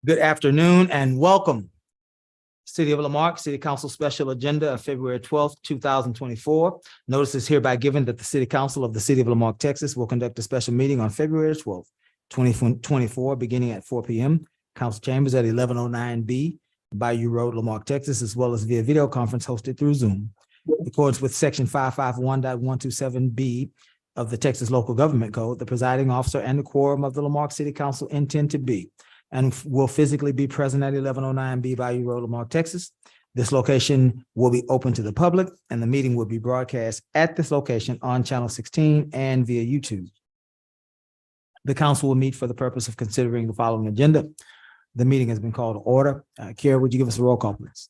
Good afternoon and welcome. City of Lamarque City Council Special Agenda of February 12th, 2024. Notice is hereby given that the City Council of the City of Lamarque, Texas will conduct a special meeting on February 12th, 2024, beginning at 4 p.m. Council chambers at 1109B Bayou Road, Lamarque, Texas, as well as via video conference hosted through Zoom. In accordance with section 551.127B of the Texas Local Government Code, the presiding officer and the quorum of the Lamarque City Council intend to be and will physically be present at 1109B Bayou Road, Marque, Texas. This location will be open to the public and the meeting will be broadcast at this location on Channel 16 and via YouTube. The council will meet for the purpose of considering the following agenda. The meeting has been called to order. Kara, would you give us a roll call, please?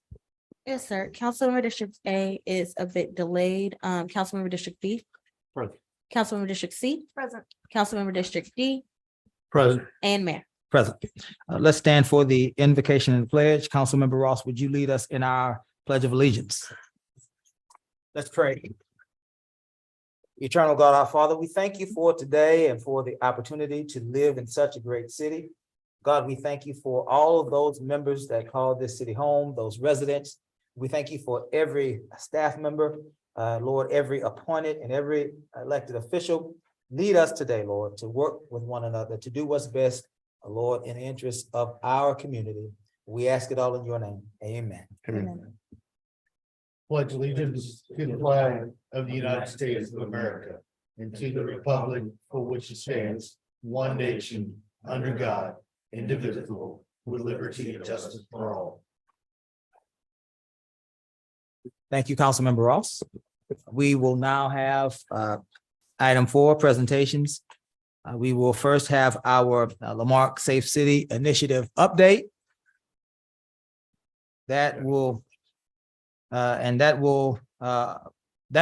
Yes, sir. Councilmember District A is a bit delayed. Councilmember District B. Present. Councilmember District C. Present. Councilmember District D. Present. And Mayor. Present. Let's stand for the invocation and pledge. Councilmember Ross, would you lead us in our Pledge of Allegiance? Let's pray. Eternal God, our Father, we thank you for today and for the opportunity to live in such a great city. God, we thank you for all of those members that call this city home, those residents. We thank you for every staff member, Lord, every appointed and every elected official. Lead us today, Lord, to work with one another, to do what's best, Lord, in the interest of our community. We ask it all in your name. Amen. Amen. Pledge allegiance to the flag of the United States of America and to the republic for which it stands, one nation, under God, indivisible, with liberty and justice for all. Thank you, Councilmember Ross. We will now have item 4, presentations. We will first have our Lamarque Safe City Initiative update. That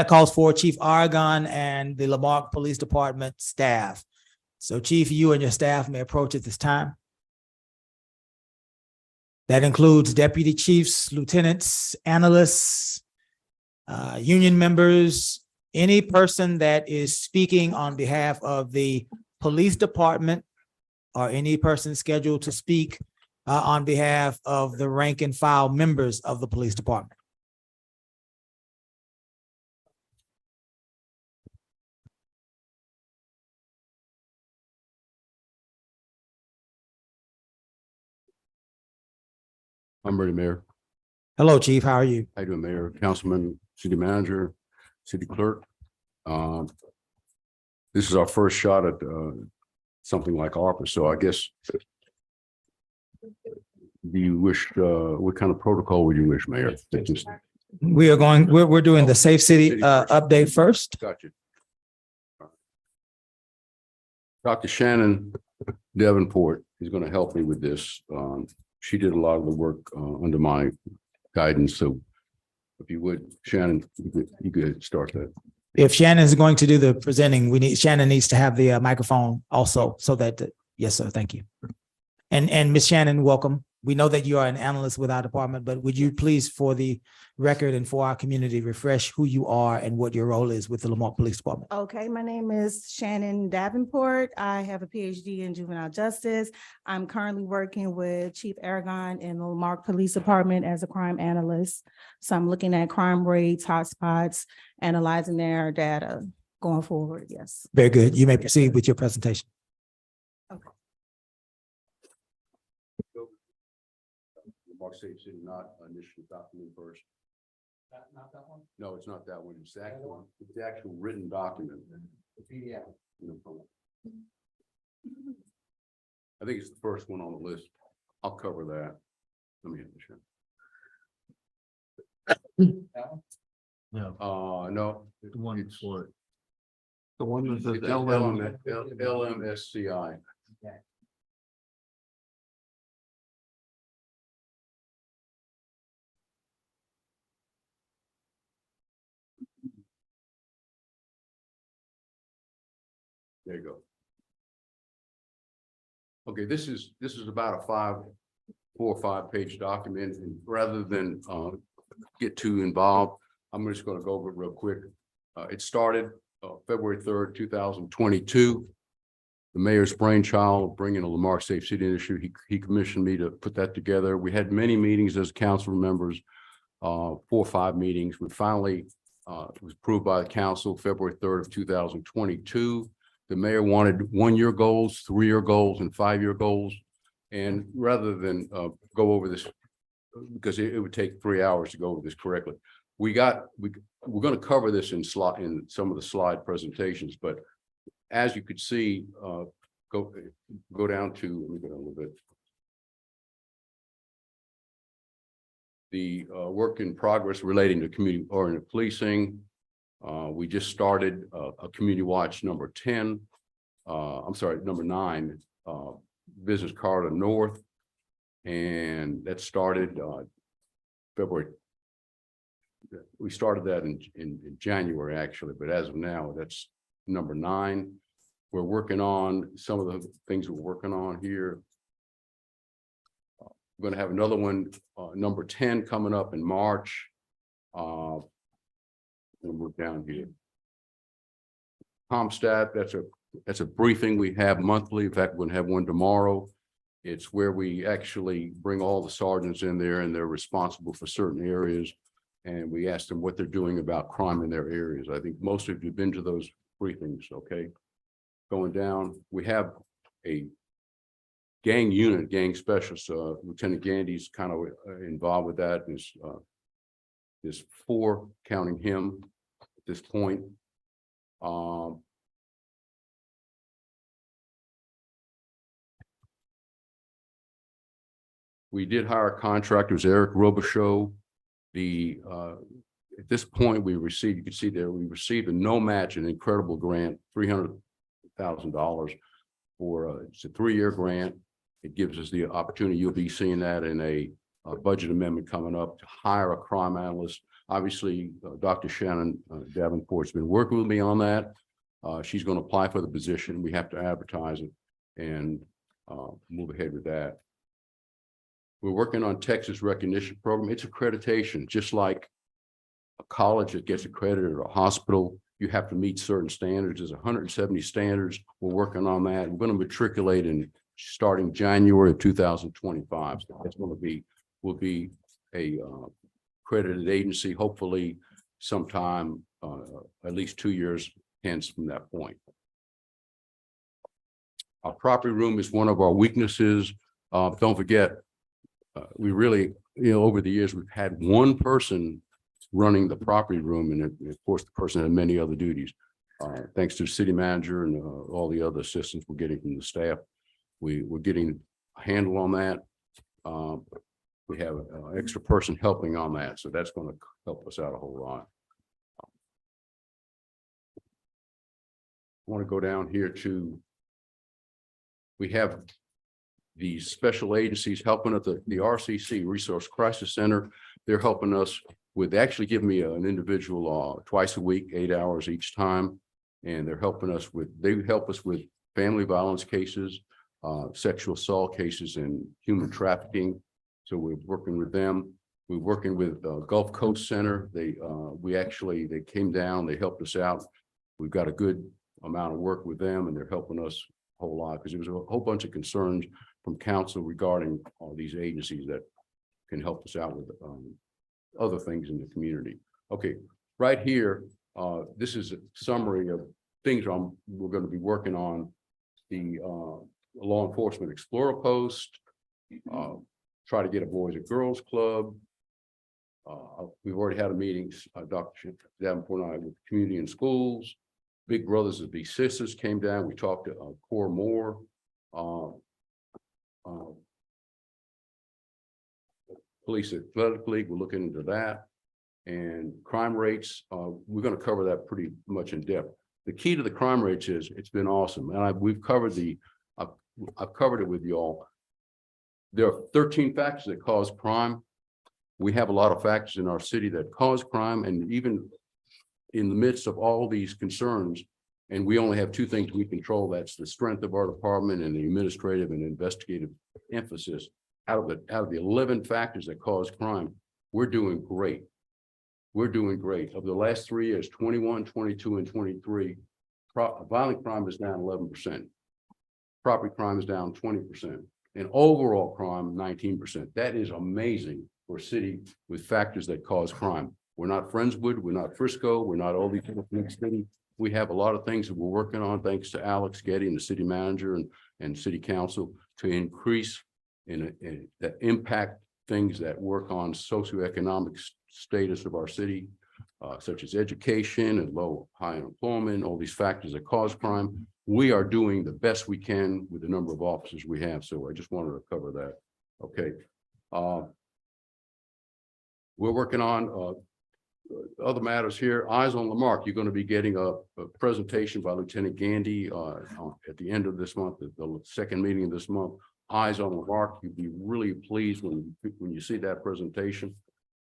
calls for Chief Aragon and the Lamarque Police Department staff. So Chief, you and your staff may approach at this time. That includes deputy chiefs, lieutenants, analysts, union members, any person that is speaking on behalf of the police department or any person scheduled to speak on behalf of the rank and file members of the police department. I'm ready, Mayor. Hello, Chief. How are you? How you doing, Mayor, Councilman, City Manager, City Clerk? This is our first shot at something like ARPA, so I guess do you wish, what kind of protocol would you wish, Mayor? We're doing the Safe City update first. Got you. Dr. Shannon Davenport is going to help me with this. She did a lot of the work under my guidance, so if you would, Shannon, you could start that. If Shannon is going to do the presenting, Shannon needs to have the microphone also so that, yes, sir, thank you. And Ms. Shannon, welcome. We know that you are an analyst with our department, but would you please, for the record and for our community, refresh who you are and what your role is with the Lamarque Police Department? Okay, my name is Shannon Davenport. I have a PhD in juvenile justice. I'm currently working with Chief Aragon in the Marque Police Department as a crime analyst. So I'm looking at crime rates, hotspots, analyzing their data going forward, yes. Very good. You may proceed with your presentation. Mark Safe City, not initial document first. Not that one? No, it's not that one. It's the actual written document. The PDF. I think it's the first one on the list. I'll cover that. Let me hit the show. No, No. the one before it. The one that says LMSCI. There you go. Okay, this is about a 4 or 5 page document, and rather than get too involved, I'm just going to go over it real quick. It started February 3rd, 2022. the mayor's brainchild, bringing a Lamarque Safe City initiative. He commissioned me to put that together. We had many meetings as council members, 4 or 5 meetings. We finally, it was approved by the council February 3rd of 2022. The mayor wanted 1-year goals, 3-year goals, and 5-year goals. And rather than go over this, because it would take 3 hours to go over this correctly, we're going to cover this in some of the slide presentations. But as you could see, go down to, let me go down a little bit. The work in progress relating to community oriented policing. We just started a community watch number 10. I'm sorry, number 9, business corridor north. And that started February. We started that in January, actually, but as of now, that's number 9. We're working on some of the things we're working on here. We're going to have another one, number 10, coming up in March. And we're down here. ComStat, that's a briefing we have monthly. In fact, we're going to have one tomorrow. It's where we actually bring all the sergeants in there, and they're responsible for certain areas. And we ask them what they're doing about crime in their areas. I think most of you have been to those briefings, okay? Going down, we have a gang unit, gang specialist. Lieutenant Gandy's kind of involved with that. There's 4, counting him at this point. We did hire a contractor, it was Eric Robichaud. At this point, we received, you can see there, we received a no match, an incredible grant, $300,000 for it's a 3-year grant. It gives us the opportunity. You'll be seeing that in a budget amendment coming up to hire a crime analyst. Obviously, Dr. Shannon Davenport's been working with me on that. She's going to apply for the position. We have to advertise it and move ahead with that. We're working on Texas recognition program. It's accreditation, just like a college that gets accredited or a hospital. You have to meet certain standards. There's 170 standards. We're working on that. We're going to matriculate in starting January of 2025. So that's going to be, will be a accredited agency, hopefully sometime at least 2 years hence from that point. Our property room is one of our weaknesses. Don't forget, we really, over the years, we've had one person running the property room, and of course, the person had many other duties. Thanks to the city manager and all the other assistance we're getting from the staff, we're getting a handle on that. We have an extra person helping on that, so that's going to help us out a whole lot. I want to go down here to, we have the special agencies helping at the RCC, Resource Crisis Center. They're helping us with, they actually give me an individual twice a week, 8 hours each time. And they're helping us with, they help us with family violence cases, sexual assault cases, and human trafficking. So we're working with them. We're working with Gulf Coast Center. They came down, they helped us out. We've got a good amount of work with them, and they're helping us a whole lot because there was a whole bunch of concerns from council regarding all these agencies that can help us out with other things in the community. Okay, right here, this is a summary of things we're going to be working on. The law enforcement explorer post, try to get a boys and girls club. We've already had a meeting, Dr. Davenport and I, with community and schools. Big Brothers and Big Sisters came down. We talked to Core Moore. Police Athletic League, we're looking into that. And crime rates, we're going to cover that pretty much in depth. The key to the crime rates is it's been awesome. And we've covered I've covered it with y'all. There are 13 factors that cause crime. We have a lot of factors in our city that cause crime, and even in the midst of all these concerns, and we only have 2 things we control. That's the strength of our department and the administrative and investigative emphasis. Out of the 11 factors that cause crime, we're doing great. We're doing great. Of the last 3 years, 21, 22, and 23, violent crime is down 11%. property crime is down 20%, and overall crime 19%. That is amazing for a city with factors that cause crime. We're not Friendswood, we're not Frisco, we're not all these other big cities. We have a lot of things that we're working on, thanks to Alex Getty and the city manager and city council, to increase in that impact things that work on socioeconomic status of our city, such as education and high unemployment, all these factors that cause crime. We are doing the best we can with the number of officers we have. So I just wanted to cover that. Okay. We're working on other matters here. Eyes on Marque. You're going to be getting a presentation by Lieutenant Gandy at the end of this month, the second meeting of this month. Eyes on Marque. You'll be really pleased when you see that presentation,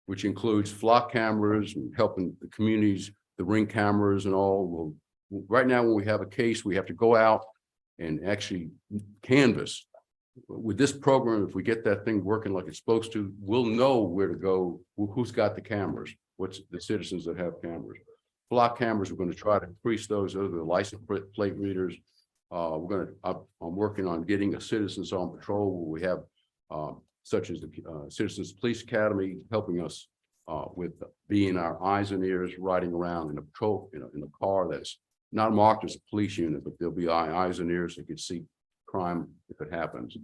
which includes flock cameras and helping the communities, the ring cameras and all. Right now, when we have a case, we have to go out and actually canvass. With this program, if we get that thing working like it's supposed to, we'll know where to go, who's got the cameras, what's the citizens that have cameras. Flock cameras, we're going to try to increase those. Those are the license plate readers. I'm working on getting a citizens on patrol where we have such as the Citizens Police Academy helping us with being our eyes and ears, riding around in a patrol, in a car that's not marked as a police unit, but there'll be eyes and ears so you can see crime if it happens.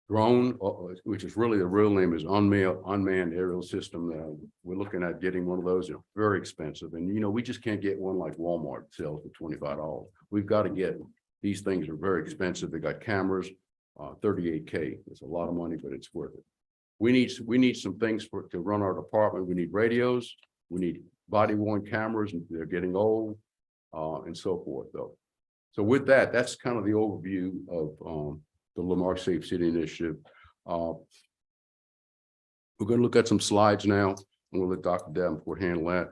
Drone, which is really the real name, is unmanned aerial system. We're looking at getting one of those. They're very expensive, and we just can't get one like Walmart sells for $25. We've got to get these things. Are very expensive. They got cameras, $38K. It's a lot of money, but it's worth it. We need some things to run our department. We need radios. We need body-worn cameras, and they're getting old, and so forth. Though, so with that, that's kind of the overview of the Lamarck Safe City Initiative. We're going to look at some slides now, and we'll let Dr. Davenport handle that.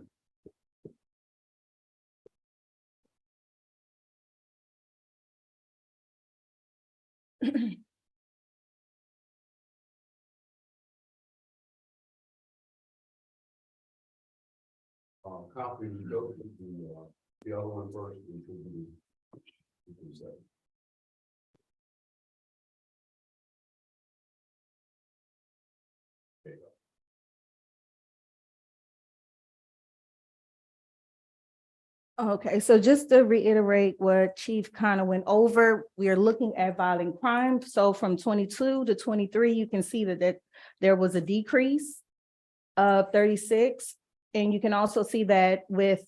Copy the other one first. Okay, so just to reiterate what Chief kind of went over, we are looking at violent crime. So from 22 to 23, you can see that there was a decrease of 36. And you can also see that with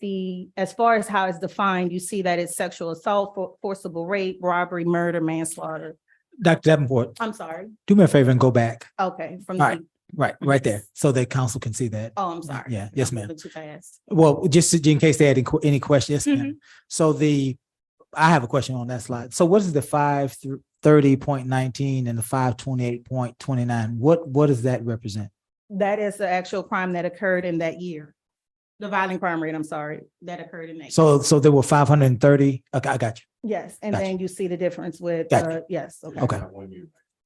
as far as how it's defined, you see that it's sexual assault, forcible rape, robbery, murder, manslaughter. Dr. Davenport, I'm sorry. do me a favor and go back. Okay, from All right there, so that council can see that. Oh, I'm sorry. Yeah, yes, I'm ma'am. moving too fast. Well, just in case they had any questions, yes, ma'am. Mhm. So I have a question on that slide. So what is the 530.19 and the 528.29? What does that represent? That is the actual crime that occurred in that year. The violent crime rate, I'm sorry, that occurred in that. So there were 530. Okay, I got you. Yes, and Gotcha. then you see the difference with, Gotcha. yes, okay. Okay,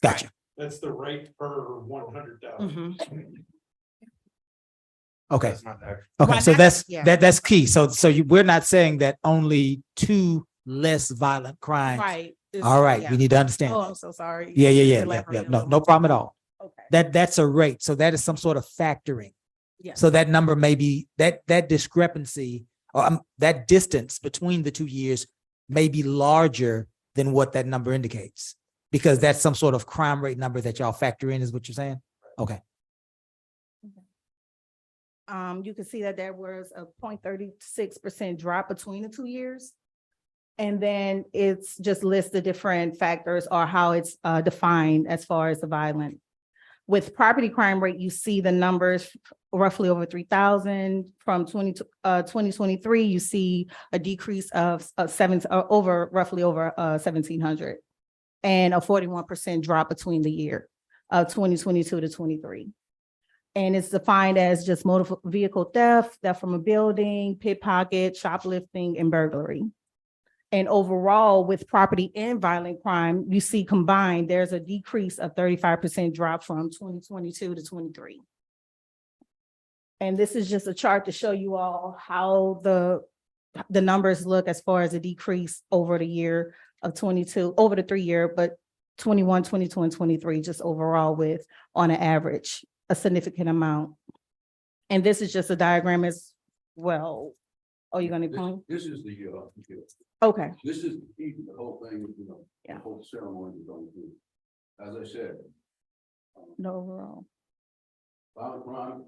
gotcha. That's the rate per 100,000. Mhm. Okay, That's not the actual. okay. Right, So yeah. that's key. So we're not saying that only 2 less violent crimes. Right. All right, Yeah. we need to understand. Oh, I'm so sorry. Yeah. Elaborate a No, little no more. problem at all. Okay. That's a rate. So that is some sort of factoring. Yes. So that number may be that discrepancy or that distance between the 2 years may be larger than what that number indicates, because that's some sort of crime rate number that y'all factor in, is what you're saying? Okay. You can see that there was a 0.36% drop between the 2 years. And then it's just lists the different factors or how it's defined as far as the violent. With property crime rate, you see the numbers roughly over 3,000. From 2023, you see a decrease of roughly over 1,700, and a 41% drop between the year of 2022 to 23. And it's defined as just motor vehicle theft from a building, pickpocket, shoplifting, and burglary. And overall, with property and violent crime, you see combined, there's a decrease of 35% drop from 2022 to 23. And this is just a chart to show you all how the the numbers look as far as a decrease over the year of 22, over the 3 year, but 21, 22, and 23, just overall with, on an average, a significant amount. And this is just a diagram as well. Oh, you're gonna point? This is the, Okay, this is the whole thing, you know, the Yeah. whole ceremony is going through. As I said, the overall. violent crime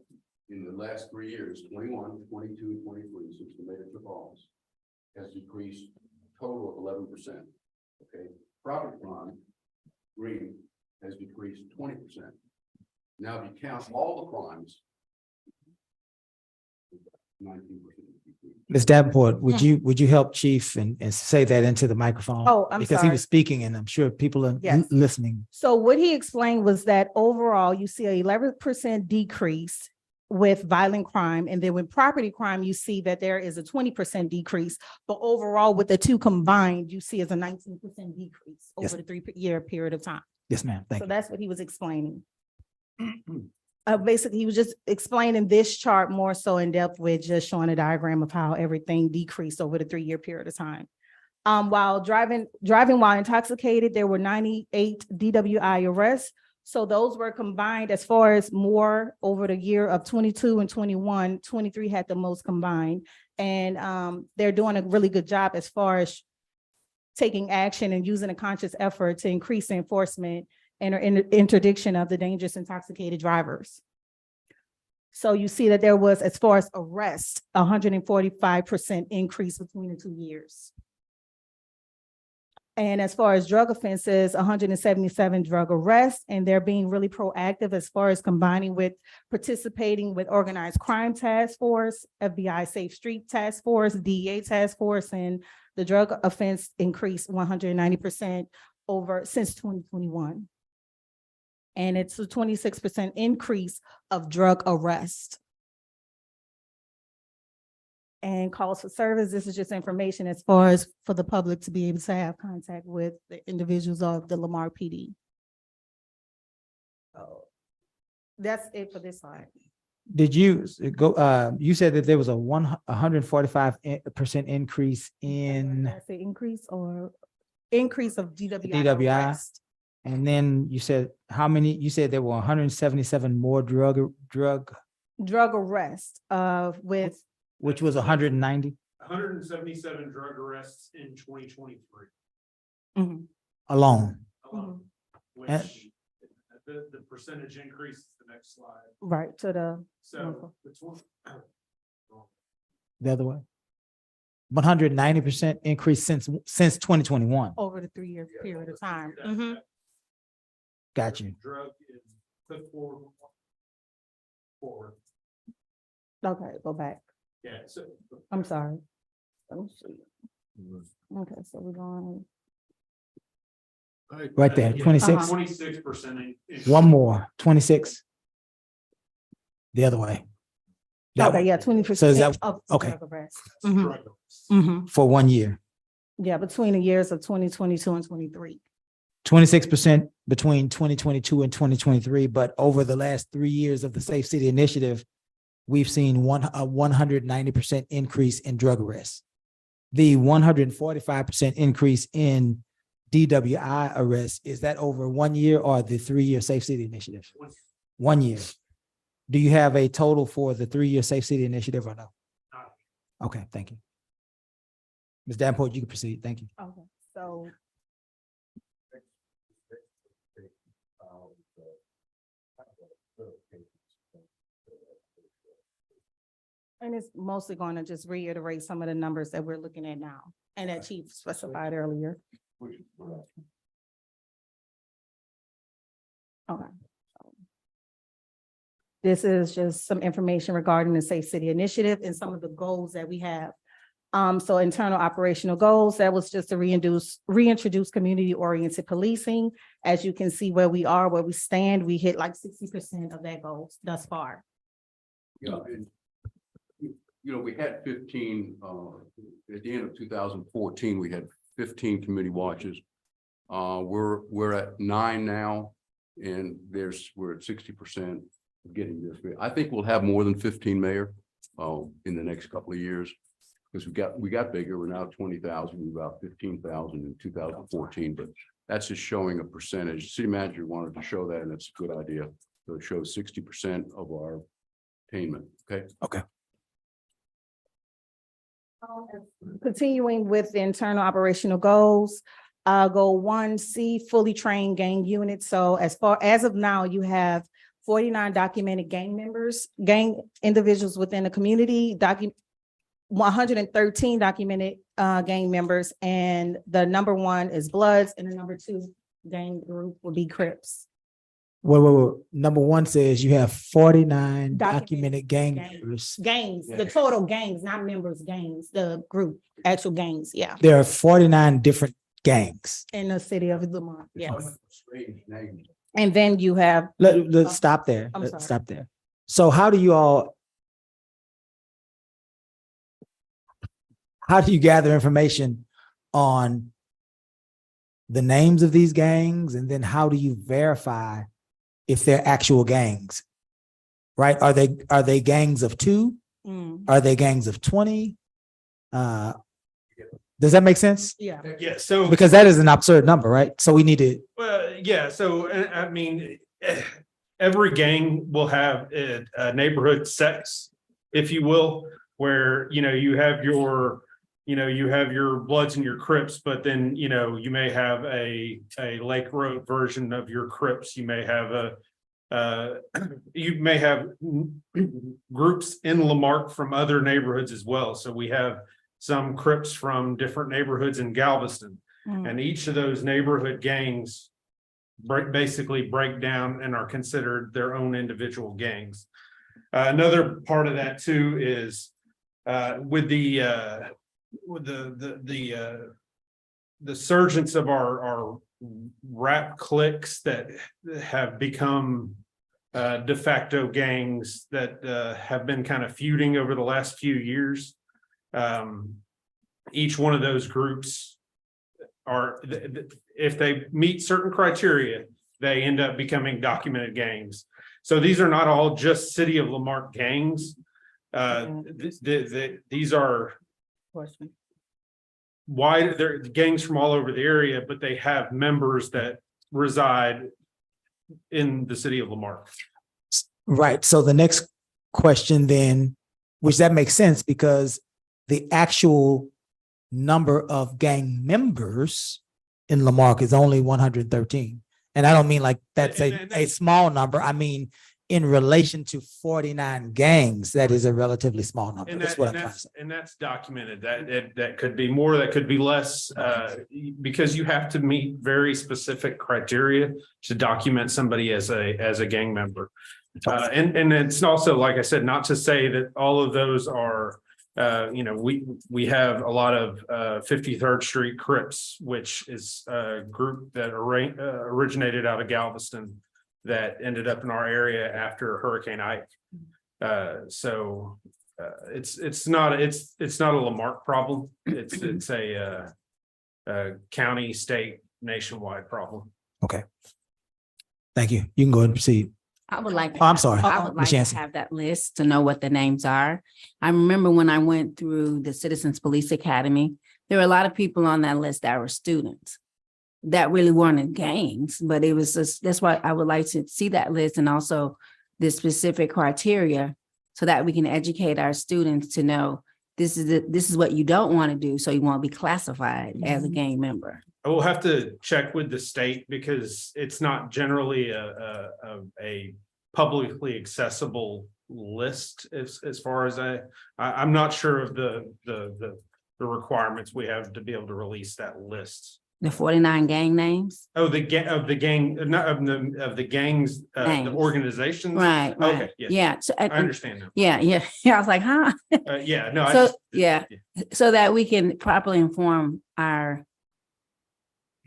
in the last 3 years, 21, 22, 23, since the mayor took office, has decreased a total of 11%. Okay, property crime, green, has decreased 20%. Now, if you count all the crimes, 19%. Ms. Davenport, would you help Chief and say that into the microphone? Oh, I'm Because he sorry. was speaking and I'm sure people are Yes. listening. So what he explained was that overall, you see an 11% decrease with violent crime. And then with property crime, you see that there is a 20% decrease. But overall, with the two combined, you see is a 19% decrease Yes. over the 3 year period of time. Yes, ma'am. Thank So you. that's what he was explaining. Basically, he was just explaining this chart more so in depth with just showing a diagram of how everything decreased over the 3 year period of time. While driving while intoxicated, there were 98 DWI arrests. So those were combined as far as more over the year of 22 and 21, 23 had the most combined. And they're doing a really good job as far as taking action and using a conscious effort to increase enforcement and interdiction of the dangerous intoxicated drivers. So you see that there was, as far as arrest, 145% increase between the 2 years. And as far as drug offenses, 177 drug arrests, and they're being really proactive as far as combining with participating with organized crime task force, FBI Safe Street Task Force, DEA Task Force, and the drug offense increased 190% over since 2021. And it's a 26% increase of drug arrest. And calls for service, this is just information as far as for the public to be able to have contact with the individuals of the Lamar PD. So that's it for this slide. Did you go, you said that there was a 145% increase in That's the increase or increase of DWI. DWI? arrest. And then you said how many? You said there were 177 more drug, Drug arrest with, which was 190 hundred and seventy-seven drug arrests in 2023 mhm, alone. alone, which And- the percentage increase is the next slide. right, to the, So the The other way. 190% increase since 2021. over the 3 year period of time. that- Mhm. that Got you. Drug is put forward. Okay, go back. Yeah, so. I'm sorry. Let me see. Okay, so we're going, Right there, 26. 26%. One more, 26. The other way. That okay, one, yeah, 20%. So is that- of okay. drug arrest. Mhm, Drug arrests. mhm. for 1 year. Yeah, between the years of 2022 and 23. 26% between 2022 and 2023, but over the last 3 years of the Safe City Initiative, we've seen a 190% increase in drug arrests. The 145% increase in DWI arrests, is that over 1 year or the 3 year Safe City Initiative? 1 year. Do you have a total for the 3 year Safe City Initiative or no? Okay, thank you. Ms. Davenport, you can proceed. Thank you. Okay, so. And it's mostly going to just reiterate some of the numbers that we're looking at now and that Chief specified earlier. Okay. This is just some information regarding the Safe City Initiative and some of the goals that we have. So internal operational goals, that was just to reintroduce community-oriented policing. As you can see where we are, where we stand, we hit like 60% of that goal thus far. Yeah, and, you know, we had 15, at the end of 2014, we had 15 community watches. We're at 9 now, and we're at 60% of getting this. I think we'll have more than 15, Mayor, in the next couple of years. because we got bigger. We're now 20,000, we were about 15,000 in 2014, but that's just showing a percentage. City manager wanted to show that, and that's a good idea. So it shows 60% of our attainment. Okay. Continuing with the internal operational goals, goal 1C, fully trained gang units. So as of now, you have 49 documented gang members, gang individuals within the community, 113 documented gang members, and the number one is Bloods, and the number two gang group will be Crips. Wait. Number one says you have 49 documented Documented gang gangs. members. Gangs, the total gangs, not members, gangs, the group, actual gangs, yeah, There are 49 different gangs. in the city of Lamar, yes. Strange name. And then you have, Let's stop there. I'm Let's sorry. stop there. So how do you gather information on the names of these gangs? And then how do you verify if they're actual gangs? Right? Are they gangs of 2? Are they gangs of 20? Does that make sense? yeah, Yeah, so. Because that is an absurd number, right? So we need to, Well, yeah, so I mean, every gang will have a neighborhood sex, if you will, where, you have your Bloods and your Crips, but then, you may have a Lake Road version of your Crips. You may have groups in Lamarck from other neighborhoods as well. So we have some Crips from different neighborhoods in Galveston. And each of those neighborhood gangs basically break down and are considered their own individual gangs. Another part of that too is with the surgence of our rap cliques that have become de facto gangs that have been kind of feuding over the last few years. Each one of those groups if they meet certain criteria, they end up becoming documented gangs. So these are not all just City of Lamarck gangs. These are they're gangs from all over the area, but they have members that reside in the City of Lamarck. right. So the next question then, which that makes sense because the actual number of gang members in Lamarck is only 113. And I don't mean like that's a small number. I mean, in relation to 49 gangs, that is a relatively small number. That's what I'm trying to say. And that's documented. That could be more, that could be less, because you have to meet very specific criteria to document somebody as a gang member. And it's also, like I said, not to say that all of those are, we have a lot of 53rd Street Crips, which is a group that originated out of Galveston that ended up in our area after Hurricane Ike. So it's not a Lamarck problem. It's a county, state, nationwide problem. Okay. Thank you. You can go ahead and proceed. I would like. Oh, I'm sorry. I would like Ms. to Yancey. have that list to know what the names are. I remember when I went through the Citizens Police Academy, there were a lot of people on that list that were students that really weren't in gangs, but it was just, that's why I would like to see that list and also the specific criteria so that we can educate our students to know this is what you don't want to do, so you won't be classified as a gang member. I will have to check with the state because it's not generally a publicly accessible list as far as I'm not sure of the requirements we have to be able to release that list. The 49 gang names? Oh, the gangs, the Names. organizations. Right, right. Okay, yeah. Yeah. So, I understand now. Yeah. I was like, huh? Yeah, no. So, yeah, so that we can properly inform our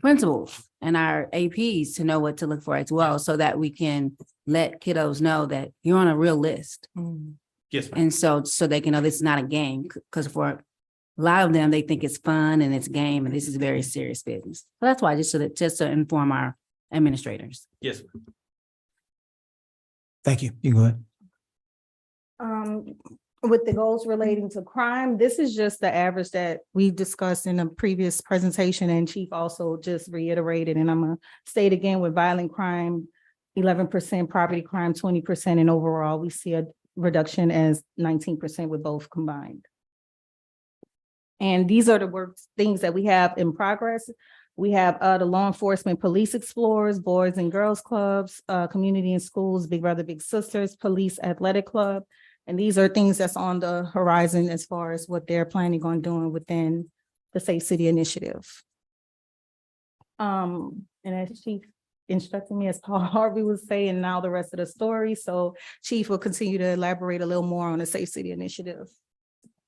principals and our APs to know what to look for as well, so that we can let kiddos know that you're on a real list. Yes, ma'am. And so they can know this is not a game, because for a lot of them, they think it's fun and it's game, and this is very serious business. So that's why, just to inform our administrators. Yes, ma'am. Thank you. You can go ahead. with the goals relating to crime, this is just the average that we discussed in a previous presentation, and Chief also just reiterated, and I'm gonna state again, with violent crime, 11%, property crime, 20%, and overall, we see a reduction as 19% with both combined. And these are the things that we have in progress. We have the law enforcement, police explorers, boys and girls clubs, community and schools, Big Brother, Big Sisters, police athletic club. And these are things that's on the horizon as far as what they're planning on doing within the Safe City Initiative. And as Chief instructed me, as Paul Harvey was saying, now the rest of the story. So Chief will continue to elaborate a little more on the Safe City Initiative.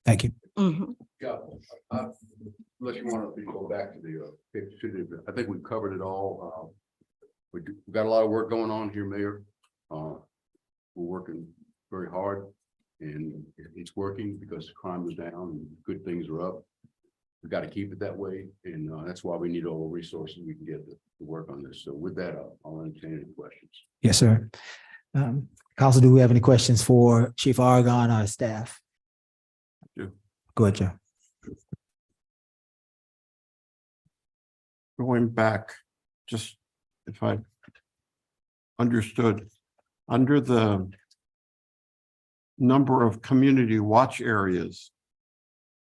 Thank you. Mhm. Yeah, unless you want to go back to the, I think we've covered it all. We've got a lot of work going on here, Mayor. We're working very hard, and it's working because crime is down and good things are up. We've got to keep it that way, and that's why we need all the resources we can get to work on this. So with that, I'll entertain any questions. Yes, sir. Council, do we have any questions for Chief Aragon or staff? Yeah. Go ahead, Joe. Going back, just if I understood, under the number of community watch areas,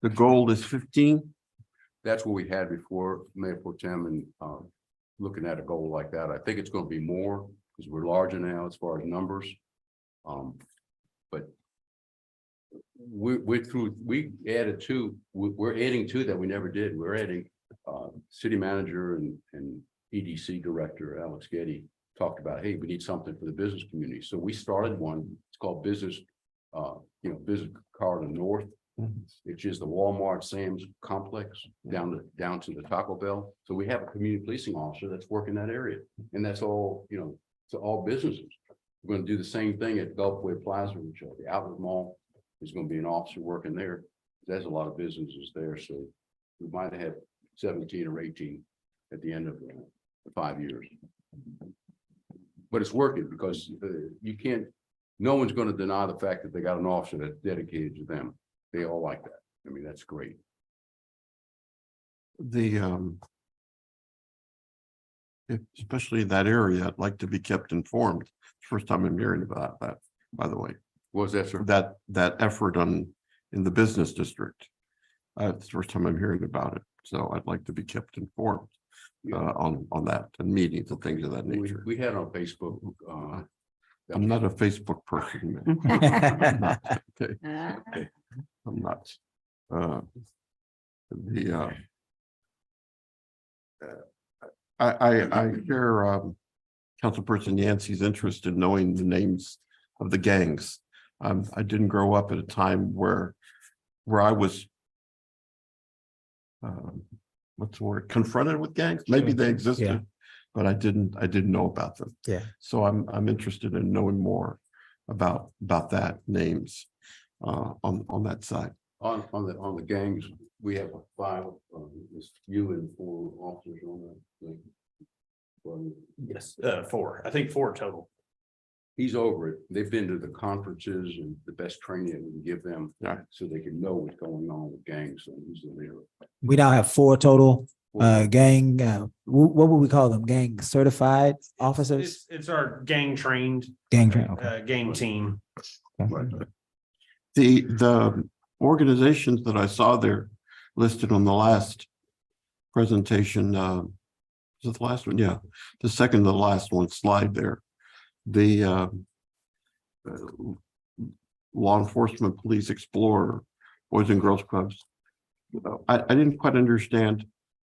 the goal is 15? That's what we had before, Mayor Pro Tem, and looking at a goal like that, I think it's going to be more because we're larger now as far as numbers. But we added two. We're adding two that we never did. We're adding city manager and EDC director Alex Getty talked about, hey, we need something for the business community. So we started one. It's called Business, Business Corridor North, which is the Walmart Sam's complex down to the Taco Bell. So we have a community policing officer that's working that area, and that's all, to all businesses. We're going to do the same thing at Gulfway Plaza, which is the outlet mall. There's going to be an officer working there. There's a lot of businesses there, so we might have 17 or 18 at the end of the 5 years. But it's working because you can't. No one's going to deny the fact that they got an officer that's dedicated to them. They all like that. I mean, that's great. Especially in that area, I'd like to be kept informed. First time I'm hearing about that, by the way. What was that, sir? That effort in the business district. It's the first time I'm hearing about it. So I'd like to be kept informed on that and meetings and things of that nature. We had on Facebook. I'm not a Facebook person. Okay. I'm not. I hear Councilperson Yancey's interest in knowing the names of the gangs. I didn't grow up at a time where I was what's the word, confronted with gangs. Maybe they existed, Yeah. but I didn't know about them. Yeah. So I'm interested in knowing more about that names on that side. On the gangs, we have 5. It's you and 4 officers on that. Yes, 4. I think 4 total. He's over it. They've been to the conferences and the best training that we can give them, Yeah. so they can know what's going on with gangs. So he's the leader. We now have 4 total gang. What would we call them? Gang certified officers? It's our gang trained Gang trained. Okay. gang team. The organizations that I saw there listed on the last presentation, is it the last one? Yeah, the second to the last one slide there. The law enforcement, police explorer, boys and girls clubs. I didn't quite understand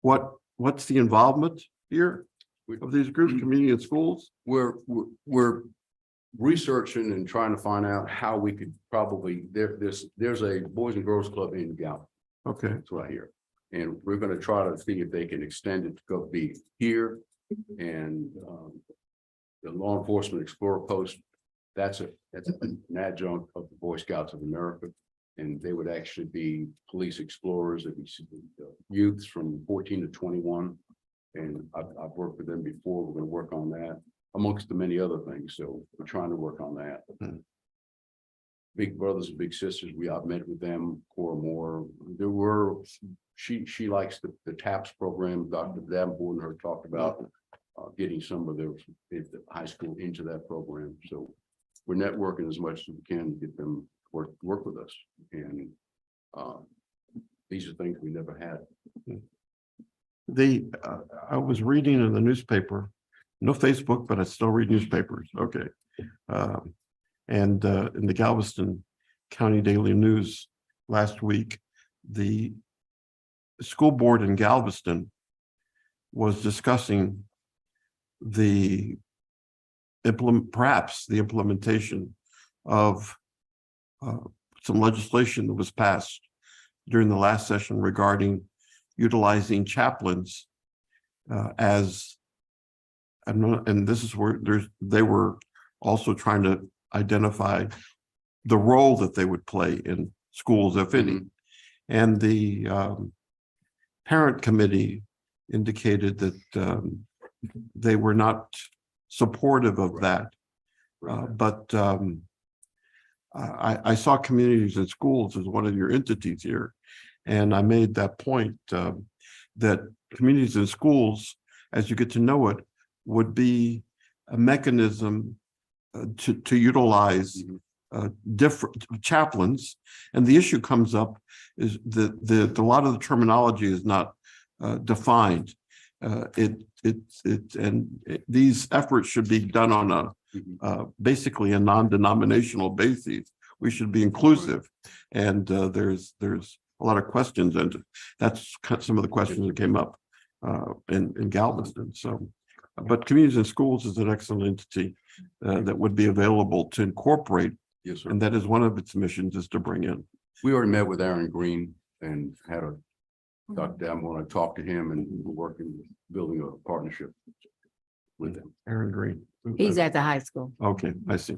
what's the involvement here of these groups, community and schools. We're researching and trying to find out how we could probably there's a boys and girls club in Gallup. Okay. That's right here, and we're going to try to see if they can extend it to go be here, and the law enforcement explorer post. That's an adjunct of the Boy Scouts of America, and they would actually be police explorers. It'd be youths from 14 to 21, and I've worked with them before. We're going to work on that amongst the many other things. So we're trying to work on that. big brothers and big sisters. I've met with them, Cora Moore. She likes the TAPS program. Dr. Davenport and her talked about getting some of the high school into that program. So we're networking as much as we can to get them to work with us. And these are things we never had. I was reading in the newspaper, no Facebook, but I still read newspapers. Okay. And in the Galveston County Daily News last week, the school board in Galveston was discussing perhaps the implementation of some legislation that was passed during the last session regarding utilizing chaplains as, and this is where they were also trying to identify the role that they would play in schools, if any. And the parent committee indicated that they were not supportive of that. But I saw communities and schools as one of your entities here. And I made that point that communities and schools, as you get to know it, would be a mechanism to utilize different chaplains. And the issue comes up is that a lot of the terminology is not defined. These efforts should be done on basically a non-denominational basis. We should be inclusive, and there's a lot of questions, and that's some of the questions that came up in Galveston. So, but communities and schools is an excellent entity that would be available to incorporate. Yes, sir. And that is one of its missions, is to bring in. We already met with Aaron Green and had a Dr. Davenport. I talked to him, and we're working, building a partnership with him. Aaron Green. He's at the high school. Okay, I see.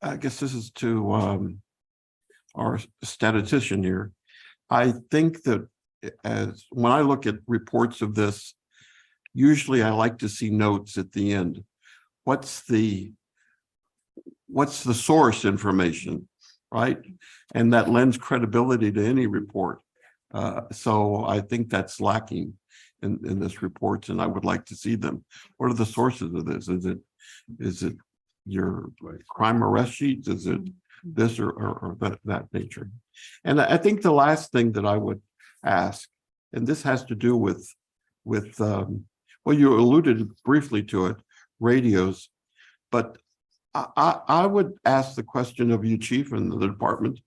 I guess this is to our statistician here. I think that when I look at reports of this, usually I like to see notes at the end. What's the source information, right? And that lends credibility to any report. So I think that's lacking in this report, and I would like to see them. What are the sources of this? Is it your crime arrest sheets? Is it this or that nature? And I think the last thing that I would ask, and this has to do with well, you alluded briefly to it, radios, but I would ask the question of you, Chief, and the department,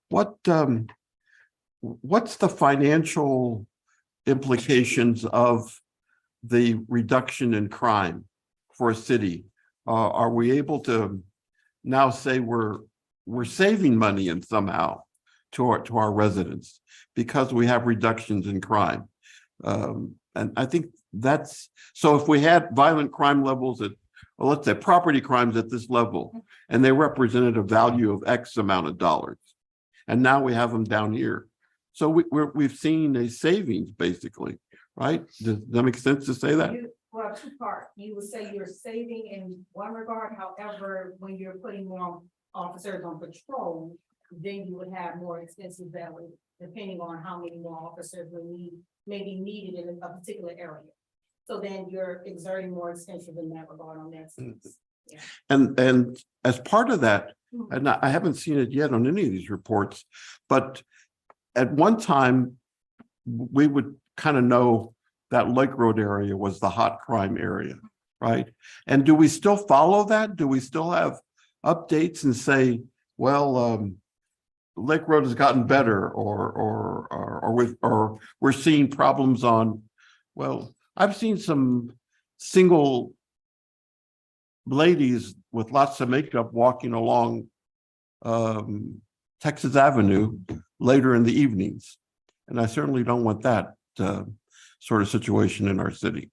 what's the financial implications of the reduction in crime for a city? Are we able to now say we're saving money and somehow to our residents because we have reductions in crime? And I think that's, so if we had violent crime levels at, well, let's say property crimes at this level, and they represented a value of X amount of dollars, and now we have them down here. So we've seen a savings, basically, right? Does that make sense to say that? Well, two parts. You would say you're saving in one regard, however, when you're putting more officers on patrol, then you would have more expensive value, depending on how many more officers may be needed in a particular area. So then you're exerting more expensive in that regard on that sense. Yeah. And as part of that, and I haven't seen it yet on any of these reports, but at one time, we would kind of know that Lake Road area was the hot crime area, right? And do we still follow that? Do we still have updates and say, well, Lake Road has gotten better, or we're seeing problems on, well, I've seen some single ladies with lots of makeup walking along Texas Avenue later in the evenings. And I certainly don't want that sort of situation in our city.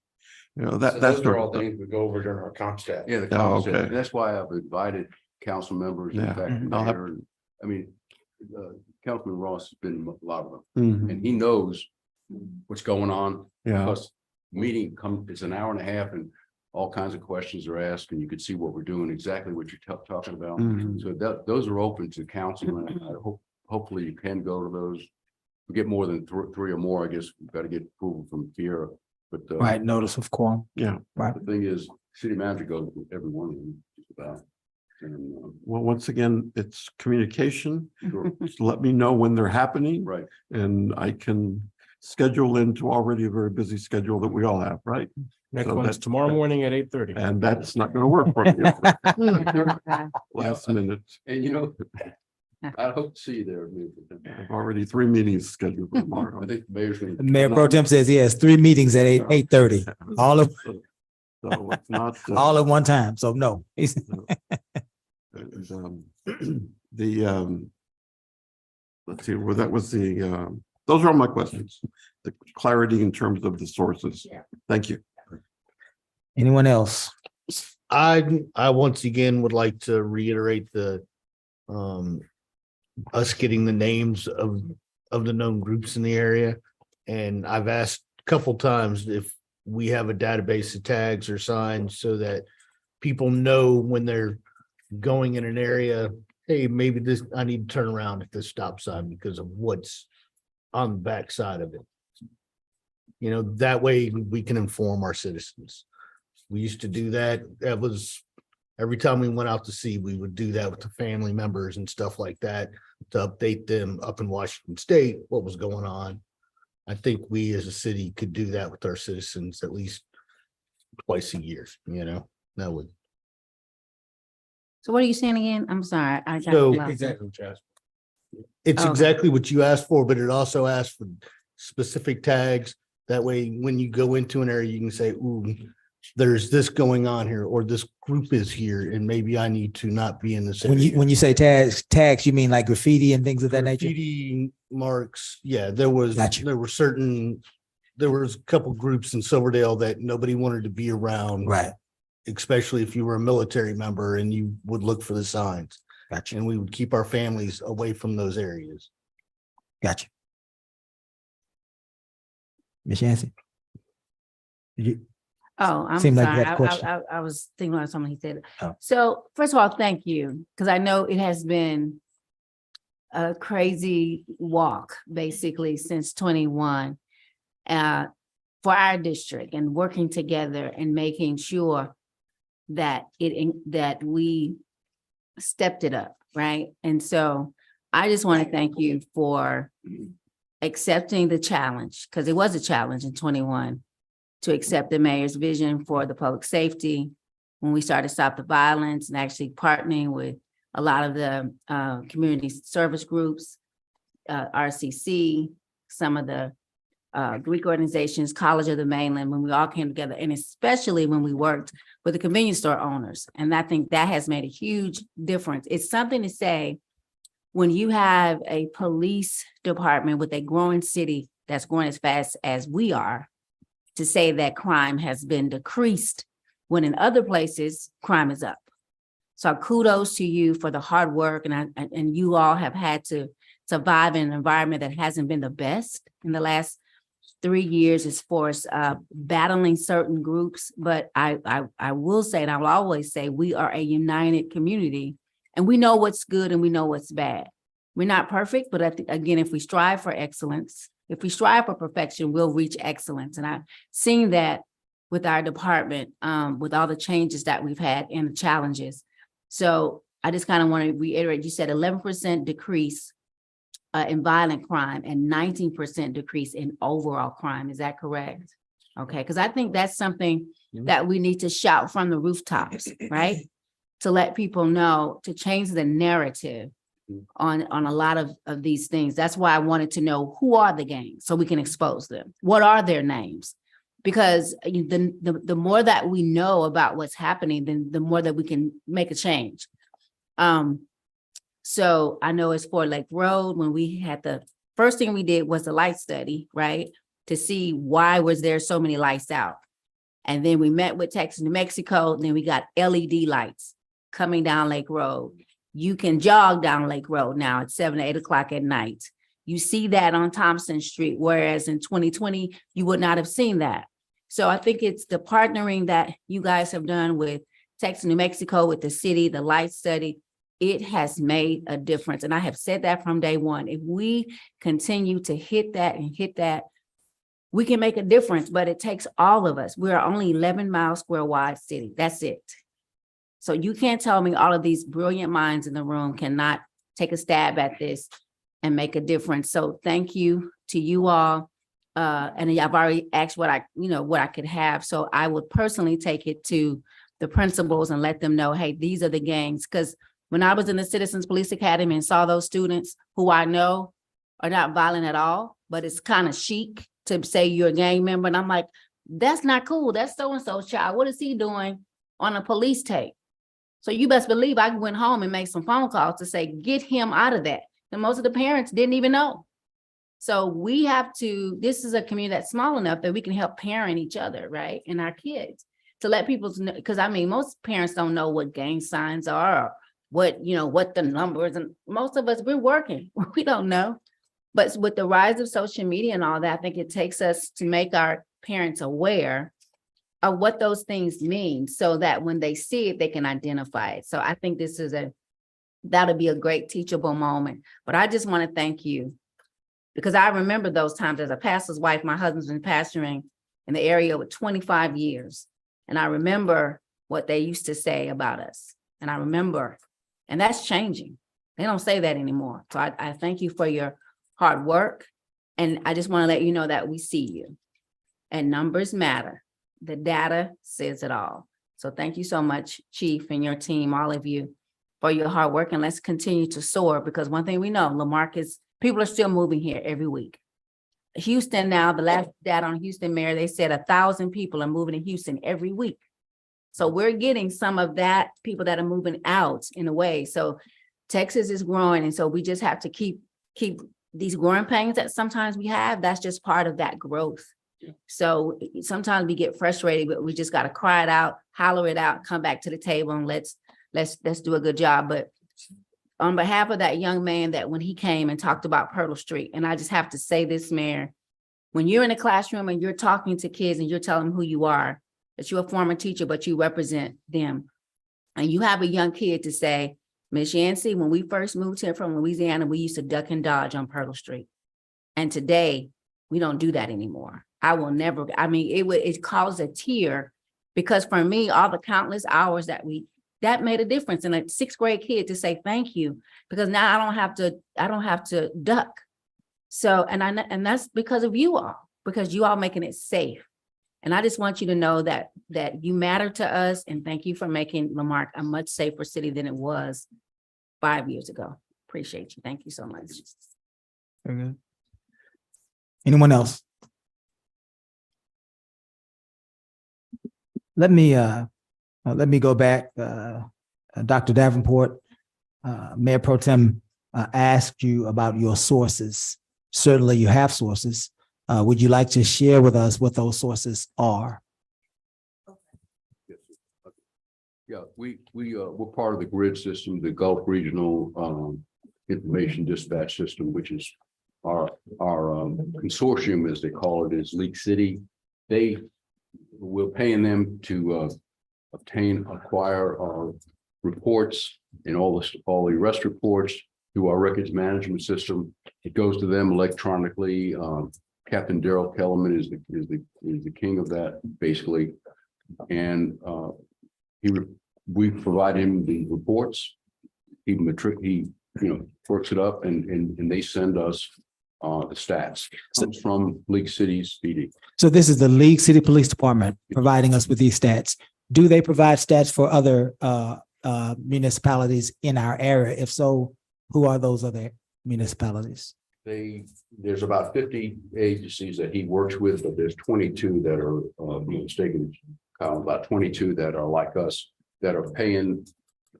You know, that's Those are all things we go over during our comp stat. Yeah, the Oh, concept. okay. And that's why I've invited council members. In Yeah. fact, I'll have- Mayor, I mean, Councilman Ross has been a lot of them, Mhm. and he knows what's going on. Yeah, Plus, meeting it's an hour and a half, and all kinds of questions are asked, and you could see what we're doing, exactly what you're talking about. Mhm. So those are open to council, and I hopefully you can go to those. We get more than three or more, I guess we've got to get approval from Fiera. But Right, notice of quorum. Yeah. Right. the thing is, city manager goes with every one of them, just about. And, Well, once again, it's communication. sure, Just let me know when they're happening right. and I can schedule into already a very busy schedule that we all have, right? Next So one's that's- tomorrow morning at 8:30. And that's not going to work for me. Last minute. And you know, I hope to see you there. I've already 3 meetings scheduled for I tomorrow. think the mayor's gonna. Mayor Pro Tem says he has 3 meetings at 8:30, all of, So it's not. all at one time. So no. He's- And, let's see, well, that was those are all my questions. The clarity in terms of the sources. Thank you. Anyone else? I once again would like to reiterate the us getting the names of the known groups in the area. And I've asked a couple times if we have a database of tags or signs so that people know when they're going in an area, hey, maybe this, I need to turn around at this stop sign because of what's on the backside of it. You know, that way we can inform our citizens. We used to do that. That was every time we went out to sea, we would do that with the family members and stuff like that to update them up in Washington State, what was going on. I think we as a city could do that with our citizens at least twice a year, you know, that would. So what are you saying again? I'm sorry. I got So- lost. Exactly what you asked. It's Okay. exactly what you asked for, but it also asks for specific tags. That way, when you go into an area, you can say, ooh, there's this going on here, or this group is here, and maybe I need to not be in this. area. When you say tags, you mean like graffiti and things of that nature? Graffiti marks, yeah, there was, Gotcha. there was a couple groups in Silverdale that nobody wanted to be around. Right, Especially if you were a military member and you would look for the signs, gotcha, and we would keep our families away from those areas. gotcha. Ms. Yancey? You, Oh, I'm Seemed like you sorry. had a question. I was thinking about something he said. Oh. So first of all, thank you, because I know it has been a crazy walk basically since 21 for our district, and working together and making sure that that we stepped it up, right? And so I just want to thank you for accepting the challenge, because it was a challenge in 21 to accept the mayor's vision for the public safety when we started Stop the Violence, and actually partnering with a lot of the community service groups, RCC, some of the Greek organizations, College of the Mainland, when we all came together, and especially when we worked with the convenience store owners. And I think that has made a huge difference. It's something to say when you have a police department with a growing city that's growing as fast as we are, to say that crime has been decreased when in other places crime is up. So kudos to you for the hard work, and you all have had to survive in an environment that hasn't been the best in the last 3 years as far as battling certain groups. But I will say, and I will always say, we are a united community, and we know what's good and we know what's bad. We're not perfect, but again, if we strive for excellence, if we strive for perfection, we'll reach excellence. And I've seen that with our department, with all the changes that we've had and the challenges. So I just kind of want to reiterate, you said 11% decrease in violent crime and 19% decrease in overall crime. Is that correct? Okay, because I think that's something that we need to shout from the rooftops, right? To let people know, to change the narrative on a lot of these things. That's why I wanted to know, who are the gangs so we can expose them? What are their names? Because the more that we know about what's happening, then the more that we can make a change. So I know it's for Lake Road, when we had the first thing we did was the light study, right? To see why was there so many lights out. And then we met with Texas, New Mexico, and then we got LED lights coming down Lake Road. You can jog down Lake Road now at 7 to 8 o'clock at night. You see that on Thompson Street, whereas in 2020, you would not have seen that. So I think it's the partnering that you guys have done with Texas, New Mexico, with the city, the life study. It has made a difference. And I have said that from day one. If we continue to hit that and hit that, we can make a difference, but it takes all of us. We're only 11 miles square wide city. That's it. So you can't tell me all of these brilliant minds in the room cannot take a stab at this and make a difference. So thank you to you all. And I've already asked what I could have. So I would personally take it to the principals and let them know, hey, these are the gangs. Because when I was in the Citizens Police Academy and saw those students who I know are not violent at all, but it's kind of chic to say you're a gang member. And I'm like, that's not cool. That's so-and-so's child. What is he doing on a police tape? So you best believe I went home and made some phone calls to say, get him out of that. And most of the parents didn't even know. So we have to, this is a community that's small enough that we can help parent each other, right? And our kids to let people know, because I mean, most parents don't know what gang signs are, or what the numbers, and most of us, we're working, we don't know. But with the rise of social media and all that, I think it takes us to make our parents aware of what those things mean so that when they see it, they can identify it. So I think this is that'll be a great teachable moment. But I just want to thank you because I remember those times as a pastor's wife. My husband's been pastoring in the area with 25 years. And I remember what they used to say about us. And I remember, and that's changing. They don't say that anymore. So I thank you for your hard work. And I just want to let you know that we see you. And numbers matter. The data says it all. So thank you so much, Chief, and your team, all of you, for your hard work. And let's continue to soar, because one thing we know, Lamarque people are still moving here every week. Houston now, the last data on Houston mayor, they said 1,000 people are moving to Houston every week. So we're getting some of that people that are moving out in a way. So Texas is growing. And so we just have to keep these growing pains that sometimes we have. That's just part of that growth. So sometimes we get frustrated, but we just got to cry it out, holler it out, come back to the table, and let's do a good job. But on behalf of that young man that when he came and talked about Pearl Street, and I just have to say this, Mayor, when you're in a classroom and you're talking to kids and you're telling them who you are, that you're a former teacher, but you represent them. And you have a young kid to say, Miss Yancey, when we first moved here from Louisiana, we used to duck and dodge on Pearl Street. And today we don't do that anymore. I will never, I mean, it caused a tear, because for me, all the countless hours that made a difference in a 6th grade kid to say thank you, because now I don't have to duck. So, and that's because of you all, because you all making it safe. And I just want you to know that you matter to us, and thank you for making Lamarque a much safer city than it was 5 years ago. Appreciate you. Thank you so much. Very good. Anyone else? Let me go back. Dr. Davenport, Mayor Pro Tem asked you about your sources. Certainly you have sources. Would you like to share with us what those sources are? Yeah, we're part of the grid system, the Gulf Regional Information Dispatch System, which is our consortium, as they call it, is Leak City. We're paying them to acquire our reports and all the arrest reports through our records management system. It goes to them electronically. Captain Daryl Kellerman is the king of that, basically, and we provide him the reports. He works it up, and they send us the stats. Comes from League City's PD. So this is the League City Police Department providing us with these stats. Do they provide stats for other municipalities in our area? If so, who are those other municipalities? There's about 50 agencies that he works with, but there's 22 that are mistaken, about 22 that are like us, that are paying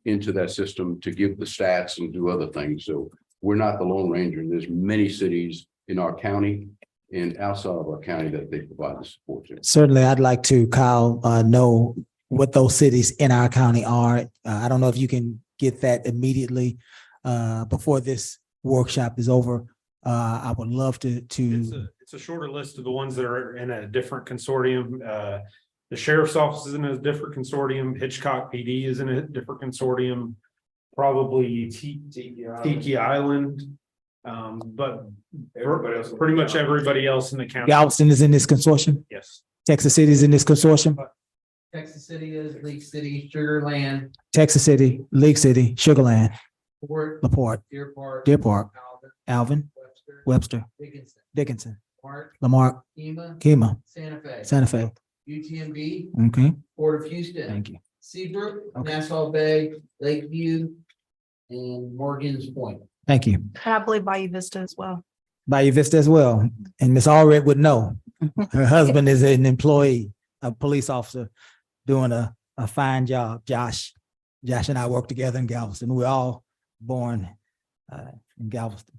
into that system to give the stats and do other things. So we're not the Lone Ranger. There's many cities in our county and outside of our county that they provide the support to. Certainly, I'd like to, Kyle, know what those cities in our county are. I don't know if you can get that immediately before this workshop is over. I would love to. It's It's a shorter list of the ones that are in a different consortium. The sheriff's office is in a different consortium. Hitchcock PD is in a different consortium. Probably Tiki Island. But pretty much everybody else in the county. Galveston is in this consortium. Yes. Texas City is in this consortium. Texas City is League City, Sugar Land, Texas City, League City, Sugar Land, Fort, LaPorte, Deer Park. Deer Park, Alvin, Alvin, Webster, Webster, Dickinson, Dickinson, Mark, Lamarck, Kima, Kima, Santa Fe. Santa Fe. UTMB, Okay, Port of Houston. thank you. Seabrook, Okay. Nassau Bay, Lakeview, and Morgan's Point. Thank you. And I believe Bayou Vista as well. Bayou Vista as well. And Miss Allred would know. Her husband is an employee, a police officer doing a fine job. Josh and I work together in Galveston. We're all born in Galveston.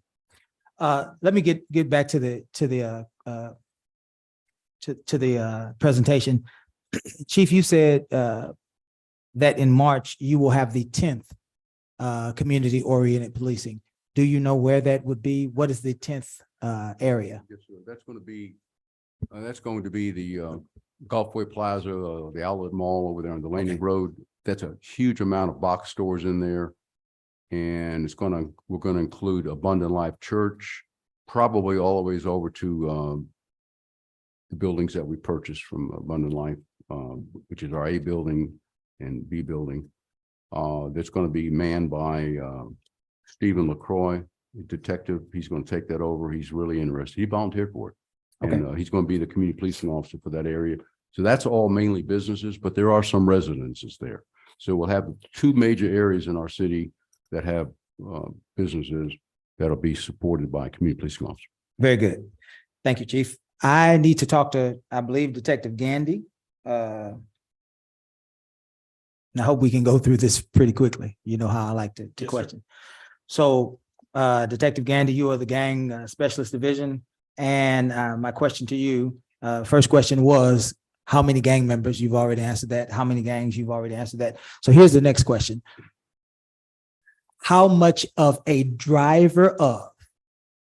Let me get back to the presentation. Chief, you said that in March you will have the 10th community oriented policing. Do you know where that would be? What is the 10th area? Yes, sir. That's going to be the Gulfway Plaza, the outlet mall over there on Delaney Road. That's a huge amount of box stores in there. And we're gonna include Abundant Life Church, probably all the ways over to the buildings that we purchased from Abundant Life, which is our A building and B building. That's going to be manned by Stephen LaCroix, detective. He's going to take that over. He's really interested. He volunteered for it. And he's going to be the community policing officer for that area. So that's all mainly businesses, but there are some residences there. So we'll have two major areas in our city that have businesses that'll be supported by a community policing officer. Very good. Thank you, Chief. I need to talk to, I believe, Detective Gandy. And I hope we can go through this pretty quickly. You know how I like to Yes, sir. question. So Detective Gandy, you are the gang specialist division. And my question to you, first question was, how many gang members? You've already answered that. How many gangs? You've already answered that. So here's the next question. How much of a driver of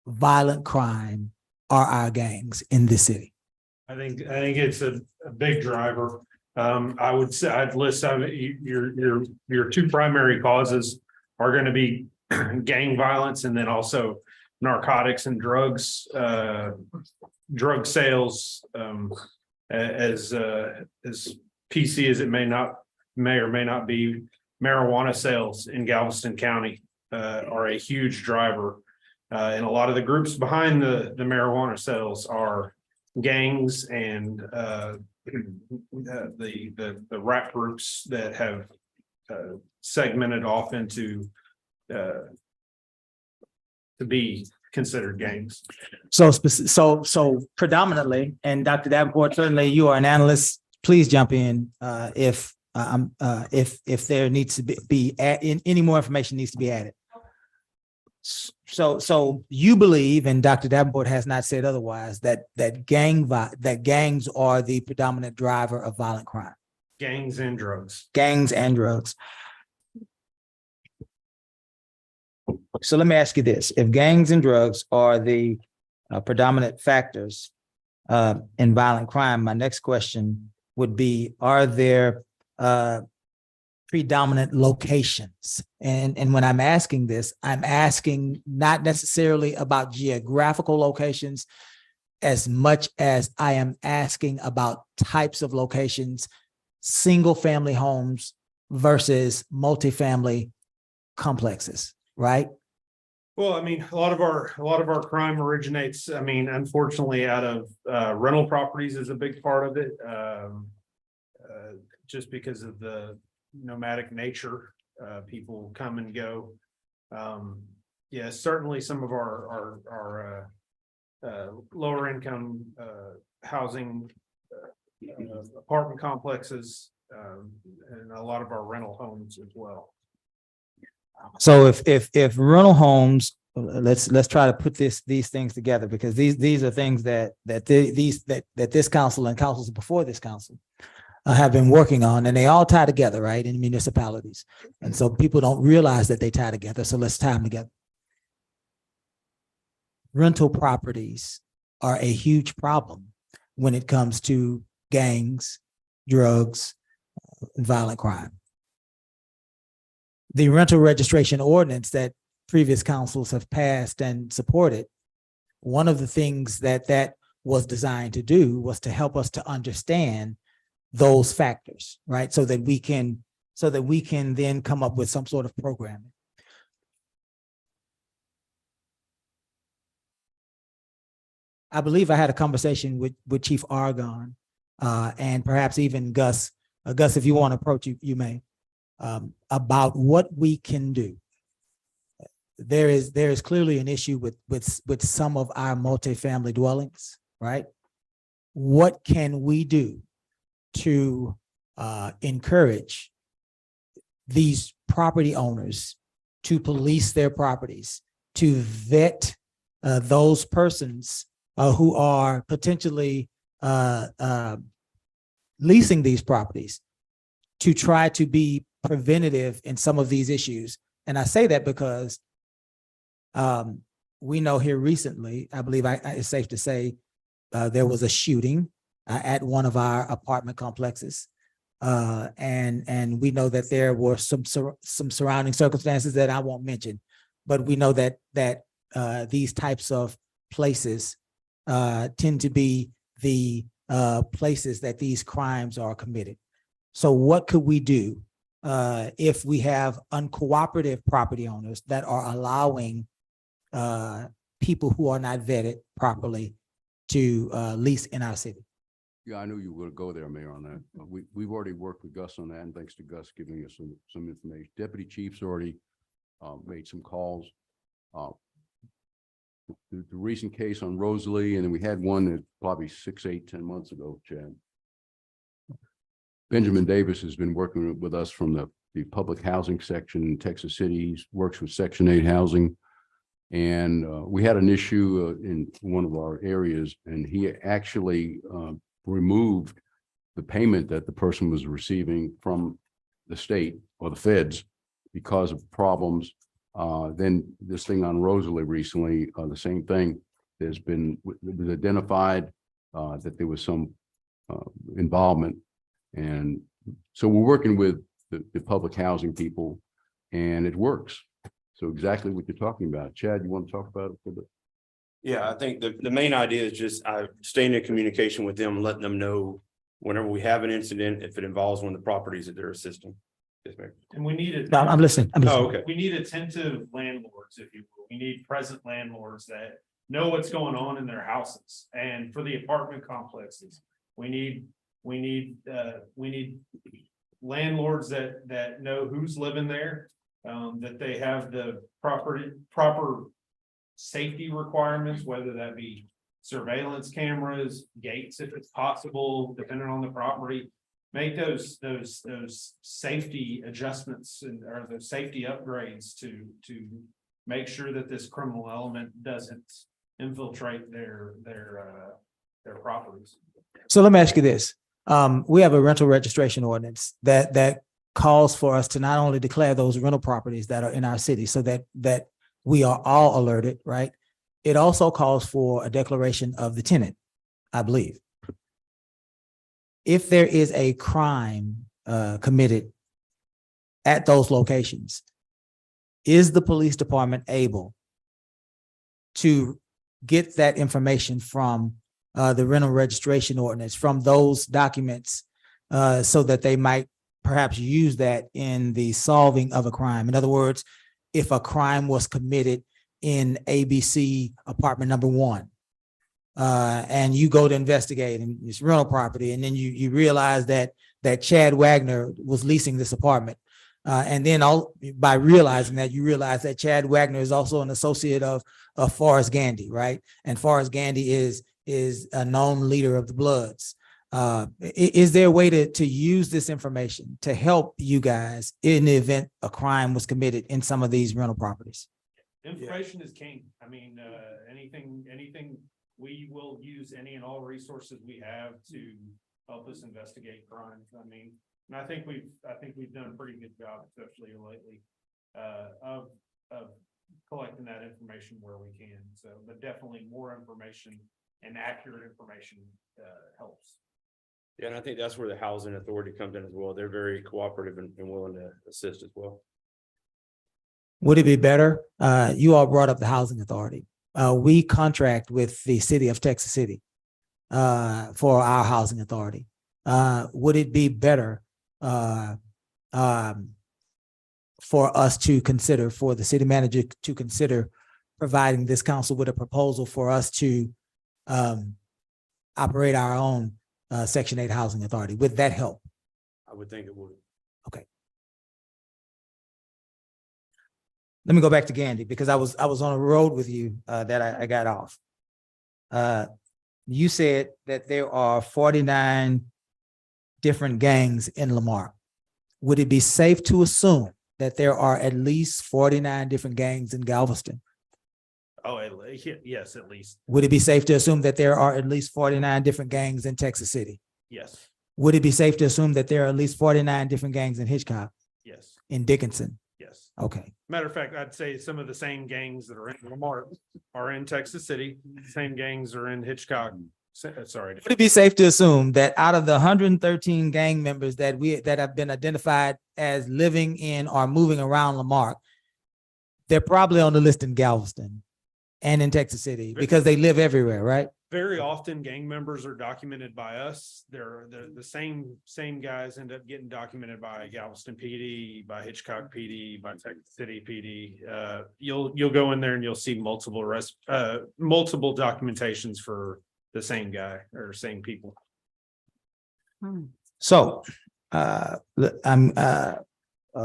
violent crime are our gangs in this city? I think it's a big driver. I would say I'd list your two primary causes are going to be gang violence and then also narcotics and drugs, drug sales. As PC as it may or may not be, marijuana sales in Galveston County are a huge driver. And a lot of the groups behind the marijuana sales are gangs and the rap groups that have segmented off into to be considered gangs. So predominantly, and Dr. Davenport, certainly you are an analyst. Please jump in if there needs to be any more information needs to be added. So you believe, and Dr. Davenport has not said otherwise, that gangs are the predominant driver of violent crime. Gangs and drugs. Gangs and drugs. So let me ask you this: if gangs and drugs are the predominant factors in violent crime, my next question would be: are there predominant locations? And when I'm asking this, I'm asking not necessarily about geographical locations as much as I am asking about types of locations, single family homes versus multifamily complexes, right? Well, I mean, a lot of our crime originates, I mean, unfortunately, out of rental properties is a big part of it. Just because of the nomadic nature, people come and go. Yeah, certainly some of our lower income housing apartment complexes and a lot of our rental homes as well. So if rental homes, let's try to put these things together, because these are things that this council and councils before this council have been working on, and they all tie together, right, in municipalities. And so people don't realize that they tie together. So let's tie them together. Rental properties are a huge problem when it comes to gangs, drugs, and violent crime. The rental registration ordinance that previous councils have passed and supported, one of the things that was designed to do was to help us to understand those factors, right? So that we can then come up with some sort of programming. I believe I had a conversation with Chief Argon, and perhaps even Gus. Gus, if you want to approach, you may, about what we can do. There is clearly an issue with some of our multifamily dwellings, right? What can we do to encourage these property owners to police their properties, to vet those persons who are potentially leasing these properties, to try to be preventative in some of these issues? And I say that because we know here recently, I believe it's safe to say, there was a shooting at one of our apartment complexes. And we know that there were some surrounding circumstances that I won't mention, but we know that these types of places tend to be the places that these crimes are committed. So what could we do if we have uncooperative property owners that are allowing people who are not vetted properly to lease in our city? Yeah, I knew you were going to go there, Mayor, on that. We've already worked with Gus on that, and thanks to Gus giving us some information. Deputy Chief's already made some calls. The recent case on Rosalie, and then we had one that probably 6, 8, 10 months ago, Chad. Benjamin Davis has been working with us from the public housing section in Texas City. He works with Section 8 housing. And we had an issue in one of our areas, and he actually removed the payment that the person was receiving from the state or the feds because of problems. Then this thing on Rosalie recently, the same thing. It was identified that there was some involvement. And so we're working with the public housing people, and it works. So exactly what you're talking about. Chad, you want to talk about it for the? Yeah, I think the main idea is just staying in communication with them, letting them know whenever we have an incident, if it involves one of the properties that they're assisting. Yes, ma'am. And we need it. No, I'm listening. Oh, okay. We need attentive landlords, if you will. We need present landlords that know what's going on in their houses. And for the apartment complexes, we need landlords that know who's living there, that they have the proper safety requirements, whether that be surveillance cameras, gates, if it's possible, depending on the property. Make those safety adjustments or those safety upgrades to make sure that this criminal element doesn't infiltrate their properties. So let me ask you this. We have a rental registration ordinance that calls for us to not only declare those rental properties that are in our city so that we are all alerted, right? It also calls for a declaration of the tenant, I believe. If there is a crime committed at those locations, is the police department able to get that information from the rental registration ordinance, from those documents, so that they might perhaps use that in the solving of a crime? In other words, if a crime was committed in ABC apartment number 1, and you go to investigate and it's rental property, and then you realize that Chad Wagner was leasing this apartment. And then by realizing that, you realize that Chad Wagner is also an associate of Forrest Gandy, right? And Forrest Gandy is a known leader of the Bloods. Is there a way to use this information to help you guys in the event a crime was committed in some of these rental properties? Information is king. I mean, anything, we will use any and all resources we have to help us investigate crimes. I mean, and I think we've done a pretty good job, especially lately, of collecting that information where we can. So, but definitely more information and accurate information helps. Yeah, and I think that's where the housing authority comes in as well. They're very cooperative and willing to assist as well. Would it be better? You all brought up the housing authority. We contract with the city of Texas City for our housing authority. Would it be better for us to consider, for the city manager to consider providing this council with a proposal for us to operate our own Section 8 housing authority? Would that help? I would think it would. Let me go back to Gandy because I was on a road with you that I got off. You said that there are 49 different gangs in Lamar. Would it be safe to assume that there are at least 49 different gangs in Galveston? Oh, yes, at least. Would it be safe to assume that there are at least 49 different gangs in Texas City? Yes, Would it be safe to assume that there are at least 49 different gangs in Hitchcock, yes, in Dickinson? yes. Okay. Matter of fact, I'd say some of the same gangs that are in Lamar are in Texas City. Same gangs are in Hitchcock. Sorry. Would it be safe to assume that out of the 113 gang members that have been identified as living in or moving around Lamar, they're probably on the list in Galveston and in Texas City because they live everywhere, right? Very often gang members are documented by us. They're the same guys end up getting documented by Galveston PD, by Hitchcock PD, by Texas City PD. You'll go in there and you'll see multiple documentations for the same guy or same people. So I'm a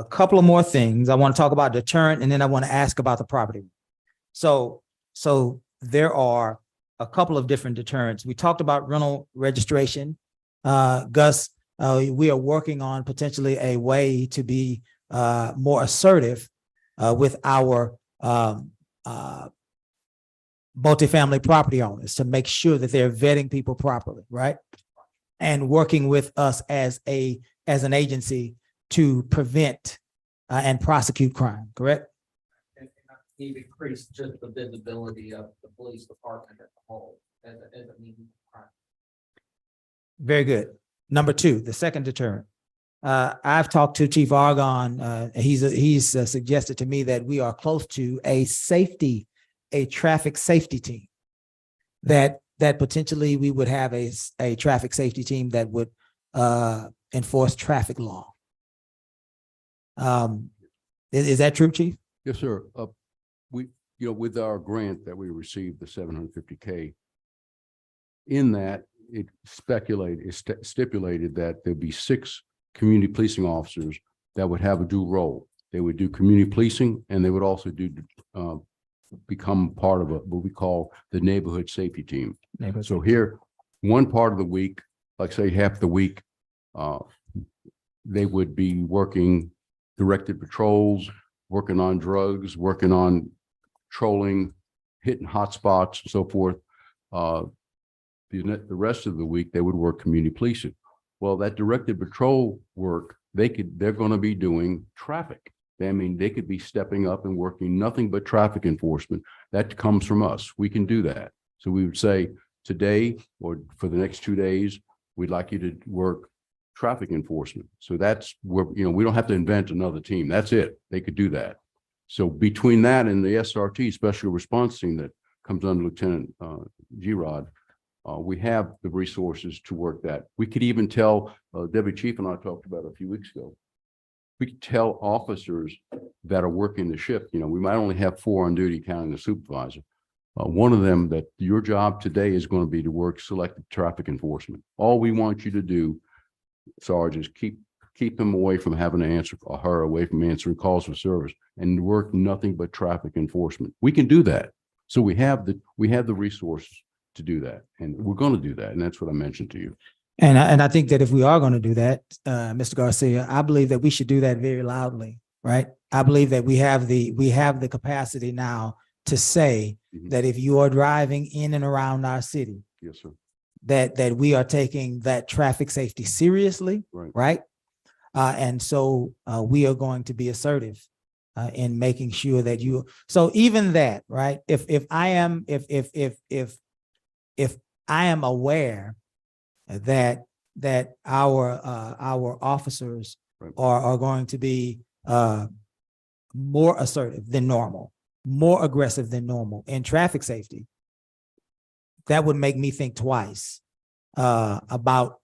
couple of more things. I want to talk about deterrent and then I want to ask about the property. So there are a couple of different deterrents. We talked about rental registration. Gus, we are working on potentially a way to be more assertive with our multifamily property owners to make sure that they're vetting people properly, right? And working with us as an agency to prevent and prosecute crime, correct? And increase just the visibility of the police department as a whole, as a means of crime. Very good. Number two, the second deterrent. I've talked to Chief Argon. He's suggested to me that we are close to a traffic safety team. That potentially we would have a traffic safety team that would enforce traffic law. Is that true, Chief? Yes, sir. With our grant that we received, the $750K, in that it stipulated that there'd be 6 community policing officers that would have a dual role. They would do community policing and they would also become part of what we call the neighborhood safety team. So here, one part of the week, like say half the week, they would be working directed patrols, working on drugs, working on trolling, hitting hot spots and so forth. The rest of the week, they would work community policing. Well, that directed patrol work, they're going to be doing traffic. I mean, they could be stepping up and working nothing but traffic enforcement. That comes from us. We can do that. So we would say today or for the next 2 days, we'd like you to work traffic enforcement. So that's where, we don't have to invent another team. That's it. They could do that. So between that and the SRT, special response team that comes under Lieutenant G-Rod, we have the resources to work that. We could even tell, Deputy Chief and I talked about it a few weeks ago. We could tell officers that are working the shift, we might only have 4 on duty counting the supervisor. One of them that your job today is going to be to work selective traffic enforcement. All we want you to do, Sarge, is keep him away from having to answer, or her away from answering calls for service, and work nothing but traffic enforcement. We can do that. So we have the resources to do that, and we're going to do that. And that's what I mentioned to you. And I think that if we are going to do that, Mr. Garcia, I believe that we should do that very loudly, right? I believe that we have the capacity now to say that if you are driving in and around our city, Yes, sir. that we are taking that traffic safety seriously, right? And so we are going to be assertive in making sure that so even that, right? If I am aware that our officers Right. are going to be more assertive than normal, more aggressive than normal in traffic safety. That would make me think twice about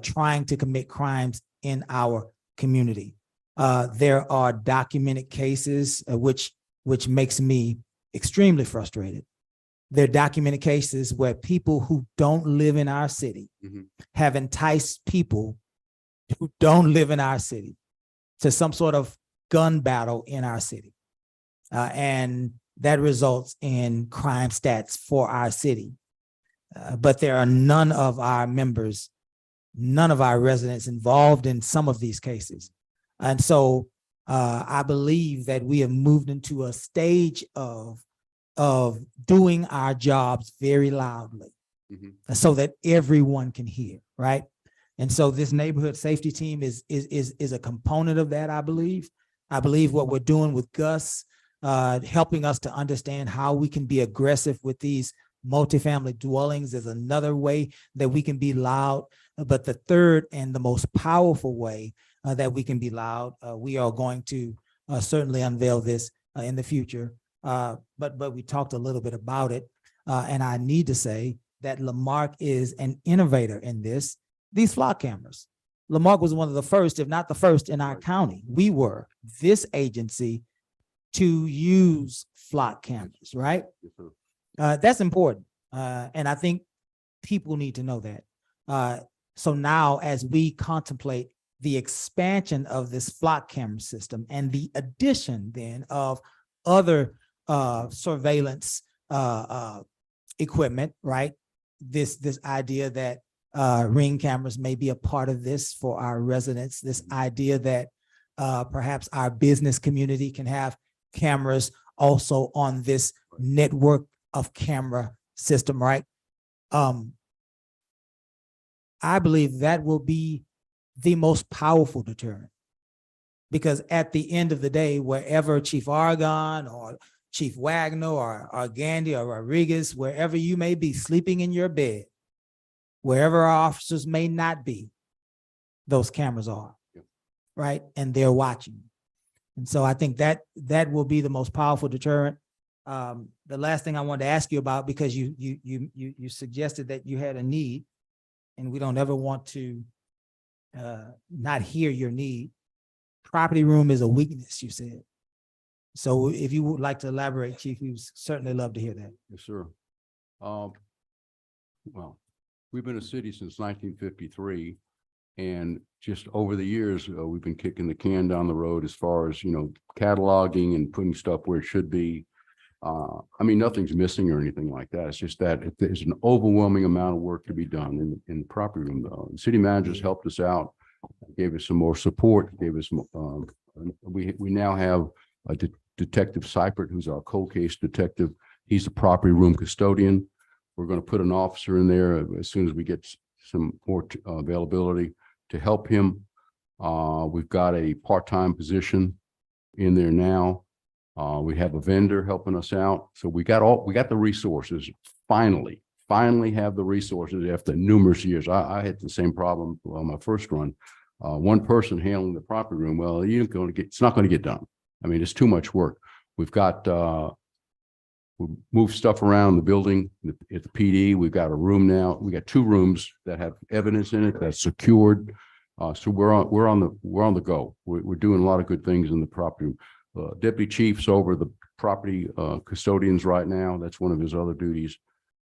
trying to commit crimes in our community. There are documented cases which makes me extremely frustrated. There are documented cases where people who don't live in our city Mhm. have enticed people who don't live in our city to some sort of gun battle in our city. And that results in crime stats for our city. But there are none of our members, none of our residents involved in some of these cases. And so I believe that we have moved into a stage of doing our jobs very loudly Mhm. so that everyone can hear, right? And so this neighborhood safety team is a component of that, I believe. I believe what we're doing with Gus, helping us to understand how we can be aggressive with these multifamily dwellings is another way that we can be loud. But the third and the most powerful way that we can be loud, we are going to certainly unveil this in the future. But we talked a little bit about it. And I need to say that Lamarque is an innovator in this. These flock cameras. Lamarque was one of the first, if not the first in our county. We were this agency to use flock cameras, right? Yes, sir. That's important. And I think people need to know that. So now as we contemplate the expansion of this flock camera system and the addition then of other surveillance equipment, right? This idea that ring cameras may be a part of this for our residents, this idea that perhaps our business community can have cameras also on this network of camera system, right? I believe that will be the most powerful deterrent. Because at the end of the day, wherever Chief Argon or Chief Wagner or Gandy or Rodriguez, wherever you may be sleeping in your bed, wherever our officers may not be, those cameras are, right? And they're watching. And so I think that will be the most powerful deterrent. The last thing I wanted to ask you about, because you suggested that you had a need, and we don't ever want to not hear your need. Property room is a weakness, you said. So if you would like to elaborate, Chief, we would certainly love to hear that. Yes, sir. Well, we've been a city since 1953. And just over the years, we've been kicking the can down the road as far as, cataloging and putting stuff where it should be. I mean, nothing's missing or anything like that. It's just that there's an overwhelming amount of work to be done in the property room, though. The city managers helped us out, gave us some more support, gave us, we now have a Detective Seipert, who's our cold case detective. He's the property room custodian. We're going to put an officer in there as soon as we get some more availability to help him. We've got a part-time position in there now. We have a vendor helping us out. So we got the resources, finally have the resources after numerous years. I had the same problem on my first run. One person handling the property room. Well, it's not going to get done. I mean, it's too much work. We've got, we moved stuff around the building at the PD. We've got a room now. We got 2 rooms that have evidence in it that's secured. So we're on the go. We're doing a lot of good things in the property room. Deputy Chief's over the property custodians right now. That's one of his other duties.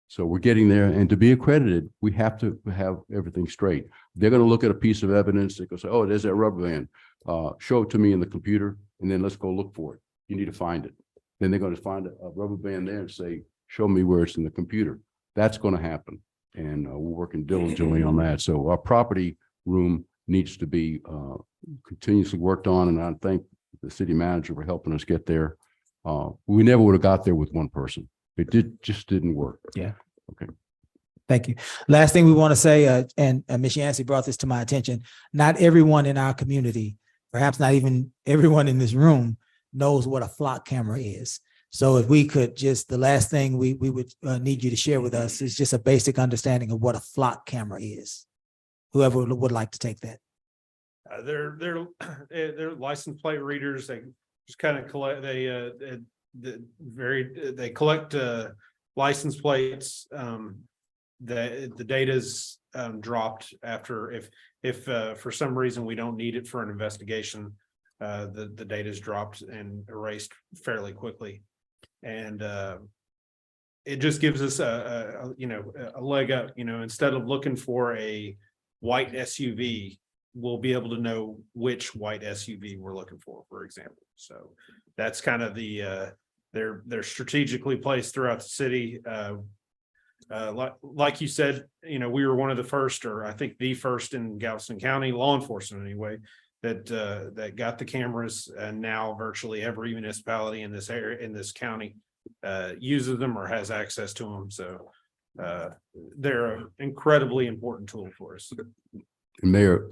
So we're getting there, and to be accredited, we have to have everything straight. They're going to look at a piece of evidence. They go say, "Oh, there's that rubber band. Show it to me in the computer, and then let's go look for it. You need to find it." Then they're going to find a rubber band there and say, "Show me where it's in the computer." That's going to happen, and we're working diligently on that. So our property room needs to be continuously worked on, and I thank the city manager for helping us get there. We never would have got there with one person. It just didn't work. Yeah. Okay. Thank you. Last thing we want to say, and Ms. Yancey brought this to my attention, not everyone in our community, perhaps not even everyone in this room, knows what a flock camera is. So if we could just, the last thing we would need you to share with us is just a basic understanding of what a flock camera is. Whoever would like to take that. They're license plate readers. They just kind of collect, they collect license plates. The data's dropped after, if for some reason we don't need it for an investigation, the data's dropped and erased fairly quickly. And it just gives us a leg up, instead of looking for a white SUV, we'll be able to know which white SUV we're looking for example. So that's kind of they're strategically placed throughout the city. Like you said, we were one of the first, or I think the first in Galveston County, law enforcement anyway, that got the cameras, and now virtually every municipality in this area, in this county, uses them or has access to them. So they're an incredibly important tool for us. Mayor,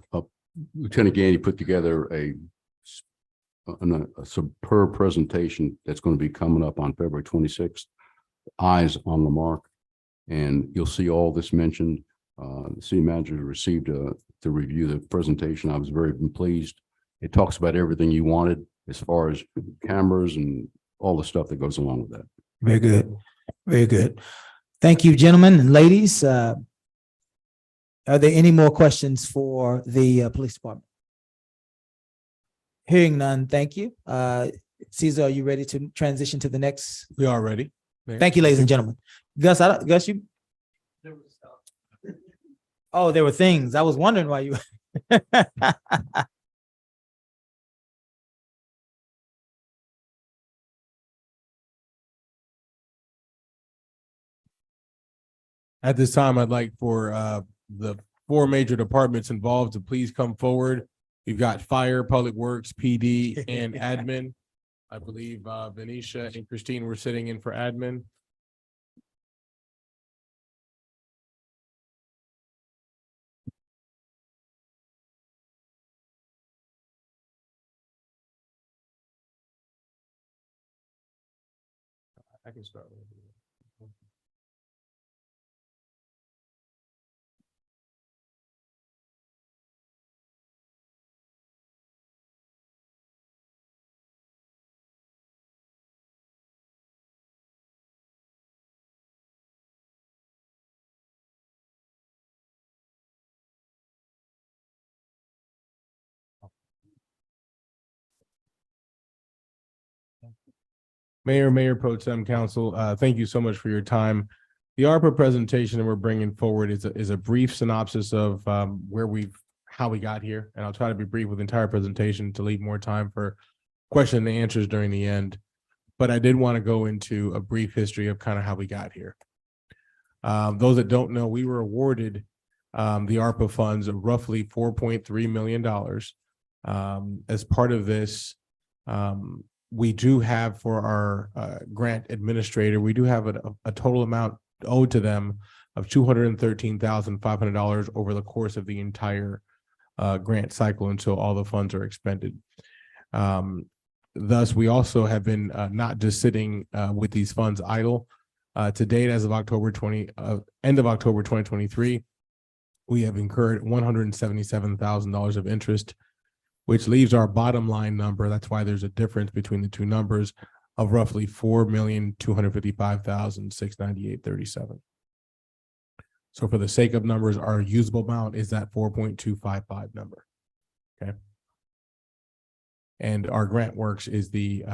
Lieutenant Gandy put together a superb presentation that's going to be coming up on February 26th, Eyes on the Mark. And you'll see all this mentioned. The city manager received to review the presentation. I was very pleased. It talks about everything you wanted as far as cameras and all the stuff that goes along with that. Very good. Very good. Thank you, gentlemen and ladies. Are there any more questions for the police department? Hearing none, thank you. Caesar, are you ready to transition to the next? We are ready. Thank you, ladies and gentlemen. Gus, Gus, you? Oh, there were things. I was wondering why you. At this time, I'd like for the 4 major departments involved to please come forward. We've got fire, public works, PD, and admin. I believe Venetia and Christine were sitting in for admin. I can start with it. Mayor Pro Tem Council, thank you so much for your time. The ARPA presentation that we're bringing forward is a brief synopsis of how we got here. And I'll try to be brief with the entire presentation to leave more time for question and answers during the end. But I did want to go into a brief history of kind of how we got here. Those that don't know, we were awarded the ARPA funds of roughly $4.3 million. As part of this, we do have for our grant administrator, we do have a total amount owed to them of $213,500 over the course of the entire grant cycle until all the funds are expended. Thus, we also have been not just sitting with these funds idle. To date, as of end of October 2023, we have incurred $177,000 of interest, which leaves our bottom line number. That's why there's a difference between the two numbers of roughly $4,255,698.37. So for the sake of numbers, our usable amount is that 4.255 number. Okay. And our grant works is the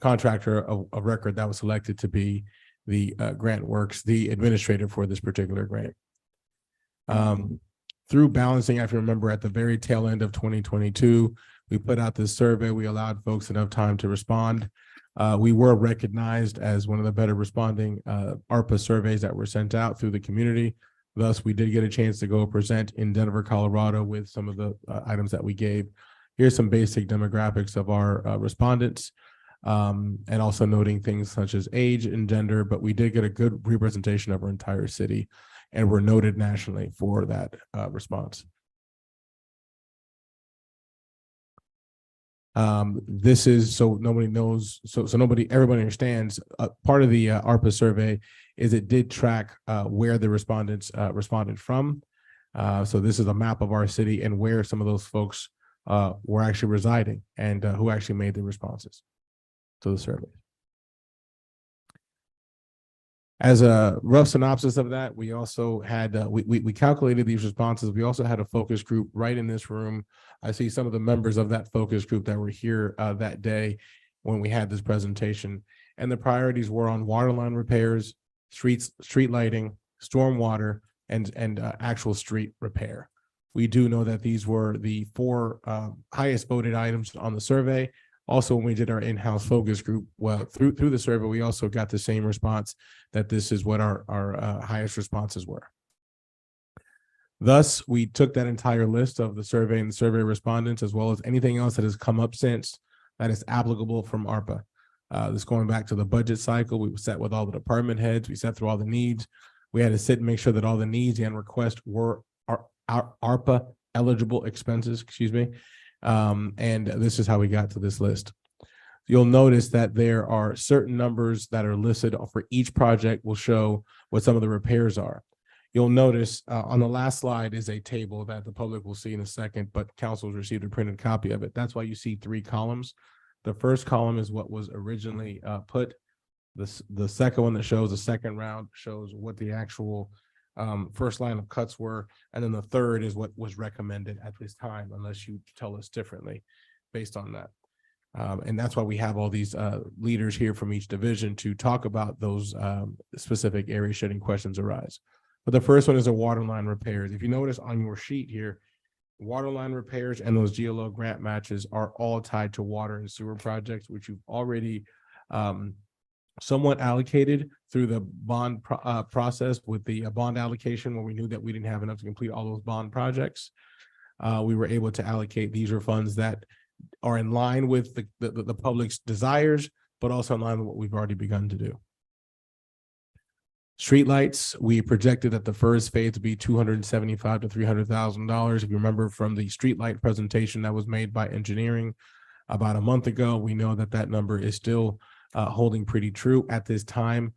contractor of record that was selected to be the grant works, the administrator for this particular grant. Through balancing, I can remember at the very tail end of 2022, we put out this survey. We allowed folks enough time to respond. We were recognized as one of the better responding ARPA surveys that were sent out through the community. Thus, we did get a chance to go present in Denver, Colorado with some of the items that we gave. Here's some basic demographics of our respondents, and also noting things such as age and gender, but we did get a good representation of our entire city, and we're noted nationally for that response. This is so nobody knows, so everybody understands, part of the ARPA survey is it did track where the respondents responded from. So this is a map of our city and where some of those folks were actually residing and who actually made the responses to the survey. As a rough synopsis of that, we also had, we calculated these responses. We also had a focus group right in this room. I see some of the members of that focus group that were here that day when we had this presentation. And the priorities were on water line repairs, street lighting, stormwater, and actual street repair. We do know that these were the 4 highest voted items on the survey. Also, when we did our in-house focus group, well, through the survey, we also got the same response that this is what our highest responses were. Thus, we took that entire list of the survey and the survey respondents, as well as anything else that has come up since that is applicable from ARPA. This going back to the budget cycle, we sat with all the department heads, we sat through all the needs. We had to sit and make sure that all the needs and requests were ARPA eligible expenses, excuse me. And this is how we got to this list. You'll notice that there are certain numbers that are listed for each project will show what some of the repairs are. You'll notice on the last slide is a table that the public will see in a second, but council's received a printed copy of it. That's why you see 3 columns. The first column is what was originally put. The second one that shows the second round shows what the actual first line of cuts were. And then the third is what was recommended at this time, unless you tell us differently based on that. And that's why we have all these leaders here from each division to talk about those specific areas should any questions arise. But the first one is a water line repairs. If you notice on your sheet here, water line repairs and those GLO grant matches are all tied to water and sewer projects, which you've already somewhat allocated through the bond process with the bond allocation when we knew that we didn't have enough to complete all those bond projects. We were able to allocate, these are funds that are in line with the public's desires, but also in line with what we've already begun to do. Streetlights, we projected that the first phase would be $275,000 to $300,000. If you remember from the streetlight presentation that was made by engineering about a month ago, we know that that number is still holding pretty true at this time.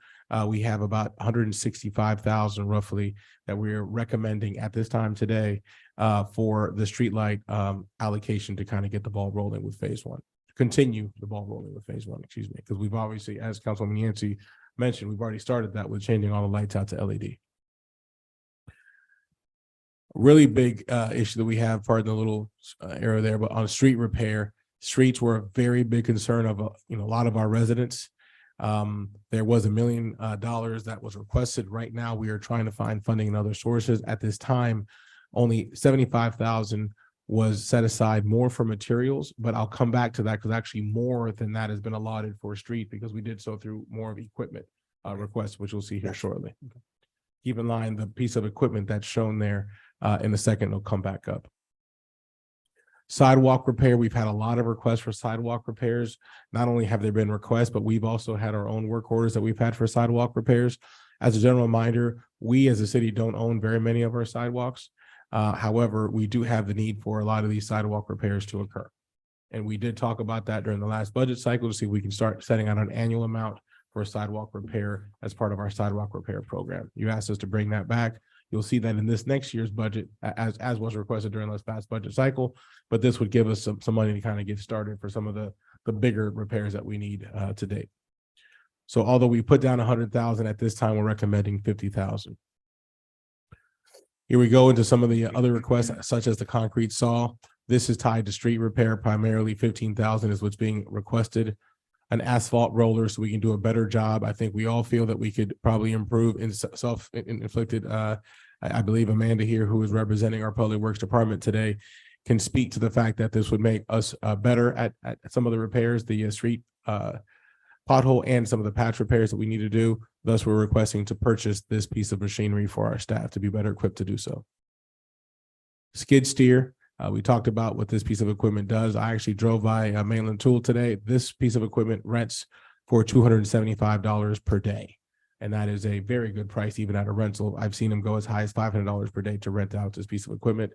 We have about 165,000 roughly that we're recommending at this time today for the streetlight allocation to kind of get the ball rolling with phase 1. Continue the ball rolling with phase 1, excuse me, because we've obviously, as Councilwoman Yancey mentioned, we've already started that with changing all the lights out to LED. Really big issue that we have, pardon the little error there, but on street repair, streets were a very big concern of a lot of our residents. There was $1 million that was requested. Right now, we are trying to find funding in other sources. At this time, only 75,000 was set aside more for materials, but I'll come back to that because actually more than that has been allotted for street because we did so through more of equipment requests, which we'll see here shortly. Okay. Keep in mind the piece of equipment that's shown there in a second, will come back up. Sidewalk repair, we've had a lot of requests for sidewalk repairs. Not only have there been requests, but we've also had our own work orders that we've had for sidewalk repairs. As a general reminder, we as a city don't own very many of our sidewalks. However, we do have the need for a lot of these sidewalk repairs to occur. And we did talk about that during the last budget cycle to see if we can start setting out an annual amount for a sidewalk repair as part of our sidewalk repair program. You asked us to bring that back. You'll see that in this next year's budget, as was requested during this past budget cycle, but this would give us some money to kind of get started for some of the bigger repairs that we need to date. So although we put down 100,000 at this time, we're recommending 50,000. Here we go into some of the other requests, such as the concrete saw. This is tied to street repair. Primarily 15,000 is what's being requested. An asphalt roller so we can do a better job. I think we all feel that we could probably improve in self-inflicted. I believe Amanda here, who is representing our public works department today, can speak to the fact that this would make us better at some of the repairs, the street pothole and some of the patch repairs that we need to do. Thus, we're requesting to purchase this piece of machinery for our staff to be better equipped to do so. Skid steer. We talked about what this piece of equipment does. I actually drove by Mainland Tool today. This piece of equipment rents for $275 per day. And that is a very good price, even at a rental. I've seen them go as high as $500 per day to rent out this piece of equipment.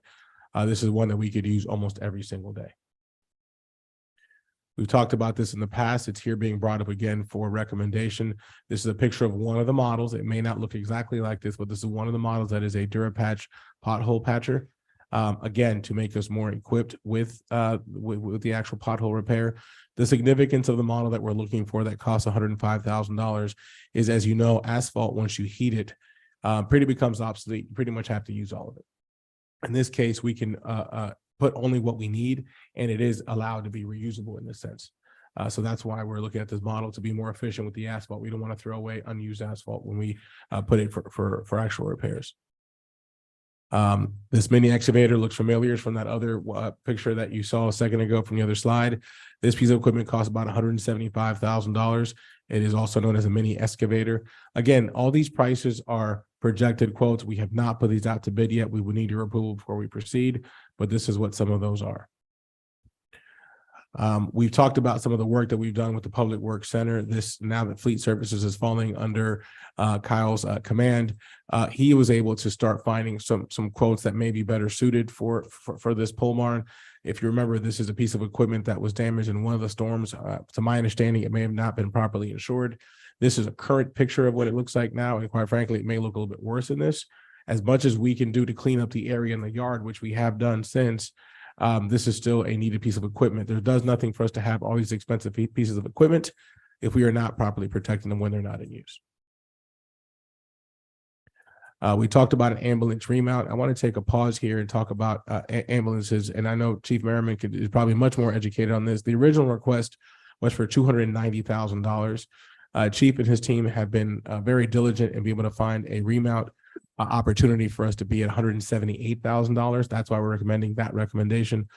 This is one that we could use almost every single day. We've talked about this in the past. It's here being brought up again for recommendation. This is a picture of one of the models. It may not look exactly like this, but this is one of the models that is a DuraPatch pothole patcher. Again, to make us more equipped with the actual pothole repair. The significance of the model that we're looking for that costs $105,000 is, as you know, asphalt, once you heat it, pretty becomes obsolete. You pretty much have to use all of it. In this case, we can put only what we need, and it is allowed to be reusable in this sense. So that's why we're looking at this model to be more efficient with the asphalt. We don't want to throw away unused asphalt when we put it for actual repairs. This mini excavator looks familiar from that other picture that you saw a second ago from the other slide. This piece of equipment costs about $175,000. It is also known as a mini excavator. Again, all these prices are projected quotes. We have not put these out to bid yet. We would need your approval before we proceed, but this is what some of those are. We've talked about some of the work that we've done with the Public Works Center. This, now that Fleet Services is falling under Kyle's command, he was able to start finding some quotes that may be better suited for this pole barn. If you remember, this is a piece of equipment that was damaged in one of the storms. To my understanding, it may have not been properly insured. This is a current picture of what it looks like now, and quite frankly, it may look a little bit worse than this. As much as we can do to clean up the area in the yard, which we have done since, this is still a needed piece of equipment. There does nothing for us to have all these expensive pieces of equipment if we are not properly protecting them when they're not in use. We talked about an ambulance remount. I want to take a pause here and talk about ambulances. And I know Chief Merriman is probably much more educated on this. The original request was for $290,000. Chief and his team have been very diligent in being able to find a remount opportunity for us to be at $178,000. That's why we're recommending that recommendation.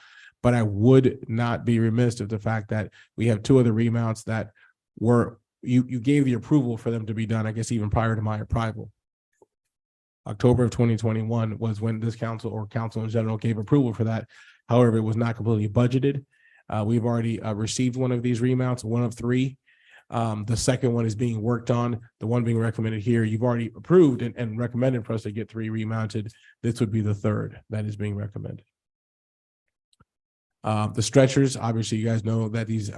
But I would not be remiss of the fact that we have two other remounts that were, you gave the approval for them to be done, I guess, even prior to my arrival. October of 2021 was when this council, or council in general, gave approval for that. However, it was not completely budgeted. We've already received one of these remounts, one of three. The second one is being worked on. The one being recommended here, you've already approved and recommended for us to get 3 remounted. This would be the third that is being recommended. The stretchers, obviously, you guys know that these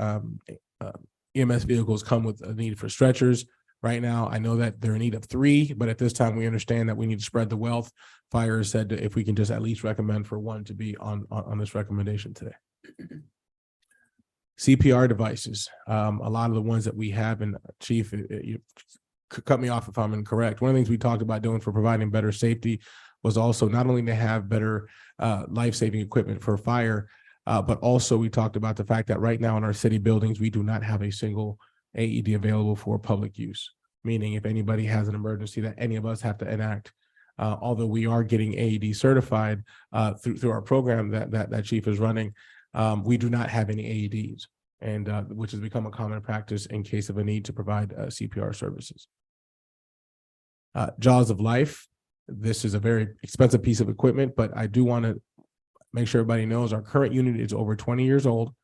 EMS vehicles come with a need for stretchers. Right now, I know that they're in need of 3, but at this time, we understand that we need to spread the wealth. Fire said that if we can just at least recommend for 1 to be on this recommendation today. CPR devices, a lot of the ones that we have, and Chief, you cut me off if I'm incorrect. One of the things we talked about doing for providing better safety was also not only to have better life-saving equipment for fire, but also we talked about the fact that right now in our city buildings, we do not have a single AED available for public use, meaning if anybody has an emergency that any of us have to enact, although we are getting AED certified through our program that Chief is running, we do not have any AEDs, and which has become a common practice in case of a need to provide CPR services. Jaws of Life. This is a very expensive piece of equipment, but I do want to make sure everybody knows our current unit is over 20 years old,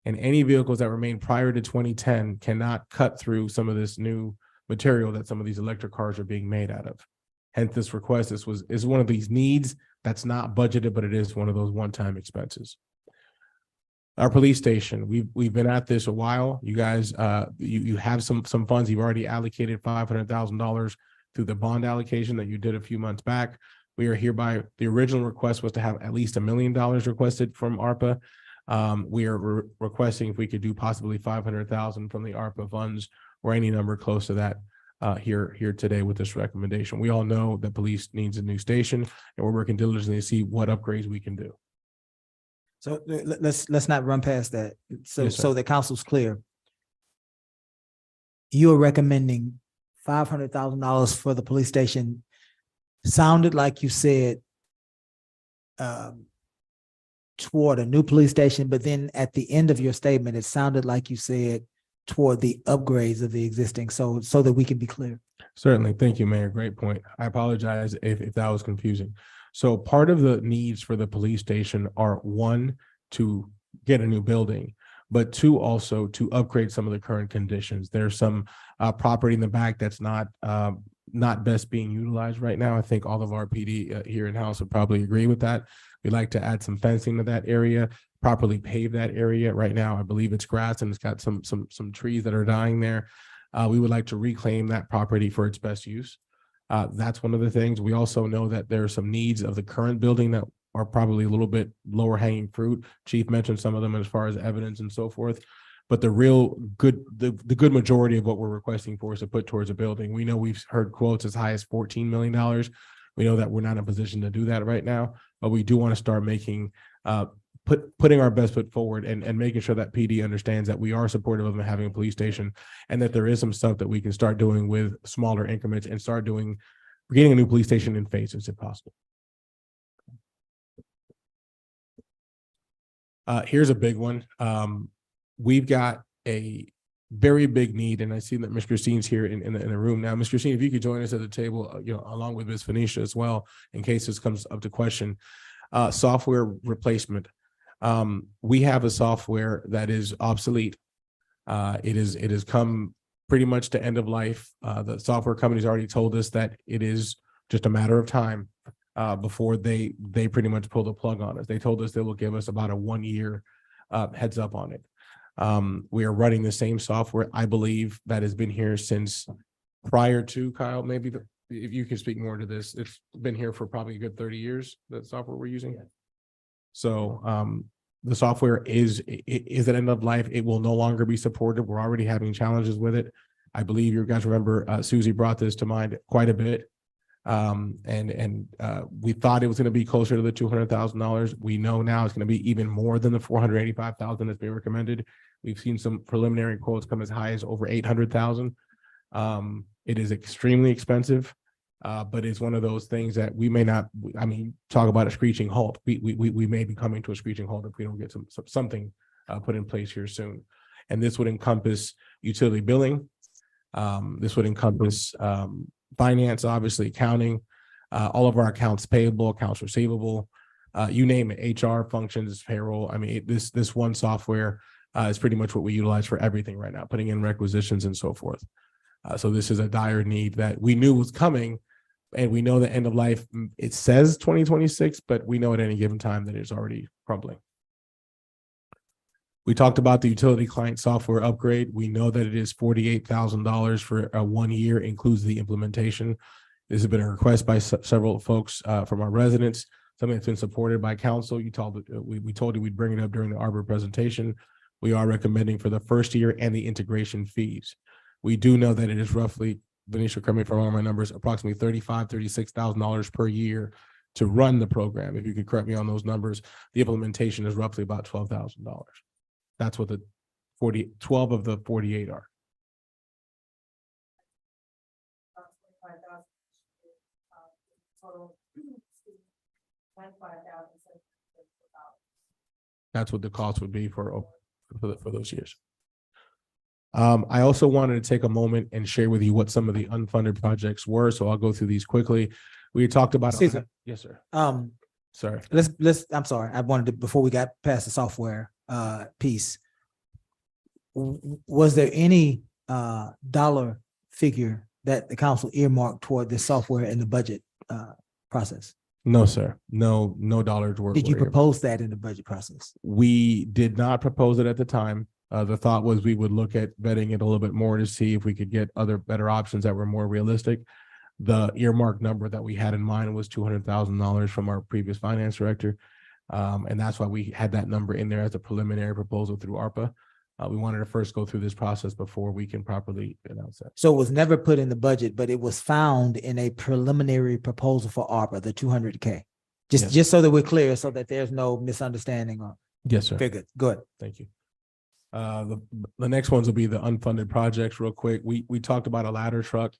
and any vehicles that remain prior to 2010 cannot cut through some of this new material that some of these electric cars are being made out of. Hence this request. This is one of these needs that's not budgeted, but it is one of those one-time expenses. Our police station, we've been at this a while. You guys, you have some funds. You've already allocated $500,000 through the bond allocation that you did a few months back. We are hereby, the original request was to have at least $1 million requested from ARPA. We are requesting if we could do possibly 500,000 from the ARPA funds, or any number close to that here today with this recommendation. We all know that police needs a new station, and we're working diligently to see what upgrades we can do. So let's not run past that. So Yes, sir. so the council's clear. You are recommending $500,000 for the police station. Sounded like you said toward a new police station, but then at the end of your statement, it sounded like you said toward the upgrades of the existing, so that we can be clear. Certainly. Thank you, Mayor. Great point. I apologize if that was confusing. So part of the needs for the police station are, 1, to get a new building, but 2, also to upgrade some of the current conditions. There's some property in the back that's not best being utilized right now. I think all of our PD here in house would probably agree with that. We'd like to add some fencing to that area, properly pave that area. Right now, I believe it's grass and it's got some trees that are dying there. We would like to reclaim that property for its best use. That's one of the things. We also know that there are some needs of the current building that are probably a little bit lower hanging fruit. Chief mentioned some of them as far as evidence and so forth. But the real good, the good majority of what we're requesting for is to put towards a building. We know we've heard quotes as high as $14 million. We know that we're not in a position to do that right now, but we do want to start making, putting our best foot forward and making sure that PD understands that we are supportive of them having a police station and that there is some stuff that we can start doing with smaller increments and start getting a new police station in phases if possible. Here's a big one. We've got a very big need, and I see that Ms. Christine's here in the room now. Ms. Christine, if you could join us at the table, along with Ms. Phoenicia as well, in case this comes up to question. Software replacement. We have a software that is obsolete. It has come pretty much to end of life. The software company's already told us that it is just a matter of time before they pretty much pull the plug on us. They told us they will give us about a 1 year heads up on it. We are running the same software, I believe, that has been here since prior to Kyle, maybe if you can speak more to this, it's been here for probably a good 30 years, the software we're using. So the software is at end of life. It will no longer be supported. We're already having challenges with it. I believe you guys remember Susie brought this to mind quite a bit. We thought it was going to be closer to the $200,000. We know now it's going to be even more than the $485,000 that's been recommended. We've seen some preliminary quotes come as high as over $800,000. It is extremely expensive, but it's one of those things that we may not. I mean, talk about a screeching halt. We may be coming to a screeching halt if we don't get something put in place here soon. And this would encompass utility billing. This would encompass finance, obviously accounting, all of our accounts payable, accounts receivable, you name it, HR functions, payroll. I mean, this one software is pretty much what we utilize for everything right now, putting in requisitions and so forth. So this is a dire need that we knew was coming, and we know the end of life, it says 2026, but we know at any given time that it's already crumbling. We talked about the utility client software upgrade. We know that it is $48,000 for a 1 year, includes the implementation. This has been a request by several folks from our residents, something that's been supported by council. We told you we'd bring it up during the Arbor presentation. We are recommending for the first year and the integration fees. We do know that it is roughly, Venetia, correct me if I'm wrong on my numbers, approximately $36,000 per year to run the program. If you could correct me on those numbers, the implementation is roughly about $12,000. That's what the 12 of the 48 are. That's what the cost would be for those years. I also wanted to take a moment and share with you what some of the unfunded projects were. So I'll go through these quickly. We talked about. Caesar. Yes, sir. Sorry. I'm sorry. I wanted to, before we got past the software piece, was there any dollar figure that the council earmarked toward this software in the budget process? No, sir. No dollars were. Did you propose that in the budget process? We did not propose it at the time. The thought was we would look at vetting it a little bit more to see if we could get better options that were more realistic. The earmark number that we had in mind was $200,000 from our previous finance director. And that's why we had that number in there as a preliminary proposal through ARPA. We wanted to first go through this process before we can properly announce that. So it was never put in the budget, but it was found in a preliminary proposal for ARPA, the 200K. Just so that we're clear, so that there's no misunderstanding or. Yes, sir. Very good. Good. Thank you. The next ones will be the unfunded projects real quick. We talked about a ladder truck.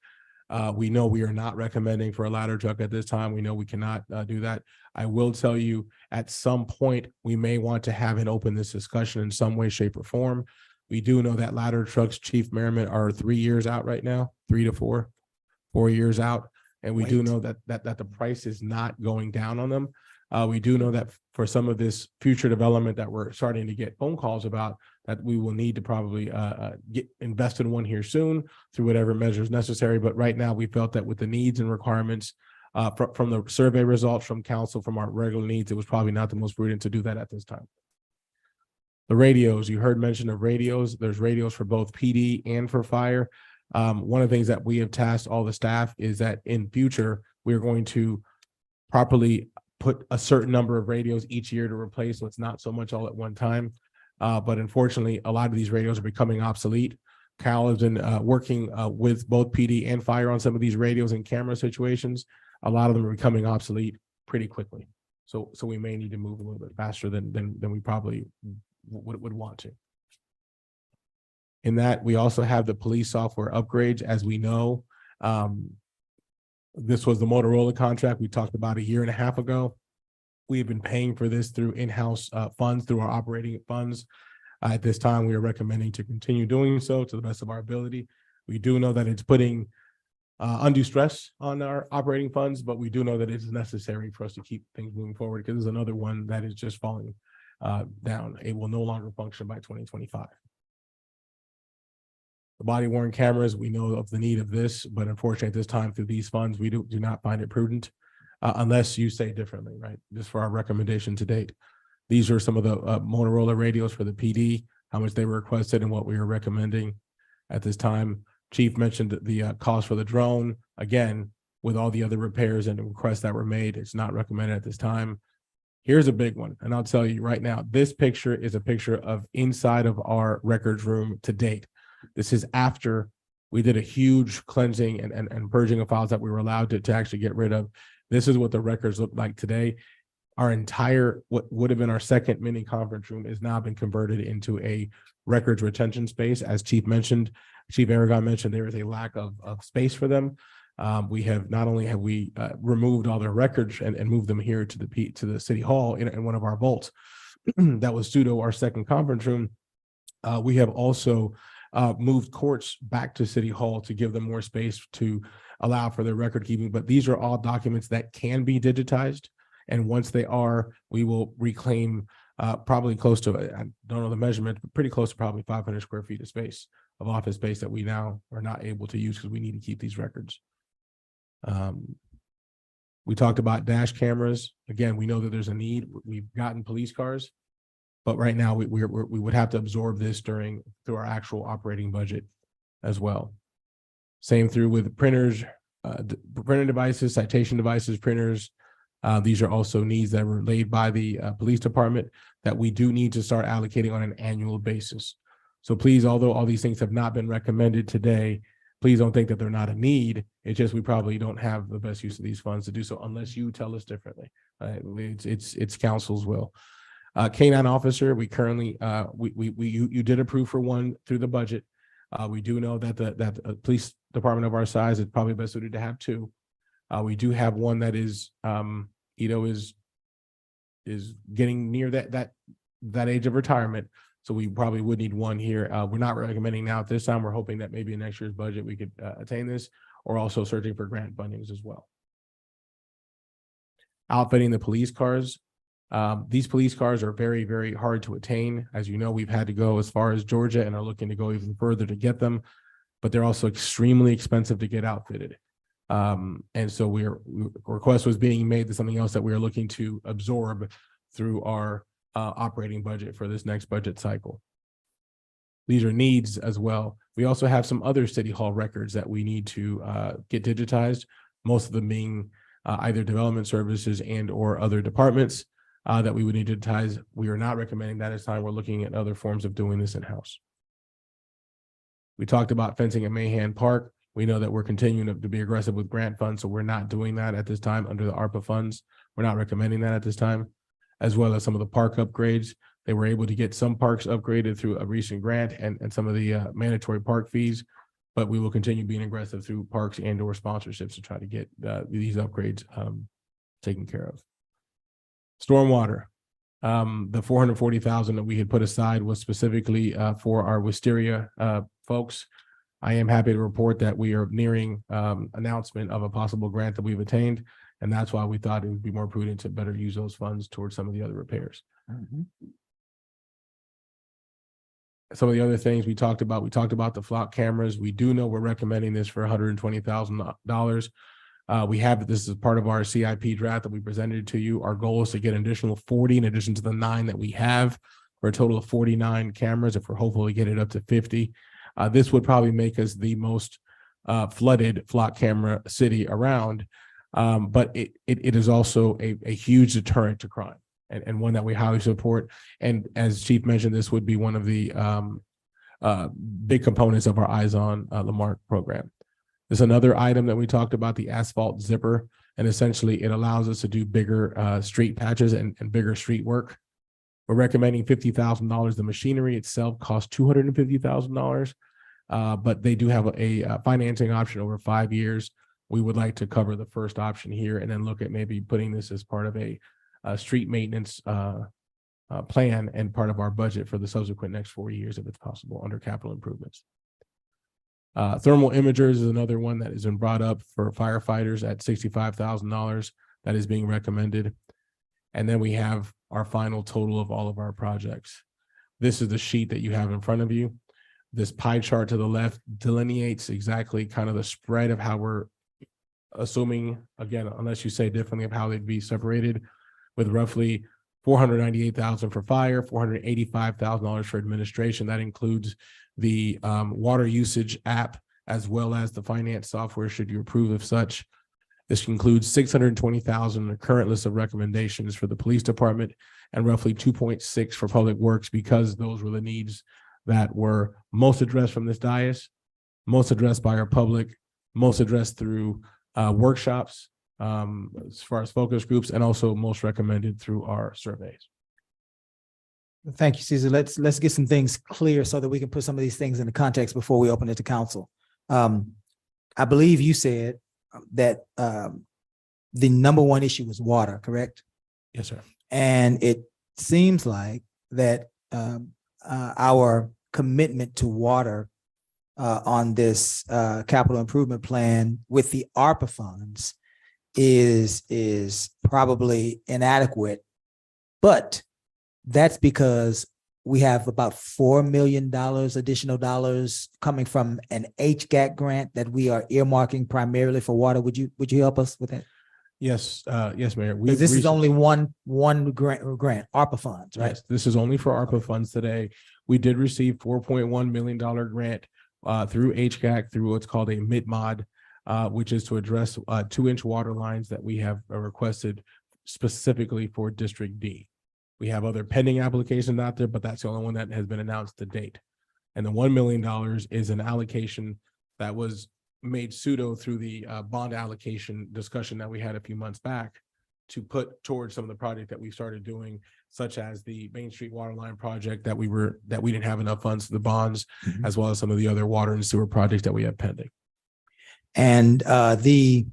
We know we are not recommending for a ladder truck at this time. We know we cannot do that. I will tell you at some point, we may want to have and open this discussion in some way, shape or form. We do know that ladder trucks, Chief Merriman, are 3 years out right now, 3 to 4 years out. And we do know that the price is not going down on them. We do know that for some of this future development that we're starting to get phone calls about, that we will need to probably get invested in one here soon through whatever measures necessary. But right now we felt that with the needs and requirements from the survey results from council, from our regular needs, it was probably not the most prudent to do that at this time. The radios, you heard mention of radios. There's radios for both PD and for fire. One of the things that we have tasked all the staff is that in future, we're going to properly put a certain number of radios each year to replace, so it's not so much all at one time. But unfortunately, a lot of these radios are becoming obsolete. Cal has been working with both PD and fire on some of these radios and camera situations. A lot of them are becoming obsolete pretty quickly. So we may need to move a little bit faster than we probably would want to. In that, we also have the police software upgrades. As we know, this was the Motorola contract we talked about a year and a half ago. We've been paying for this through in-house funds, through our operating funds. At this time, we are recommending to continue doing so to the best of our ability. We do know that it's putting undue stress on our operating funds, but we do know that it is necessary for us to keep things moving forward, because there's another one that is just falling down. It will no longer function by 2025. The body worn cameras, we know of the need of this, but unfortunately at this time through these funds, we do not find it prudent unless you say differently, right? Just for our recommendation to date. These are some of the Motorola radios for the PD, how much they were requested and what we are recommending at this time. Chief mentioned the cost for the drone. Again, with all the other repairs and requests that were made, it's not recommended at this time. Here's a big one, and I'll tell you right now, this picture is a picture of inside of our records room to date. This is after we did a huge cleansing and purging of files that we were allowed to actually get rid of. This is what the records look like today. Our entire, what would have been our second mini conference room, has now been converted into a records retention space. As Chief mentioned, Chief Aragon mentioned, there is a lack of space for them. We have not only have we removed all their records and moved them here to the City Hall in one of our vaults that was pseudo our second conference room. We have also moved courts back to City Hall to give them more space to allow for their record keeping. But these are all documents that can be digitized. And once they are, we will reclaim probably close to, I don't know the measurement, but pretty close to probably 500 square feet of space, of office space that we now are not able to use because we need to keep these records. We talked about dash cameras. Again, we know that there's a need. We've gotten police cars, but right now we would have to absorb this through our actual operating budget as well. Same through with printers, printer devices, citation devices, printers. These are also needs that were laid by the police department that we do need to start allocating on an annual basis. So please, although all these things have not been recommended today, please don't think that they're not a need. It's just we probably don't have the best use of these funds to do so unless you tell us differently. It's council's will. K9 officer, we currently you did approve for one through the budget. We do know that the police department of our size is probably best suited to have two. We do have one that is is getting near that age of retirement. So we probably would need one here. We're not recommending now at this time. We're hoping that maybe in next year's budget we could attain this, or also searching for grant fundings as well. Outfitting the police cars. These police cars are very, very hard to attain. As you know, we've had to go as far as Georgia and are looking to go even further to get them, but they're also extremely expensive to get outfitted. And so request was being made to something else that we are looking to absorb through our operating budget for this next budget cycle. These are needs as well. We also have some other City Hall records that we need to get digitized, most of them being either development services and or other departments that we would need to digitize. We are not recommending that at this time. We're looking at other forms of doing this in-house. We talked about fencing at Mahan Park. We know that we're continuing to be aggressive with grant funds, so we're not doing that at this time under the ARPA funds. We're not recommending that at this time, as well as some of the park upgrades. They were able to get some parks upgraded through a recent grant and some of the mandatory park fees, but we will continue being aggressive through parks and or sponsorships to try to get these upgrades taken care of. Stormwater. The $440,000 that we had put aside was specifically for our Wisteria folks. I am happy to report that we are nearing announcement of a possible grant that we've attained, and that's why we thought it would be more prudent to better use those funds towards some of the other repairs. Some of the other things we talked about the flock cameras. We do know we're recommending this for $120,000. We have this as part of our CIP draft that we presented to you. Our goal is to get an additional 40 in addition to the 9 that we have. for a total of 49 cameras, if we're hopefully get it up to 50. This would probably make us the most flooded flock camera city around. But it is also a huge deterrent to crime and one that we highly support. And as Chief mentioned, this would be one of the big components of our Eyes on Marque program. There's another item that we talked about, the asphalt zipper, and essentially it allows us to do bigger street patches and bigger street work. We're recommending $50,000. The machinery itself costs $250,000, but they do have a financing option over 5 years. We would like to cover the first option here and then look at maybe putting this as part of a street maintenance plan and part of our budget for the subsequent next 4 years, if it's possible, under capital improvements. Thermal imagers is another one that has been brought up for firefighters at $65,000 that is being recommended. And then we have our final total of all of our projects. This is the sheet that you have in front of you. This pie chart to the left delineates exactly kind of the spread of how we're assuming, again, unless you say differently, of how they'd be separated, with roughly $498,000 for fire, $485,000 for administration. That includes the water usage app, as well as the finance software, should you approve of such. This includes $620,000, the current list of recommendations for the police department, and roughly 2.6 for public works, because those were the needs that were most addressed from this dais, most addressed by our public, most addressed through workshops, as far as focus groups, and also most recommended through our surveys. Thank you, Caesar. Let's get some things clear so that we can put some of these things into context before we open it to council. I believe you said that the number one issue was water, correct? Yes, sir. And it seems like that our commitment to water on this capital improvement plan with the ARPA funds is probably inadequate, but that's because we have about $4 million additional dollars coming from an HGAC grant that we are earmarking primarily for water. Would you help us with that? Yes, yes, Mayor. This is only one grant, ARPA funds, right? Yes, this is only for ARPA funds today. We did receive $4.1 million grant through HGAC, through what's called a MIDMOD, which is to address 2-inch water lines that we have requested specifically for District D. We have other pending applications out there, but that's the only one that has been announced to date. And the $1 million is an allocation that was made pseudo through the bond allocation discussion that we had a few months back to put towards some of the project that we started doing, such as the Main Street water line project that we didn't have enough funds for the bonds, as well as some of the other water and sewer projects that we have pending. And the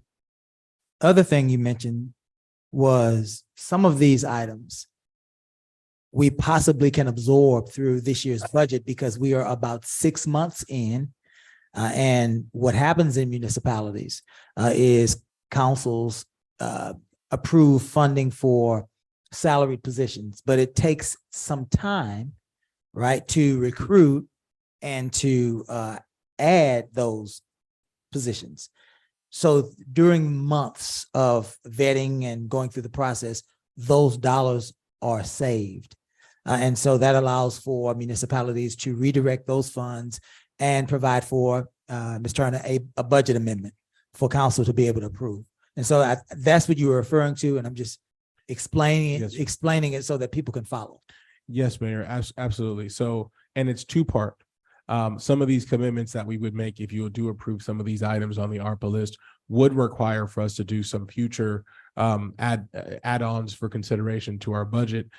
other thing you mentioned was some of these items we possibly can absorb through this year's budget because we are about 6 months in. And what happens in municipalities is councils approve funding for salaried positions, but it takes some time, right, to recruit and to add those positions. So during months of vetting and going through the process, those dollars are saved. And so that allows for municipalities to redirect those funds and provide for, Ms. Turner, a budget amendment for council to be able to approve. And so that's what you were referring to, and I'm just explaining it so that people can follow. Yes, Mayor, absolutely. So, and it's two-part. Some of these commitments that we would make, if you do approve some of these items on the ARPA list, would require for us to do some future add-ons for consideration to our budget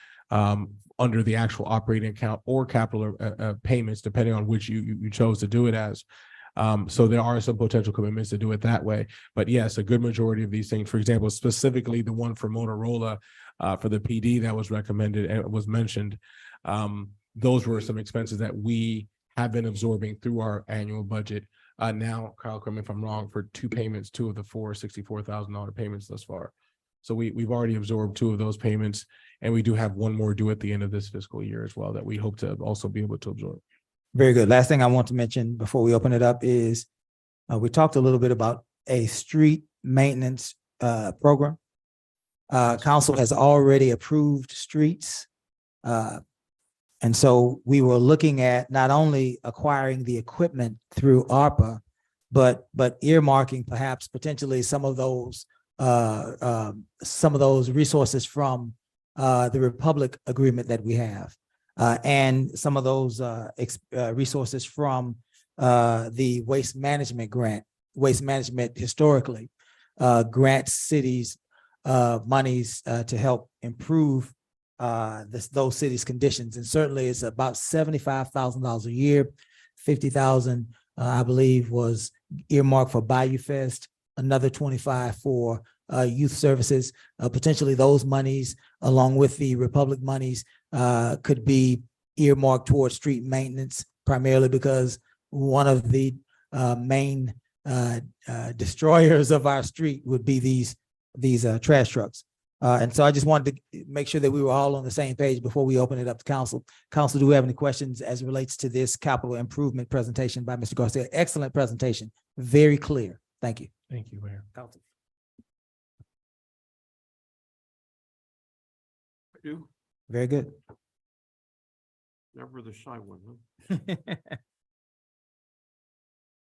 under the actual operating account or capital payments, depending on which you chose to do it as. So there are some potential commitments to do it that way. But yes, a good majority of these things, for example, specifically the one for Motorola for the PD that was recommended and was mentioned, those were some expenses that we have been absorbing through our annual budget. Now, Kyle, correct me if I'm wrong, for two of the four $64,000 payments thus far. So we've already absorbed 2 of those payments, and we do have one more due at the end of this fiscal year as well that we hope to also be able to absorb. Very good. Last thing I want to mention before we open it up is we talked a little bit about a street maintenance program. Council has already approved streets. And so we were looking at not only acquiring the equipment through ARPA, but earmarking perhaps potentially some of those resources from the Republic agreement that we have, and some of those resources from the waste management grant. Waste management historically grants cities monies to help improve those cities' conditions, and certainly it's about $75,000 a year. 50,000, I believe, was earmarked for Bayou Fest. Another 25 for youth services. Potentially, those monies, along with the Republic monies, could be earmarked towards street maintenance, primarily because one of the main destroyers of our street would be these trash trucks. And so I just wanted to make sure that we were all on the same page before we open it up to council. Council, do we have any questions as it relates to this capital improvement presentation by Mr. Garcia? Excellent presentation, very clear. Thank you. Thank you, Mayor. Council. You, Very good. never the shy one,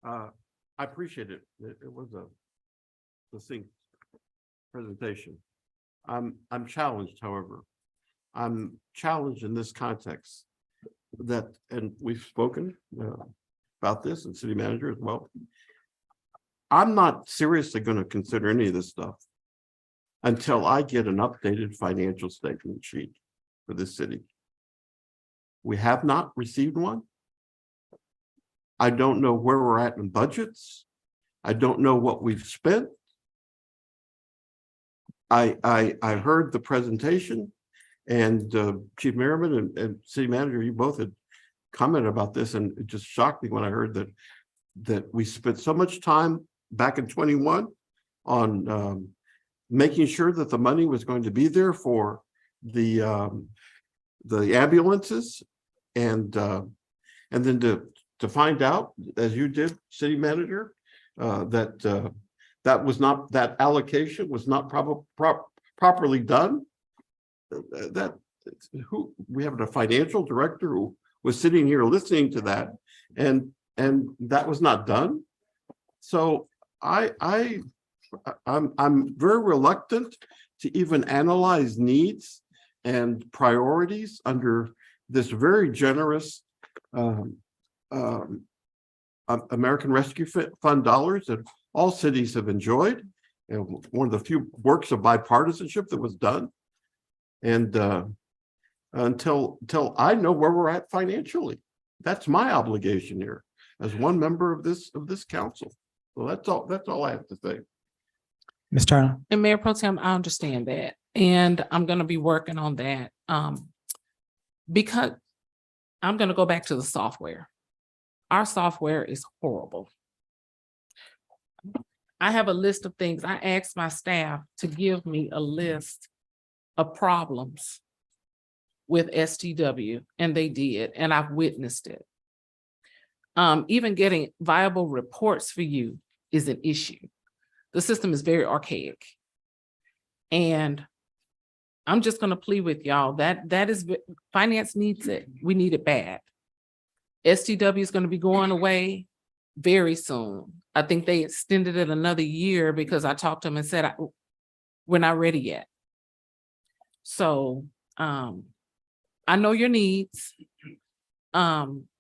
huh? I appreciate it. It was a succinct presentation. I'm challenged, however. I'm challenged in this context that, and we've spoken about this, and city manager as well. I'm not seriously going to consider any of this stuff until I get an updated financial statement sheet for this city. We have not received one. I don't know where we're at in budgets. I don't know what we've spent. I heard the presentation, and Chief Merriman and City Manager, you both had commented about this, and it just shocked me when I heard that we spent so much time back in 21 on making sure that the money was going to be there for the ambulances, and then to find out, as you did, City Manager, that allocation was not properly done. We have a financial director who was sitting here listening to that, and that was not done. So I'm very reluctant to even analyze needs and priorities under this very generous American Rescue Fund dollars that all cities have enjoyed, and one of the few works of bipartisanship that was done. And until I know where we're at financially, that's my obligation here as one member of this council. So that's all I have to say. Ms. Turner. And Mayor Pro Tem, I understand that, and I'm going to be working on that. Because I'm going to go back to the software. Our software is horrible. I have a list of things. I asked my staff to give me a list of problems with STW, and they did, and I've witnessed it. Even getting viable reports for you is an issue. The system is very archaic. And I'm just going to plead with y'all that is, finance needs it. We need it bad. STW is going to be going away very soon. I think they extended it another year because I talked to them and said, we're not ready yet. So I know your needs.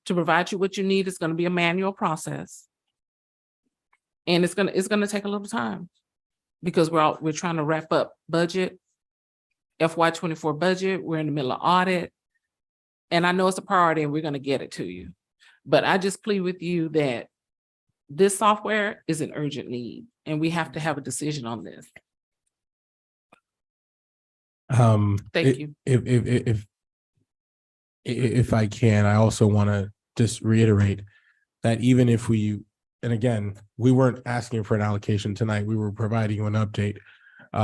To provide you what you need is going to be a manual process. And it's going to take a little time because we're trying to wrap up budget, FY24 budget. We're in the middle of audit. And I know it's a priority and we're going to get it to you. But I just plead with you that this software is an urgent need and we have to have a decision on this. Thank you. If I can, I also want to just reiterate that even if and again, we weren't asking for an allocation tonight, we were providing you an update.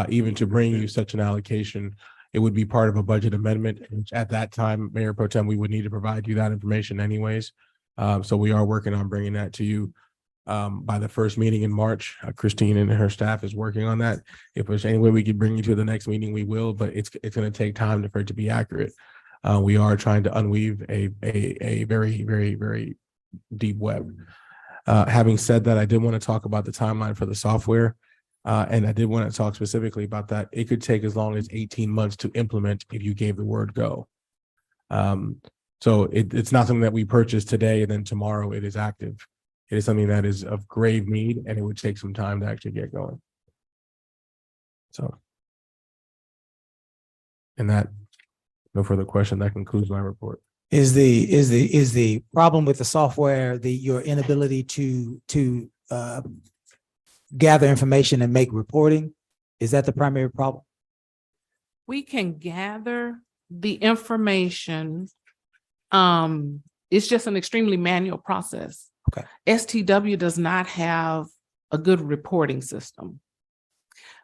Even to bring you such an allocation, it would be part of a budget amendment. At that time, Mayor Pro Tem, we would need to provide you that information anyways. So we are working on bringing that to you by the first meeting in March. Christine and her staff is working on that. If there's any way we could bring you to the next meeting, we will, but it's going to take time for it to be accurate. We are trying to unweave a very, very, very deep web. Having said that, I did want to talk about the timeline for the software. And I did want to talk specifically about that. It could take as long as 18 months to implement if you gave the word go. So it's not something that we purchase today and then tomorrow it is active. It is something that is of grave need and it would take some time to actually get going. So. And that, no further question, that concludes my report. Is the problem with the software, your inability to gather information and make reporting? Is that the primary problem? We can gather the information. It's just an extremely manual process. Okay. STW does not have a good reporting system.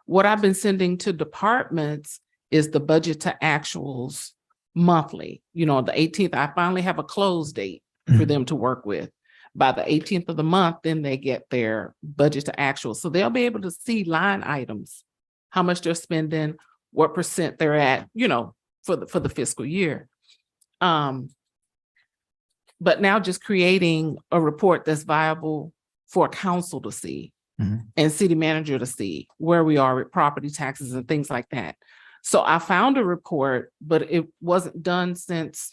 What I've been sending to departments is the budget to actuals monthly. You know, the 18th, I finally have a close date for them to work with. By the 18th of the month, then they get their budget to actuals. So they'll be able to see line items, how much they're spending, what percent they're at, you know, for the fiscal year. But now just creating a report that's viable for council to see and city manager to see where we are with property taxes and things like that. So I found a report, but it wasn't done since,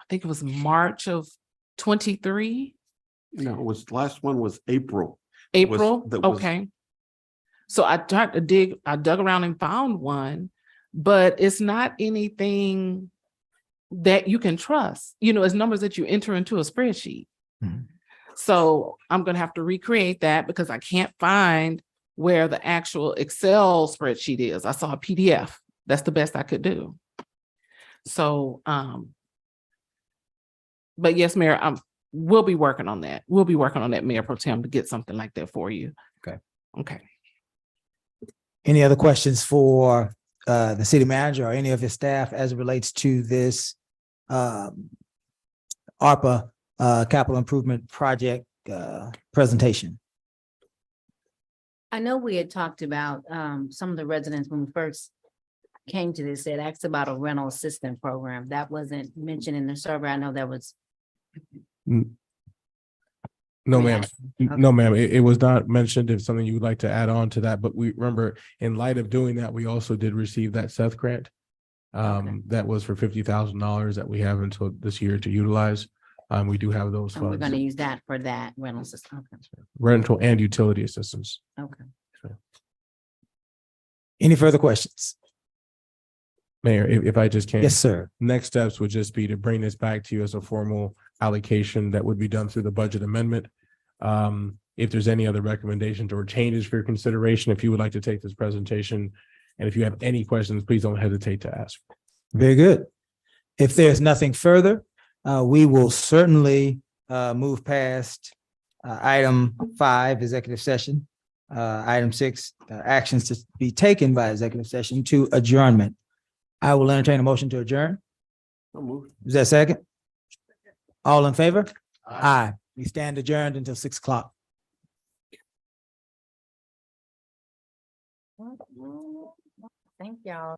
I think it was March of 23. No, it was, last one was April. April, that was- okay. So I tried to dig, I dug around and found one, but it's not anything that you can trust. You know, it's numbers that you enter into a spreadsheet. So I'm gonna have to recreate that because I can't find where the actual Excel spreadsheet is. I saw a PDF. That's the best I could do. So, but yes, Mayor, we'll be working on that. We'll be working on that, Mayor Pro Tem, to get something like that for you. Okay. Okay. Any other questions for the city manager or any of his staff as it relates to this ARPA capital improvement project presentation? I know we had talked about some of the residents when we first came to this, had asked about a rental assistance program. That wasn't mentioned in the survey. I know that was. No, ma'am. No, ma'am. It was not mentioned. If something you would like to add on to that, but we remember in light of doing that, we also did receive that Seth grant. That was for $50,000 that we have until this year to utilize. We do have those And we're funds, gonna use that for that rental system. Okay. rental and utility assistance. Okay. Any further questions? Mayor, if I just can. Yes, sir. Next steps would just be to bring this back to you as a formal allocation that would be done through the budget amendment. If there's any other recommendations or changes for your consideration, if you would like to take this presentation, and if you have any questions, please don't hesitate to ask. Very good. If there's nothing further, we will certainly move past item 5, executive session. Item 6, actions to be taken by executive session to adjournment. I will entertain a motion to adjourn. Is that second? All in favor? Aye. We stand adjourned until 6 o'clock. Thank y'all.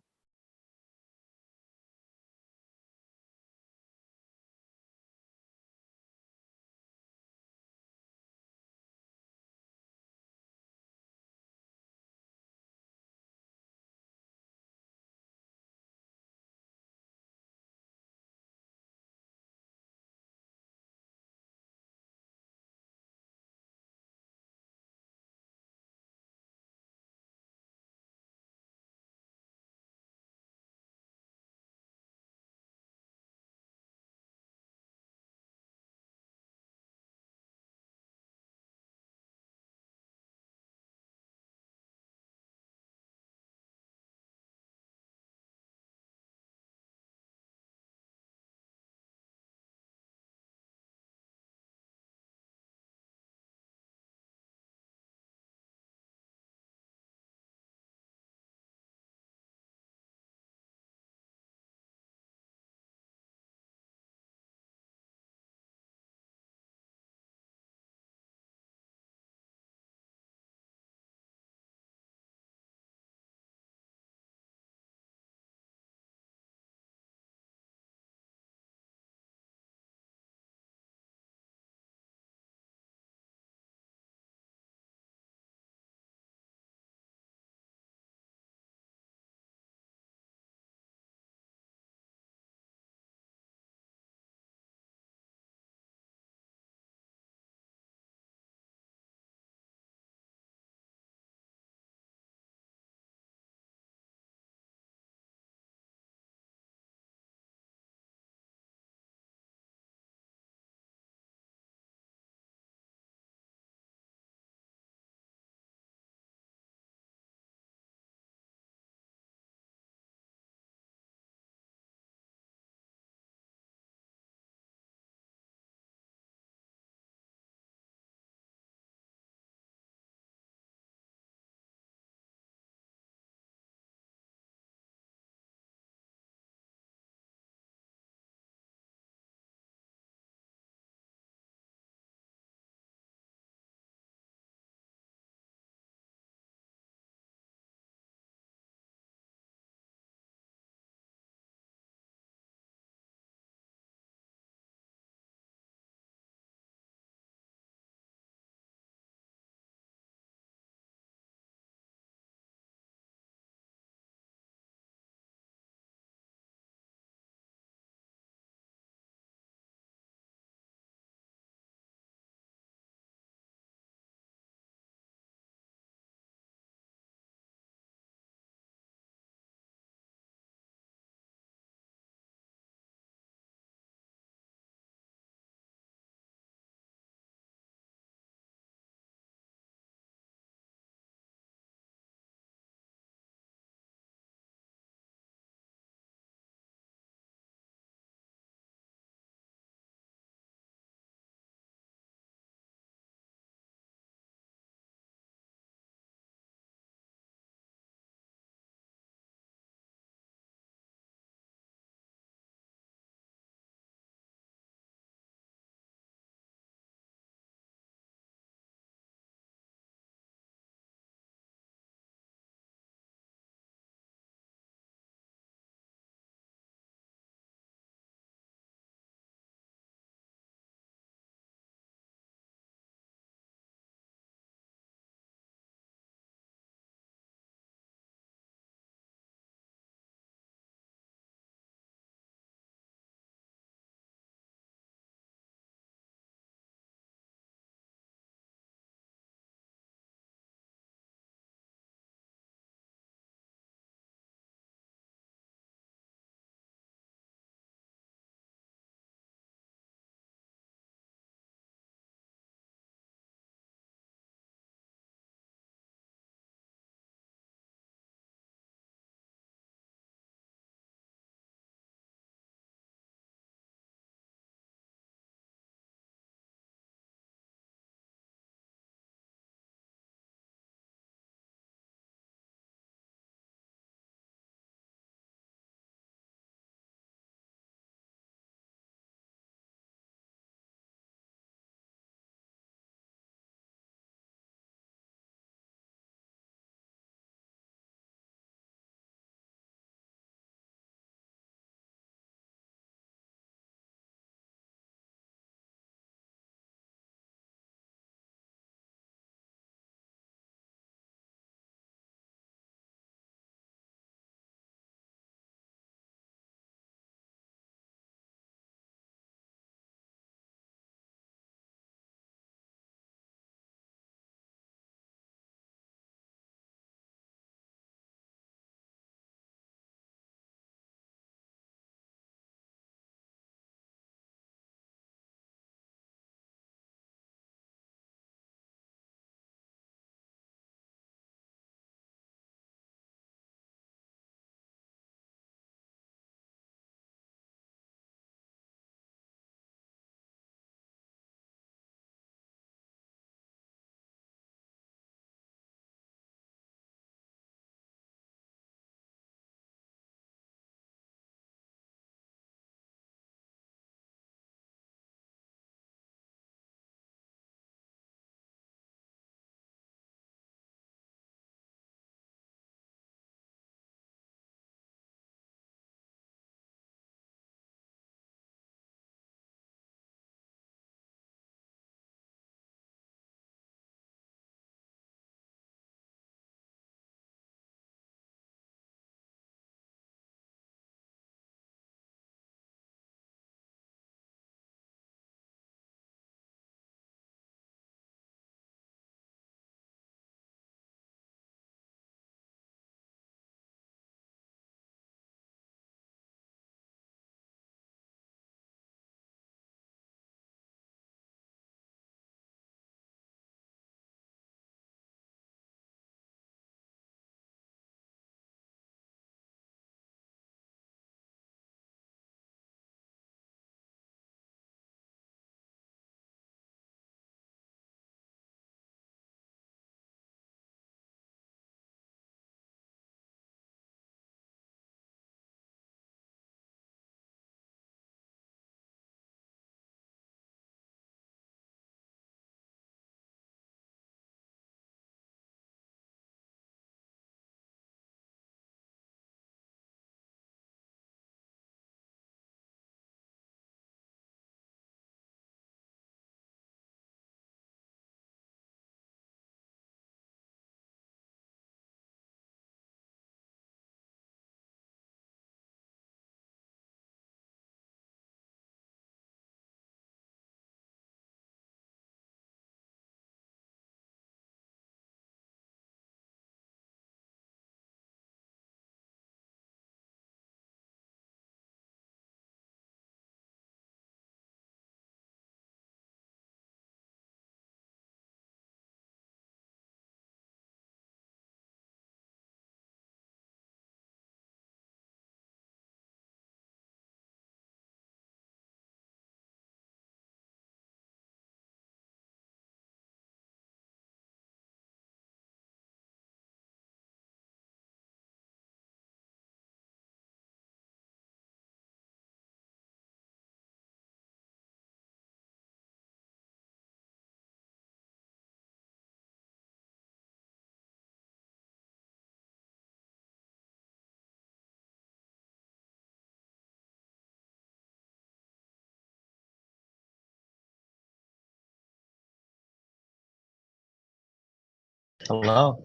Hello.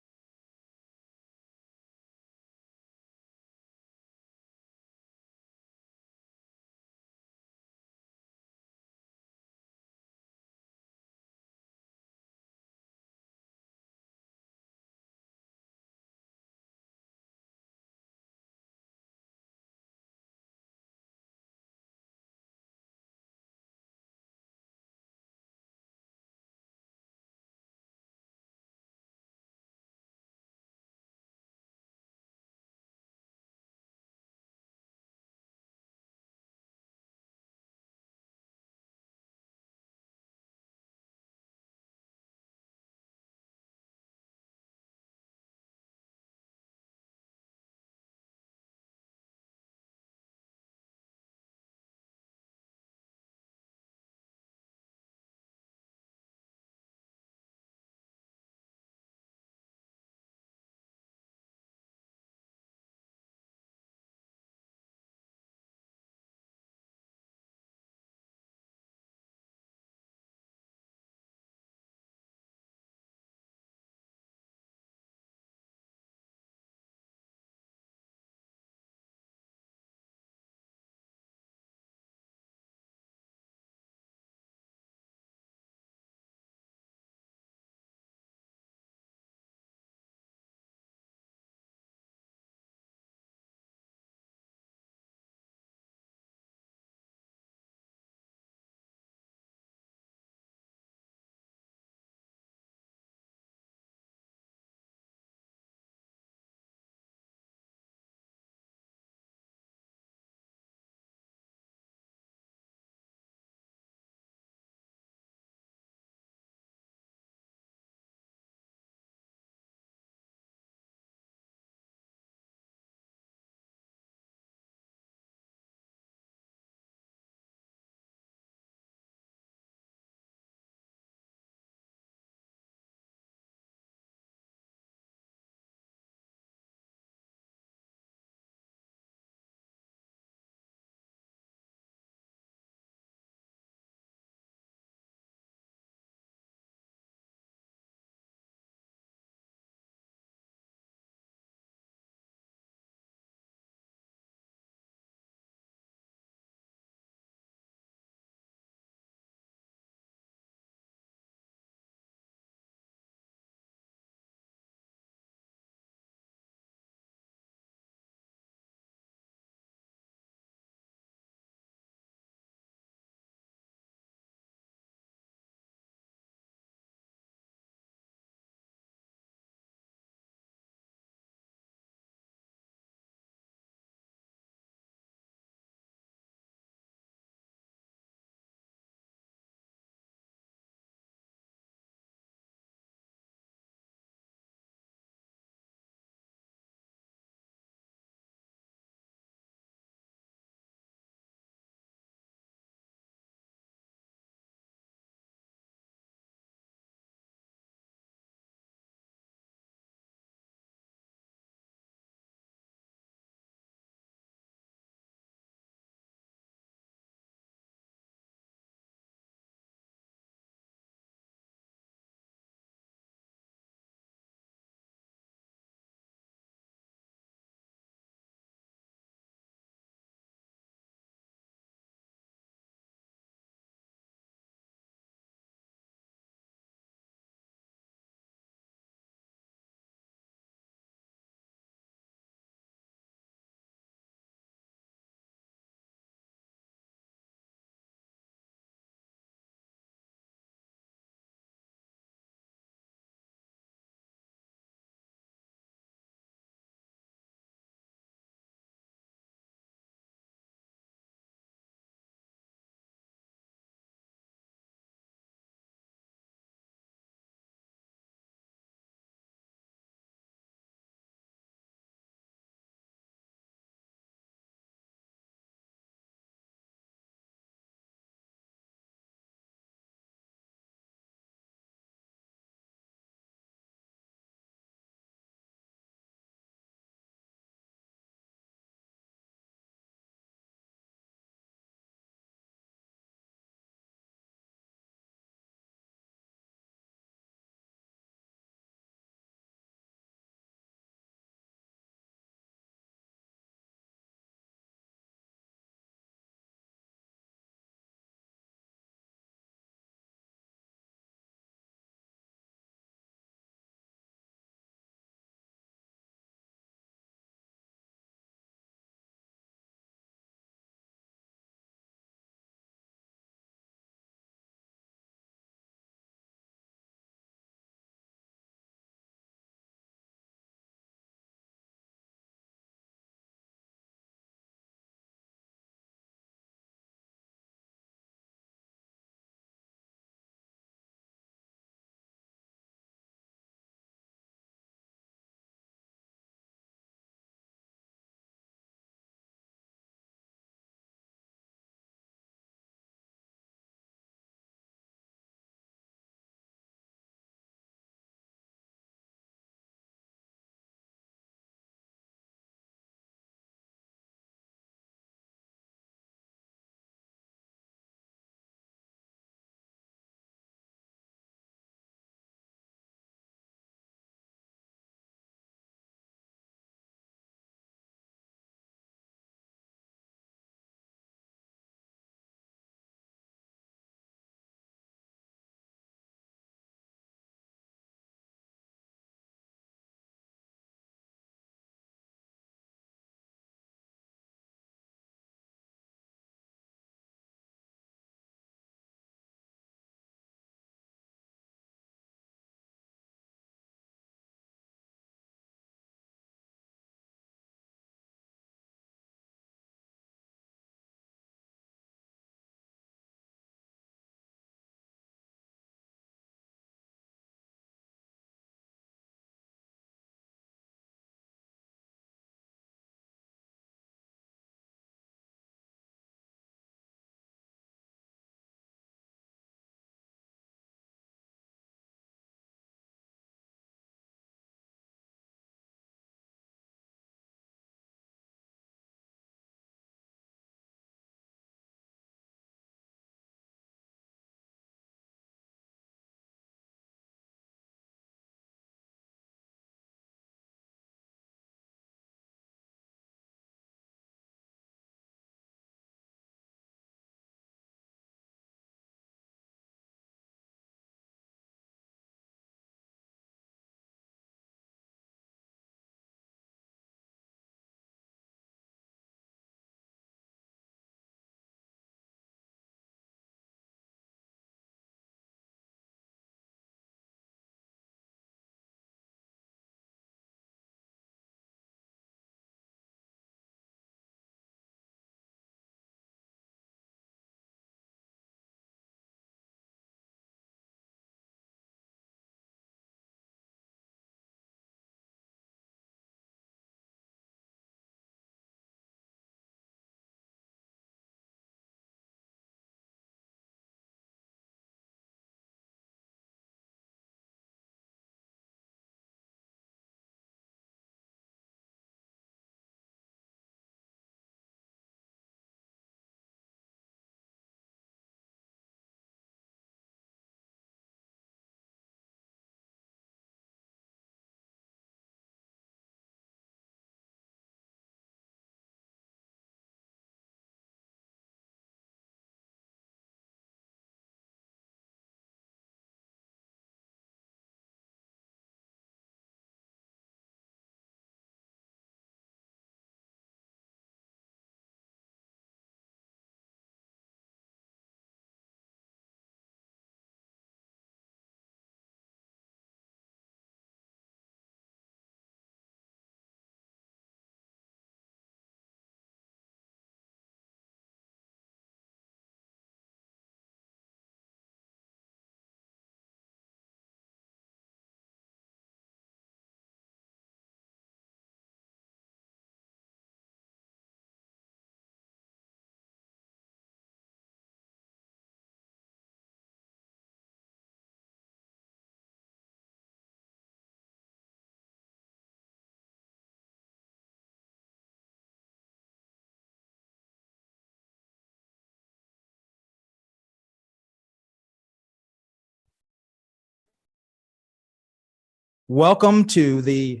Welcome to the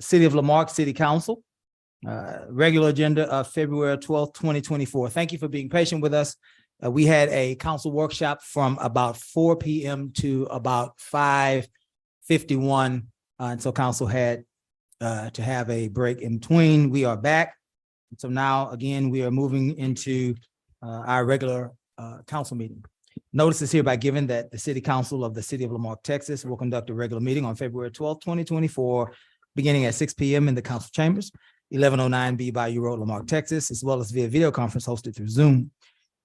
City of Lamarque City Council, regular agenda of February 12th, 2024. Thank you for being patient with us. We had a council workshop from about 4 p.m. to about 5:51. And so council had to have a break in between. We are back. So now, again, we are moving into our regular council meeting. Notice is hereby given that the City Council of the City of Lamarque, Texas will conduct a regular meeting on February 12th, 2024, beginning at 6 p.m. in the council chambers, 1109 B Bayou Road, Lamarque, Texas, as well as via video conference hosted through Zoom.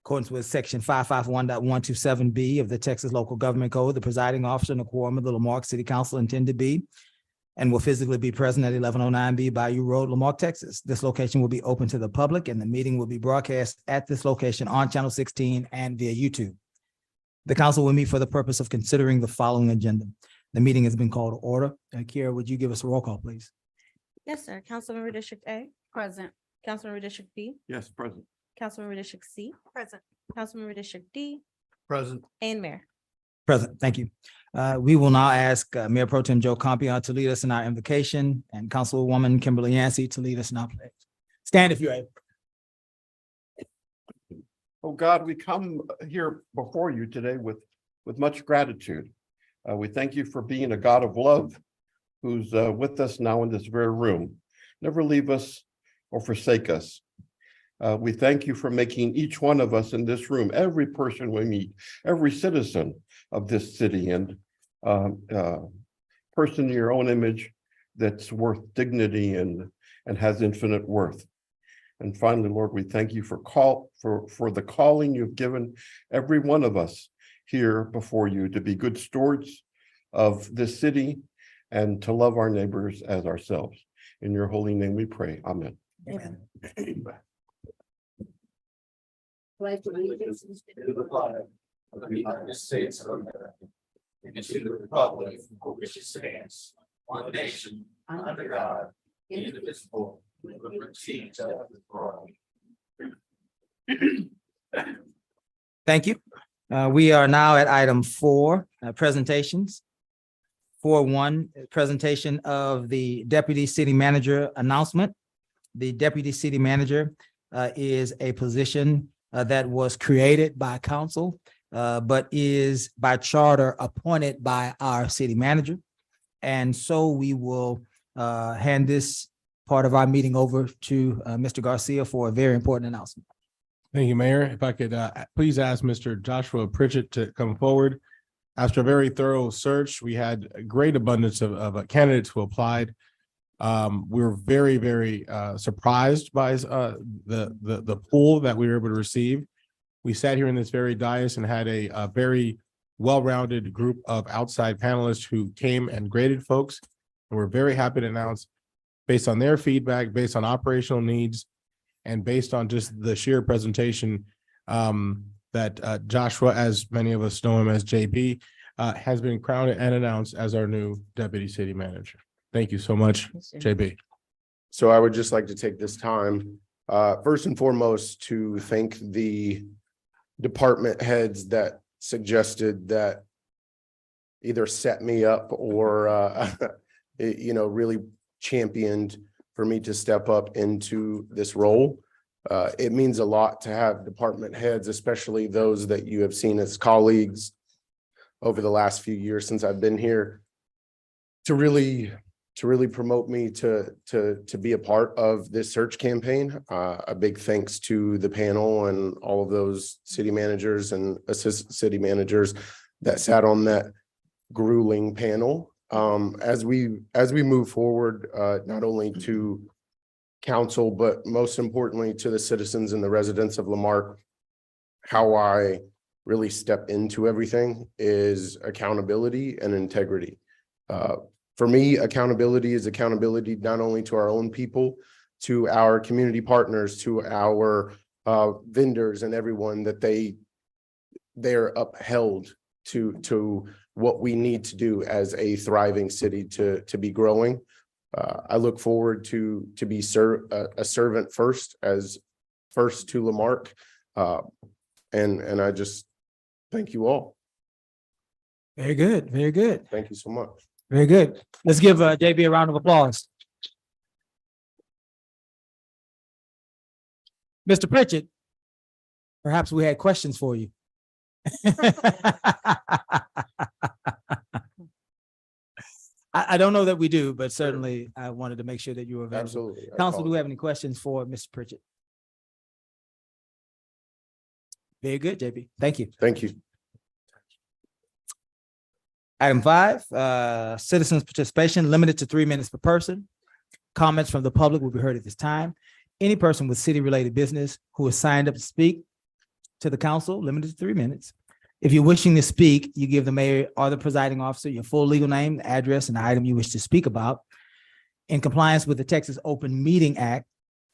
According with section 551.127B of the Texas Local Government Code, the presiding officer and the quorum of the Lamarque City Council intend to be and will physically be present at 1109 B Bayou Road, Lamarque, Texas. This location will be open to the public and the meeting will be broadcast at this location on Channel 16 and via YouTube. The council will meet for the purpose of considering the following agenda. The meeting has been called to order. Kiera, would you give us a roll call, please? Yes, sir. Councilmember District A, Present. Councilmember District B, Yes, present. Councilmember District C. Present. Councilmember District D, Present. and Mayor. Present, thank you. We will now ask Mayor Pro Tem Joe Compion to lead us in our invocation and Councilwoman Kimberly Yancey to lead us in our pledge. Stand if you're able. Oh, God, we come here before you today with much gratitude. We thank you for being a God of love who's with us now in this very room. Never leave us or forsake us. We thank you for making each one of us in this room, every person we meet, every citizen of this city and person in your own image that's worth dignity and has infinite worth. And finally, Lord, we thank you for the calling you've given every one of us here before you to be good stewards of this city and to love our neighbors as ourselves. In your holy name we pray. Amen. Amen. Pledge allegiance to the flag of the United States of America and to the republic for which it stands, one nation, under God, indivisible, with liberty and justice for all. Thank you. We are now at item 4, presentations. 4.1, presentation of the Deputy City Manager announcement. The Deputy City Manager is a position that was created by council, but is by charter appointed by our city manager. And so we will hand this part of our meeting over to Mr. Garcia for a very important announcement. Thank you, Mayor. If I could please ask Mr. Joshua Pritchett to come forward. After a very thorough search, we had a great abundance of candidates who applied. We were very, very surprised by the pool that we were able to receive. We sat here in this very dais and had a very well-rounded group of outside panelists who came and graded folks. And we're very happy to announce, based on their feedback, based on operational needs, and based on just the sheer presentation, that Joshua, as many of us know him as JB, has been crowned and announced as our new Deputy City Manager. Thank you so much, JB. So I would just like to take this time, first and foremost, to thank the department heads that suggested that either set me up or, really championed for me to step up into this role. It means a lot to have department heads, especially those that you have seen as colleagues over the last few years since I've been here, to really promote me to be a part of this search campaign. A big thanks to the panel and all of those city managers and assistant city managers that sat on that grueling panel. As we move forward, not only to council, but most importantly to the citizens and the residents of Lamarque, how I really step into everything is accountability and integrity. For me, accountability is accountability not only to our own people, to our community partners, to our vendors and everyone, that they're upheld to what we need to do as a thriving city to be growing. I look forward to be a servant first to Lamarque. And I just thank you all. Very good, very good. Thank you so much. Very good. Let's give JB a round of applause. Mr. Pritchett, perhaps we had questions for you. I don't know that we do, but certainly I wanted to make sure that you were available. Absolutely. Council, do we have any questions for Mr. Pritchett? Very good, JB. Thank you. Thank you. Item 5, citizens' participation limited to 3 minutes per person. Comments from the public will be heard at this time. Any person with city-related business who has signed up to speak to the council, limited to 3 minutes. If you're wishing to speak, you give the mayor or the presiding officer your full legal name, the address, and the item you wish to speak about. In compliance with the Texas Open Meeting Act,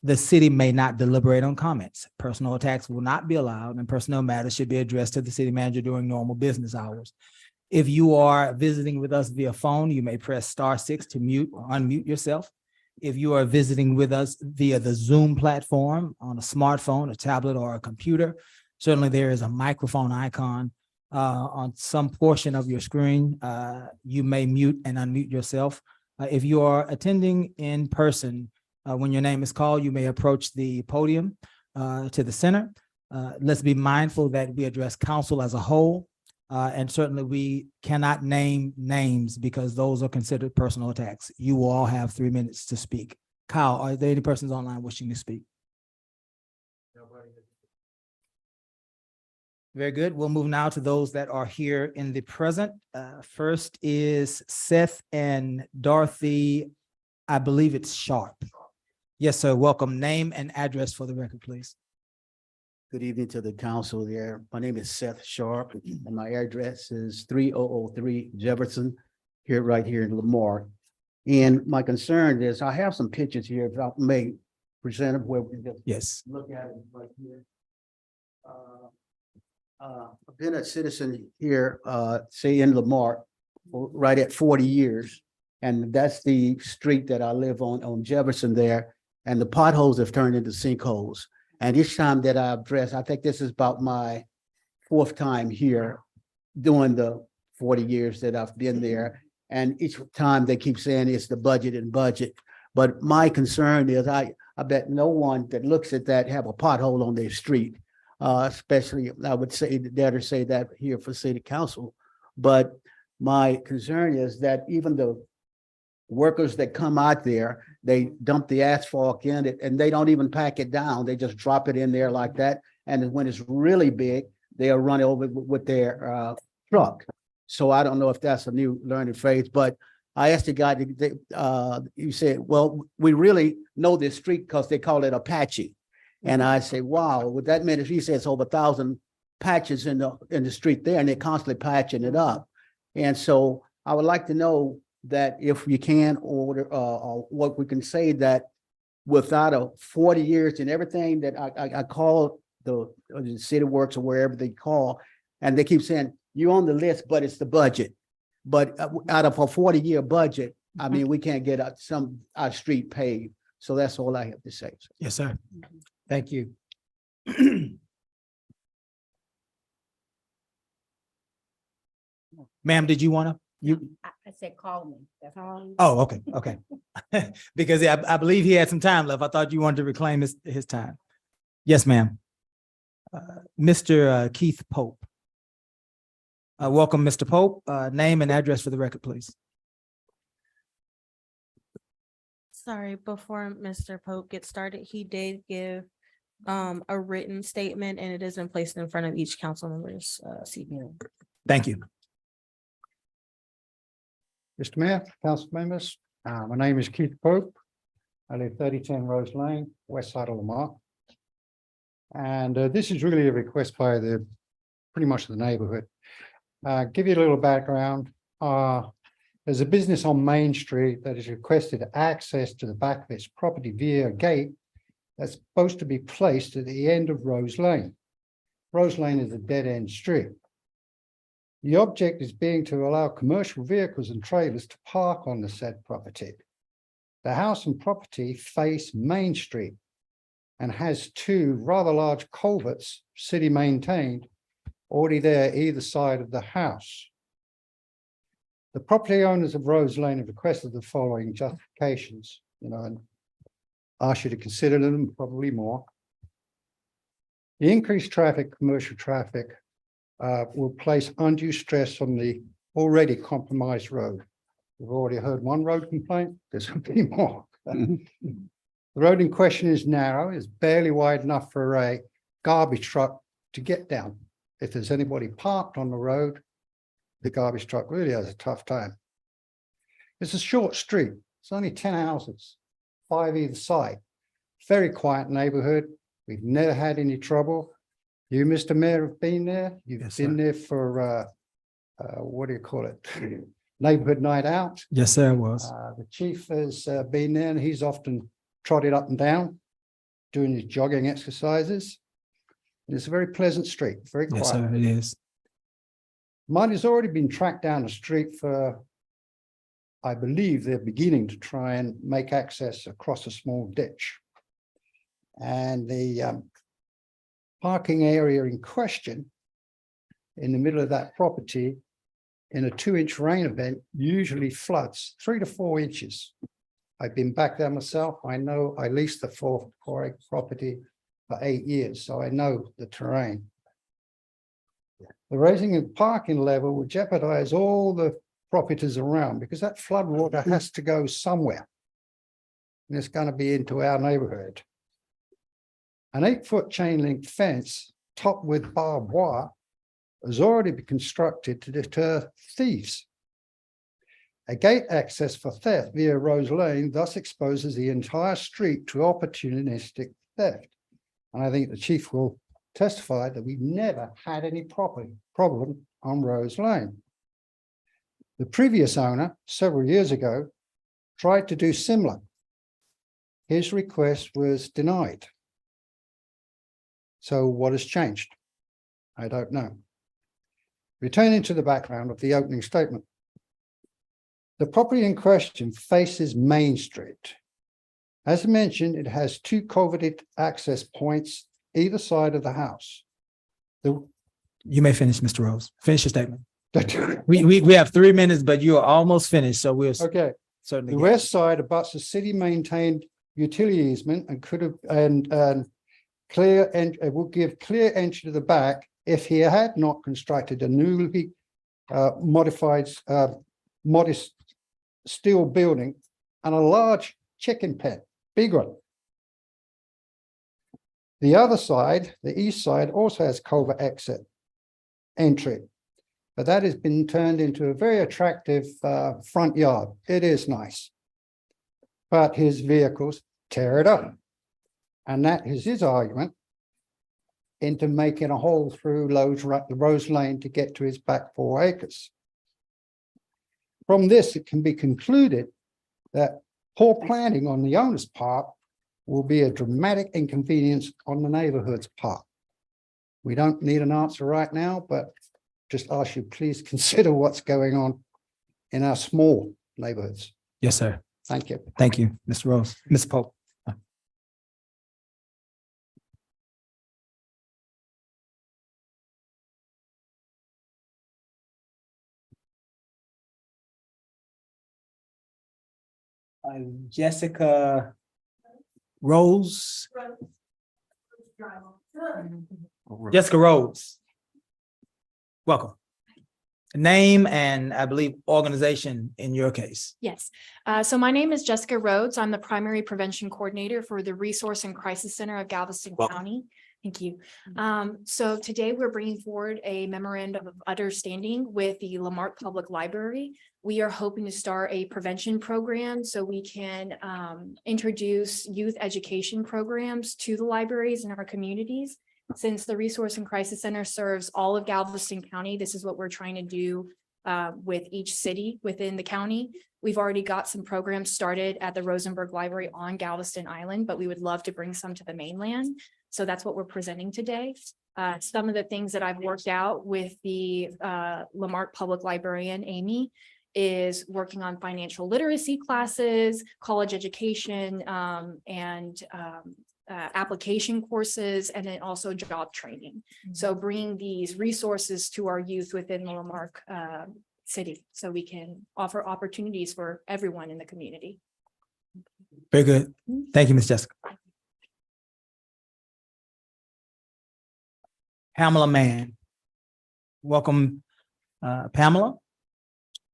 the city may not deliberate on comments. Personal attacks will not be allowed, and personnel matters should be addressed to the city manager during normal business hours. If you are visiting with us via phone, you may press *6 to mute or unmute yourself. If you are visiting with us via the Zoom platform on a smartphone, a tablet, or a computer, certainly there is a microphone icon on some portion of your screen. You may mute and unmute yourself. If you are attending in person, when your name is called, you may approach the podium to the center. Let's be mindful that we address council as a whole. And certainly we cannot name names because those are considered personal attacks. You will all have 3 minutes to speak. Kyle, are there any persons online wishing to speak? Very good. We'll move now to those that are here in the present. First is Seth and Dorothy, I believe it's Sharp. Yes, sir. Welcome. Name and address for the record, please. Good evening to the council there. My name is Seth Sharp and my address is 3003 Jefferson right here in Lamar. And my concern is I have some pictures here, if I may present them where we just Yes. look at it right here. I've been a citizen here, say in Lamar, right at 40 years. And that's the street that I live on Jefferson there. And the potholes have turned into sinkholes. And each time that I've addressed, I think this is about my 4th time here during the 40 years that I've been there. And each time they keep saying it's the budget and budget. But my concern is I bet no one that looks at that have a pothole on their street. Especially, I would say, dare to say that here for city council. But my concern is that even the workers that come out there, they dump the asphalt in it and they don't even pack it down. They just drop it in there like that. And when it's really big, they'll run it over with their truck. So I don't know if that's a new learning phrase, but I asked the guy, you said, well, we really know this street because they call it Apache. And I say, wow, with that many, he says over 1,000 patches in the street there, and they're constantly patching it up. And so I would like to know that if you can order, what we can say that without 40 years and everything that I call the city works or wherever they call, and they keep saying, you're on the list, but it's the budget. But out of a 40-year budget, I mean, we can't get our street paved. So that's all I have to say. Yes, sir. Thank you. Ma'am, did you want to? I said, call me. That's all. Oh, okay, okay. Because yeah, I believe he had some time left. I thought you wanted to reclaim his time. Yes, ma'am. Mr. Keith Pope. Welcome, Mr. Pope. Name and address for the record, please. Sorry, before Mr. Pope gets started, he did give a written statement and it has been placed in front of each council member's seat. Thank you. Mr. Mayor, council members, my name is Keith Pope. I live 3010 Rose Lane, west side of Lamar. And this is really a request by pretty much the neighborhood. Give you a little background. There's a business on Main Street that has requested access to the back of its property via a gate that's supposed to be placed at the end of Rose Lane. Rose Lane is a dead-end street. The object is being to allow commercial vehicles and trailers to park on the said property. The house and property face Main Street and has 2 rather large culverts, city maintained, already there either side of the house. The property owners of Rose Lane have requested the following justifications, and ask you to consider them, probably more. The increased traffic, commercial traffic, will place undue stress on the already compromised road. We've already heard one road complaint, there's going to be more. The road in question is narrow, is barely wide enough for a garbage truck to get down. If there's anybody parked on the road, the garbage truck really has a tough time. It's a short street. It's only 10 houses, 5 either side. Very quiet neighborhood. We've never had any trouble. You, Mr. Mayor, have been there. You've Yes, been sir. there for, what do you call it? Neighborhood night out. Yes, sir, it was. The chief has been there and he's often trotted up and down, doing his jogging exercises. And it's a very pleasant street, very Yes, quiet. sir, it is. Mine has already been tracked down the street for, I believe they're beginning to try and make access across a small ditch. And the parking area in question in the middle of that property in a 2-inch rain event usually floods 3 to 4 inches. I've been back there myself. I know I leased the 4 property for 8 years, so I know the terrain. The raising of parking level would jeopardize all the properties around because that flood water has to go somewhere. And it's going to be into our neighborhood. An 8-foot chain link fence topped with barbed wire has already been constructed to deter thieves. A gate access for theft via Rose Lane thus exposes the entire street to opportunistic theft. And I think the chief will testify that we never had any problem on Rose Lane. The previous owner, several years ago, tried to do similar. His request was denied. So what has changed? I don't know. Returning to the background of the opening statement. The property in question faces Main Street. As mentioned, it has 2 coveted access points either side of the house. You may finish, Mr. Rose. Finish your statement. We have 3 minutes, but you are almost finished, so we'll Okay. certainly. The get- west side abuts a city-maintained utility easement and could have, clear and it will give clear entry to the back if he had not constructed a newly modified modest steel building and a large chicken pen, big one. The other side, the east side, also has culvert exit entry, but that has been turned into a very attractive front yard. It is nice. But his vehicles tear it up. And that is his argument into making a hole through Rose Lane to get to his back 4 acres. From this, it can be concluded that poor planning on the owner's part will be a dramatic inconvenience on the neighborhood's part. We don't need an answer right now, but just ask you, please consider what's going on in our small neighborhoods. Yes, sir. Thank you. Thank you, Mr. Rose. Ms. Pope. Jessica Rose. Jessica Rose. Welcome. Name and I believe organization in your case. Yes. So my name is Jessica Rhodes. I'm the primary prevention coordinator for the Resource and Crisis Center of Galveston Welcome. County. Thank you. So today we're bringing forward a memorandum of understanding with the Lamarque Public Library. We are hoping to start a prevention program so we can introduce youth education programs to the libraries in our communities. Since the Resource and Crisis Center serves all of Galveston County, this is what we're trying to do with each city within the county. We've already got some programs started at the Rosenberg Library on Galveston Island, but we would love to bring some to the mainland. So that's what we're presenting today. Some of the things that I've worked out with the Lamarque Public Librarian, Amy, is working on financial literacy classes, college education, and application courses, and then also job training. So bringing these resources to our youth within the Lamarque city, so we can offer opportunities for everyone in the community. Very good. Thank you, Ms. Jessica. Pamela Mann. Welcome, Pamela.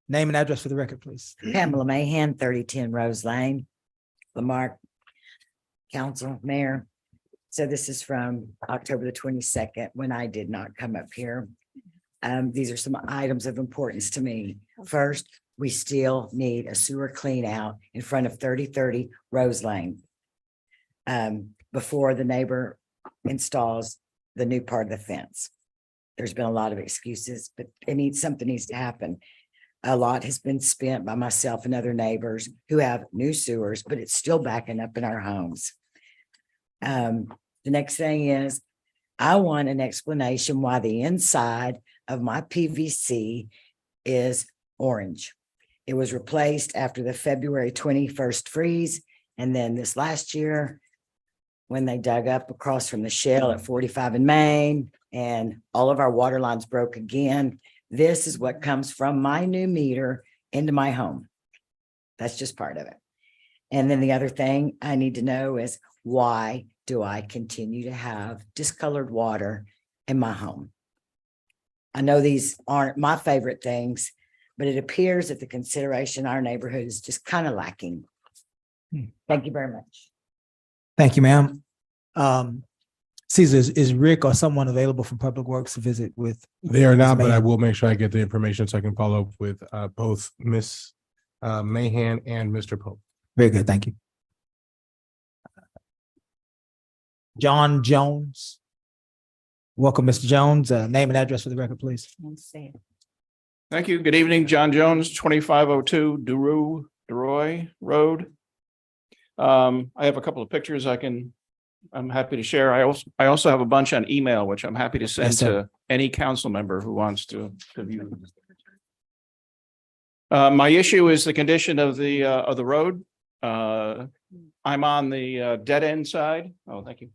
Name and address for the record, please. Pamela Mahan, 3010 Rose Lane, Lamarck Council, Mayor. So this is from October the 22nd, when I did not come up here. These are some items of importance to me. First, we still need a sewer clean out in front of 3030 Rose Lane before the neighbor installs the new part of the fence. There's been a lot of excuses, but something needs to happen. A lot has been spent by myself and other neighbors who have new sewers, but it's still backing up in our homes. The next thing is, I want an explanation why the inside of my PVC is orange. It was replaced after the February 21st freeze. And then this last year, when they dug up across from the shell at 45 in Maine, and all of our water lines broke again. This is what comes from my new meter into my home. That's just part of it. And then the other thing I need to know is, why do I continue to have discolored water in my home? I know these aren't my favorite things, but it appears that the consideration in our neighborhood is just kind of lacking. Thank you very much. Thank you, ma'am. Caesar, is Rick or someone available from Public Works to visit with? They are not, Ms. but I Mahan? will make sure I get the information so I can follow up with both Ms. Mahan and Mr. Pope. Very good, thank you. John Jones. Welcome, Mr. Jones. Name and address for the record, please. Thank you. Good evening, John Jones, 2502 Duroy Road. I have a couple of pictures I'm happy to share. I also have a bunch on email, which I'm happy to send Yes, sir. to any council member who wants to view. My issue is the condition of the road. I'm on the dead end side. Oh, thank you.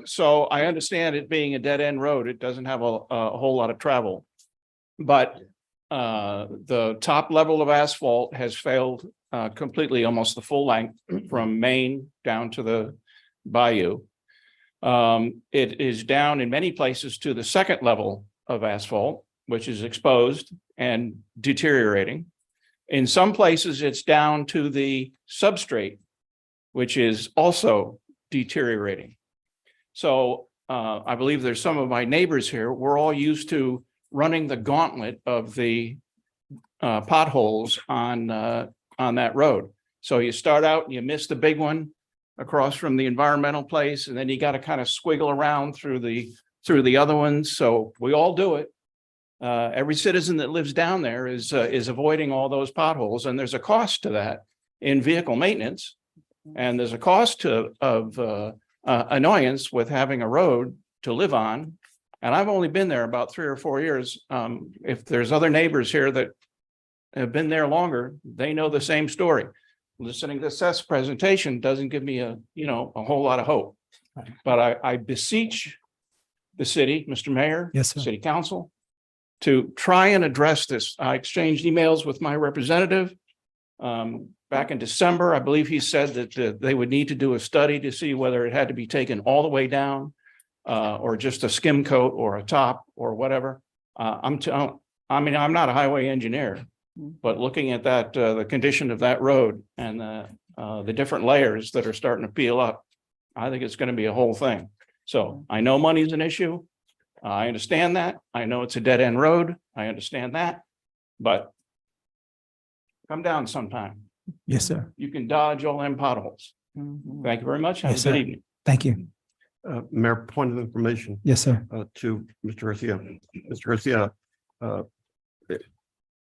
So I understand it being a dead end road. It doesn't have a whole lot of travel. But the top level of asphalt has failed completely, almost the full length from Maine down to the bayou. It is down in many places to the second level of asphalt, which is exposed and deteriorating. In some places, it's down to the substrate, which is also deteriorating. So I believe there's some of my neighbors here. We're all used to running the gauntlet of the potholes on that road. So you start out and you miss the big one across from the environmental place, and then you got to kind of squiggle around through the other ones. So we all do it. Every citizen that lives down there is avoiding all those potholes, and there's a cost to that in vehicle maintenance, and there's a cost of annoyance with having a road to live on. And I've only been there about 3 or 4 years. If there's other neighbors here that have been there longer, they know the same story. Listening to Seth's presentation doesn't give me a whole lot of hope. But I beseech the city, Mr. Mayor, Yes, sir. City Council, to try and address this. I exchanged emails with my representative back in December. I believe he said that they would need to do a study to see whether it had to be taken all the way down or just a skim coat or a top or whatever. I'm not a highway engineer, but looking at that, the condition of that road and the different layers that are starting to peel up, I think it's going to be a whole thing. So I know money's an issue. I understand that. I know it's a dead end road. I understand that, but come down sometime. Yes, sir. You can dodge all them potholes. Thank you very much. Have Yes, a good sir. evening. Thank you. Mayor, point of information. Yes, sir. To Mr. Garcia. Mr. Garcia,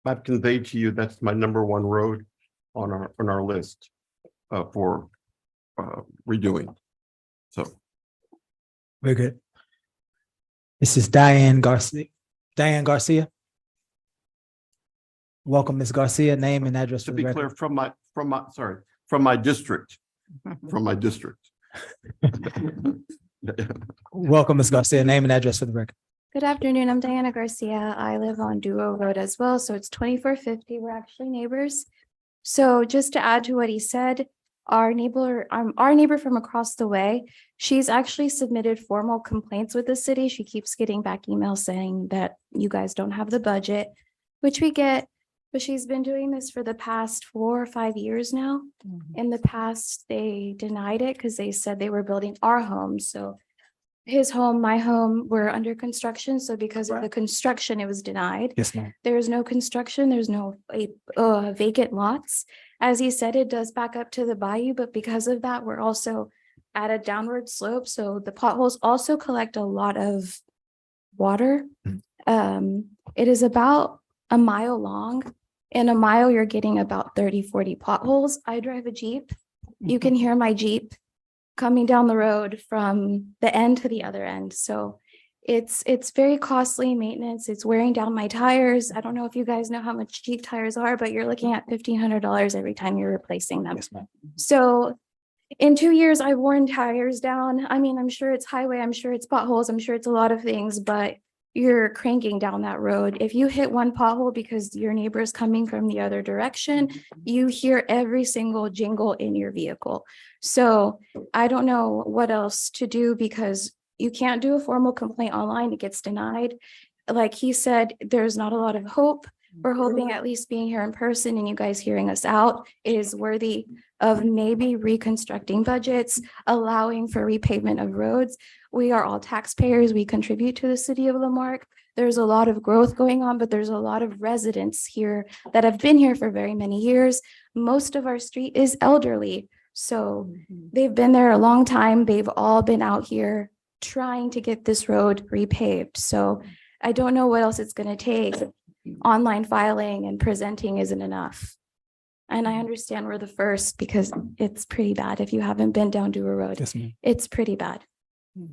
I've conveyed to you that's my #1 road on our list for redoing. So. Very good. This is Diane Garcia. Diane Garcia. Welcome, Ms. Garcia. Name and address To for be the clear, record. from my district, from my district. Welcome, Ms. Garcia. Name and address for the record. Good afternoon. I'm Diana Garcia. I live on Duo Road as well. So it's 2450. We're actually neighbors. So just to add to what he said, our neighbor from across the way, she's actually submitted formal complaints with the city. She keeps getting back emails saying that you guys don't have the budget, which we get, but she's been doing this for the past 4 or 5 years now. In the past, they denied it because they said they were building our home. So his home, my home were under construction. So because of the construction, it was denied. Yes, ma'am. There's no construction, there's no vacant lots. As he said, it does back up to the bayou, but because of that, we're also at a downward slope. So the potholes also collect a lot of water. It is about a mile long. In a mile, you're getting about 30, 40 potholes. I drive a Jeep. You can hear my Jeep coming down the road from the end to the other end. So it's very costly maintenance. It's wearing down my tires. I don't know if you guys know how much Jeep tires are, but you're looking at $1,500 every time you're replacing them. So in 2 years, I've worn tires down. I mean, I'm sure it's highway, I'm sure it's potholes, I'm sure it's a lot of things, but you're cranking down that road. If you hit one pothole because your neighbor is coming from the other direction, you hear every single jingle in your vehicle. So I don't know what else to do because you can't do a formal complaint online. It gets denied. Like he said, there's not a lot of hope. We're hoping at least being here in person and you guys hearing us out is worthy of maybe reconstructing budgets, allowing for repavement of roads. We are all taxpayers. We contribute to the city of Lamarque. There's a lot of growth going on, but there's a lot of residents here that have been here for very many years. Most of our street is elderly. So they've been there a long time. They've all been out here trying to get this road repaved. So I don't know what else it's going to take. Online filing and presenting isn't enough. And I understand we're the first because it's pretty bad. If you haven't been down Dewar Road, Yes, ma'am. it's pretty bad.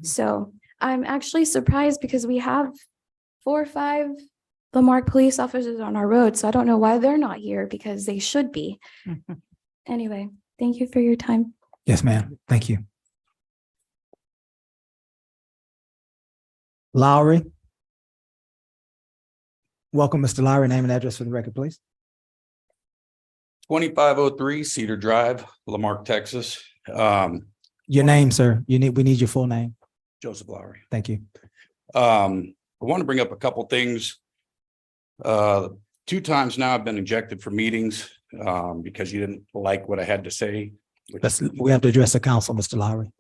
So I'm actually surprised because we have 4 or 5 Lamarque police officers on our road. So I don't know why they're not here because they should be. Anyway, thank you for your time. Yes, ma'am. Thank you. Lowry. Welcome, Mr. Lowry. Name and address for the record, please. 2503 Cedar Drive, Lamarque, Texas. Your name, sir. We need your full name. Joseph Lowry. Thank you. I want to bring up a couple things. 2 times now I've been ejected from meetings because you didn't like what I had to say. We have to address the council, Mr. Lowry.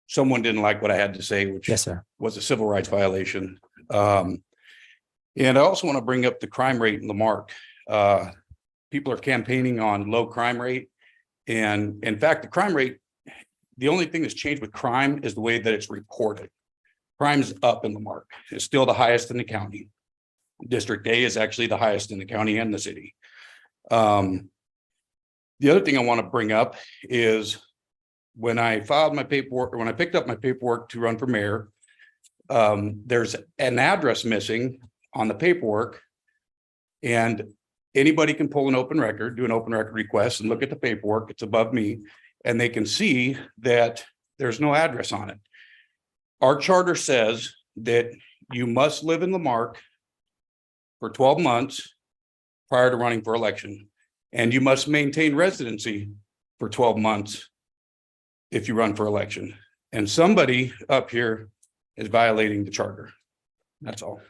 Someone didn't like what I had to say, which Yes, sir. was a civil rights violation. And I also want to bring up the crime rate in Lamarque. People are campaigning on low crime rate. And in fact, the crime rate, the only thing that's changed with crime is the way that it's reported. Crime's up in Lamarque. It's still the highest in the county. District A is actually the highest in the county and the city. The other thing I want to bring up is when I filed my paperwork, or when I picked up my paperwork to run for mayor, there's an address missing on the paperwork. And anybody can pull an open record, do an open record request and look at the paperwork. It's above me. And they can see that there's no address on it. Our charter says that you must live in Lamarque for 12 months prior to running for election. And you must maintain residency for 12 months if you run for election. And somebody up here is violating the charter. That's all.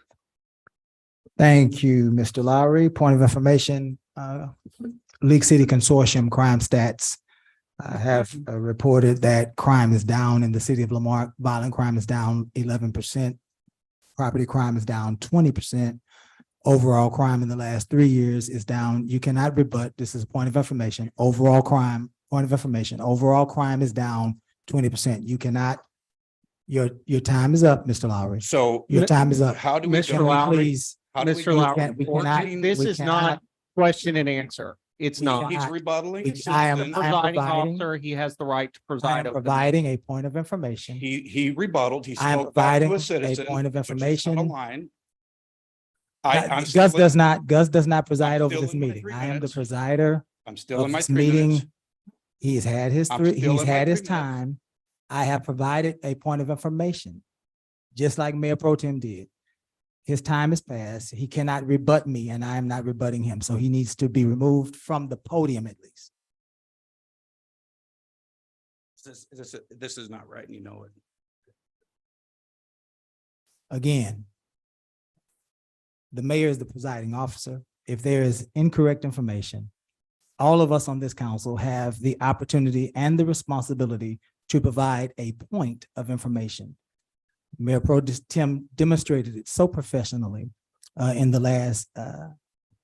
Thank you, Mr. Lowry. Point of information, League City Consortium crime stats have reported that crime is down in the city of Lamarque. Violent crime is down 11%. Property crime is down 20%. Overall crime in the last 3 years is down. You cannot rebut. This is a point of information. Overall crime, point of information. Overall crime is down 20%. You cannot. Your time is up, Mr. Lowry. So your time is up. How do we Mr. go? Lowry, please. How do we Mr. go? Lowry, we cannot- this we is cannot- not question and answer. It's not. He's rebuttaling. I am Presiding providing, officer, he has the right to I preside am over the providing a point of information. He rebutted. He I am spoke back to providing a a citizen. point of which is information. out of line. Gus does not preside I'm over still this in my meeting. 3 I am the minutes. presider I'm still of in my this 3 meeting. minutes. He's had his I'm three, still he's in my had his 3 minutes. time. I have provided a point of information, just like Mayor Pro Tem did. His time has passed. He cannot rebut me, and I am not rebutting him. So he needs to be removed from the podium at least. This is not right, and you know it. Again, the mayor is the presiding officer. If there is incorrect information, all of us on this council have the opportunity and the responsibility to provide a point of information. Mayor Pro Tem demonstrated it so professionally in the last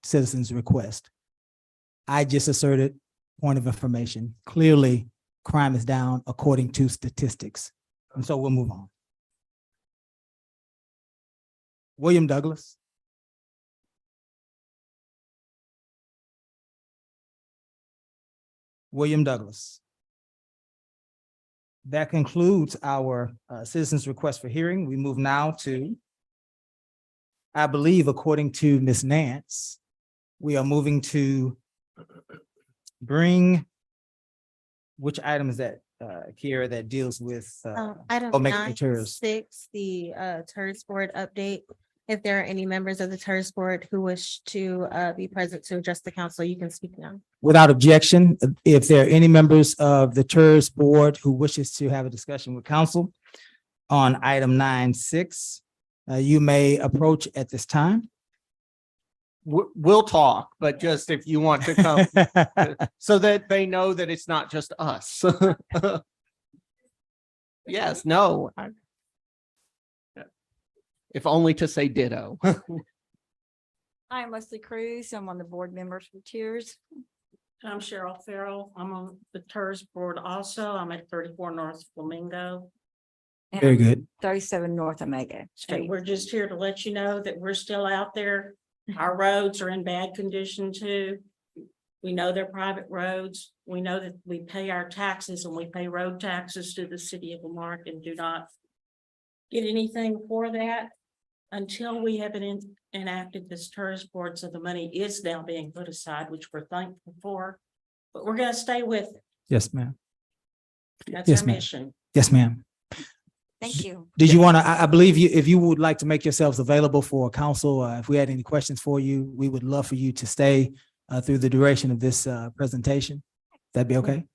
citizens request. I just asserted point of information. Clearly, crime is down according to statistics. And so we'll move on. William Douglas. William Douglas. That concludes our citizens' request for hearing. We move now to, I believe, according to Ms. Nance, we are moving to bring, which item is that, Kiera, that deals with Item Omega 9.6, the TERS board update. If there are any members of the TERS board who wish to be present to address the council, you can speak now. Without objection, if there are any members of the TERS board who wishes to have a discussion with council on item 9.6, you may approach at this time. We'll talk, but just if you want to come so that they know that it's not just us. Yes, no. If only to say ditto. I'm Leslie Cruz. I'm on the board members for Tiers. I'm Cheryl Farrell. I'm on the TERS board also. I'm at 34 North Flamingo. and Very good. 37 North Omega And Street. we're just here to let you know that we're still out there. Our roads are in bad condition too. We know they're private roads. We know that we pay our taxes and we pay road taxes to the city of Lamarck and do not get anything for that until we have enacted this TERS board. So the money is now being put aside, which we're thankful for, but we're going to stay with it. Yes, ma'am. That's Yes, our ma'am. mission. Yes, ma'am. Thank you. Did you want to, I believe you, if you would like to make yourselves available for council, if we had any questions for you, we would love for you to stay through the duration of this presentation. That'd be okay?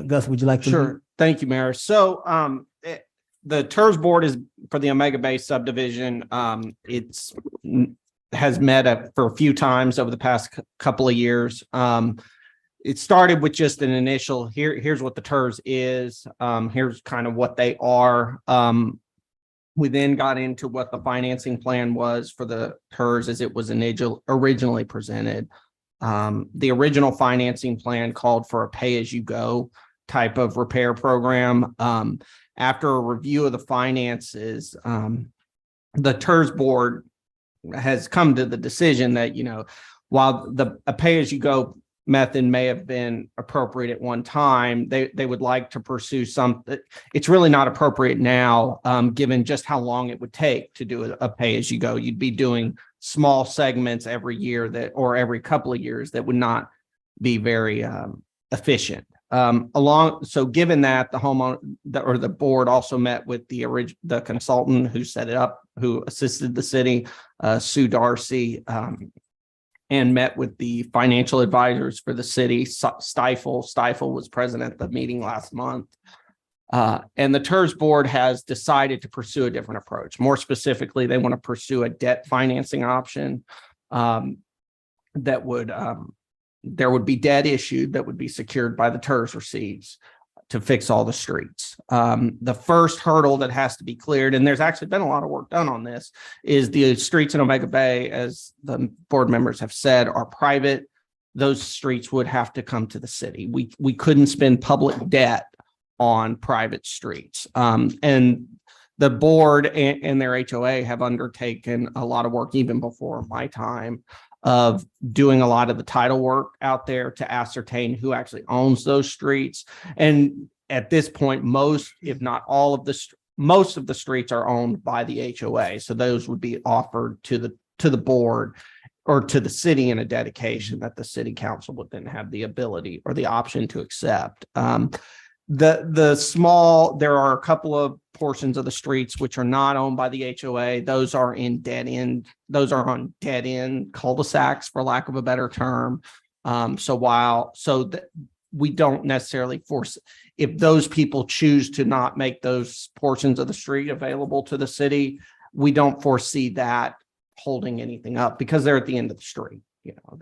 Gus, would you like to? Sure. Thank you, Mayor. So the TERS board is for the Omega Bay subdivision. It's has met for a few times over the past couple of years. It started with just an initial, here's what the TERS is. Here's kind of what they are. We then got into what the financing plan was for the TERS as it was originally presented. The original financing plan called for a pay-as-you-go type of repair program. After a review of the finances, the TERS board has come to the decision that, while a pay-as-you-go method may have been appropriate at one time, they would like to pursue something. It's really not appropriate now, given just how long it would take to do a pay-as-you-go. You'd be doing small segments every year or every couple of years that would not be very efficient. So given that, the homeowner or the board also met with the consultant who set it up, who assisted the city, Sue Darcy, and met with the financial advisors for the city, Stifel. Stifel was present at the meeting last month. And the TERS board has decided to pursue a different approach. More specifically, they want to pursue a debt financing option that would there would be debt issued that would be secured by the TERS receipts to fix all the streets. The first hurdle that has to be cleared, and there's actually been a lot of work done on this, is the streets in Omega Bay, as the board members have said, are private. Those streets would have to come to the city. We couldn't spend public debt on private streets. And the board and their HOA have undertaken a lot of work, even before my time, of doing a lot of the title work out there to ascertain who actually owns those streets. And at this point, most, if not all of most of the streets are owned by the HOA. So those would be offered to the board or to the city in a dedication that the city council would then have the ability or the option to accept. The small, there are a couple of portions of the streets which are not owned by the HOA. Those are in dead end, those are on dead end cul-de-sacs, for lack of a better term. We don't necessarily force, if those people choose to not make those portions of the street available to the city, we don't foresee that holding anything up because they're at the end of the street, you know,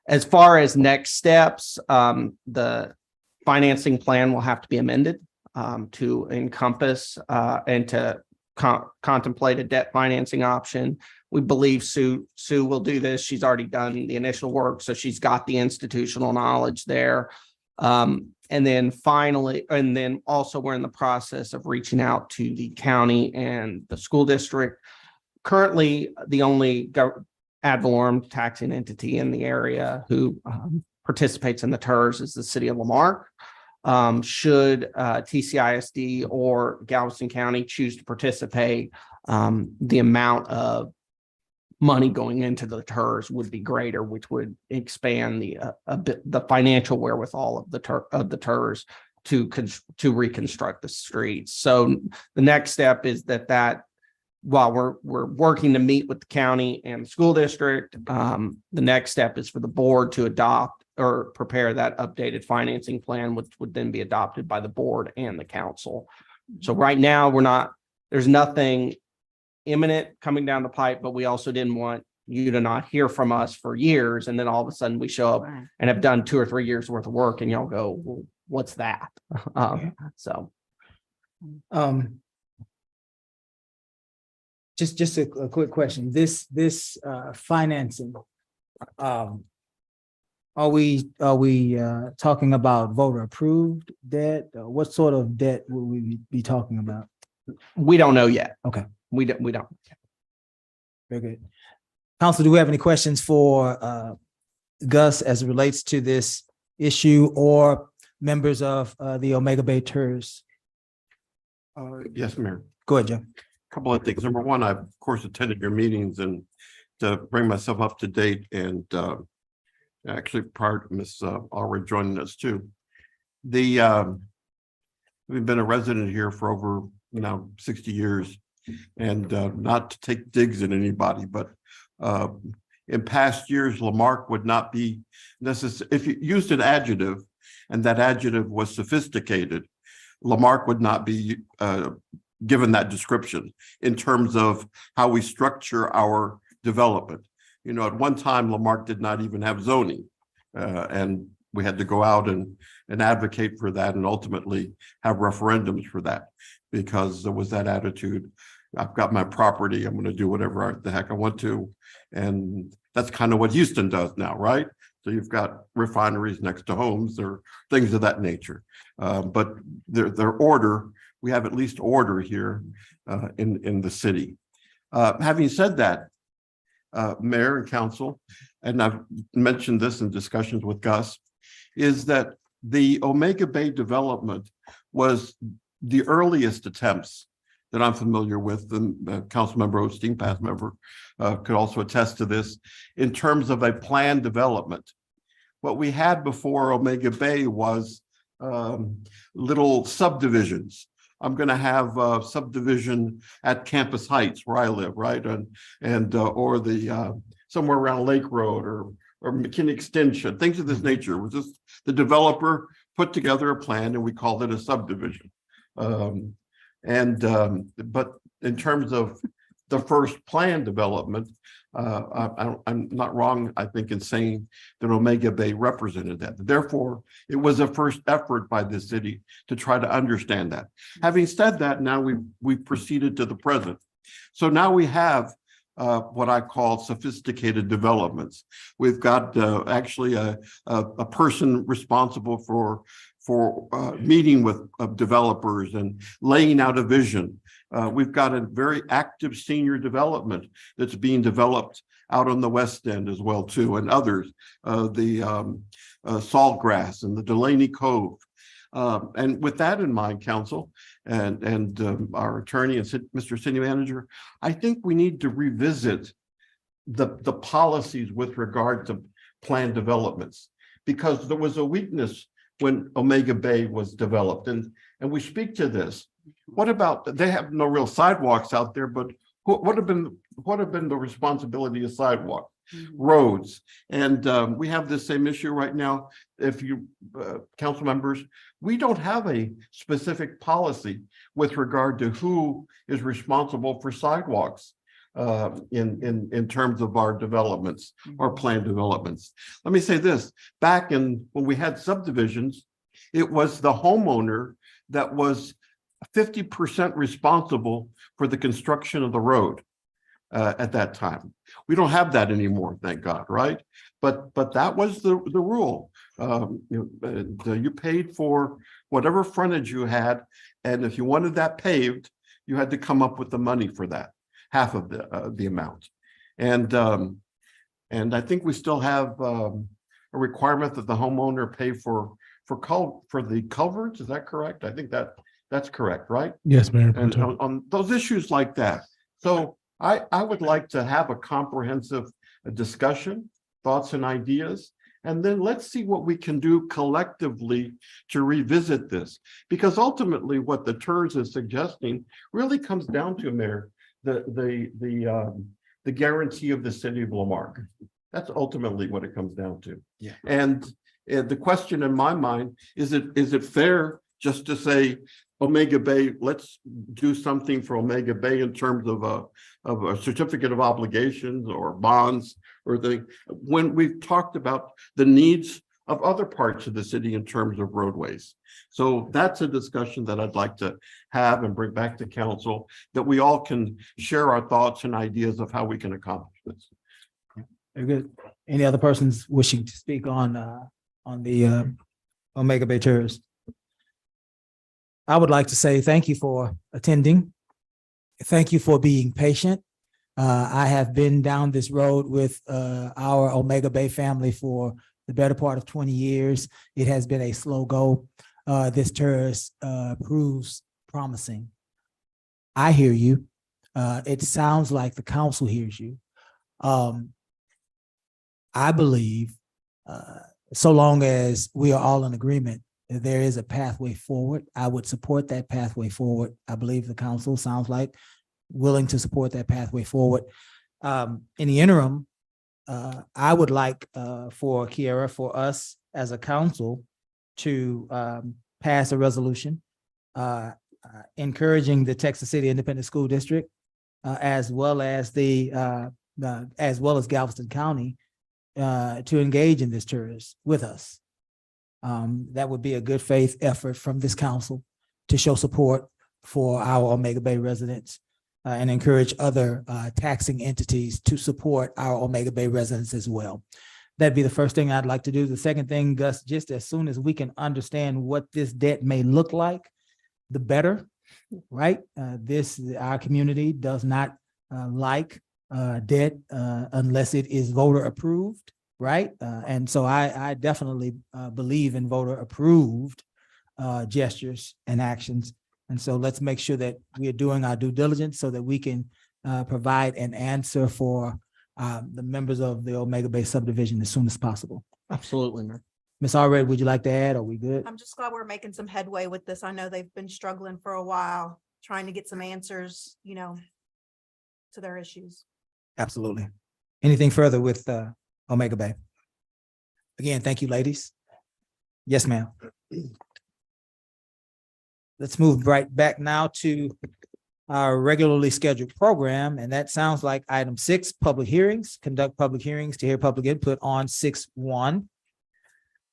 as far as next steps, the financing plan will have to be amended to encompass and to contemplate a debt financing option. We believe Sue will do this. She's already done the initial work, so she's got the institutional knowledge there. And then also we're in the process of reaching out to the county and the school district. Currently, the only ad valorem taxing entity in the area who participates in the TERS is the city of Lamarque. Should TCISD or Galveston County choose to participate, the amount of money going into the TERS would be greater, which would expand the financial wherewithal of the TERS to reconstruct the streets. So the next step is that while we're working to meet with the county and the school district, the next step is for the board to adopt or prepare that updated financing plan, which would then be adopted by the board and the council. So right now there's nothing imminent coming down the pipe, but we also didn't want you to not hear from us for years. And then all of a sudden we show up and have done 2 or 3 years worth of work and y'all go, well, what's that? Just a quick question. This financing, are we talking about voter approved debt? What sort of debt will we be talking about? We don't know yet. Okay. We don't. Very good. Council, do we have any questions for Gus as it relates to this issue or members of the Omega Bay TERS? Yes, Mayor. Go ahead, Joe. Couple of things. Number one, I've of course attended your meetings, and to bring myself up to date, and actually prior to Ms. Allred joining us too. We've been a resident here for over 60 years, and not to take digs at anybody, but in past years, Lamarque would not be necessary. If you used an adjective and that adjective was sophisticated, Lamarque would not be given that description in terms of how we structure our development. You know, at one time, Lamarque did not even have zoning, and we had to go out and advocate for that and ultimately have referendums for that, because there was that attitude. I've got my property, I'm going to do whatever the heck I want to. And that's kind of what Houston does now, right? So you've got refineries next to homes or things of that nature. But their order, we have at least order here in the city. Having said that, Mayor and Council, and I've mentioned this in discussions with Gus, is that the Omega Bay development was the earliest attempts that I'm familiar with, and Councilmember Osteen, past member, could also attest to this, in terms of a planned development. What we had before Omega Bay was little subdivisions. I'm going to have a subdivision at Campus Heights where I live, right? And or the somewhere around Lake Road or McKinney Extension, things of this nature. It was just the developer put together a plan and we called it a subdivision. But in terms of the first plan development, I'm not wrong, I think, in saying that Omega Bay represented that. Therefore, it was a first effort by the city to try to understand that. Having said that, now we've proceeded to the present. So now we have what I call sophisticated developments. We've got actually a person responsible for meeting with developers and laying out a vision. We've got a very active senior development that's being developed out on the West End as well too, and others, the Saltgrass and the Delaney Cove. And with that in mind, Council and our attorney and Mr. City Manager, I think we need to revisit the policies with regard to planned developments, because there was a weakness when Omega Bay was developed, and we speak to this. What about, they have no real sidewalks out there, but what have been the responsibility of sidewalk? Roads, and we have the same issue right now. If you council members, we don't have a specific policy with regard to who is responsible for sidewalks in terms of our developments, our planned developments. Let me say this, back when we had subdivisions, it was the homeowner that was 50% responsible for the construction of the road at that time. We don't have that anymore, thank God, right? But that was the rule. You paid for whatever frontage you had, and if you wanted that paved, you had to come up with the money for that, half of the amount. And I think we still have a requirement that the homeowner pay for the culverts. Is that correct? I think that's correct, right? Yes, Mayor. And on those issues like that. So I would like to have a comprehensive discussion, thoughts and ideas, and then let's see what we can do collectively to revisit this. Because ultimately what the TERS is suggesting really comes down to, Mayor, the guarantee of the city of Lamarque. That's ultimately what it comes down to. Yeah. And the question in my mind, is it fair just to say, Omega Bay, let's do something for Omega Bay in terms of a certificate of obligations or bonds or when we've talked about the needs of other parts of the city in terms of roadways. So that's a discussion that I'd like to have and bring back to council, that we all can share our thoughts and ideas of how we can accomplish this. Very good. Any other persons wishing to speak on the Omega Bay Tours? I would like to say thank you for attending. Thank you for being patient. I have been down this road with our Omega Bay family for the better part of 20 years. It has been a slow go. This tourist proves promising. I hear you. It sounds like the council hears you. I believe so long as we are all in agreement, there is a pathway forward. I would support that pathway forward. I believe the council sounds like willing to support that pathway forward. In the interim, I would like for Kiara, for us as a council to pass a resolution encouraging the Texas City Independent School District as well as Galveston County to engage in this tourist with us. That would be a good faith effort from this council to show support for our Omega Bay residents and encourage other taxing entities to support our Omega Bay residents as well. That'd be the first thing I'd like to do. The second thing, Gus, just as soon as we can understand what this debt may look like, the better, right? Our community does not like debt unless it is voter approved. Right. And so I definitely believe in voter approved gestures and actions. And so let's make sure that we are doing our due diligence so that we can provide an answer for the members of the Omega Bay subdivision as soon as possible. Absolutely, Mayor. Ms. Allred, would you like to add? Are we good? I'm just glad we're making some headway with this. I know they've been struggling for a while, trying to get some answers, to their issues. Absolutely. Anything further with Omega Bay? Again, thank you, ladies. Yes, ma'am. Let's move right back now to our regularly scheduled program, and that sounds like item 6, public hearings. Conduct public hearings to hear public input on 6.1.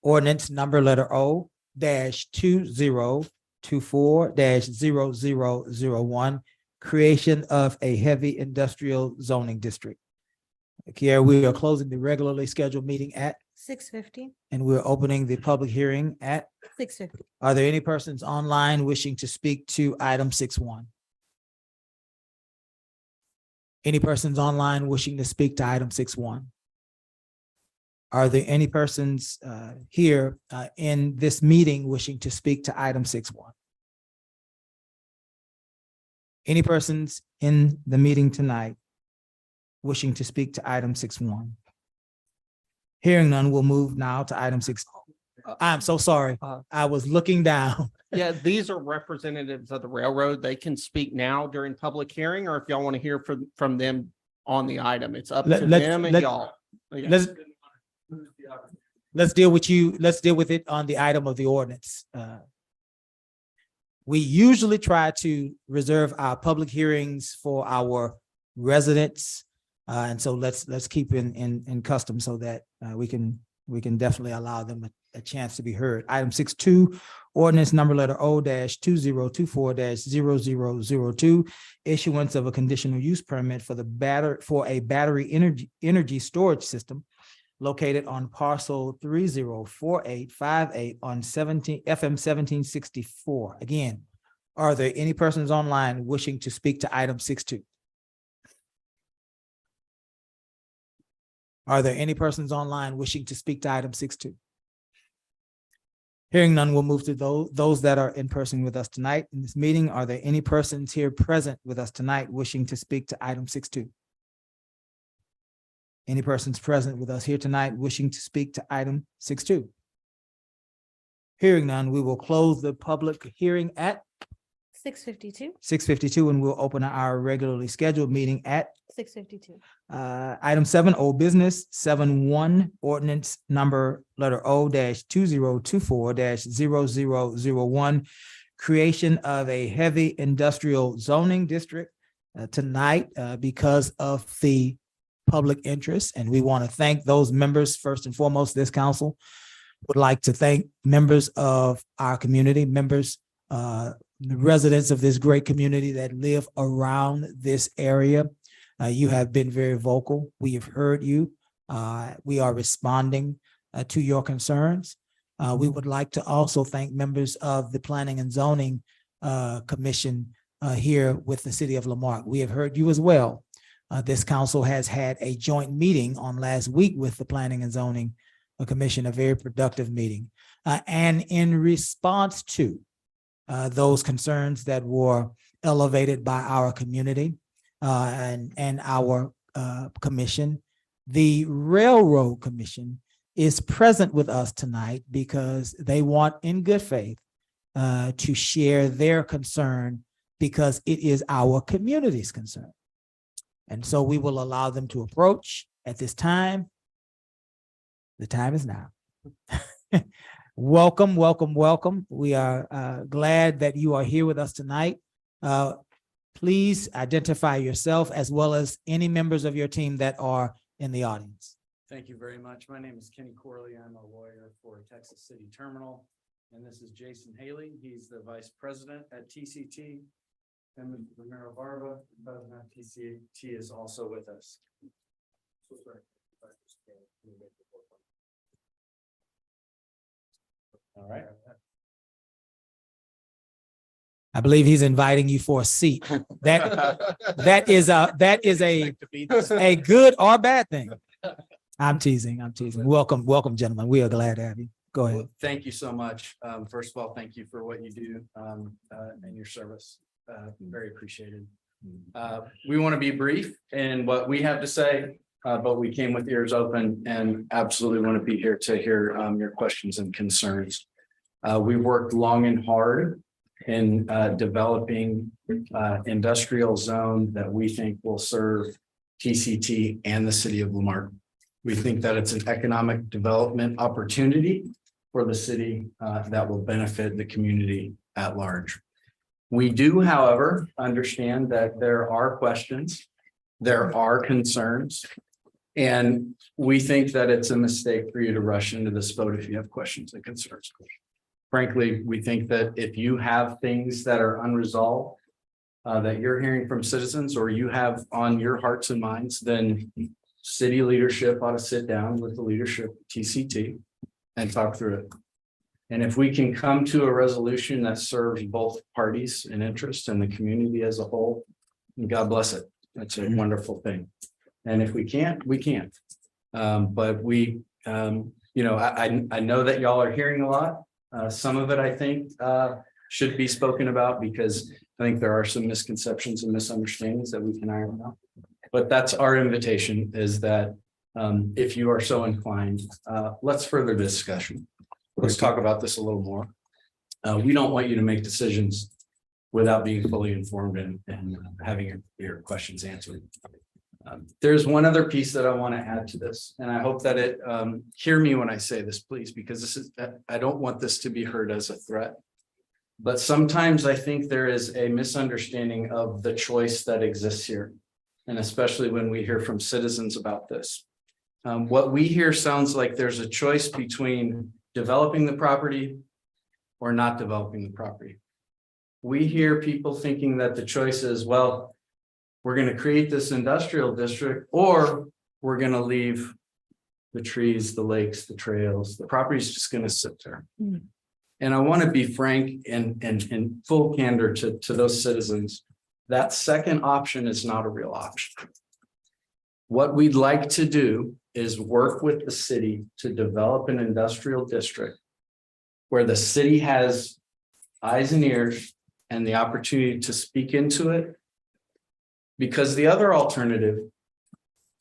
Ordinance number letter O-2024-0001, creation of a heavy industrial zoning district. Kiara, we are closing the regularly scheduled meeting at 6:50. and we're opening the public hearing at 6:50. Are there any persons online wishing to speak to item 6.1? Any persons online wishing to speak to item 6.1? Are there any persons here in this meeting wishing to speak to item 6.1? Any persons in the meeting tonight wishing to speak to item 6.1? Hearing none, we'll move now to item 6. I'm so sorry. I was looking down. Yeah, these are representatives of the railroad. They can speak now during public hearing, or if y'all want to hear from them on the item, it's up to them and y'all. Yeah. Let's deal with you. Let's deal with it on the item of the ordinance. We usually try to reserve our public hearings for our residents. And so let's keep in custom so that we can definitely allow them a chance to be heard. Item 6.2, ordinance number letter O-2024-0002, issuance of a conditional use permit for a battery energy storage system located on parcel 304858 on FM 1764. Again, are there any persons online wishing to speak to item 6.2? Are there any persons online wishing to speak to item 6.2? Hearing none, we'll move to those that are in person with us tonight in this meeting. Are there any persons here present with us tonight wishing to speak to item 6.2? Any persons present with us here tonight wishing to speak to item 6.2? Hearing none, we will close the public hearing at 6:52. 6:52, and we'll open our regularly scheduled meeting at 6:52. item 7, old business, 7.1, ordinance number letter O-2024-0001, creation of a heavy industrial zoning district tonight because of the public interest. And we want to thank those members. First and foremost, this council would like to thank members of our community, the residents of this great community that live around this area. You have been very vocal. We have heard you. We are responding to your concerns. We would like to also thank members of the Planning and Zoning Commission here with the city of Lamarque. We have heard you as well. This council has had a joint meeting on last week with the Planning and Zoning Commission, a very productive meeting. And in response to those concerns that were elevated by our community and our commission, the Railroad Commission is present with us tonight because they want in good faith to share their concern because it is our community's concern. And so we will allow them to approach at this time. The time is now. Welcome, welcome, welcome. We are glad that you are here with us tonight. Please identify yourself as well as any members of your team that are in the audience. Thank you very much. My name is Kenny Corley. I'm a lawyer for Texas City Terminal. And this is Jason Haley. He's the vice president at TCT. And Romero Barba, president of TCT, is also with us. All right. I believe he's inviting you for a seat. That is a good or bad thing. I'm teasing. Welcome, welcome, gentlemen. We are glad to have you. Go ahead. Well, thank you so much. First of all, thank you for what you do and your service. Very appreciated. We want to be brief in what we have to say, but we came with ears open and absolutely want to be here to hear your questions and concerns. We worked long and hard in developing industrial zone that we think will serve TCT and the city of Lamarque. We think that it's an economic development opportunity for the city that will benefit the community at large. We do, however, understand that there are questions, there are concerns, and we think that it's a mistake for you to rush into this vote if you have questions and concerns. Frankly, we think that if you have things that are unresolved that you're hearing from citizens or you have on your hearts and minds, then city leadership ought to sit down with the leadership of TCT and talk through it. And if we can come to a resolution that serves both parties in interest and the community as a whole, God bless it. That's a wonderful thing. And if we can't, we can't. But we, I know that y'all are hearing a lot. Some of it, I think, should be spoken about because I think there are some misconceptions and misunderstandings that we can iron out. But that's our invitation, is that if you are so inclined, let's further discussion. let's talk about this a little more. We don't want you to make decisions without being fully informed and having your questions answered. There's one other piece that I want to add to this, and I hope that hear me when I say this, please, because I don't want this to be heard as a threat. But sometimes I think there is a misunderstanding of the choice that exists here. And especially when we hear from citizens about this. What we hear sounds like there's a choice between developing the property or not developing the property. We hear people thinking that the choice is, well, we're going to create this industrial district, or we're going to leave the trees, the lakes, the trails, the property is just going to sit there. And I want to be frank and full candor to those citizens. That second option is not a real option. What we'd like to do is work with the city to develop an industrial district where the city has eyes and ears and the opportunity to speak into it. Because the other alternative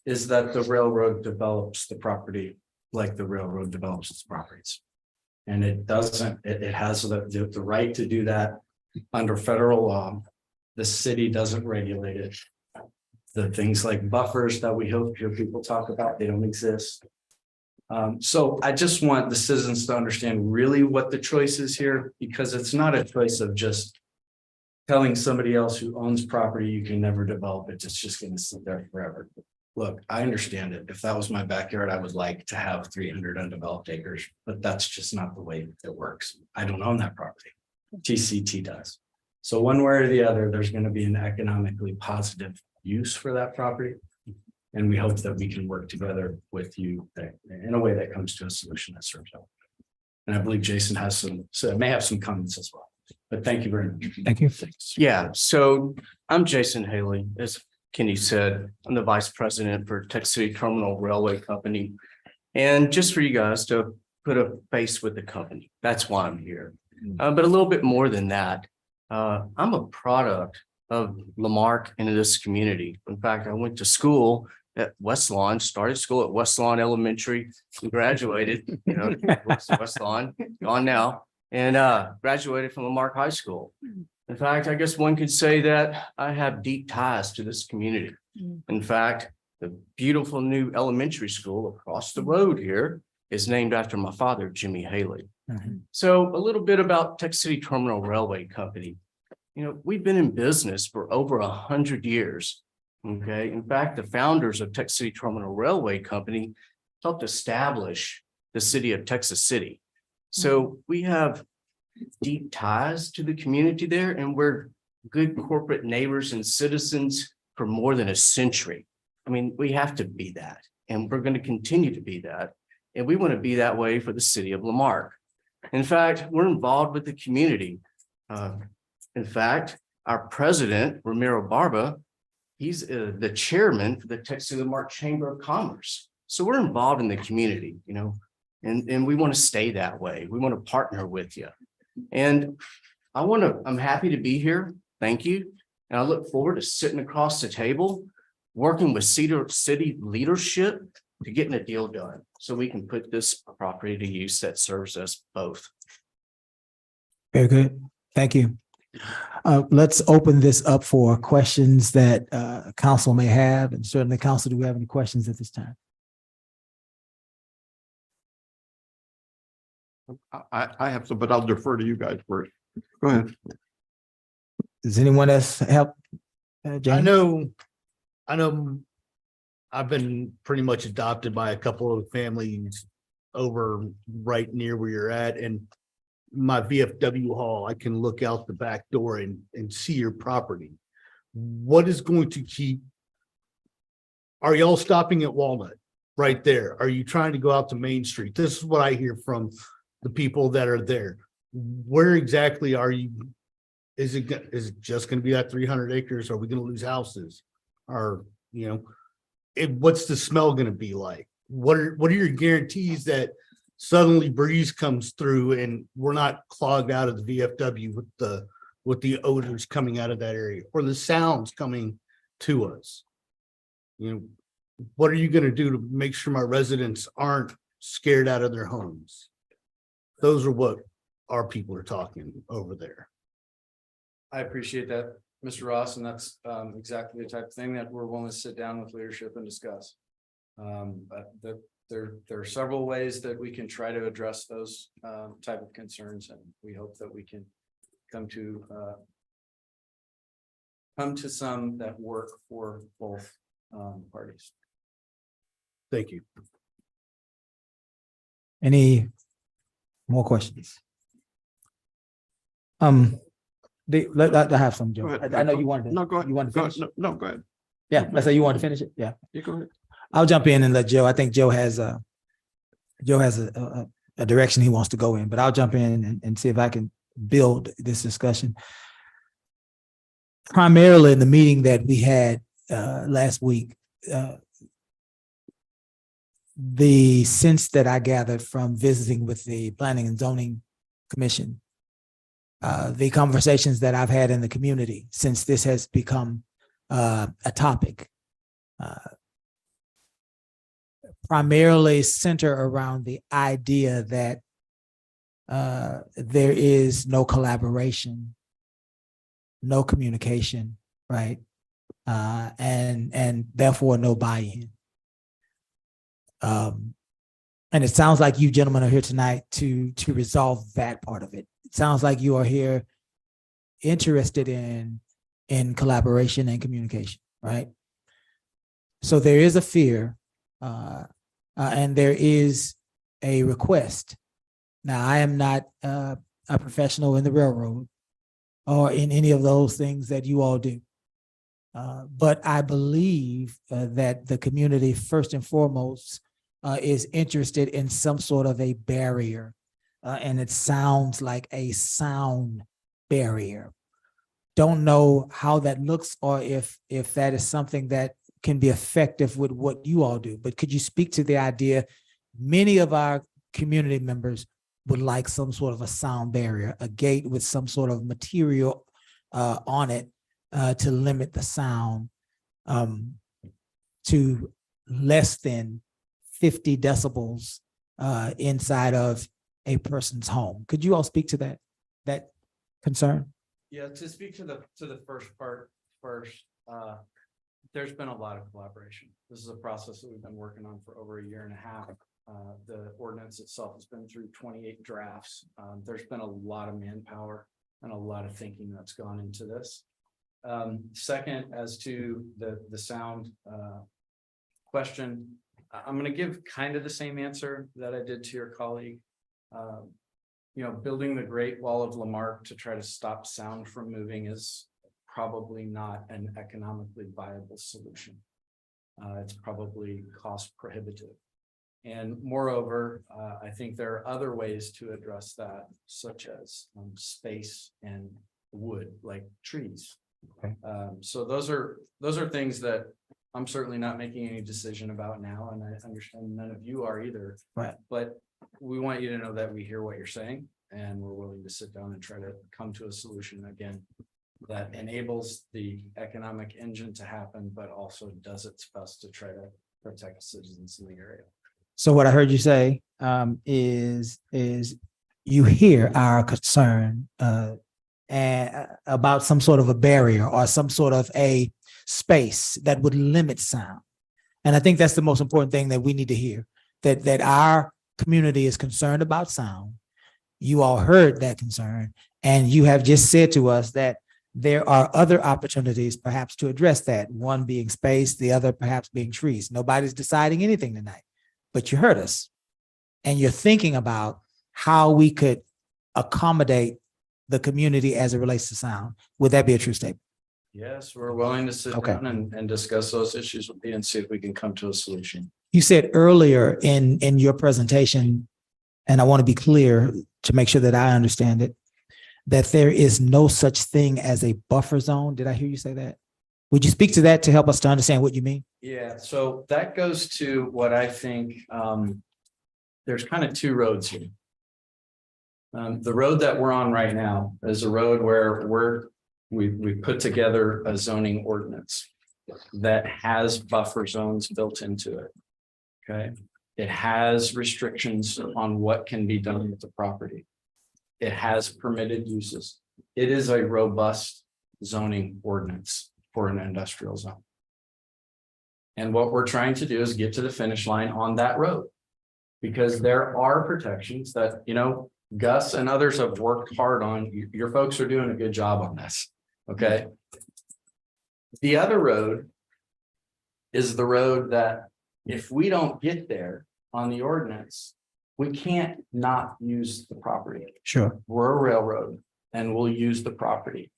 is that the railroad develops the property like the railroad develops its properties. And it doesn't, it has the right to do that under federal law. The city doesn't regulate it. The things like buffers that we hear people talk about, they don't exist. So I just want the citizens to understand really what the choice is here, because it's not a choice of just telling somebody else who owns property, you can never develop it. It's just going to sit there forever. Look, I understand it. If that was my backyard, I would like to have 300 undeveloped acres, but that's just not the way it works. I don't own that property. TCT does. So one way or the other, there's going to be an economically positive use for that property. And we hope that we can work together with you in a way that comes to a solution that serves out. And I believe Jason has may have some comments as well. But thank you very much. Thank you. Yeah, so I'm Jason Haley. As Kenny said, I'm the vice president for Texas City Terminal Railway Company. And just for you guys to put a face with the company, that's why I'm here. But a little bit more than that, I'm a product of Marque and this community. In fact, I went to school at West Lawn, started school at West Lawn Elementary, and graduated, West Lawn, gone now, and graduated from Marque High School. In fact, I guess one could say that I have deep ties to this community. In fact, the beautiful new elementary school across the road here is named after my father, Jimmy Haley. So a little bit about Texas City Terminal Railway Company. We've been in business for over 100 years. Okay. In fact, the founders of Texas City Terminal Railway Company helped establish the city of Texas City. So we have deep ties to the community there, and we're good corporate neighbors and citizens for more than a century. I mean, we have to be that, and we're going to continue to be that. And we want to be that way for the city of Marque. In fact, we're involved with the community. In fact, our president, Ramiro Barba, he's the chairman for the Texas City Marque Chamber of Commerce. So we're involved in the community, and we want to stay that way. We want to partner with you. And I'm happy to be here. Thank you. And I look forward to sitting across the table, working with Cedar City leadership to getting a deal done so we can put this property to use that serves us both. Very good. Thank you. Let's open this up for questions that council may have, and certainly council, do we have any questions at this time? I have some, but I'll defer to you guys first. Go ahead. Does anyone else help? James? I know I've been pretty much adopted by a couple of families over right near where you're at, and my VFW hall, I can look out the back door and see your property. What is going to keep? Are y'all stopping at Walnut right there? Are you trying to go out to Main Street? This is what I hear from the people that are there. Where exactly are you? Is it just going to be that 300 acres? Are we going to lose houses? Or, what's the smell going to be like? What are your guarantees that suddenly breeze comes through and we're not clogged out of the VFW with the odors coming out of that area or the sounds coming to us? What are you going to do to make sure my residents aren't scared out of their homes? those are what our people are talking over there. I appreciate that, Mr. Ross, and that's exactly the type of thing that we're willing to sit down with leadership and discuss. But there are several ways that we can try to address those type of concerns, and we hope that we can come to some that work for both parties. Thank you. Any more questions? Let I have some, Joe. Go ahead. I know you wanted to. No, go ahead. You want to finish? No, go ahead. Yeah, let's say you want to finish it. Yeah. You go ahead. I'll jump in and let Joe. I think Joe has a direction he wants to go in, but I'll jump in and see if I can build this discussion. Primarily in the meeting that we had last week, the sense that I gathered from visiting with the Planning and Zoning Commission, the conversations that I've had in the community since this has become a topic, primarily center around the idea that there is no collaboration, no communication, right? And therefore no buy-in. And it sounds like you gentlemen are here tonight to resolve that part of it. It sounds like you are here interested in collaboration and communication, right? So there is a fear and there is a request. Now, I am not a professional in the railroad or in any of those things that you all do. But I believe that the community, first and foremost, is interested in some sort of a barrier. And it sounds like a sound barrier. Don't know how that looks or if that is something that can be effective with what you all do. But could you speak to the idea? Many of our community members would like some sort of a sound barrier, a gate with some sort of material on it to limit the sound to less than 50 decibels inside of a person's home. Could you all speak to that concern? Yeah, to speak to the first part first, there's been a lot of collaboration. This is a process that we've been working on for over a year and a half. The ordinance itself has been through 28 drafts. There's been a lot of manpower and a lot of thinking that's gone into this. Second, as to the sound question, I'm going to give kind of the same answer that I did to your colleague. Building the Great Wall of Lamarck to try to stop sound from moving is probably not an economically viable solution. It's probably cost prohibitive. And moreover, I think there are other ways to address that, such as space and wood, like trees. Okay. So those are things that I'm certainly not making any decision about now, and I understand none of you are either. Right. But we want you to know that we hear what you're saying, and we're willing to sit down and try to come to a solution again that enables the economic engine to happen, but also does its best to try to protect citizens in the area. So what I heard you say is you hear our concern and about some sort of a barrier or some sort of a space that would limit sound. And I think that's the most important thing that we need to hear, that our community is concerned about sound. You all heard that concern, and you have just said to us that there are other opportunities perhaps to address that, one being space, the other perhaps being trees. Nobody's deciding anything tonight, but you heard us, and you're thinking about how we could accommodate the community as it relates to sound. Would that be a true statement? Yes, we're willing to sit down and discuss those issues with you and see if we can come to a solution. You said earlier in your presentation, and I want to be clear to make sure that I understand it, that there is no such thing as a buffer zone. Did I hear you say that? Would you speak to that to help us to understand what you mean? Yeah, so that goes to what I think, there's kind of two roads here. The road that we're on right now is a road where we put together a zoning ordinance that has buffer zones built into it. Okay. It has restrictions on what can be done with the property. It has permitted uses. It is a robust zoning ordinance for an industrial zone. And what we're trying to do is get to the finish line on that road. Because there are protections that, you know, Gus and others have worked hard on. Your folks are doing a good job on this, okay? The other road is the road that if we don't get there on the ordinance, we can't not use the property. Sure. We're a railroad and we'll use the property.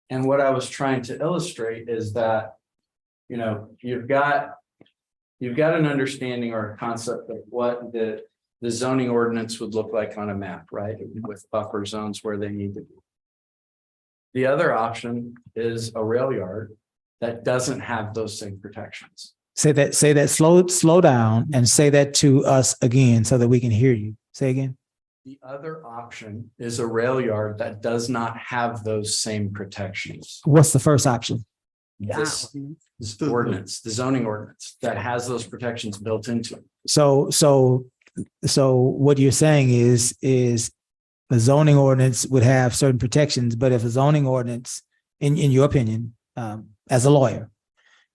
And what I was trying to illustrate is that, you know, you've got an understanding or a concept of what the zoning ordinance would look like on a map, right? With buffer zones where they need to be. The other option is a rail yard that doesn't have those same protections. Say that, slow down and say that to us again so that we can hear you. Say again. The other option is a rail yard that does not have those same protections. What's the first option? This ordinance, the zoning ordinance that has those protections built into it. So what you're saying is the zoning ordinance would have certain protections, but if a zoning ordinance, in your opinion, as a lawyer,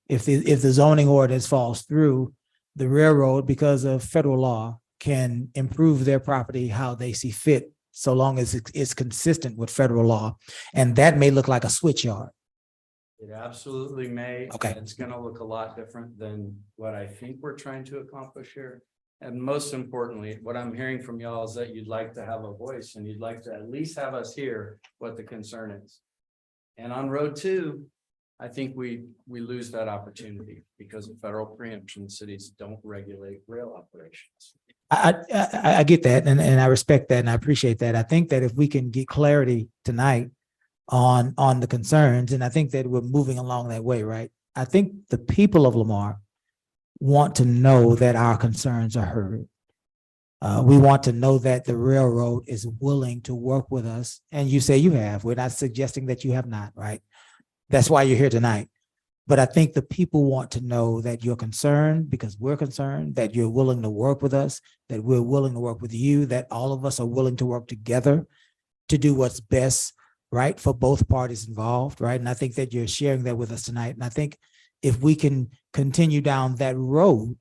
if the zoning ordinance falls through, the railroad, because of federal law, can improve their property how they see fit, so long as it's consistent with federal law. And that may look like a switch yard. It absolutely may. Okay. It's gonna look a lot different than what I think we're trying to accomplish here. And most importantly, what I'm hearing from y'all is that you'd like to have a voice and you'd like to at least have us hear what the concern is. And on road 2, I think we lose that opportunity because of federal preemption. Cities don't regulate rail operations. I get that, and I respect that, and I appreciate that. I think that if we can get clarity tonight on the concerns, and I think that we're moving along that way, right? I think the people of Lamar want to know that our concerns are heard. We want to know that the railroad is willing to work with us, and you say you have. We're not suggesting that you have not, right? That's why you're here tonight. But I think the people want to know that you're concerned because we're concerned, that you're willing to work with us, that we're willing to work with you, that all of us are willing to work together to do what's best, right, for both parties involved, right? And I think that you're sharing that with us tonight. And I think if we can continue down that road,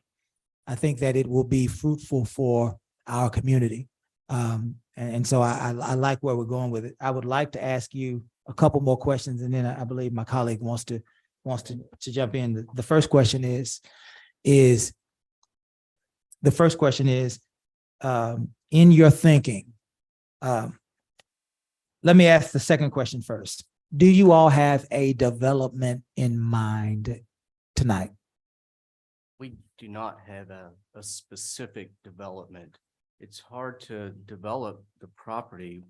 I think that it will be fruitful for our community. And so I like where we're going with it. I would like to ask you a couple more questions, and then I believe my colleague wants to jump in. The first question is in your thinking, let me ask the second question first. Do you all have a development in mind tonight? We do not have a specific development. It's hard to develop the property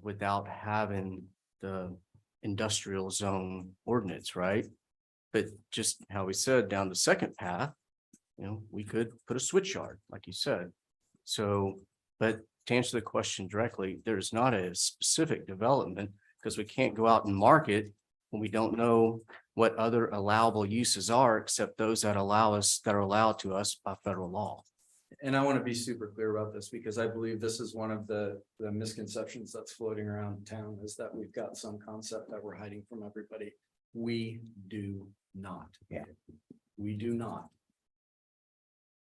without having the industrial zone ordinance, right? But just how we said, down the second path, you know, we could put a switch yard, like you said. So, but to answer the question directly, there's not a specific development because we can't go out and market when we don't know what other allowable uses are except those that are allowed to us by federal law. And I want to be super clear about this because I believe this is one of the misconceptions that's floating around town is that we've got some concept that we're hiding from everybody. We do not. Yeah. We do not.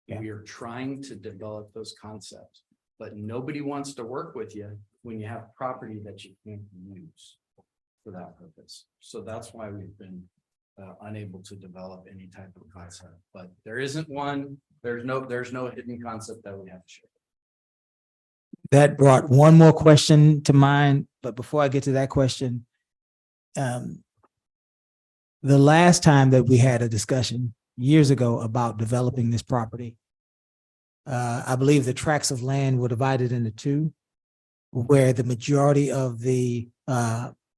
Yeah. We are trying to develop those concepts, but nobody wants to work with you when you have property that you can't use for that purpose. So that's why we've been unable to develop any type of concept, but there isn't one. There's no hidden concept that we have to share. That brought one more question to mind, but before I get to that question, the last time that we had a discussion years ago about developing this property, I believe the tracts of land were divided into 2, where the majority of the,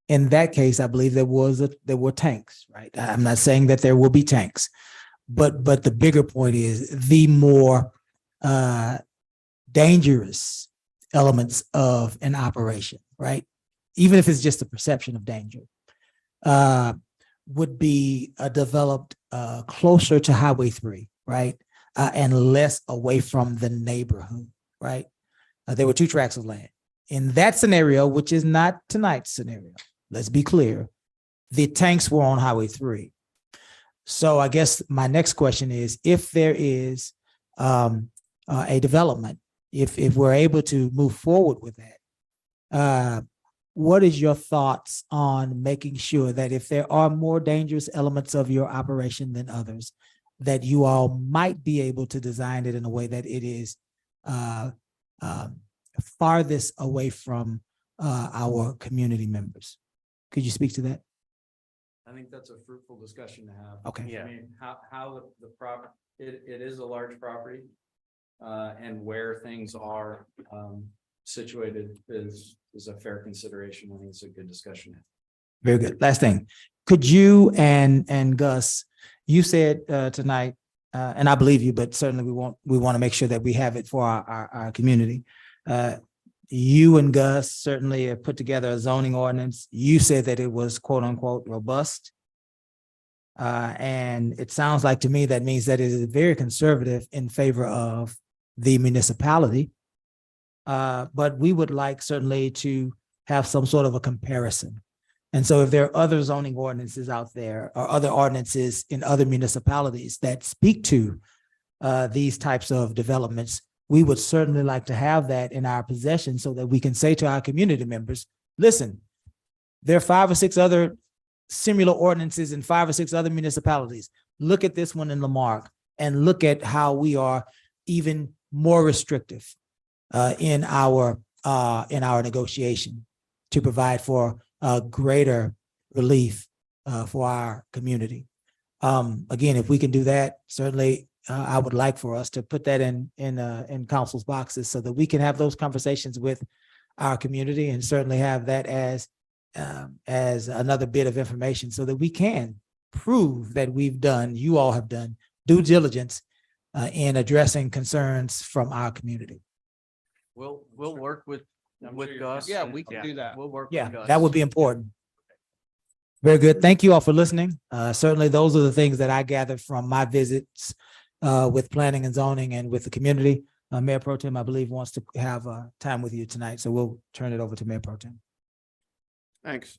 in that case, I believe there were tanks, right? I'm not saying that there will be tanks, but the bigger point is the more dangerous elements of an operation, right? Even if it's just a perception of danger, would be developed closer to Highway 3, right? and less away from the neighborhood, right? There were 2 tracts of land. In that scenario, which is not tonight's scenario, let's be clear, the tanks were on Highway 3. So I guess my next question is, if there is a development, if we're able to move forward with that, what is your thoughts on making sure that if there are more dangerous elements of your operation than others, that you all might be able to design it in a way that it is farthest away from our community members? Could you speak to that? I think that's a fruitful discussion to have. Okay. Yeah. I mean, how the proper, it is a large property. And where things are situated is a fair consideration. I think it's a good discussion. Very good. Last thing, could you and Gus, you said tonight, and I believe you, but certainly we want to make sure that we have it for our community. You and Gus certainly have put together a zoning ordinance. You said that it was quote unquote robust. And it sounds like to me that means that it is very conservative in favor of the municipality. But we would like certainly to have some sort of a comparison. And so if there are other zoning ordinances out there or other ordinances in other municipalities that speak to these types of developments, we would certainly like to have that in our possession so that we can say to our community members, listen, there are 5 or 6 other similar ordinances in 5 or 6 other municipalities. Look at this one in Lamarque and look at how we are even more restrictive in our negotiation to provide for greater relief for our community. Again, if we can do that, certainly I would like for us to put that in council's boxes so that we can have those conversations with our community and certainly have that as another bit of information so that we can prove that you all have done due diligence in addressing concerns from our community. We'll work with Gus. Yeah, we can do that. We'll work Yeah, with Gus. that would be important. Very good. Thank you all for listening. Certainly those are the things that I gathered from my visits with planning and zoning and with the community. Mayor Pro Tem, I believe, wants to have time with you tonight, so we'll turn it over to Mayor Pro Tem. Thanks.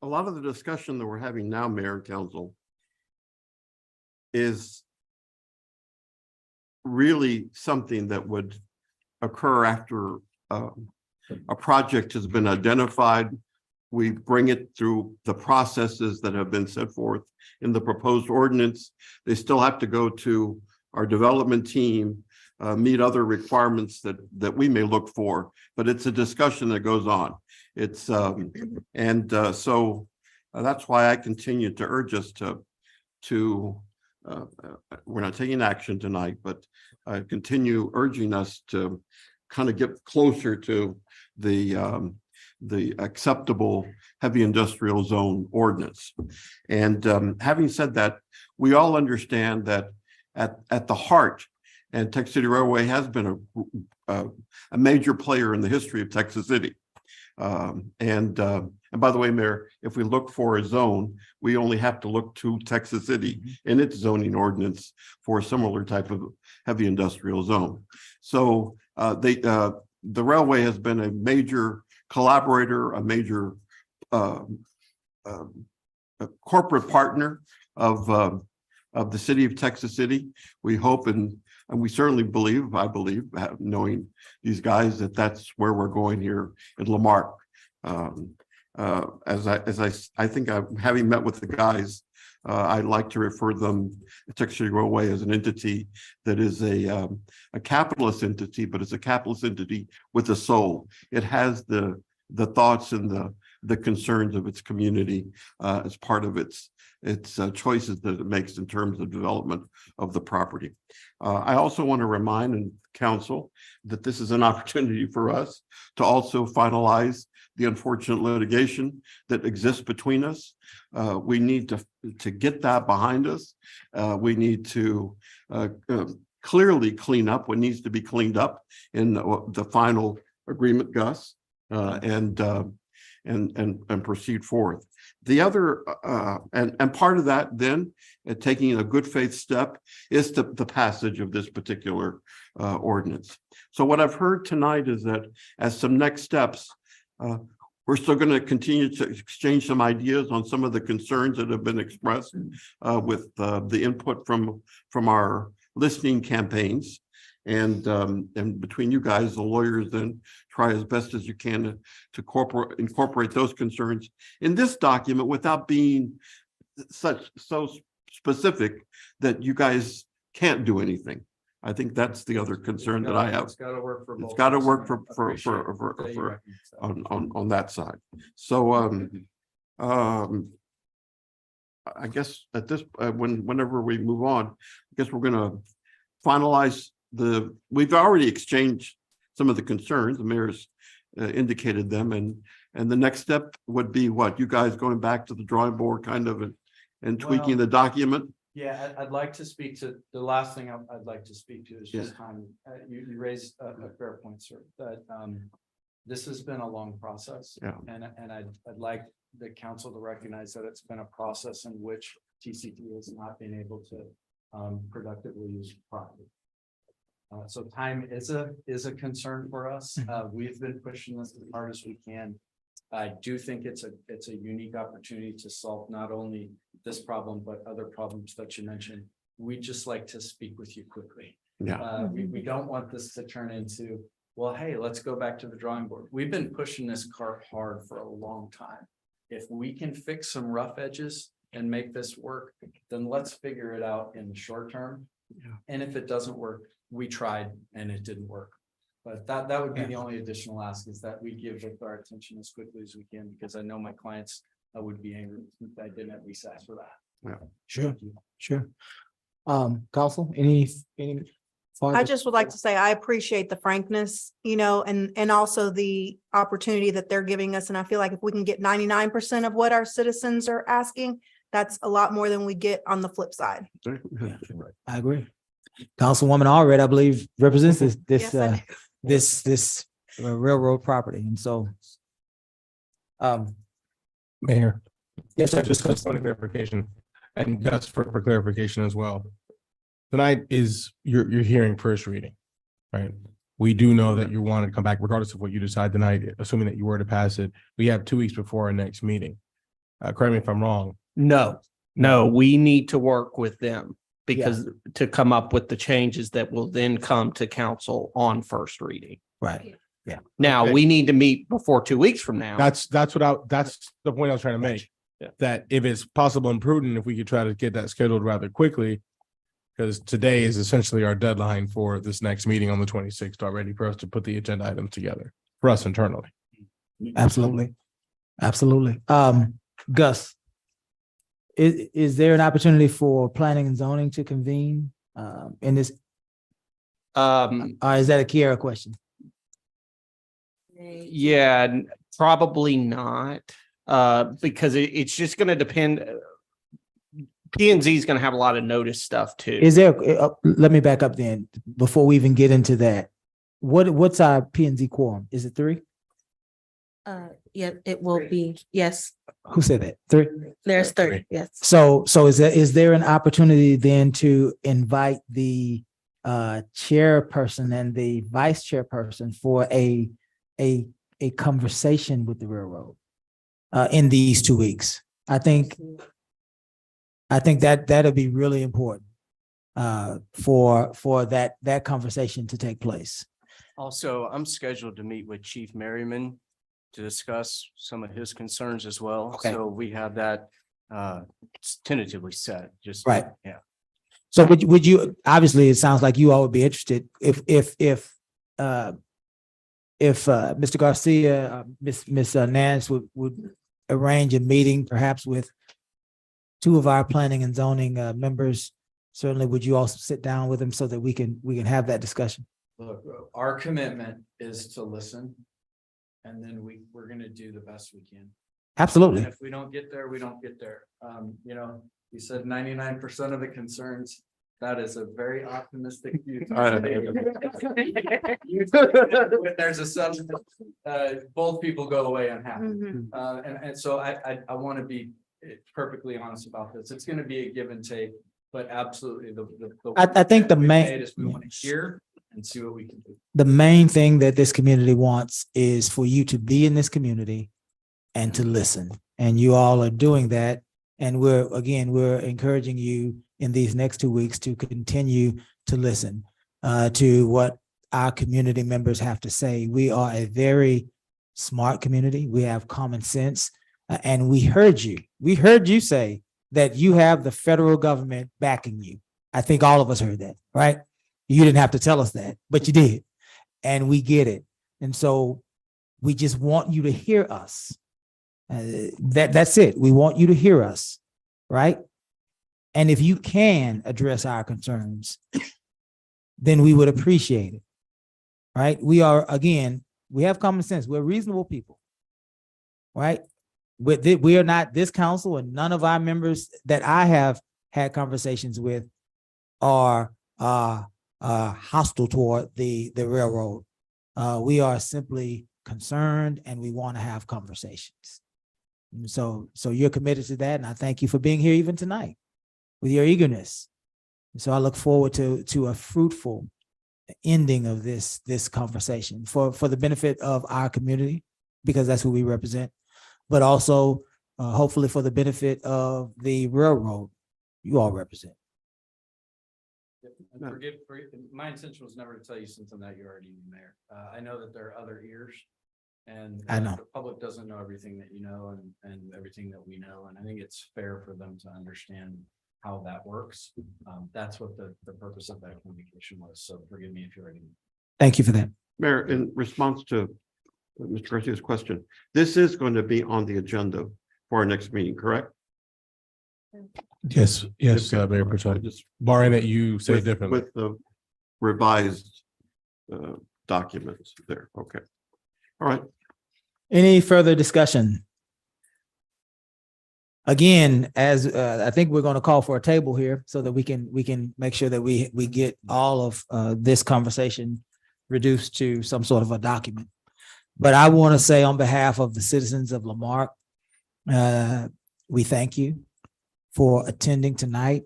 A lot of the discussion that we're having now, Mayor and Council, is really something that would occur after a project has been identified. We bring it through the processes that have been set forth in the proposed ordinance. They still have to go to our development team, meet other requirements that we may look for, but it's a discussion that goes on. It's so that's why I continue to urge us to we're not taking action tonight, but I continue urging us to kind of get closer to the acceptable heavy industrial zone ordinance. And having said that, we all understand that at the heart, and Texas City Railway has been a major player in the history of Texas City. And by the way, Mayor, if we look for a zone, we only have to look to Texas City in its zoning ordinance for a similar type of heavy industrial zone. So the railway has been a major collaborator, a major corporate partner of the city of Texas City. We hope and we certainly believe, I believe, knowing these guys, that that's where we're going here in Lamarque. As I think I'm having met with the guys, I'd like to refer them to Texas City Railway as an entity that is a capitalist entity, but it's a capitalist entity with a soul. It has the thoughts and the concerns of its community as part of its choices that it makes in terms of development of the property. I also want to remind council that this is an opportunity for us to also finalize the unfortunate litigation that exists between us. We need to get that behind us. We need to clearly clean up what needs to be cleaned up in the final agreement, Gus, and proceed forth. The other, and part of that then, taking a good faith step is the passage of this particular ordinance. So what I've heard tonight is that as some next steps, we're still going to continue to exchange some ideas on some of the concerns that have been expressed with the input from our listening campaigns. And between you guys, the lawyers, then try as best as you can to incorporate those concerns in this document without being so specific that you guys can't do anything. I think that's the other concern that I have. It's got to work for both. It's got to work Appreciate it. for on that side. So I guess at this whenever we move on, I guess we're going to finalize we've already exchanged some of the concerns. The mayor's indicated them, and the next step would be what, you guys going back to the drawing board kind of and tweaking the document. Yeah, I'd like to speak to, the last thing I'd like to speak to is just time. You raised a fair point, sir, that this has been a long process. Yeah. And I'd like the council to recognize that it's been a process in which TCT has not been able to productively use property. So time is a concern for us. We've been pushing this as hard as we can. I do think it's a unique opportunity to solve not only this problem, but other problems that you mentioned. We'd just like to speak with you quickly. Yeah. We don't want this to turn into, well, hey, let's go back to the drawing board. We've been pushing this cart hard for a long time. If we can fix some rough edges and make this work, then let's figure it out in the short term. Yeah. And if it doesn't work, we tried and it didn't work. But that would be the only additional ask, is that we give it our attention as quickly as we can, because I know my clients would be angry if I didn't at least ask for that. Yeah. Sure. Council, any farther? I just would like to say, I appreciate the frankness, and also the opportunity that they're giving us. And I feel like if we can get 99% of what our citizens are asking, that's a lot more than we get on the flip side. I agree. Councilwoman Allred, I believe, represents Yes, I do. this railroad property, and so. Mayor. Yes, I just got some clarification, and Gus for clarification as well. Tonight is your hearing first reading, right? We do know that you want to come back regardless of what you decide tonight, assuming that you were to pass it. We have 2 weeks before our next meeting. Correct me if I'm wrong. No, we need to work with them because to come up with the changes that will then come to council on first reading. Right. Now, Okay. we need to meet before 2 weeks from now. That's the point I was trying to make. Yeah. That if it's possible and prudent, if we could try to get that scheduled rather quickly, because today is essentially our deadline for this next meeting on the 26th already for us to put the agenda items together for us internally. Absolutely. Gus, is there an opportunity for planning and zoning to convene in this? Is that a Kiara question? Yeah, probably not, because it's just gonna depend. P and Z is gonna have a lot of notice stuff too. Is there, let me back up then, before we even get into that. What's our P and Z quorum? Is it 3? Yeah, it will be, yes, Who said that? 3? there's 30, yes. So is there an opportunity then to invite the chairperson and the vice chairperson for a conversation with the railroad in these 2 weeks? I think that'll be really important for that conversation to take place. Also, I'm scheduled to meet with Chief Merriman to discuss some of his concerns as well. Okay. So we have that tentatively set, just. Right. Yeah. So would you, obviously, it sounds like you all would be interested if Mr. Garcia, Miss Nance would arrange a meeting perhaps with 2 of our planning and zoning members. Certainly, would you also sit down with them so that we can have that discussion? Look, our commitment is to listen. And then we're gonna do the best we can. Absolutely. And if we don't get there, we don't get there. You said 99% of the concerns That is a very optimistic view. I- When there's a sudden, both people go away unhappy. Mhm. And so I want to be perfectly honest about this. It's going to be a give and take, but absolutely I think the we've main- made is we want to hear and see what we can do. The main thing that this community wants is for you to be in this community and to listen. And you all are doing that. And we're encouraging you in these next 2 weeks to continue to listen to what our community members have to say. We are a very smart community. We have common sense. And we heard you. We heard you say that you have the federal government backing you. I think all of us heard that, right? You didn't have to tell us that, but you did. And we get it. And so we just want you to hear us. That's it. We want you to hear us, right? And if you can address our concerns, then we would appreciate it, right? We have common sense. We're reasonable people, right? We are not this council, and none of our members that I have had conversations with are hostile toward the railroad. We are simply concerned, and we want to have conversations. And so you're committed to that, and I thank you for being here even tonight with your eagerness. And so I look forward to a fruitful ending of this conversation for the benefit of our community, because that's who we represent, but also hopefully for the benefit of the railroad you all represent. And my intention was never to tell you something that you already knew, Mayor. I know that there are other ears. And I know the public doesn't know everything that you know and everything that we know. And I think it's fair for them to understand how that works. That's what the purpose of that communication was. So forgive me if you already knew. Thank you for that. Mayor, in response to Mr. Garcia's question, this is going to be on the agenda for our next meeting, correct? Yes, Mayor Pro Tem. Barring that you say differently. With the revised documents there. Okay. All right. Any further discussion? Again, as I think we're going to call for a table here so that we can make sure that we get all of this conversation reduced to some sort of a document. But I want to say on behalf of the citizens of Lamarque, we thank you for attending tonight.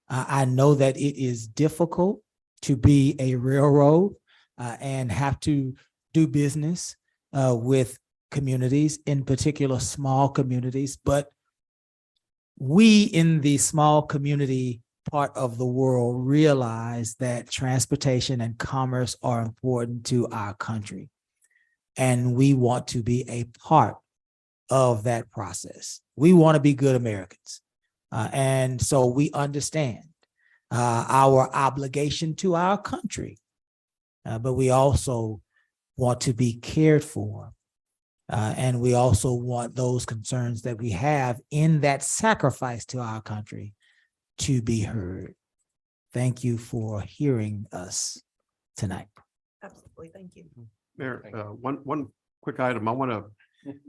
I know that it is difficult to be a railroad and have to do business with communities, in particular small communities, but we in the small community part of the world realize that transportation and commerce are important to our country. And we want to be a part of that process. We want to be good Americans. And so we understand our obligation to our country, but we also want to be cared for. And we also want those concerns that we have in that sacrifice to our country to be heard. Thank you for hearing us tonight. Absolutely. Thank you. Mayor, one quick item. I want to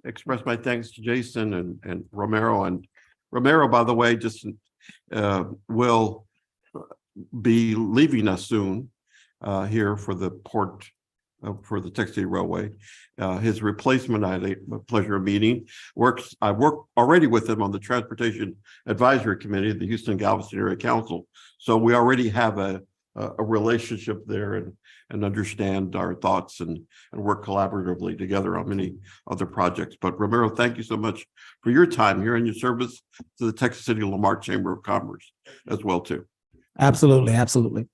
express my thanks to Jason and Romero. And Romero, by the way, just will be leaving us soon here for the port for the Texas City Railway. His replacement, I had a pleasure of meeting. I work already with him on the Transportation Advisory Committee of the Houston Galveston Area Council. So we already have a relationship there and understand our thoughts and work collaboratively together on many other projects. But Romero, thank you so much for your time here and your service to the Texas City Lamarque Chamber of Commerce as well too. Absolutely, absolutely.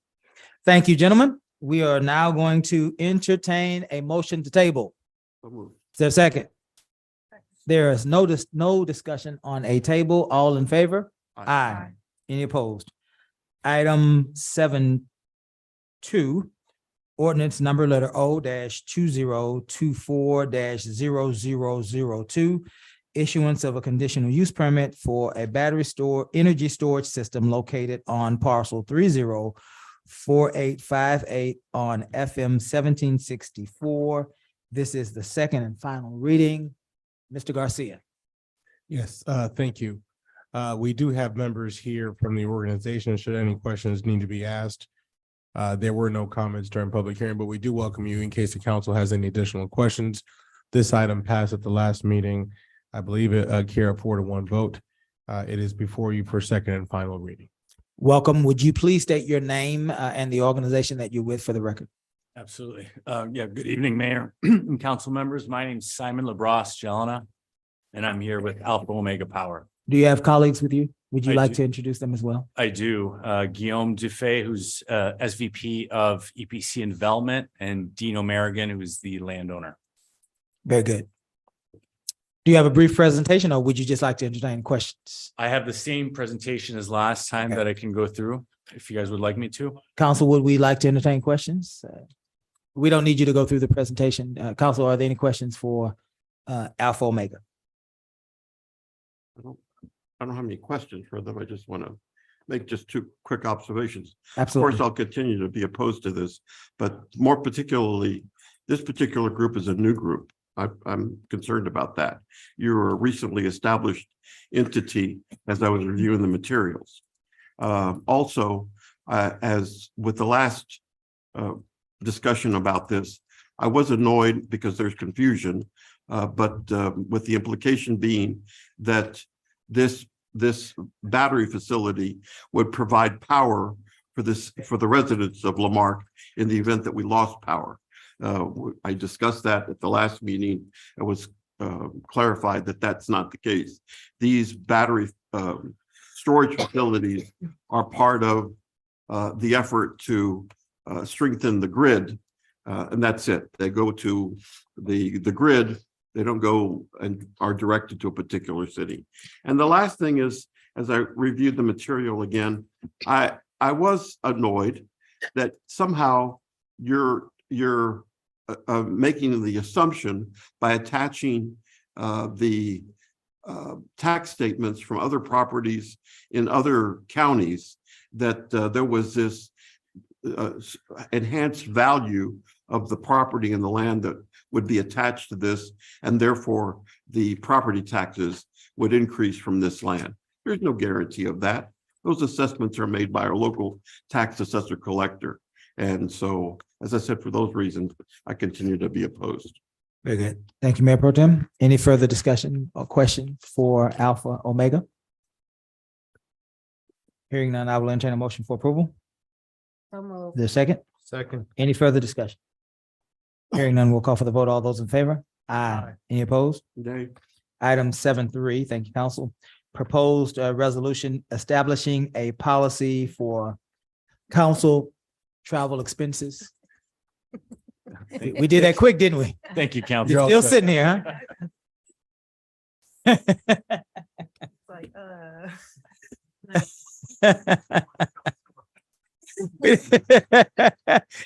Thank you, gentlemen. We are now going to entertain a motion to table. Is there a second? There is no discussion on a table. All in favor? Aye. Any opposed? Item 7.2, ordinance number letter O-2024-0002, issuance of a conditional use permit for a energy storage system located on parcel 304858 on FM 1764. This is the second and final reading. Mr. Garcia. Yes, thank you. We do have members here from the organization. Should any questions need to be asked? There were no comments during public hearing, but we do welcome you in case the council has any additional questions. This item passed at the last meeting. I believe it carried 4-1 vote. It is before you for second and final reading. Welcome. Would you please state your name and the organization that you're with for the record? Absolutely. Yeah, good evening, Mayor and council members. My name's Simon LaBrosse Jelena, and I'm here with Alpha Omega Power. Do you have colleagues with you? Would you I like do. to introduce them as well? I do. Guillaume Dufay, who's SVP of EPC and Development, and Dino Merrigan, who's the landowner. Very good. Do you have a brief presentation or would you just like to entertain questions? I have the same presentation as last time that I can go through, if you guys would like me to. Council, would we like to entertain questions? We don't need you to go through the presentation. Council, are there any questions for Alpha Omega? I don't have any questions for them. I just want to make just two quick observations. Absolutely. Of course, I'll continue to be opposed to this, but more particularly, this particular group is a new group. I'm concerned about that. You're a recently established entity as I was reviewing the materials. Also, as with the last discussion about this, I was annoyed because there's confusion, but with the implication being that this battery facility would provide power for the residents of Lamarque in the event that we lost power. I discussed that at the last meeting. It was clarified that that's not the case. These battery storage facilities are part of the effort to strengthen the grid, and that's it. They go to the grid. They don't go and are directed to a particular city. And the last thing is, as I reviewed the material again, I was annoyed that somehow you're making the assumption by attaching the tax statements from other properties in other counties that there was this enhanced value of the property and the land that would be attached to this, and therefore the property taxes would increase from this land. There's no guarantee of that. Those assessments are made by our local tax assessor collector. And so, as I said, for those reasons, I continue to be opposed. Very good. Thank you, Mayor Pro Tem. Any further discussion or questions for Alpha Omega? Hearing none, I will entertain a motion for approval. So moved. The second? Second. Any further discussion? Hearing none, we'll call for the vote. All those in favor? Aye. Any opposed? Nay. Item 7.3, thank you, council. Proposed resolution establishing a policy for council travel expenses. We did that quick, didn't we? Thank you, council. You're still sitting here, huh?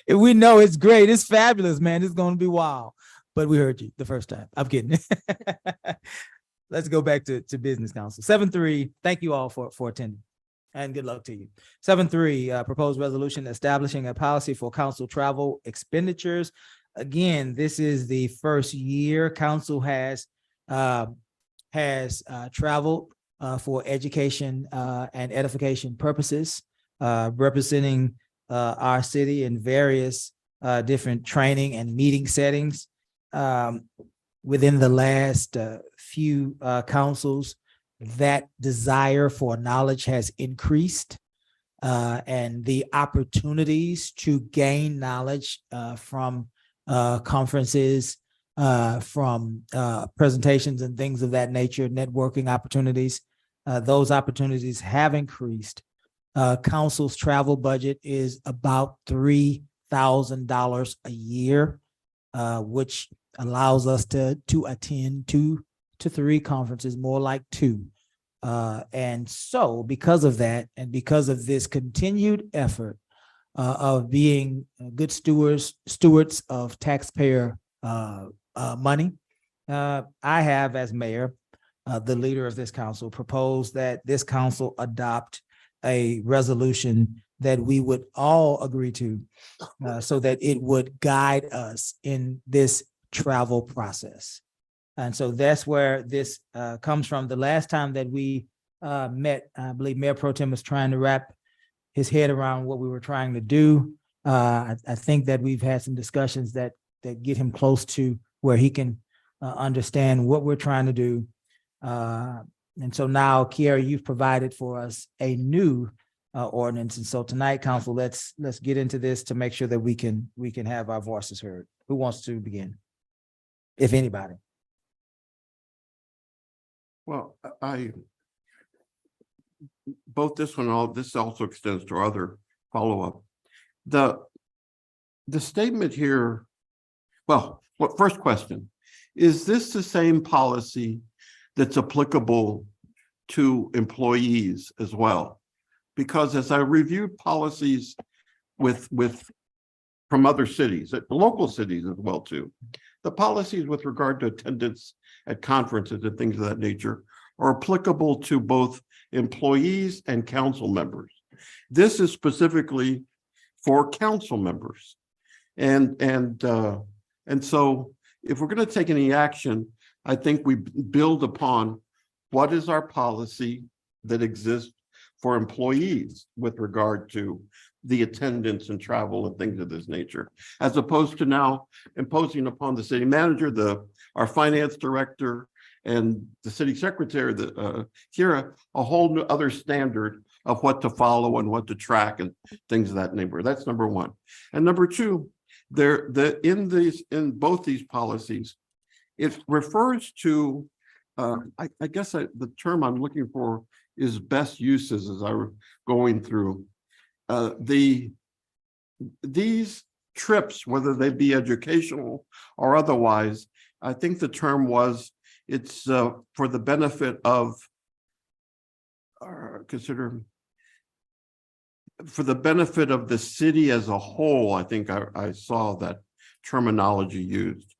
We know it's great. It's fabulous, man. It's going to be wild. But we heard you the first time. I'm kidding. Let's go back to business, council. 7.3, thank you all for attending and good luck to you. 7.3, proposed resolution establishing a policy for council travel expenditures. Again, this is the first year council has traveled for education and edification purposes, representing our city in various different training and meeting settings. Within the last few councils, that desire for knowledge has increased, and the opportunities to gain knowledge from conferences, from presentations and things of that nature, networking opportunities, those opportunities have increased. Council's travel budget is about $3,000 a year, which allows us to attend 2 to 3 conferences, more like 2. And so because of that, and because of this continued effort of being good stewards of taxpayer money, I have, as mayor, the leader of this council, proposed that this council adopt a resolution that we would all agree to, so that it would guide us in this travel process. And so that's where this comes from. The last time that we met, I believe Mayor Pro Tem was trying to wrap his head around what we were trying to do. I think that we've had some discussions that get him close to where he can understand what we're trying to do. And so now, Kiara, you've provided for us a new ordinance. And so tonight, council, let's get into this to make sure that we can have our voices heard. Who wants to begin? If anybody. Well, both this one, all this also extends to other follow-up. The statement here, well, first question, is this the same policy that's applicable to employees as well? Because as I reviewed policies from other cities, local cities as well too, the policies with regard to attendance at conferences and things of that nature are applicable to both employees and council members. This is specifically for council members. And so if we're going to take any action, I think we build upon what is our policy that exists for employees with regard to the attendance and travel and things of this nature, as opposed to now imposing upon the city manager, our finance director, and the city secretary, Kira, a whole new other standard of what to follow and what to track and things of that nature. That's number one. And number two, in both these policies, it refers to, I guess the term I'm looking for is best uses as I was going through. These trips, whether they be educational or otherwise, I think the term was, it's for the benefit of, for the benefit of the city as a whole. I think I saw that terminology used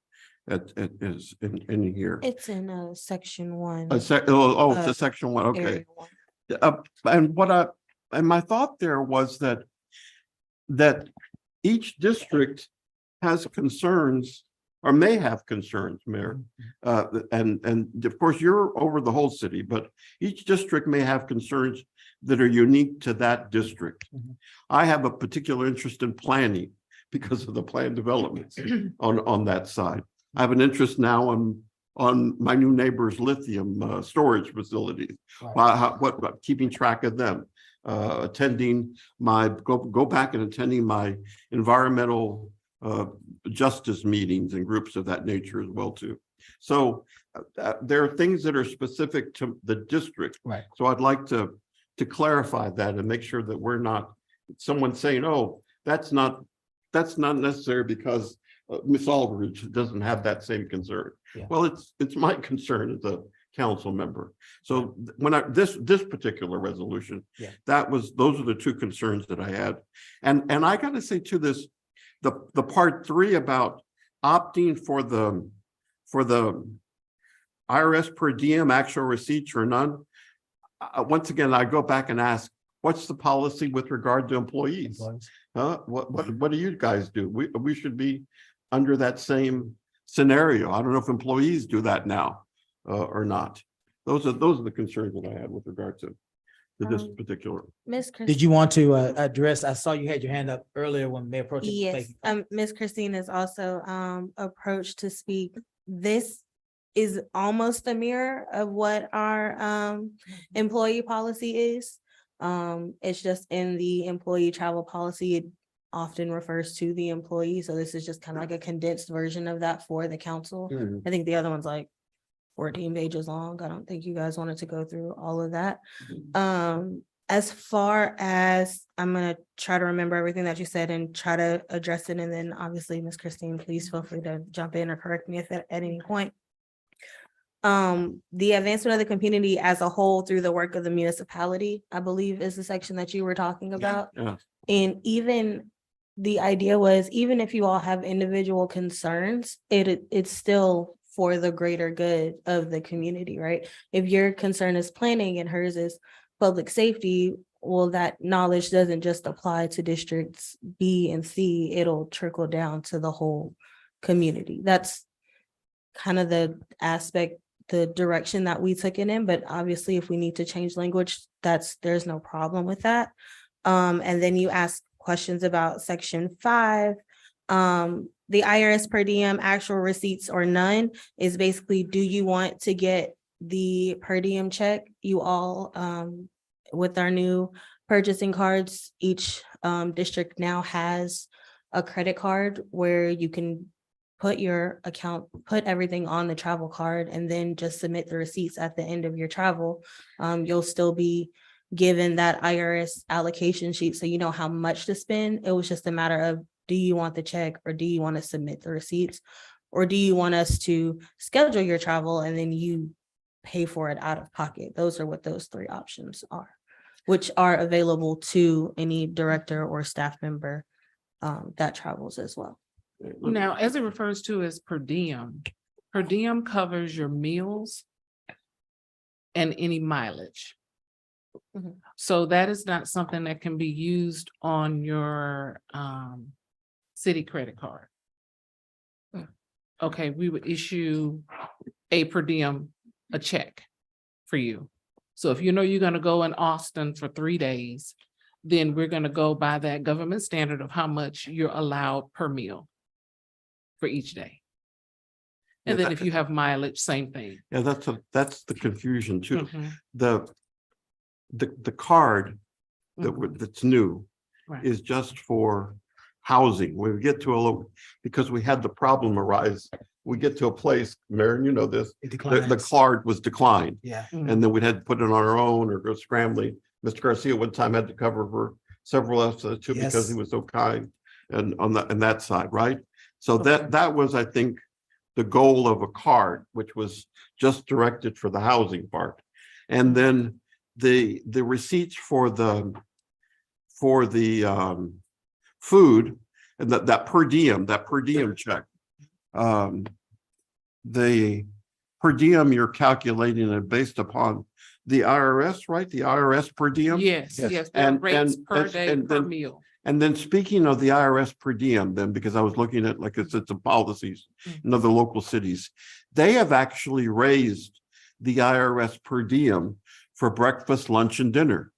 is in here. It's in section 1. It's a section 1, okay. And my thought there was that each district has concerns or may have concerns, Mayor. And of course, you're over the whole city, but each district may have concerns that are unique to that district. I have a particular interest in planning because of the plan developments on that side. I have an interest now on my new neighbor's lithium storage facilities, keeping track of them, attending go back and attending my environmental justice meetings and groups of that nature as well too. So there are things that are specific to the district. Right. So I'd like to clarify that and make sure that we're not someone saying, oh, that's not necessary because Ms. Aldridge doesn't have that same concern. Yeah. Well, it's my concern as a council member. So when this particular resolution, yeah, those are the two concerns that I had. And I gotta say to this, the part 3 about opting for the IRS per diem, actual receipts or none. Once again, I go back and ask, what's the policy with regard to employees? What do you guys do? We should be under that same scenario. I don't know if employees do that now or not. Those are the concerns that I had with regard to this particular. Miss Christine. Did you want to address? I saw you had your hand up earlier when Mayor Pro Tem was Yes, speaking. Miss Christine is also approached to speak. This is almost a mirror of what our employee policy is. It's just in the employee travel policy, it often refers to the employee. So this is just kind of like a condensed version of that for the council. I think the other one's like 14 pages long. I don't think you guys wanted to go through all of that. As far as, I'm gonna try to remember everything that you said and try to address it. And then obviously, Ms. Christine, please feel free to jump in or correct me if at any point. The advancement of the community as a whole through the work of the municipality, I believe is the section that you were talking about. Yeah. And even the idea was, even if you all have individual concerns, it's still for the greater good of the community, right? If your concern is planning and hers is public safety, well, that knowledge doesn't just apply to districts B and C, it'll trickle down to the whole community. That's kind of the aspect the direction that we took it in, but obviously if we need to change language, there's no problem with that. And then you ask questions about section 5. The IRS per diem actual receipts or none is basically, do you want to get the per diem check? You all, with our new purchasing cards, each district now has a credit card where you can put your account, put everything on the travel card, and then just submit the receipts at the end of your travel. You'll still be given that IRS allocation sheet, so you know how much to spend. It was just a matter of, do you want the check or do you want to submit the receipts? Or do you want us to schedule your travel and then you pay for it out of pocket? Those are what those 3 options are, which are available to any director or staff member that travels as well. Now, as it refers to as per diem covers your meals and any mileage. Mhm. So that is not something that can be used on your city credit card. Okay, we would issue a per diem, a check for you. So if you know you're gonna go in Austin for 3 days, then we're gonna go by that government standard of how much you're allowed per meal for each day. And Yeah, then if you have mileage, same thing. Yeah, that's the confusion too. Mhm. The card that's new Right. is just for housing. When we get to a little, because we had the problem arise, we get to a place, Marion, you know this, It the declines. card was declined. Yeah. And then we'd had to put it on our own or go scrambling. Mr. Garcia one time had to cover for several of us too, because he Yes. was so kind and on that side, right? So that was, I think, the goal of a card, which was just directed for the housing part. And then the receipts for the food and that per diem check. The per diem, you're calculating it based upon the IRS, right? The IRS per diem? Yes, there are rates per day, per then- meal. And then speaking of the IRS per diem, then, because I was looking at, like, it's a policies in other local cities, they have actually raised the IRS per diem for breakfast, lunch, and dinner.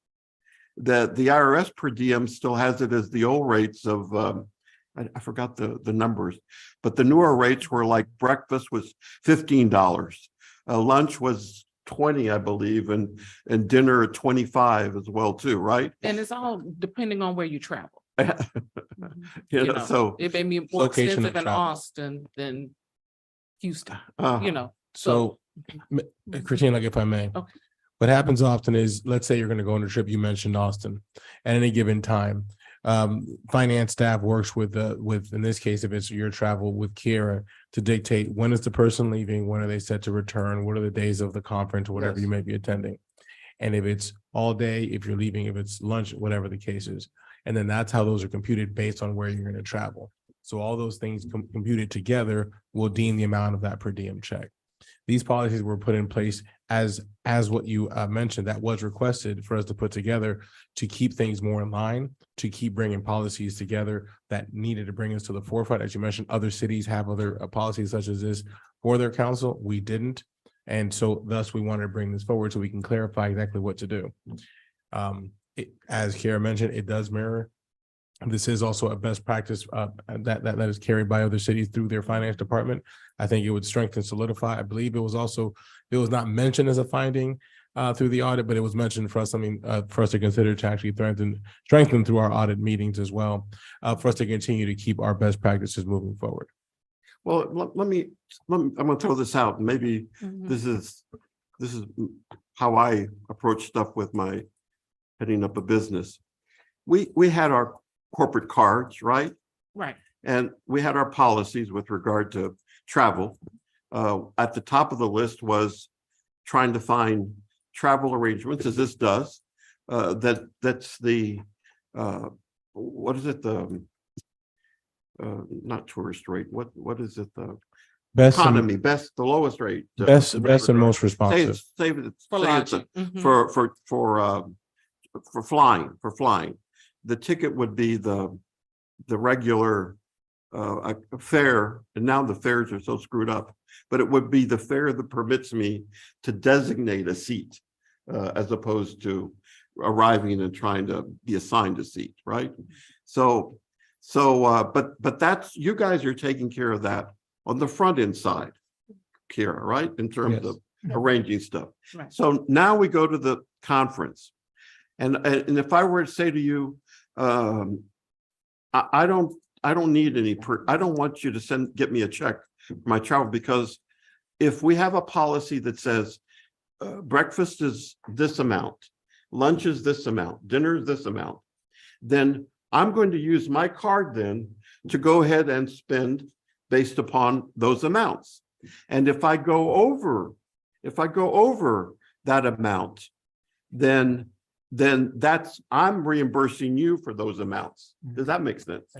The IRS per diem still has it as the old rates of, I forgot the numbers, but the newer rates were like breakfast was $15. Lunch was 20, I believe, and dinner at 25 as well too, right? And it's all depending on where you travel. You know, so It may be more Location of expensive in travel. Austin than Houston, uh, you know, So, Christine, like if I may. Okay. What happens often is, let's say you're gonna go on a trip, you mentioned Austin, at any given time. Finance staff works with, in this case, if it's your travel with Kira, to dictate when is the person leaving, when are they set to return, what are the days of the conference, or whatever you may be attending. And if it's all day, if you're leaving, if it's lunch, whatever the case is. And then that's how those are computed based on where you're gonna travel. So all those things computed together will deem the amount of that per diem check. These policies were put in place as what you mentioned, that was requested for us to put together to keep things more in line, to keep bringing policies together that needed to bring us to the forefront. As you mentioned, other cities have other policies such as this for their council. We didn't. And so thus we wanted to bring this forward so we can clarify exactly what to do. As Kara mentioned, it does mirror. This is also a best practice that is carried by other cities through their finance department. I think it would strengthen, solidify. I believe it was not mentioned as a finding through the audit, but it was mentioned for us, for us to consider to actually strengthen through our audit meetings as well, for us to continue to keep our best practices moving forward. well, I'm gonna throw this out. Maybe this is how I approach stuff with my heading up a business. We had our corporate cards, right? right. And we had our policies with regard to travel. At the top of the list was trying to find travel arrangements, as this does. That's the what is it? The not tourist rate. What is it? The Best economy, the lowest rate. best and most responsive. Say For it's a- lodging. for flying. The ticket would be the regular a fare, and now the fares are so screwed up, but it would be the fare that permits me to designate a seat as opposed to arriving and trying to be assigned a seat, right? So, but that's, you guys are taking care of that on the front end side, Kira, right? In terms Yes. of arranging stuff. Right. So now we go to the conference. And if I were to say to you, I don't need any, I don't want you to get me a check for my travel, because if we have a policy that says breakfast is this amount, lunch is this amount, dinner is this amount, then I'm going to use my card then to go ahead and spend based upon those amounts. And if I go over that amount, then that's, I'm reimbursing you for those amounts. Does that make sense?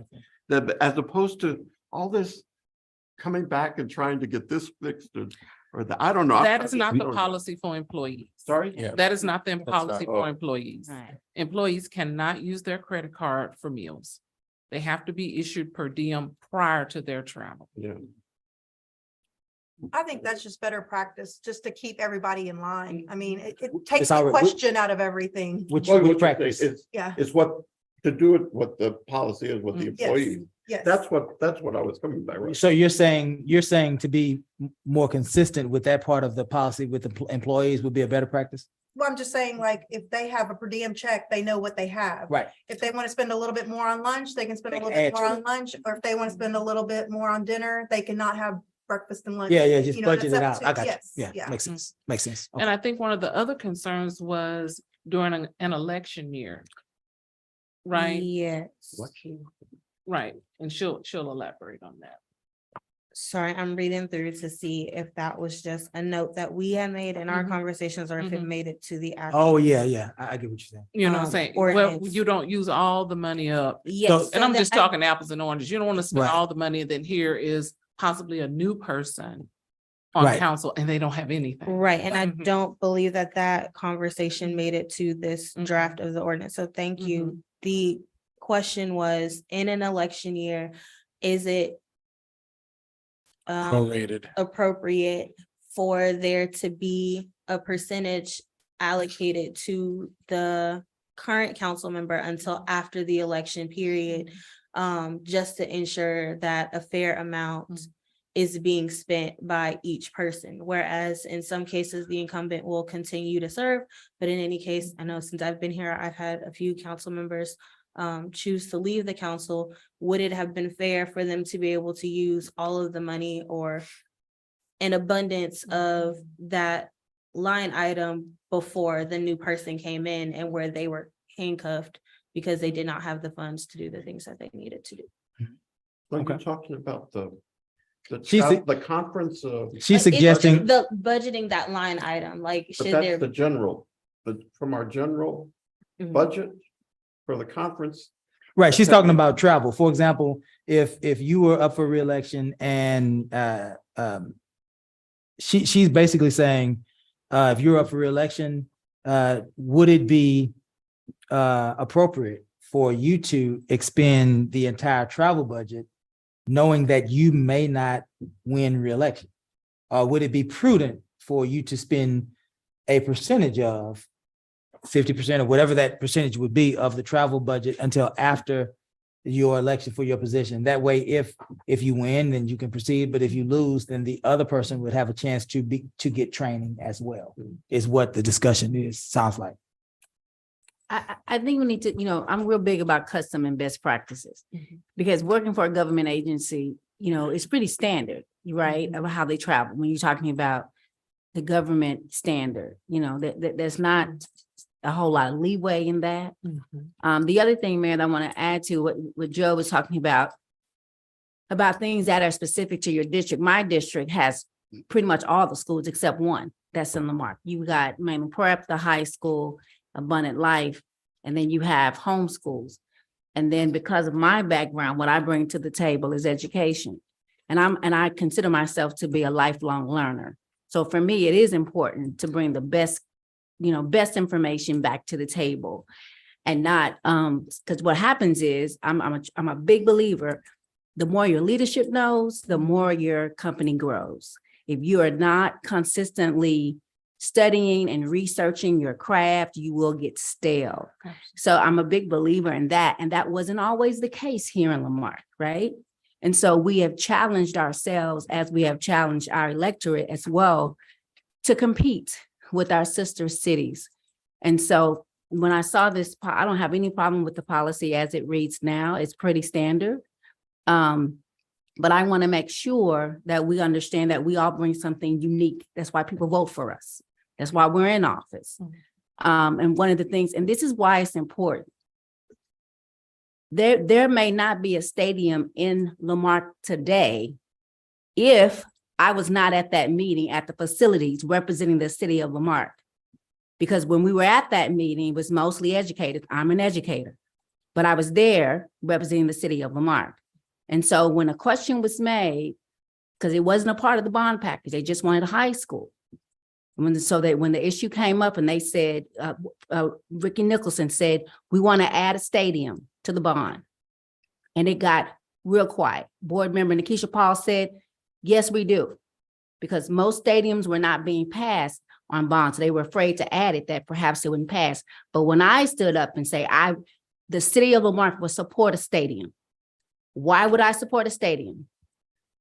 That as opposed to all this coming back and trying to get this fixed or that, I don't know. That is not the policy for employees. Sorry? Yeah. That is not the not- policy oh. for employees. Employees cannot use their credit card for meals. They have to be issued per diem prior to their travel. Yeah. I think that's just better practice, just to keep everybody in line. I mean, it takes It's the already- question out of everything. Which Well, what you practice? say is- Yeah. It's what to do with what the policy is with the Yes, employees. yes. That's what I was coming by, right? So you're saying to be more consistent with that part of the policy with the employees would be a better practice? Well, I'm just saying, like, if they have a per diem check, they know what they have. Right. If they want to spend a little bit more on lunch, they can spend a They little can bit add more to on lunch, or if they want to spend a little bit more on dinner, they cannot have breakfast and lunch. Yeah, just You know, budget that's it up out. to- I got you. yes, Yeah, makes sense. Makes sense. And I think one of the other concerns was during an election year. Right, Yes. right. And she'll elaborate on that. Sorry, I'm reading through to see if that was just a note that we had made in our Mhm. conversations or if it Mhm. made it to the. actual, Oh, yeah. I get what you're saying. You know what I'm saying? Well, ordinance. you don't use all the money up. Yes. And I'm so just that- talking apples and oranges. You don't want to spend Right. all the money, and then here is possibly a new person on Right. council and they don't have anything. Right, and I Mhm. don't believe that conversation made it to this draft of the ordinance, so thank you. The question was, in an election year, is it Prorated. appropriate for there to be a percentage allocated to the current council member until after the election period, just to ensure that a fair amount is being spent by each person, whereas in some cases, the incumbent will continue to serve. But in any case, I know since I've been here, I've had a few council members choose to leave the council. Would it have been fair for them to be able to use all of the money or an abundance of that line item before the new person came in and where they were handcuffed because they did not have the funds to do the things that they needed to do? When you're talking about the She's- conference, She's It's suggesting, the budgeting that line item, like, but should that's there? the general, but from our general Mhm. budget for the conference. right, she's talking about travel. For example, if you were up for reelection and she's basically saying, if you're up for reelection, would it be appropriate for you to expend the entire travel budget, knowing that you may not win reelection? Or would it be prudent for you to spend a percentage of 50% or whatever that percentage would be of the travel budget until after your election for your position? That way, if you win, then you can proceed, but if you lose, then the other person would have a chance to get training as well, is what the discussion is, sounds like. I think we need to, I'm real big about custom and best practices. Because working for a government agency, it's pretty standard, right, of how they travel. When you're talking about the government standard, there's not a whole lot of leeway in that. The other thing, Mayor, that I want to add to what Joe was talking about things that are specific to your district. My district has pretty much all the schools except one that's in Lamarque. You got Main Prep, the high school, Abundant Life, and then you have homeschools. And then because of my background, what I bring to the table is education. And I consider myself to be a lifelong learner. So for me, it is important to bring the best information back to the table and not, because what happens is I'm a big believer the more your leadership knows, the more your company grows. If you are not consistently studying and researching your craft, you will get stale. So I'm a big believer in that. And that wasn't always the case here in Lamarque, right? And so we have challenged ourselves, as we have challenged our electorate as well, to compete with our sister cities. And so when I saw this, I don't have any problem with the policy as it reads now. It's pretty standard. But I want to make sure that we understand that we all bring something unique. That's why people vote for us. That's why we're in office. And one of the things, and this is why it's important, there may not be a stadium in Lamarque today if I was not at that meeting at the facilities representing the city of Lamarque. Because when we were at that meeting, it was mostly educators. I'm an educator, but I was there representing the city of Lamarque. And so when a question was made, because it wasn't a part of the bond package, they just wanted a high school. When the issue came up and they said, Ricky Nicholson said, we want to add a stadium to the bond. And it got real quiet. Board member Nikisha Paul said, yes, we do. Because most stadiums were not being passed on bonds. So they were afraid to add it, that perhaps it wouldn't pass. But when I stood up and say, the city of Lamarque will support a stadium. Why would I support a stadium?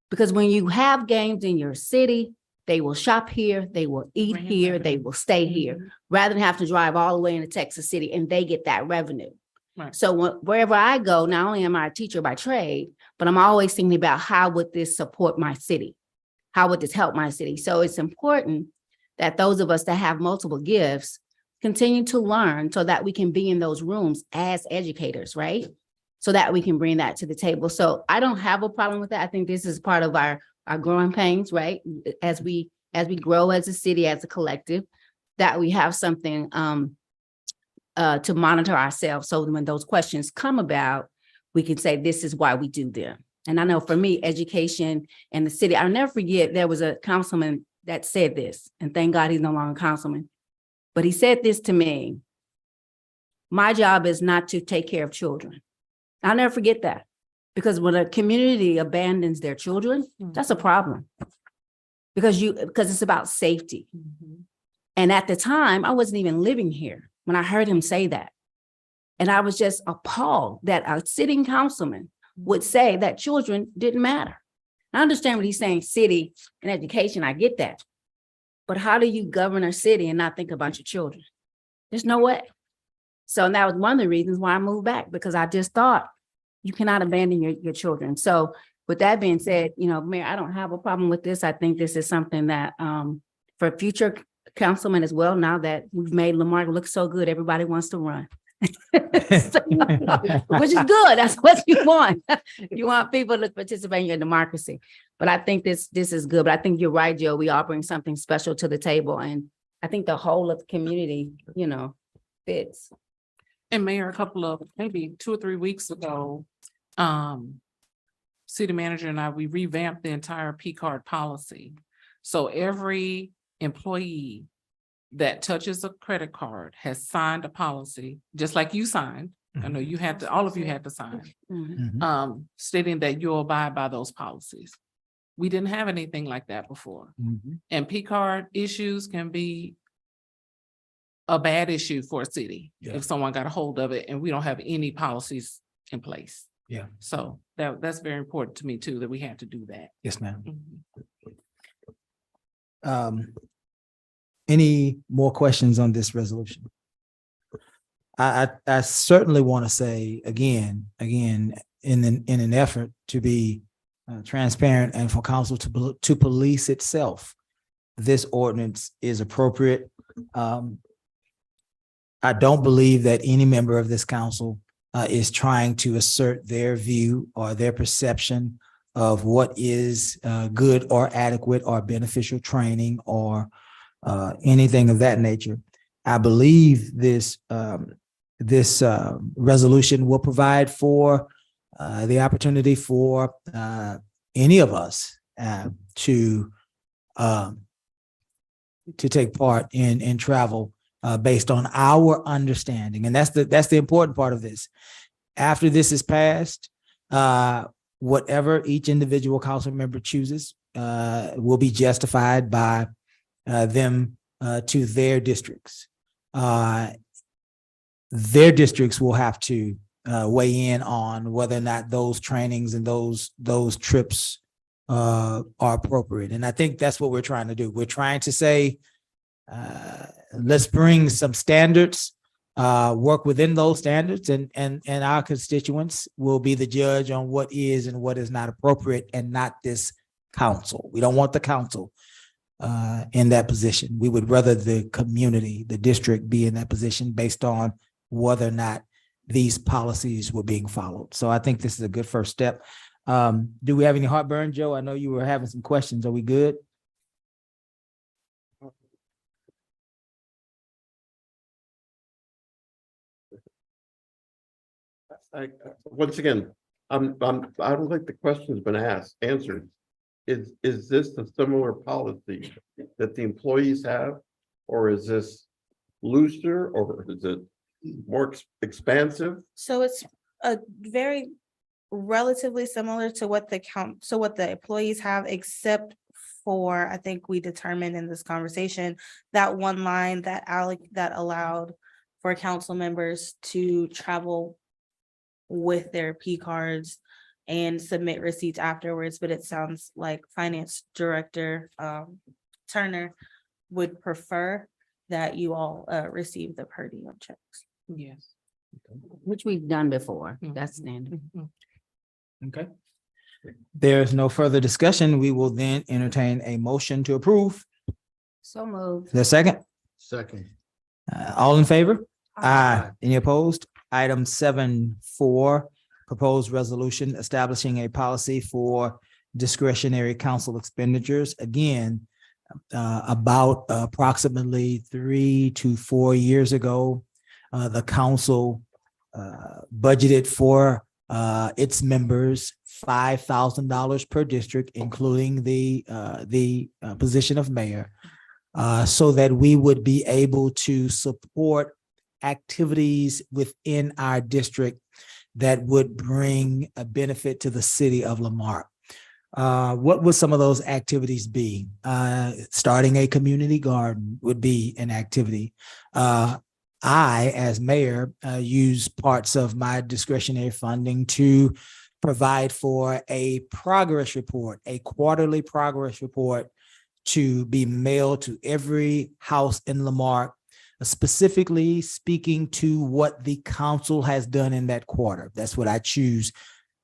Because when you have games in your city, they will shop here, they will eat here, they will stay here, rather than have to drive all the way into Texas City, and they get that revenue. Right. So wherever I go, not only am I a teacher by trade, but I'm always thinking about how would this support my city? How would this help my city? So it's important that those of us that have multiple gifts continue to learn so that we can be in those rooms as educators, right? So that we can bring that to the table. So I don't have a problem with that. I think this is part of our growing pains, right? As we grow as a city, as a collective, that we have something to monitor ourselves. So when those questions come about, we can say, this is why we do them. And I know for me, education and the city, I'll never forget, there was a councilman that said this, and thank God he's no longer a councilman, but he said this to me: my job is not to take care of children. I'll never forget that, because when a community abandons their children, that's a problem, because it's about safety. And at the time, I wasn't even living here when I heard him say that. And I was just appalled that a sitting councilman would say that children didn't matter. I understand what he's saying, city and education, I get that. But how do you govern a city and not think about your children? There's no way. So that was one of the reasons why I moved back, because I just thought you cannot abandon your children. So with that being said, Mayor, I don't have a problem with this. I think this is something that for future councilmen as well, now that we've made Lamarque look so good, everybody wants to run. Which is good. That's what you want. You want people to participate in your democracy. But I think this is good. But I think you're right, Joe. We all bring something special to the table. And I think the whole of the community, fits. And Mayor, a couple of maybe 2 or 3 weeks ago, city manager and we revamped the entire P card policy. So every employee that touches a credit card has signed a policy, just like you signed. I know you had to, all of you had to sign, stating that you'll abide by those policies. We didn't have anything like that before. And P card issues can be a bad issue for a city if someone got a hold of it and we don't have any policies in place. Yeah. So that's very important to me too, that we had to do that. Yes, ma'am. Any more questions on this resolution? I certainly want to say again, in an effort to be transparent and for council to police itself, this ordinance is appropriate. I don't believe that any member of this council is trying to assert their view or their perception of what is good or adequate or beneficial training or anything of that nature. I believe this resolution will provide for the opportunity for any of us to take part in travel based on our understanding, and that's the important part of this. After this is passed, whatever each individual council member chooses will be justified by them to their districts. Their districts will have to weigh in on whether or not those trainings and those trips are appropriate. And I think that's what we're trying to do. We're trying to say, let's bring some standards, work within those standards, and our constituents will be the judge on what is and what is not appropriate, and not this council. We don't want the council in that position. We would rather the community, the district, be in that position based on whether or not these policies were being followed. So I think this is a good first step. Do we have any heartburn, Joe? I know you were having some questions. Are we good? Once again, I don't think the question's been answered. Is this a similar policy that the employees have, or is this looser, or is it more expansive? So it's a very relatively similar to what the employees have, except for, I think we determined in this conversation, that one line that allowed for council members to travel with their P cards and submit receipts afterwards. But it sounds like Finance Director Turner would prefer that you all receive the per diem checks. Yes. Which we've done before. That's standard. Okay. There's no further discussion. We will then entertain a motion to approve. So moved. The second, Second. all in favor? Aye. Any opposed? Item 7.4, proposed resolution establishing a policy for discretionary council expenditures. Again, about approximately 3 to 4 years ago, the council budgeted for its members $5,000 per district, including the position of mayor, so that we would be able to support activities within our district that would bring a benefit to the city of Lamarque. What would some of those activities be? Starting a community garden would be an activity. I, as mayor, use parts of my discretionary funding to provide for a progress report, a quarterly progress report to be mailed to every house in Lamarque, specifically speaking to what the council has done in that quarter. That's what I choose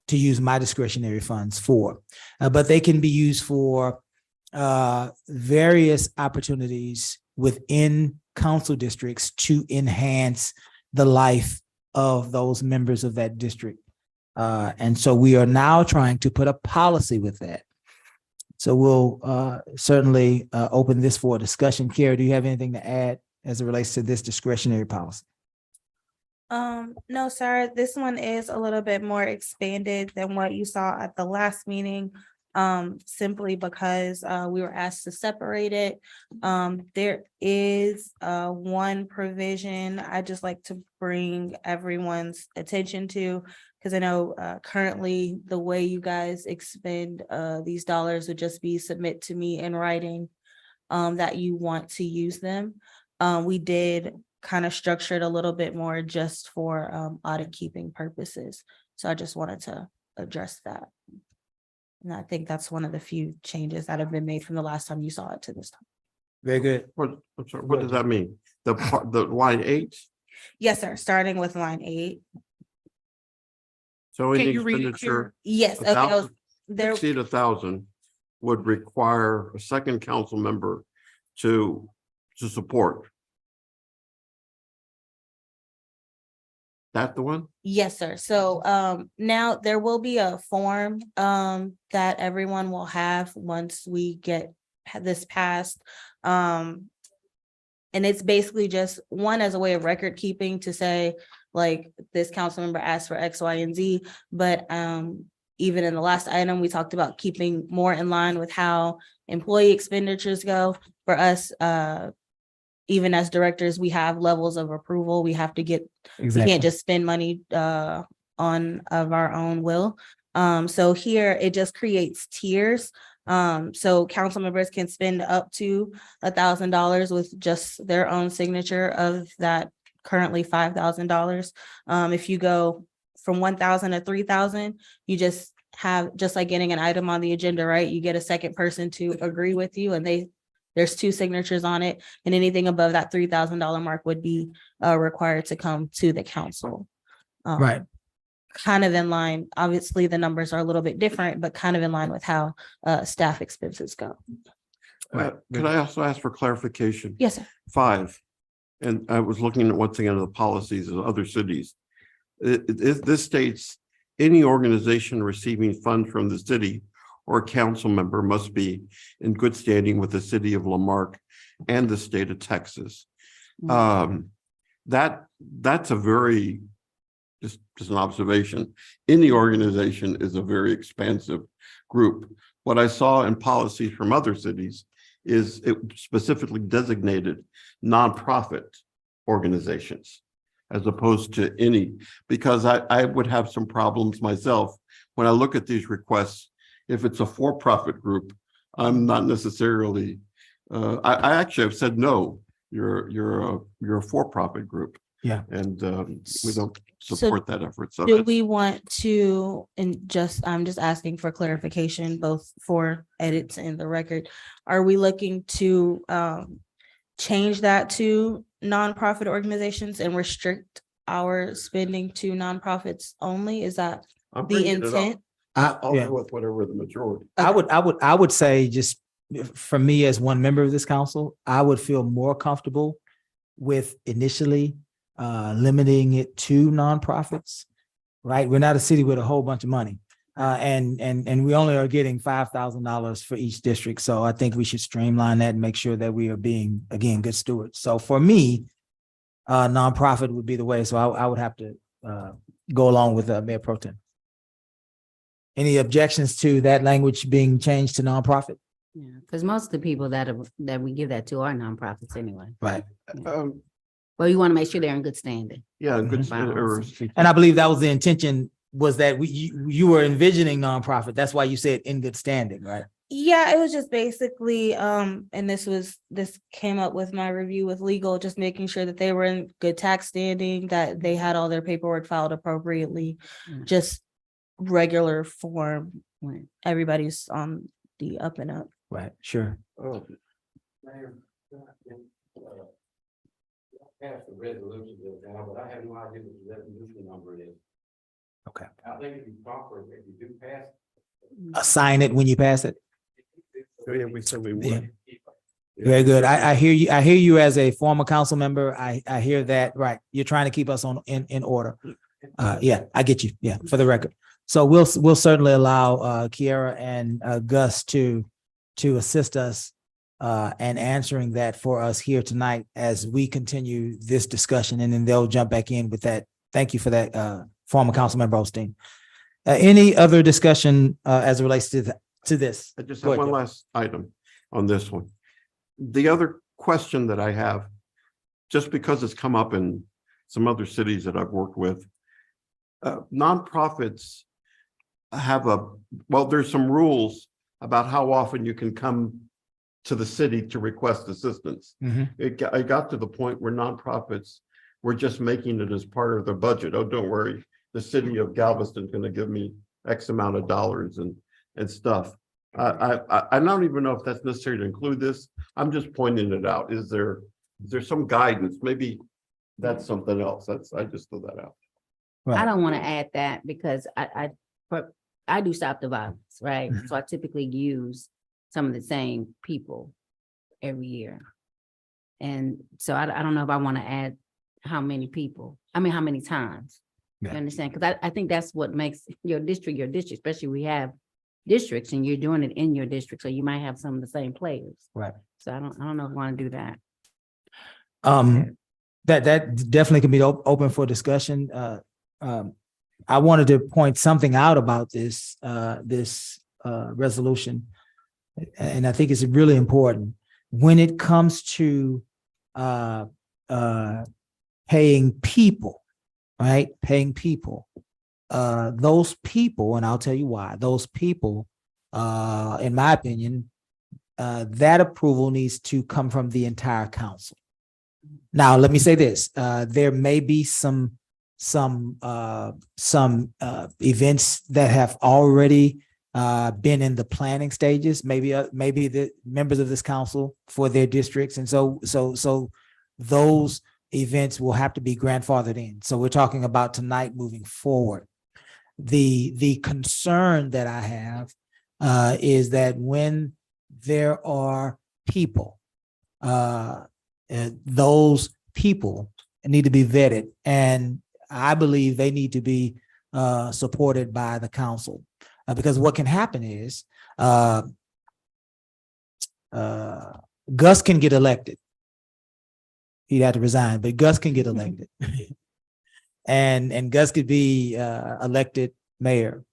to use my discretionary funds for. But they can be used for various opportunities within council districts to enhance the life of those members of that district. And so we are now trying to put a policy with that. So we'll certainly open this for a discussion. Kara, do you have anything to add as it relates to this discretionary policy? No, sir. This one is a little bit more expanded than what you saw at the last meeting, simply because we were asked to separate it. There is one provision I'd just like to bring everyone's attention to, because I know currently the way you guys expend these dollars would just be submit to me in writing that you want to use them. We did kind of structure it a little bit more just for audit keeping purposes. So I just wanted to address that. And I think that's one of the few changes that have been made from the last time you saw it to this time. Very good. What does that mean? The line 8? Yes, sir. Starting with line 8. So Can any you read it, expenditure Yes. Okay. There. exceed 1,000 would require a second council member to support. That the one? Yes, sir. So now there will be a form that everyone will have once we get this passed. And it's basically just one as a way of record keeping to say, like, this council member asked for X, Y, and Z. But even in the last item, we talked about keeping more in line with how employee expenditures go. For us, even as directors, we have levels of approval. We have to get, we can't just spend money of our own will. So here it just creates tiers. So council members can spend up to $1,000 with just their own signature of that currently $5,000. If you go from 1,000 to 3,000, you just have, just like getting an item on the agenda, right? You get a second person to agree with you and there's 2 signatures on it, and anything above that $3,000 mark would be required to come to the council. Right. Kind of in line, obviously the numbers are a little bit different, but kind of in line with how staff expenses go. Could I also ask for clarification? Yes, sir. 5, and I was looking at once again at the policies of other cities. This states any organization receiving funds from the city or a council member must be in good standing with the city of Lamarque and the state of Texas. That's a very, just an observation. Any organization is a very expansive group. What I saw in policies from other cities is it specifically designated nonprofit organizations as opposed to any, because I would have some problems myself when I look at these requests. If it's a for-profit group, I'm not necessarily, I actually have said, no, you're a for-profit group. Yeah. And we don't support that effort. So Do we want to, and I'm just asking for clarification, both for edits in the record. Are we looking to change that to nonprofit organizations and restrict our spending to nonprofits only? Is that I'm the bringing it up. intent? I'll Yeah. go with whatever the majority. I would say, just for me as one member of this council, I would feel more comfortable with initially limiting it to nonprofits, right? We're not a city with a whole bunch of money. And we only are getting $5,000 for each district. So I think we should streamline that and make sure that we are being, again, good stewards. So for me, nonprofit would be the way. So I would have to go along with Mayor Pro Tem. Any objections to that language being changed to nonprofit? Yeah, because most of the people that we give that to are nonprofits anyway. Right. Well, you want to make sure they're in good standing. Yeah, good. And I believe that was the intention, was that you were envisioning nonprofit. That's why you said in good standing, right? Yeah, it was just basically, and this came up with my review with legal, just making sure that they were in good tax standing, that they had all their paperwork filed appropriately, just regular form. When everybody's on the up and up. Right, sure. Oh. Pass the resolution now, but I have no idea what the resolution number is. Okay. I think it'd be proper if you do pass. Assign it when you pass it. Yeah, we said we would. Yeah. Very good. I hear you. I hear you as a former council member. I hear that. Right. You're trying to keep us in order. Yeah, I get you. Yeah, for the record. So we'll certainly allow Kiara and Gus to assist us and answering that for us here tonight as we continue this discussion, and then they'll jump back in with that. Thank you for that, former Councilmember Osteen. Any other discussion as it relates to this? I just Go have ahead, one Jeff. last item on this one. The other question that I have, just because it's come up in some other cities that I've worked with, nonprofits have there's some rules about how often you can come to the city to request assistance. It got to the point where nonprofits were just making it as part of their budget. Oh, don't worry, the city of Galveston is going to give me X amount of dollars and stuff. I don't even know if that's necessary to include this. I'm just pointing it out. Is there some guidance? Maybe that's something else. I just threw that out. I don't want to add that because I do stop the violence, right? So I typically use some of the same people every year. And so I don't know if I want to add how many people, how many times. Yeah. You understand? Because I think that's what makes your district, especially we have districts and you're doing it in your district. So you might have some of the same players. Right. So I don't know if I want to do that. That definitely can be open for discussion. I wanted to point something out about this resolution, and I think it's really important when it comes to paying people, right? Paying people. those people, and I'll tell you why, those people, in my opinion, that approval needs to come from the entire council. Now, let me say this, there may be some events that have already been in the planning stages, maybe the members of this council for their districts. And so those events will have to be grandfathered in. So we're talking about tonight moving forward. The concern that I have is that when there are people, those people need to be vetted, and I believe they need to be supported by the council, because what can happen is Gus can get elected. He'd have to resign, but Gus can get elected. And Gus could be elected mayor.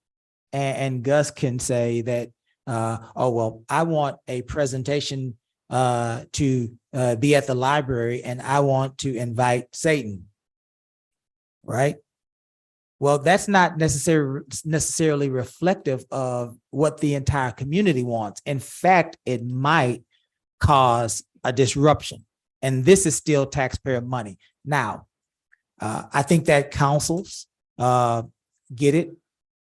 And Gus can say that, oh, well, I want a presentation to be at the library, and I want to invite Satan. Right? Well, that's not necessarily reflective of what the entire community wants. In fact, it might cause a disruption. And this is still taxpayer money. Now, I think that councils get it.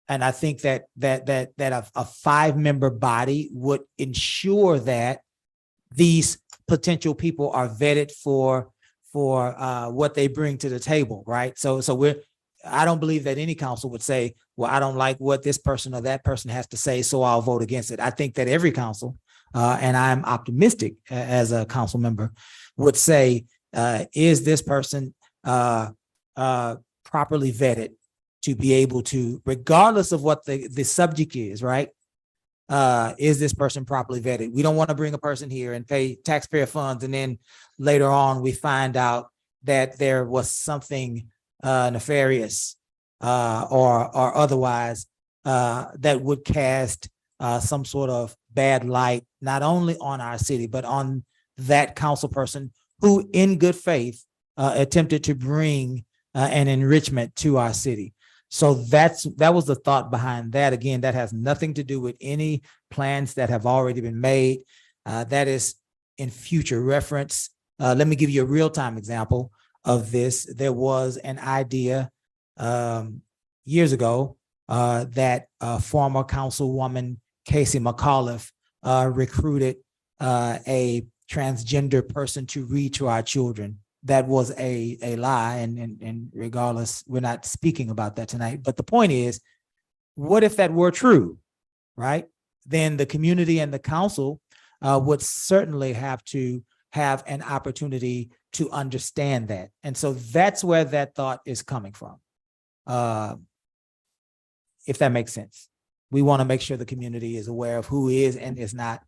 And I think that a 5-member body would ensure that these potential people are vetted for what they bring to the table, right? So I don't believe that any council would say, well, I don't like what this person or that person has to say, so I'll vote against it. I think that every council, and I'm optimistic as a council member, would say, is this person properly vetted to be able to, regardless of what the subject is, right? Is this person properly vetted? We don't want to bring a person here and pay taxpayer funds, and then later on we find out that there was something nefarious or otherwise that would cast some sort of bad light, not only on our city, but on that council person who in good faith attempted to bring an enrichment to our city. So that was the thought behind that. Again, that has nothing to do with any plans that have already been made. That is in future reference. Let me give you a real-time example of this. There was an idea years ago that former Councilwoman Casey McAuliffe recruited a transgender person to read to our children. That was a lie, and regardless, we're not speaking about that tonight. But the point is, what if that were true, right? Then the community and the council would certainly have to have an opportunity to understand that. And so that's where that thought is coming from. If that makes sense. We want to make sure the community is aware of who is and is not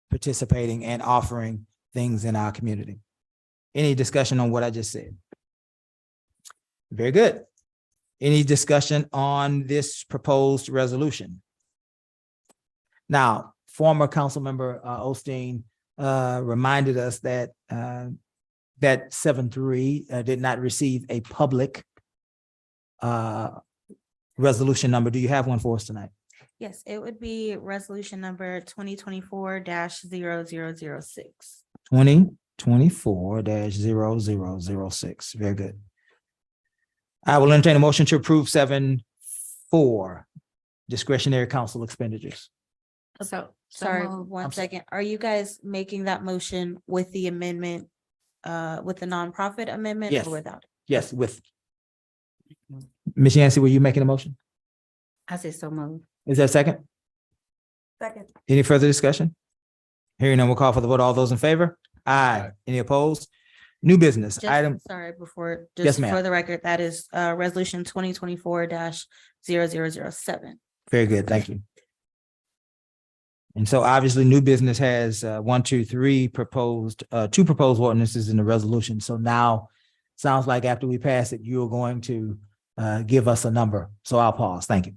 participating and offering things in our community. Any discussion on what I just said? Very good. Any discussion on this proposed resolution? Now, former council member Osteen reminded us that that 7-3 did not receive a public resolution number. Do you have one for us tonight? Yes, it would be resolution number 2024-0006. 2024-0006. Very good. I will entertain a motion to approve 7-4 discretionary council expenditures. So Sorry, moved. one second. Are you guys making that motion with the amendment, with the nonprofit amendment Yes. or without? Yes, with Ms. Yancey, were you making a motion? I said so moved. Is there a second? Second. Any further discussion? Hearing none, we'll call for the vote. All those in favor? Aye. Any opposed? New business Just, item. sorry, before, Yes, just ma'am. for the record, that is resolution 2024-0007. Very good. Thank you. And so obviously new business has 1, 2, 3 proposed, 2 proposed ordinances in the resolution. So now sounds like after we pass it, you're going to give us a number. So I'll pause. Thank you.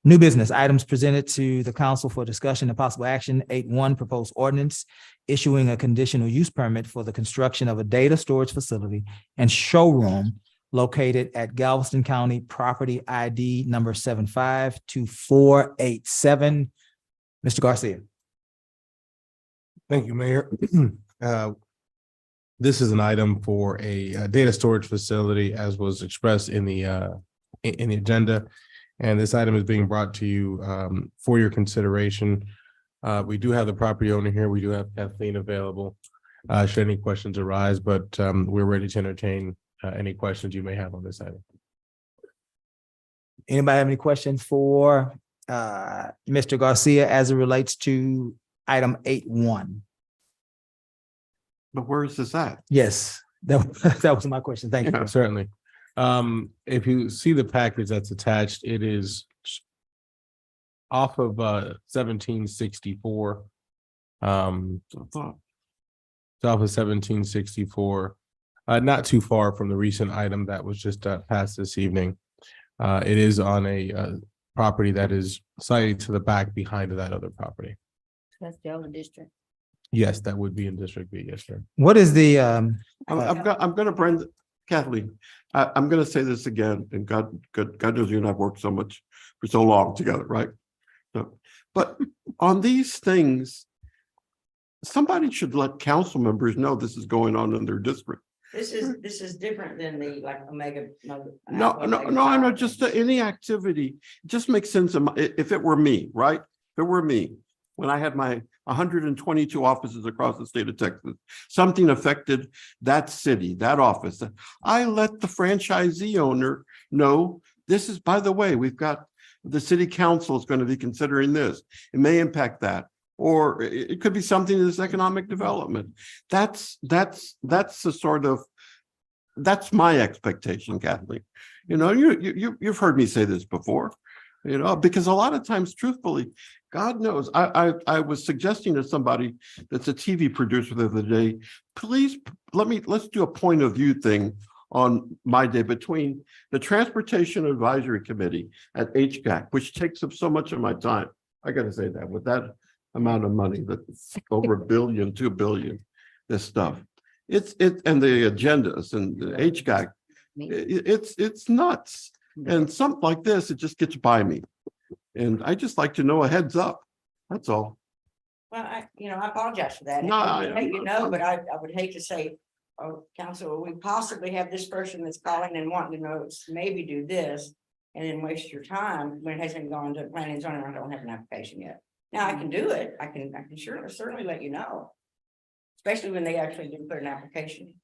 New business items presented to the council for discussion and possible action. 8-1 proposed ordinance issuing a conditional use permit for the construction of a data storage facility and showroom located at Galveston County Property ID number 752487. Mr. Garcia. Thank you, Mayor. This is an item for a data storage facility, as was expressed in the agenda. And this item is being brought to you for your consideration. We do have the property owner here. We do have Kathleen available should any questions arise, but we're ready to entertain any questions you may have on this item. Anybody have any questions for Mr. Garcia as it relates to item 8.1? But where is this at? Yes, that was my question. Thank you. Certainly. If you see the package that's attached, it is off of 1764. It's off of 1764, not too far from the recent item that was just passed this evening. It is on a property that is slightly to the back behind that other property. That's the other district. Yes, that would be in District B. Yes, sir. What is the I'm gonna bring Kathleen. I'm gonna say this again, and God knows you and I've worked so much for so long together, right? So, but on these things, somebody should let council members know this is going on in their district. This is different than the like Omega. No, I'm not just any activity. It just makes sense if it were me, right? If it were me, when I had my 122 offices across the state of Texas, something affected that city, that office. I let the franchisee owner know, this is, by the way, we've got the city council is going to be considering this. It may impact that, or it could be something in this economic development. That's the sort of, that's my expectation, Kathleen. You know, you've heard me say this before, you know, because a lot of times, truthfully, God knows, I was suggesting to somebody that's a TV producer the other day, please, let's do a point of view thing on my day between the Transportation Advisory Committee at HGAC, which takes up so much of my time. I gotta say that with that amount of money, that's over $1 billion, $2 billion, this stuff. And the agendas and the HGAC, it's nuts. And something like this, it just gets by me. And I just like to know a heads up. That's all. Well, I apologize for that. No, I would hate but I would hate to say, oh, council, we possibly have this person that's calling and wanting to know, maybe do this, and then waste your time when it hasn't gone to planning and zoning. I don't have an application yet. Now I can do it. I can certainly let you know, especially when they actually do put an application.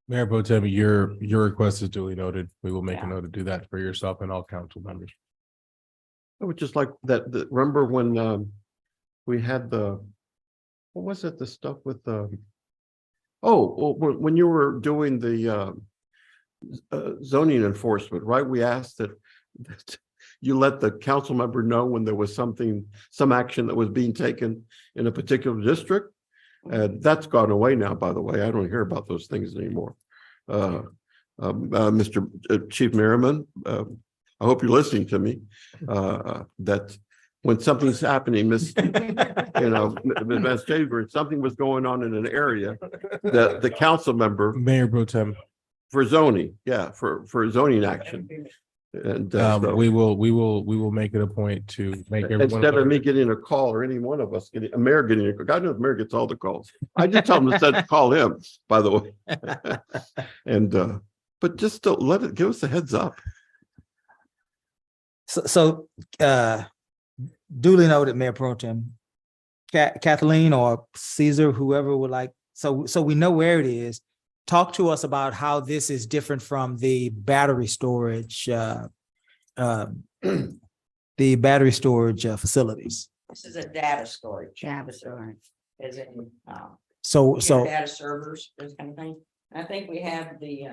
Mayor Pro Tem, your request is duly noted. We will make a note to do that for yourself and all council members. I would just like that, remember when we had what was it, the stuff with when you were doing the zoning enforcement, right? We asked that you let the council member know when there was some action that was being taken in a particular district. That's gone away now, by the way. I don't hear about those things anymore. Mr. Chief Merriman, I hope you're listening to me, that when something's happening, Ms. Chamber, something was going on in an area that the council member. Mayor Pro Tem. For zoning, for zoning action. And we will make it a point to make everyone. Instead of me getting a call or any one of us getting a mayor getting a call, God knows the mayor gets all the calls. I just tell them to call him, by the way. And but just to give us a heads up. So duly noted, Mayor Pro Tem. Kathleen or Caesar, whoever would like, so we know where it is. Talk to us about how this is different from the battery storage, facilities. This is a data storage. As in, So data servers, those kind of things. And I think we have the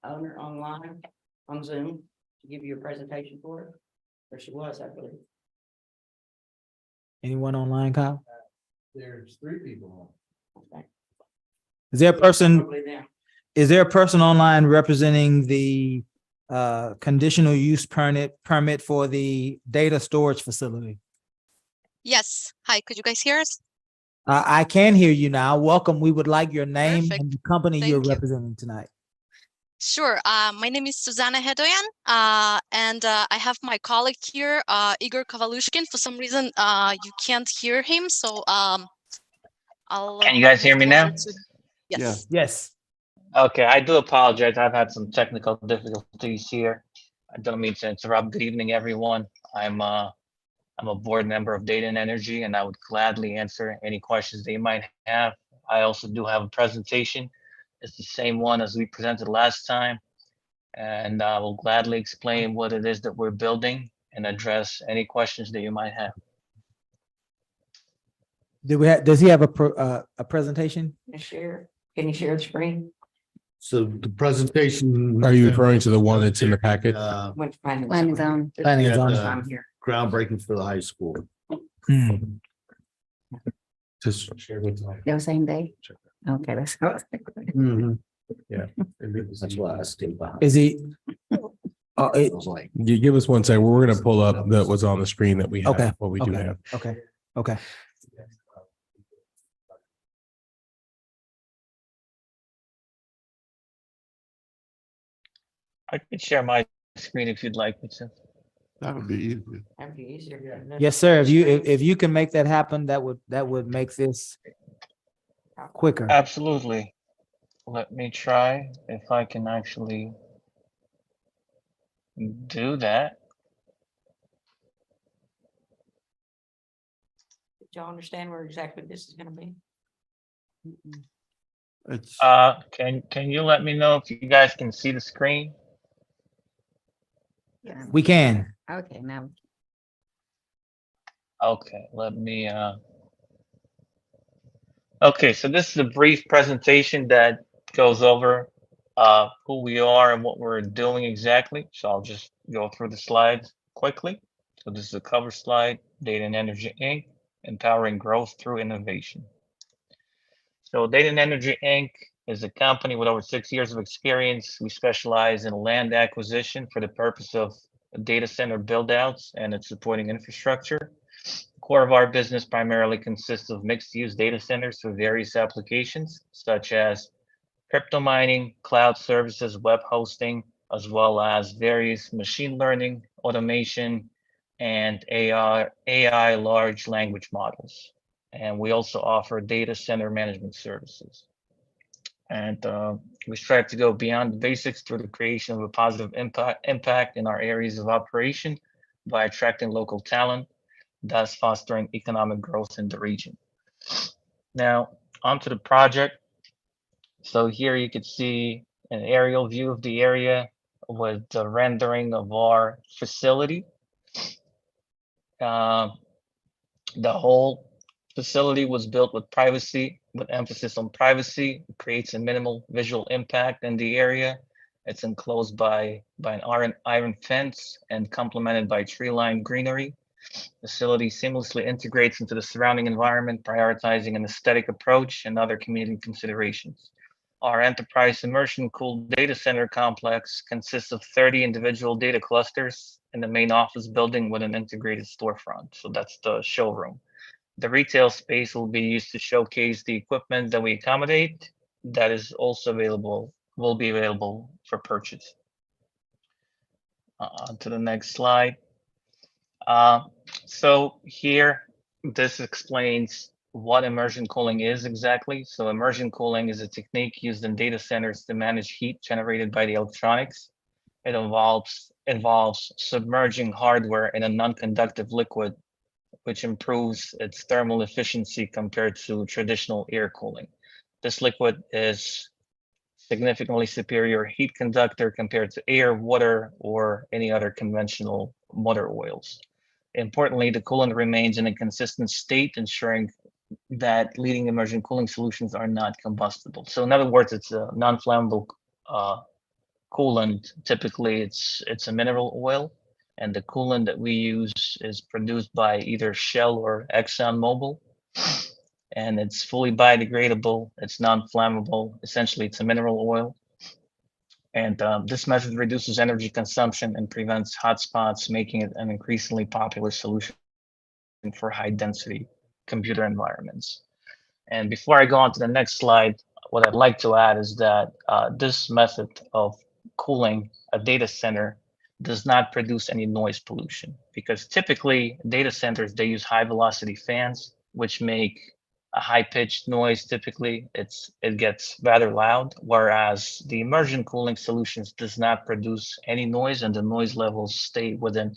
owner online on Zoom to give you a presentation for it. Or she was, I believe. Anyone online, Kyle? There's 3 people on. Okay. Is there a person? Probably them. Is there a person online representing the conditional use permit for the data storage facility? Yes. Hi, could you guys hear us? I can hear you now. Welcome. We would like your name Perfect. and the company Thank you're you. representing tonight. Sure. My name is Susanna Hedoyan, and I have my colleague here, Igor Kovalushkin. For some reason, you can't hear him, so I'll. Can you guys hear me now? Yes. Yes. Okay, I do apologize. I've had some technical difficulties here. I don't mean to interrupt. Good evening, everyone. I'm a board member of Data and Energy, and I would gladly answer any questions that you might have. I also do have a presentation. It's the same one as we presented last time, and I will gladly explain what it is that we're building and address any questions that you might have. Does he have a presentation? Can you share the screen? So the presentation. Are you referring to the one that's in the packet? Planning zone. Planning and zoning. I'm here. Groundbreaking for the high school. Just The same day? Okay, that's. yeah. That's why I stayed behind. Is he? You give us one second. We're gonna pull up that was on the screen that we have. Okay. What we do have. Okay. Okay. I can share my screen if you'd like me to. That would be easy. That'd be easier. Yes, sir. If you can make that happen, that would make this quicker. Absolutely. Let me try if I can actually do that. Did y'all understand where exactly this is gonna be? It's Can you let me know if you guys can see the screen? We can. Okay, now. Okay, let me okay, so this is a brief presentation that goes over who we are and what we're doing exactly. So I'll just go through the slides quickly. So this is a cover slide, Data and Energy Inc., empowering growth through innovation. So Data and Energy Inc. is a company with over 6 years of experience. We specialize in land acquisition for the purpose of data center build-outs and its supporting infrastructure. The core of our business primarily consists of mixed-use data centers for various applications, such as crypto mining, cloud services, web hosting, as well as various machine learning, automation, and AI large language models. And we also offer data center management services. And we strive to go beyond the basics through the creation of a positive impact in our areas of operation by attracting local talent, thus fostering economic growth in the region. Now, onto the project. So here you can see an aerial view of the area with the rendering of our facility. The whole facility was built with emphasis on privacy. It creates a minimal visual impact in the area. It's enclosed by an iron fence and complemented by tree-lined greenery. Facility seamlessly integrates into the surrounding environment, prioritizing an aesthetic approach and other community considerations. Our enterprise immersion-cooled data center complex consists of 30 individual data clusters in the main office building with an integrated storefront. So that's the showroom. The retail space will be used to showcase the equipment that we accommodate that is also will be available for purchase. On to the next slide. So here, this explains what immersion cooling is exactly. So immersion cooling is a technique used in data centers to manage heat generated by the electronics. It involves submerging hardware in a non-conductive liquid, which improves its thermal efficiency compared to traditional air cooling. This liquid is significantly superior heat conductor compared to air, water, or any other conventional motor oils. Importantly, the coolant remains in a consistent state, ensuring that leading immersion cooling solutions are not combustible. So in other words, it's a non-flammable coolant. Typically, it's a mineral oil, and the coolant that we use is produced by either Shell or ExxonMobil, and it's fully biodegradable. It's non-flammable. Essentially, it's a mineral oil. And this method reduces energy consumption and prevents hotspots, making it an increasingly popular solution for high-density computer environments. And before I go on to the next slide, what I'd like to add is that this method of cooling a data center does not produce any noise pollution, because typically data centers, they use high velocity fans, which make a high pitched noise. Typically it gets rather loud, whereas the immersion cooling solutions does not produce any noise, and the noise levels stay within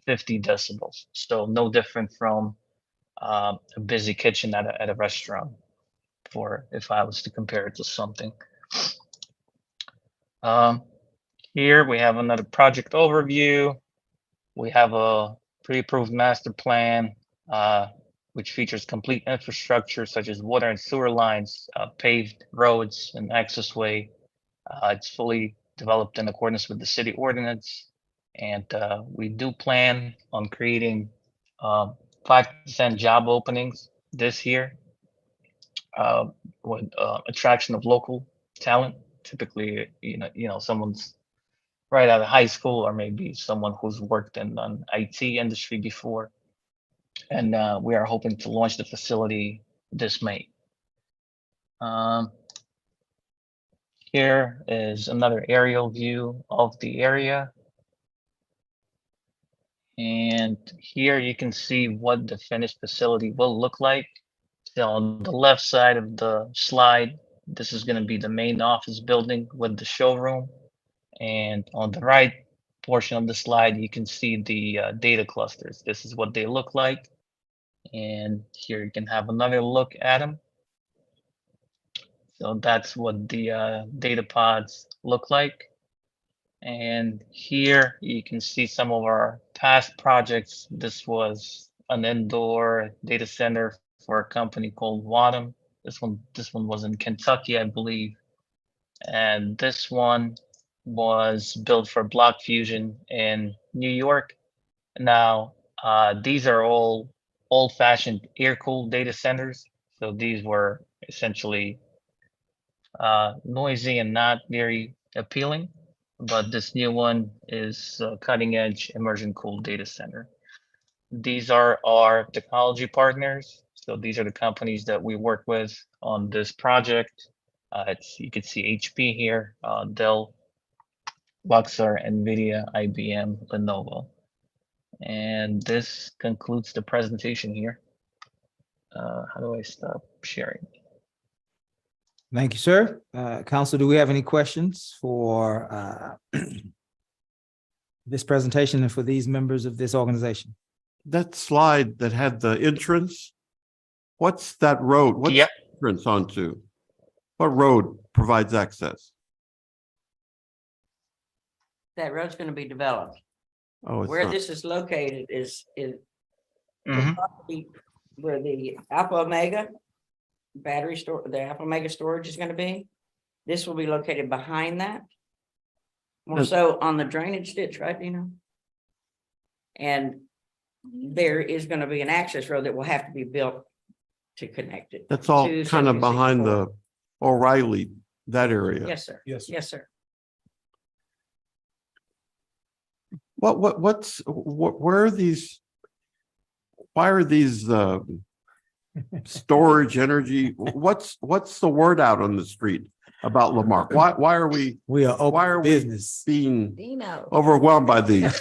50 decibels. So no different from a busy kitchen at a restaurant, for if I was to compare it to something. Here we have another project overview. We have a pre-approved master plan, which features complete infrastructure such as water and sewer lines, paved roads and access way. It's fully developed in accordance with the city ordinance. And we do plan on creating 5% job openings this year, with attraction of local talent. Typically, someone's right out of high school, or maybe someone who's worked in an IT industry before. And we are hoping to launch the facility this May. Here is another aerial view of the area. And here you can see what the finished facility will look like. So on the left side of the slide, this is going to be the main office building with the showroom. And on the right portion of the slide, you can see the data clusters. This is what they look like. And here you can have another look at them. So that's what the data pods look like. And here you can see some of our past projects. This was an indoor data center for a company called Wadham. This one was in Kentucky, I believe. And this one was built for Block Fusion in New York. Now, these are all old-fashioned air-cooled data centers. So these were essentially noisy and not very appealing. But this new one is a cutting-edge immersion-cooled data center. These are our technology partners. So these are the companies that we work with on this project. You can see HP here, Dell, Luxor, NVIDIA, IBM, Lenovo. And this concludes the presentation here. How do I stop sharing? Thank you, sir. Council, do we have any questions for this presentation and for these members of this organization? That slide that had the entrance, what's that road? What's the entrance onto? What road provides access? That road's gonna be developed. Oh, it's Where not. this is located is the property where the Alpha Omega battery store, the Alpha Omega storage is gonna be. This will be located behind that. More Yes. so on the drainage ditch, right, Dino? And there is gonna be an access road that will have to be built to connect it. That's all to kind of 76 behind Ford. the O'Reilly, that area. Yes, sir. Yes, sir. Where are these? Why are these storage energy? What's the word out on the street about Lamarck? Why are we? We are open Why are business. we being Dino. overwhelmed by these?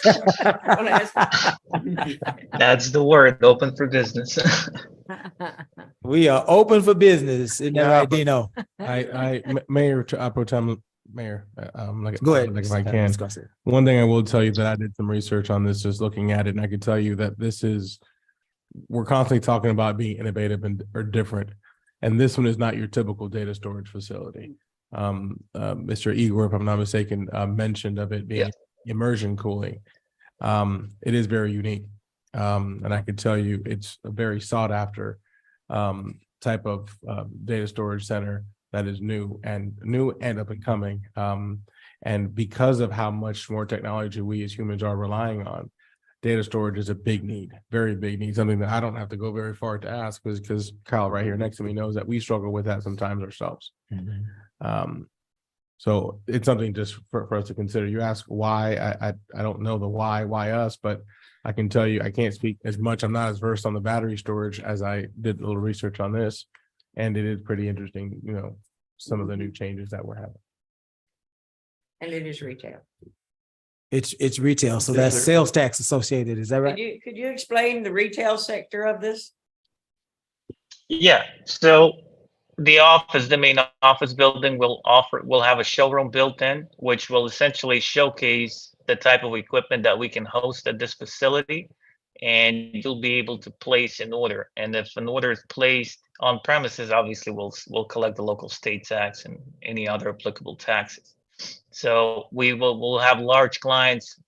That's the word, open for business. We are open for business. Isn't that right, Dino? Mayor, Pro Tem Mayor, Go ahead. like if I can. One thing I will tell you that I did some research on this, just looking at it, and I can tell you that we're constantly talking about being innovative or different. And this one is not your typical data storage facility. Mr. Igor, if I'm not mistaken, mentioned of it being immersion cooling. It is very unique. And I can tell you it's a very sought after type of data storage center that is new and up and coming. And because of how much more technology we as humans are relying on, data storage is a big need, very big need, something that I don't have to go very far to ask, because Kyle right here next to me knows that we struggle with that sometimes ourselves. So it's something just for us to consider. You ask why, I don't know the why us, but I can tell you, I can't speak as much. I'm not as versed on the battery storage as I did a little research on this. And it is pretty interesting, some of the new changes that we're having. And it is retail. It's retail, so Is that's there- sales tax associated, is that right? Could you explain the retail sector of this? Yeah, so the main office building will have a showroom built in, which will essentially showcase the type of equipment that we can host at this facility. And you'll be able to place an order. And if an order is placed on premises, obviously we'll collect the local state tax and any other applicable taxes. So we'll have large clients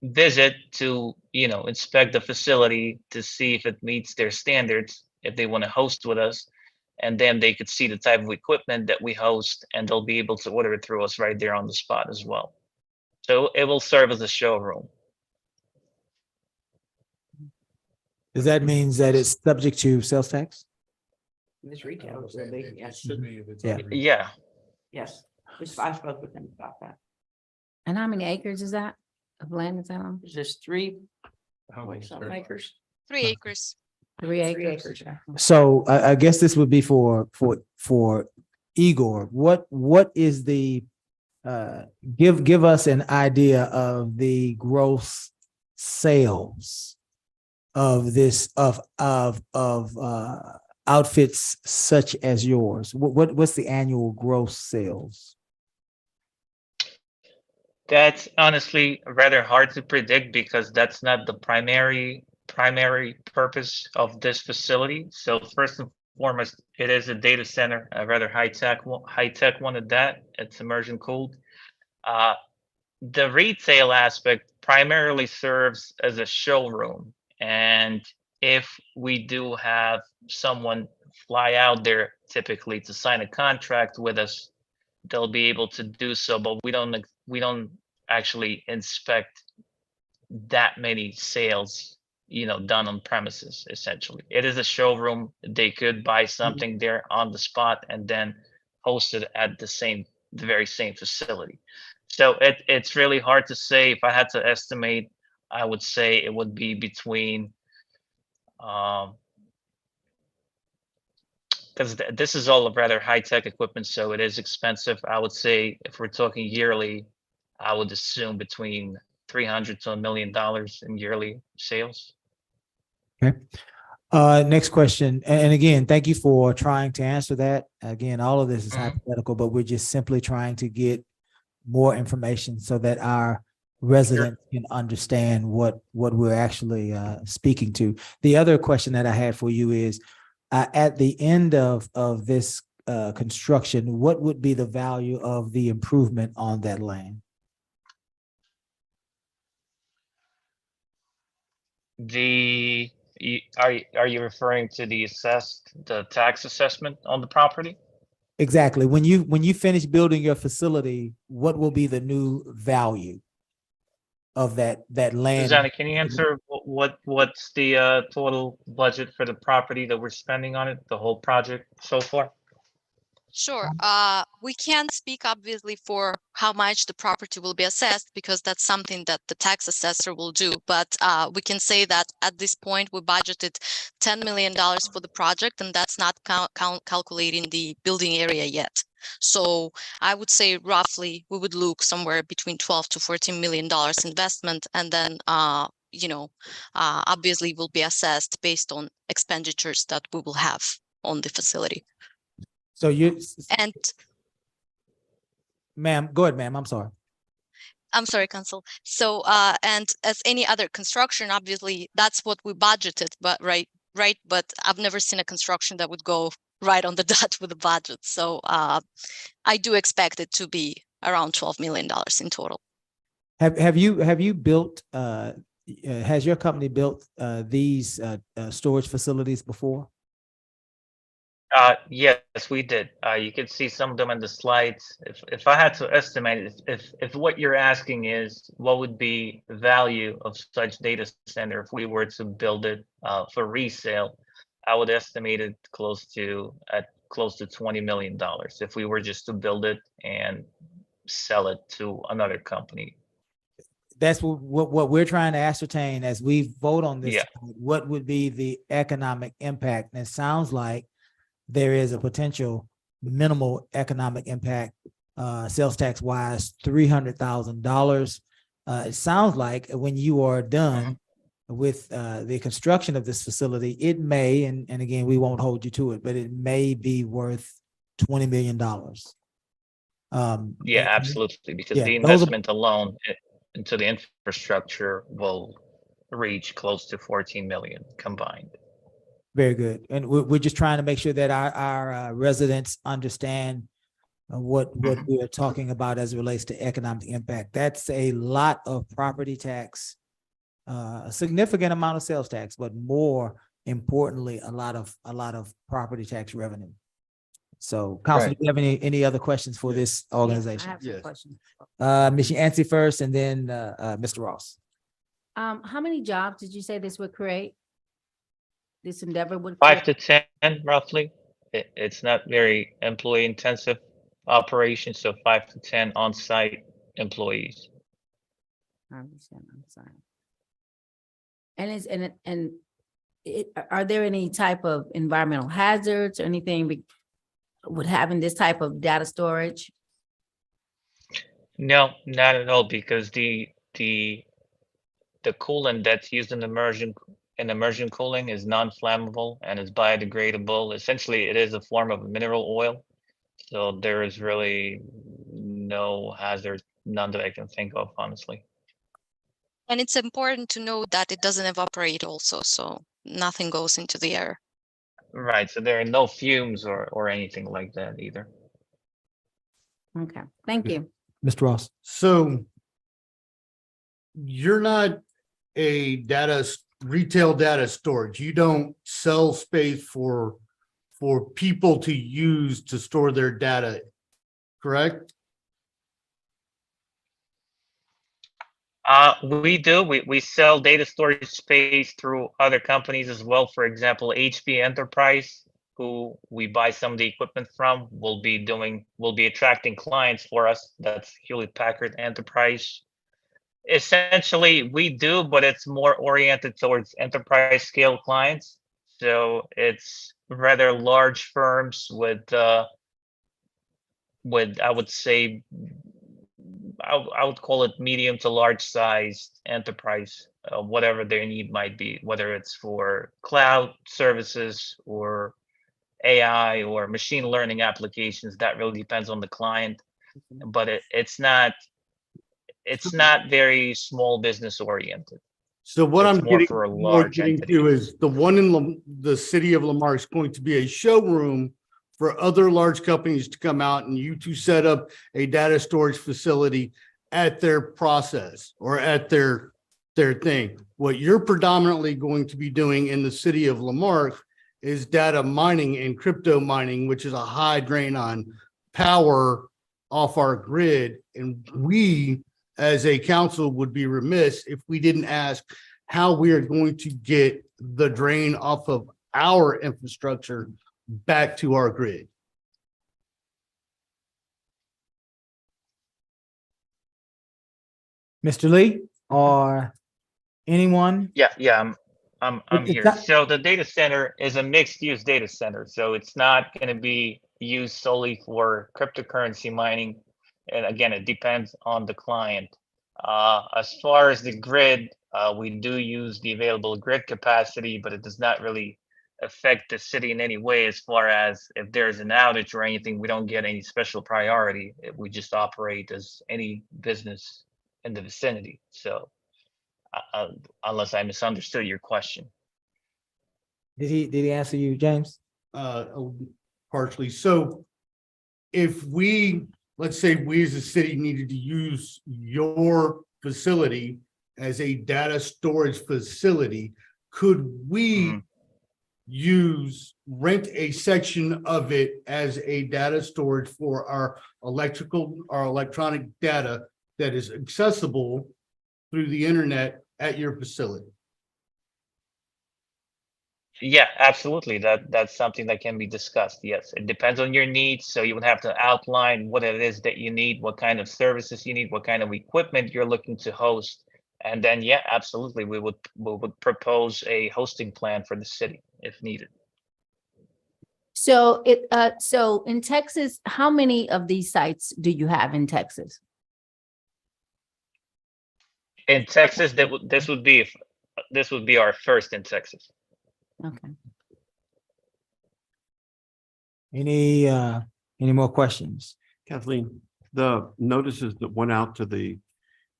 visit to, inspect the facility to see if it meets their standards, if they want to host with us. And then they could see the type of equipment that we host, and they'll be able to order it through us right there on the spot as well. So it will serve as a showroom. Does that means that it's subject to sales tax? This retail will be, yes, Yeah. Yeah. yes. I spoke with them about that. And how many acres is that of land is that on? Is this something acres? 3 acres. 3 3 acres. acres. So I guess this would be for Igor. What is the give us an idea of the gross sales of this of outfits such as yours? What's the annual gross sales? That's honestly rather hard to predict because that's not the primary purpose of this facility. So first and foremost, it is a data center, a rather high tech one at that. It's immersion cooled. The retail aspect primarily serves as a showroom. And if we do have someone fly out there typically to sign a contract with us, they'll be able to do so, but we don't actually inspect that many sales, done on premises. Essentially, it is a showroom. They could buy something there on the spot and then host it at the very same facility. So it's really hard to say. If I had to estimate, I would say it would be between because this is all rather high-tech equipment, so it is expensive. I would say if we're talking yearly, I would assume between $300 to $1 million in yearly sales. Okay. Next question. And again, thank you for trying to answer that. Again, all of this is hypothetical, but we're just simply trying to get more information so that our residents can understand what we're actually speaking to. The other question that I had for you is, at the end of this construction, what would be the value of the improvement on that land? Are you referring to the tax assessment on the property? Exactly. When you finish building your facility, what will be the new value of that land? Susanna, can you answer what's the total budget for the property that we're spending on it, the whole project so far? Sure. We can't speak obviously for how much the property will be assessed because that's something that the tax assessor will do. But we can say that at this point, we budgeted $10 million for the project, and that's not calculating the building area yet. So I would say roughly we would look somewhere between 12 to $14 million investment, and then obviously will be assessed based on expenditures that we will have on the facility. So and ma'am, go ahead, ma'am. I'm sorry. I'm sorry, Council. So and as any other construction, obviously that's what we budgeted, but right. But I've never seen a construction that would go right on the dot with the budget. So I do expect it to be around $12 million in total. Have you built has your company built these storage facilities before? Yes, we did. You can see some of them in the slides. If I had to estimate, if what you're asking is what would be the value of such data center if we were to build it for resale, I would estimate it close to $20 million if we were just to build it and sell it to another company. That's what we're trying to ascertain as we vote on this. Yeah. What would be the economic impact? And it sounds like there is a potential minimal economic impact sales tax wise, $300,000. It sounds like when you are done with the construction of this facility, it may, and again, we won't hold you to it, but it may be worth $20 million. Yeah, absolutely, because yeah, the those are- investment alone into the infrastructure will reach close to 14 million combined. Very good. And we're just trying to make sure that our residents understand what we are talking about as it relates to economic impact. That's a lot of property tax, a significant amount of sales tax, but more importantly, a lot of property tax revenue. So, Council, do you have any other questions for this organization? I have some questions. Ms. Yancey first, and then Mr. Ross. How many jobs did you say this would create? This endeavor would 5 create? to 10 roughly. It's not very employee intensive operation, so 5 to 10 on-site employees. I understand, I'm sorry. And are there any type of environmental hazards or anything with having this type of data storage? No, not at all, because the coolant that's used in immersion cooling is non-flammable and is biodegradable. Essentially, it is a form of mineral oil. So there is really no hazard, none that I can think of, honestly. And it's important to know that it doesn't evaporate also, so nothing goes into the air. Right, so there are no fumes or anything like that either. Okay, thank you. Mr. Ross. So you're not a retail data storage. You don't sell space for people to use to store their data, correct? We do. We sell data storage space through other companies as well. For example, HP Enterprise, who we buy some of the equipment from, will be attracting clients for us. That's Hewlett Packard Enterprise. Essentially, we do, but it's more oriented towards enterprise scale clients. So it's rather large firms with I would say I would call it medium to large size enterprise, whatever their need might be, whether it's for cloud services or AI or machine learning applications. That really depends on the client, but it's not very small business oriented. So what It's I'm more getting for a large entity. to is the one in the city of Lamar is going to be a showroom for other large companies to come out and you to set up a data storage facility at their process or at their thing. What you're predominantly going to be doing in the city of Lamar is data mining and crypto mining, which is a high drain on power off our grid. And we, as a council, would be remiss if we didn't ask how we are going to get the drain off of our infrastructure back to our grid. Mr. Lee or anyone? Yeah, I'm It's here. not- So the data center is a mixed use data center. So it's not going to be used solely for cryptocurrency mining. And again, it depends on the client. As far as the grid, we do use the available grid capacity, but it does not really affect the city in any way. As far as if there's an outage or anything, we don't get any special priority. We just operate as any business in the vicinity. So unless I misunderstood your question. Did he answer you, James? Partially. So if let's say we as a city needed to use your facility as a data storage facility, could we rent a section of it as a data storage for our electronic data that is accessible through the internet at your facility? Yeah, absolutely. That's something that can be discussed. Yes, it depends on your needs. So you would have to outline what it is that you need, what kind of services you need, what kind of equipment you're looking to host. And then, yeah, absolutely, we would propose a hosting plan for the city if needed. So so in Texas, how many of these sites do you have in Texas? In Texas, this would be our first in Texas. Okay. Any more questions? Kathleen, the notices that went out to the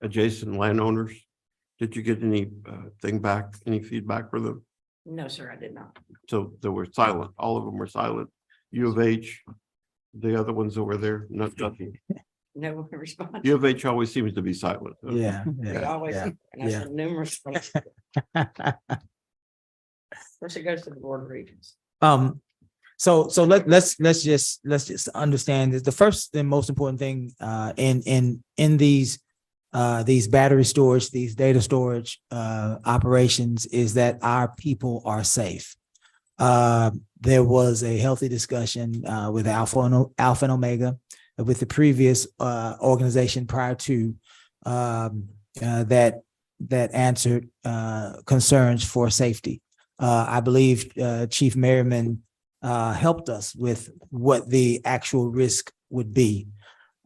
adjacent landowners, did you get any thing back, any feedback for them? No, sir, I did not. So they were silent, all of them were silent. U of H, the other ones that were there, nothing. No one responded. U of H always seems to be silent. Yeah, They always, and I said numerous places. First it goes to the board of regents. So let's just understand that the first and most important thing in these battery storage, these data storage operations is that our people are safe. There was a healthy discussion with Alpha and Omega, with the previous organization prior to that answered concerns for safety. I believe Chief Merriman helped us with what the actual risk would be.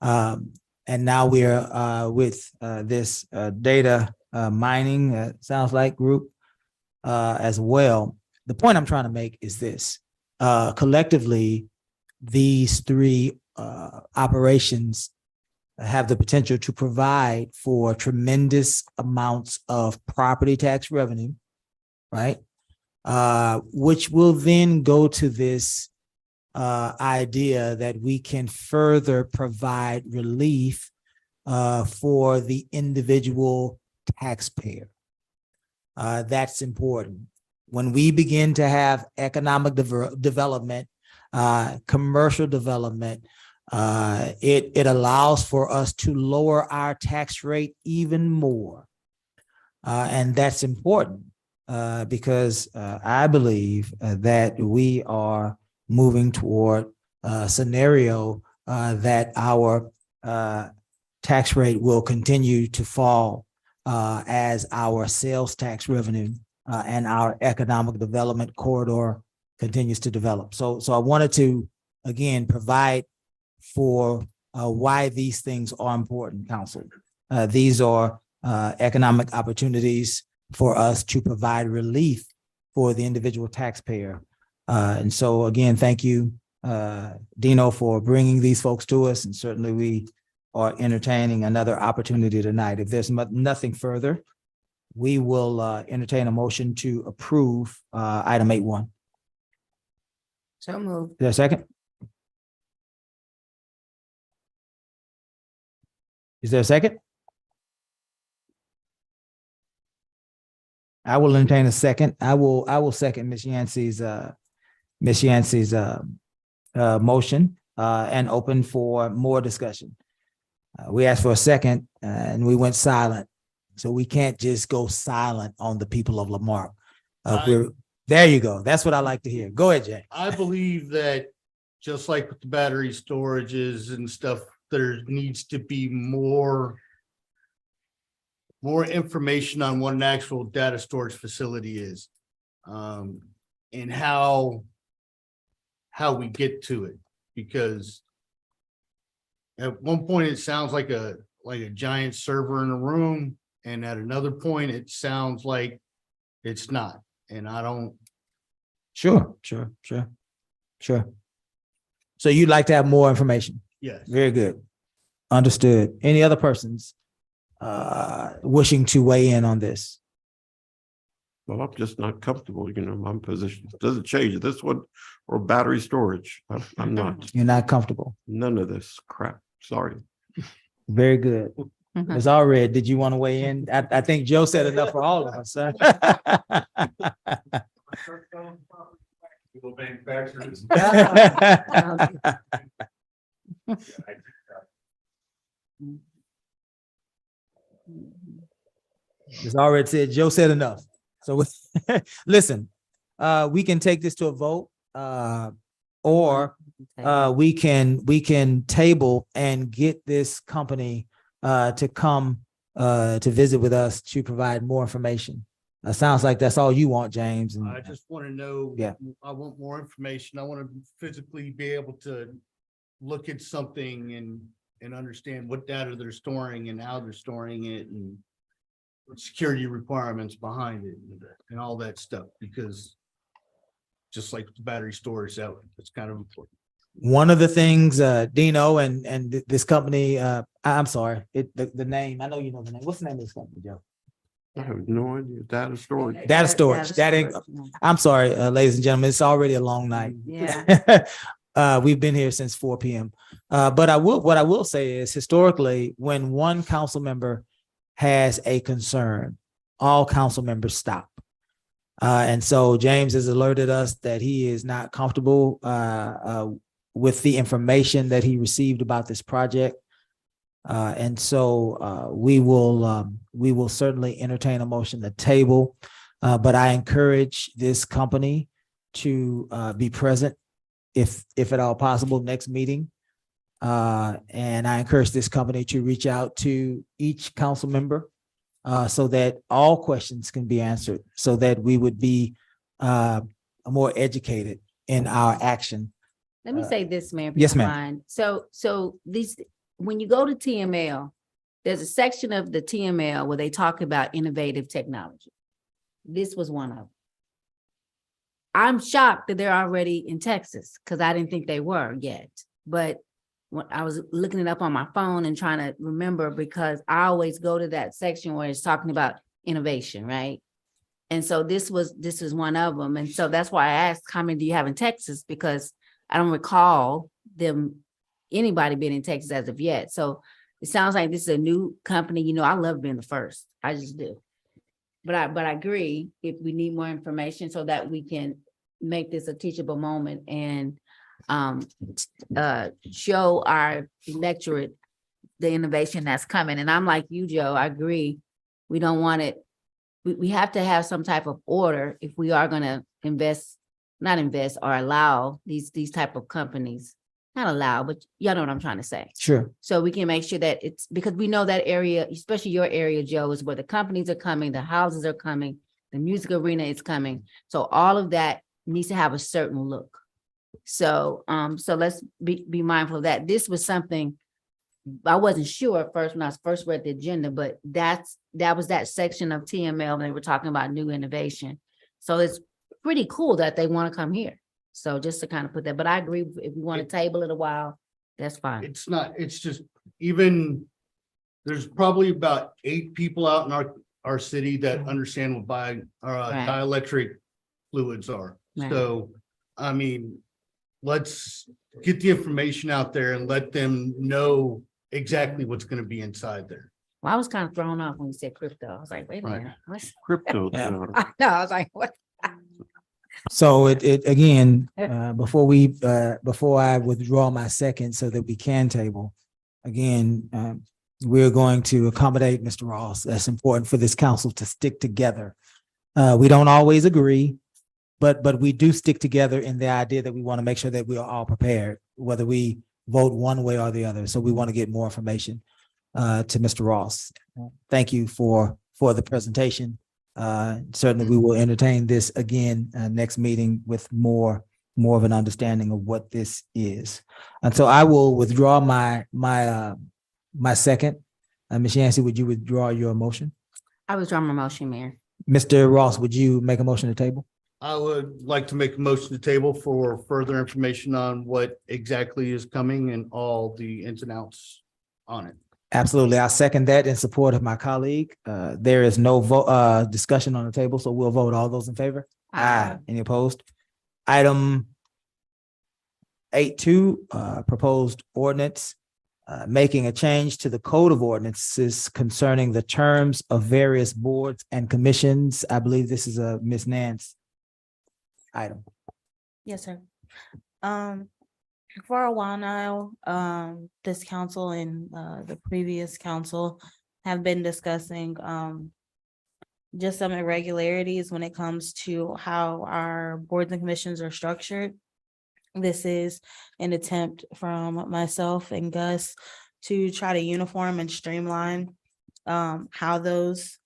And now we're with this data mining, sounds like, group as well. The point I'm trying to make is this. Collectively, these three operations have the potential to provide for tremendous amounts of property tax revenue, right? Which will then go to this idea that we can further provide relief for the individual taxpayer. That's important. When we begin to have economic development, commercial development, it allows for us to lower our tax rate even more. And that's important because I believe that we are moving toward a scenario that our tax rate will continue to fall as our sales tax revenue and our economic development corridor continues to develop. So I wanted to, again, provide for why these things are important, Council. These are economic opportunities for us to provide relief for the individual taxpayer. And so again, thank you, Dino, for bringing these folks to us. And certainly we are entertaining another opportunity tonight. If there's nothing further, we will entertain a motion to approve item 8.1. So moved. Is there a second? Is there a second? I will entertain a second. I will second Ms. Yancey's motion and open for more discussion. We asked for a second and we went silent. So we can't just go silent on the people of Lamarque. There you go. That's what I like to hear. Go ahead, Jay. I believe that just like with the battery storages and stuff, there needs to be more information on what an actual data storage facility is, and how we get to it. Because at one point it sounds like a giant server in a room, and at another point it sounds like it's not. And I don't. Sure. So you'd like to have more information? Yes. Very good. Understood. Any other persons wishing to weigh in on this? Well, I'm just not comfortable, my position doesn't change this one or battery storage. I'm not. You're not comfortable? None of this crap. Sorry. Very good. Ms. Allred, did you want to weigh in? I think Joe said enough for all of us, sir. Manufacturers. Ms. Allred said, Joe said enough. So listen, we can take this to a vote or we can table and get this company to come to visit with us to provide more information. Sounds like that's all you want, James. And I just want to know. Yeah. I want more information. I want to physically be able to look at something and understand what data they're storing and how they're storing it and security requirements behind it and all that stuff, because just like the battery storage, that's kind of important. one of the things, Dino and this company, I'm sorry, the name, I know you know the name. What's the name of this company, Joe? I have no idea. Data storage. Data storage. That ain't, I'm sorry, ladies and gentlemen, it's already a long night. Yeah. We've been here since 4 p.m. But what I will say is historically, when one council member has a concern, all council members stop. And so James has alerted us that he is not comfortable with the information that he received about this project. And so we will certainly entertain a motion to table. But I encourage this company to be present if at all possible next meeting. And I encourage this company to reach out to each council member so that all questions can be answered, so that we would be more educated in our action. Let me say this, Mayor. if you Yes, don't ma'am. mind. So these, when you go to TML, there's a section of the TML where they talk about innovative technology. This was one of them. I'm shocked that they're already in Texas because I didn't think they were yet. But when I was looking it up on my phone and trying to remember, because I always go to that section where it's talking about innovation, right? And so this was one of them. And so that's why I asked, how many do you have in Texas? Because I don't recall anybody being in Texas as of yet. So it sounds like this is a new company. You know, I love being the first. I just do. But I agree, if we need more information so that we can make this a teachable moment and show our electorate the innovation that's coming. And I'm like you, Joe, I agree. We don't want it. We have to have some type of order if we are going to not invest or allow these type of companies, not allow, but y'all know what I'm trying to say. Sure. So we can make sure that it's, because we know that area, especially your area, Joe, is where the companies are coming, the houses are coming, the music arena is coming. So all of that needs to have a certain look. So, so let's be mindful of that. This was something I wasn't sure at first when I first read the agenda, but that was that section of TML, and they were talking about new innovation. So it's pretty cool that they want to come here. So just to kind of put that, but I agree, if we want to table it a while, that's fine. It's just, even, there's probably about 8 people out in our city that understand what dielectric fluids are. Right. So, I mean, let's get the information out there and let them know exactly what's going to be inside there. Well, I was kind of thrown off when you said crypto. I was like, wait a Right. minute. What's... Crypto. I know, I was like, what? So it again, before I withdraw my second so that we can table, again, we're going to accommodate Mr. Ross. That's important for this council to stick together. We don't always agree, but we do stick together in the idea that we want to make sure that we are all prepared, whether we vote one way or the other. So we want to get more information to Mr. Ross. Thank you for the presentation. Certainly we will entertain this again next meeting with more of an understanding of what this is. And so I will withdraw my second. Ms. Yancey, would you withdraw your motion? I withdraw my motion, Mayor. Mr. Ross, would you make a motion to table? I would like to make a motion to table for further information on what exactly is coming and all the ins and outs on it. Absolutely. I second that in support of my colleague. There is no discussion on the table, so we'll vote. All those in favor? Aye. Any opposed? Item 8.2, proposed ordinance making a change to the code of ordinances concerning the terms of various boards and commissions. I believe this is a Ms. Nance item. Yes, sir. For a while now, this council and the previous council have been discussing just some irregularities when it comes to how our boards and commissions are structured. This is an attempt from myself and Gus to try to uniform and streamline how those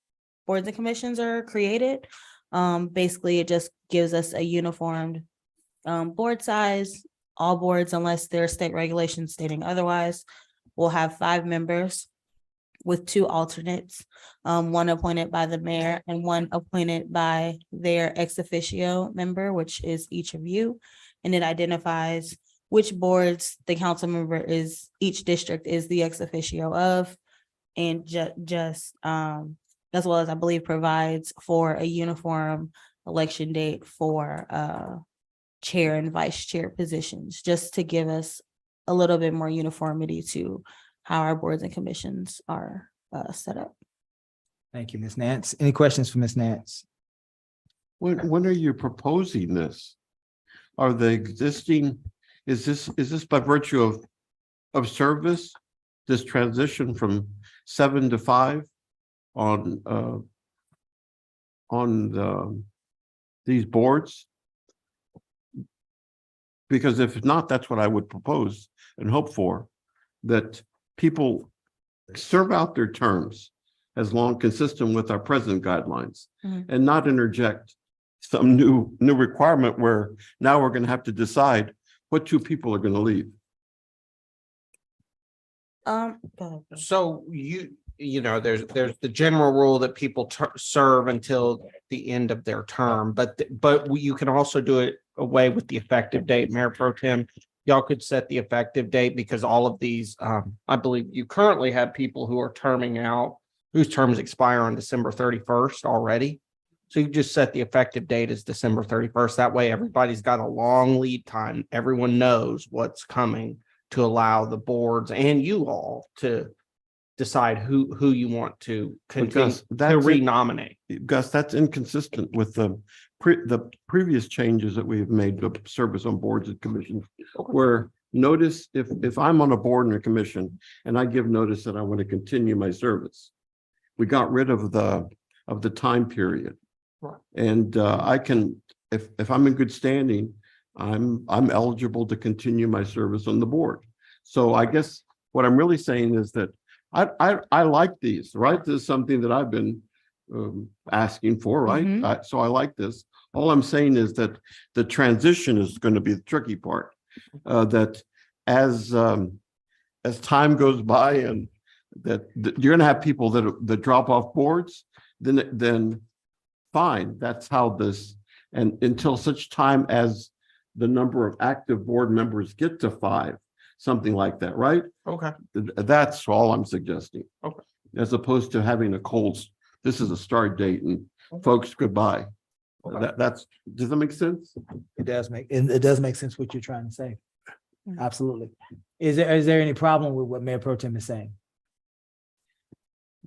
boards and commissions are created. Basically, it just gives us a uniformed board size. All boards, unless there's state regulations stating otherwise, will have 5 members with 2 alternates, one appointed by the mayor and one appointed by their ex officio member, which is each of you. And it identifies which boards the council member is, each district is the ex officio of. And just as well as, I believe, provides for a uniform election date for chair and vice chair positions, just to give us a little bit more uniformity to how our boards and commissions are set up. Thank you, Ms. Nance. Any questions for Ms. Nance? When are you proposing this? Are the existing, is this by virtue of service? This transition from 7 to 5 on these boards? Because if not, that's what I would propose and hope for, that people serve out their terms as long consistent with our present guidelines, and not interject some new requirement where now we're going to have to decide what 2 people are going to leave. Go ahead. So you know, there's the general rule that people serve until the end of their term, but you can also do it away with the effective date. Mayor Pro Tem, y'all could set the effective date, because all of these, I believe you currently have people who are terming out, whose terms expire on December 31st already. So you just set the effective date as December 31st. That way everybody's got a long lead time. Everyone knows what's coming, to allow the boards and you all to decide who you want to continue to renominate. Gus, that's inconsistent with the previous changes that we've made to service on boards and commissions, where notice if I'm on a board and a commission and I give notice that I want to continue my service, we got rid of the time period. Right. And I can, if I'm in good standing, I'm eligible to continue my service on the board. So I guess what I'm really saying is that I like these, right? This is something that I've been asking for, right? So I like this. All I'm saying is that the transition is going to be the tricky part. That as time goes by, and that you're going to have people that drop off boards, then fine. That's how this, and until such time as the number of active board members get to 5, something like that, right? Okay. That's all I'm suggesting. Okay. As opposed to having a cold, this is a start date and folks, goodbye. Okay. Does that make sense? It does make sense what you're trying to say. Absolutely. Is there any problem with what Mayor Pro Tem is saying?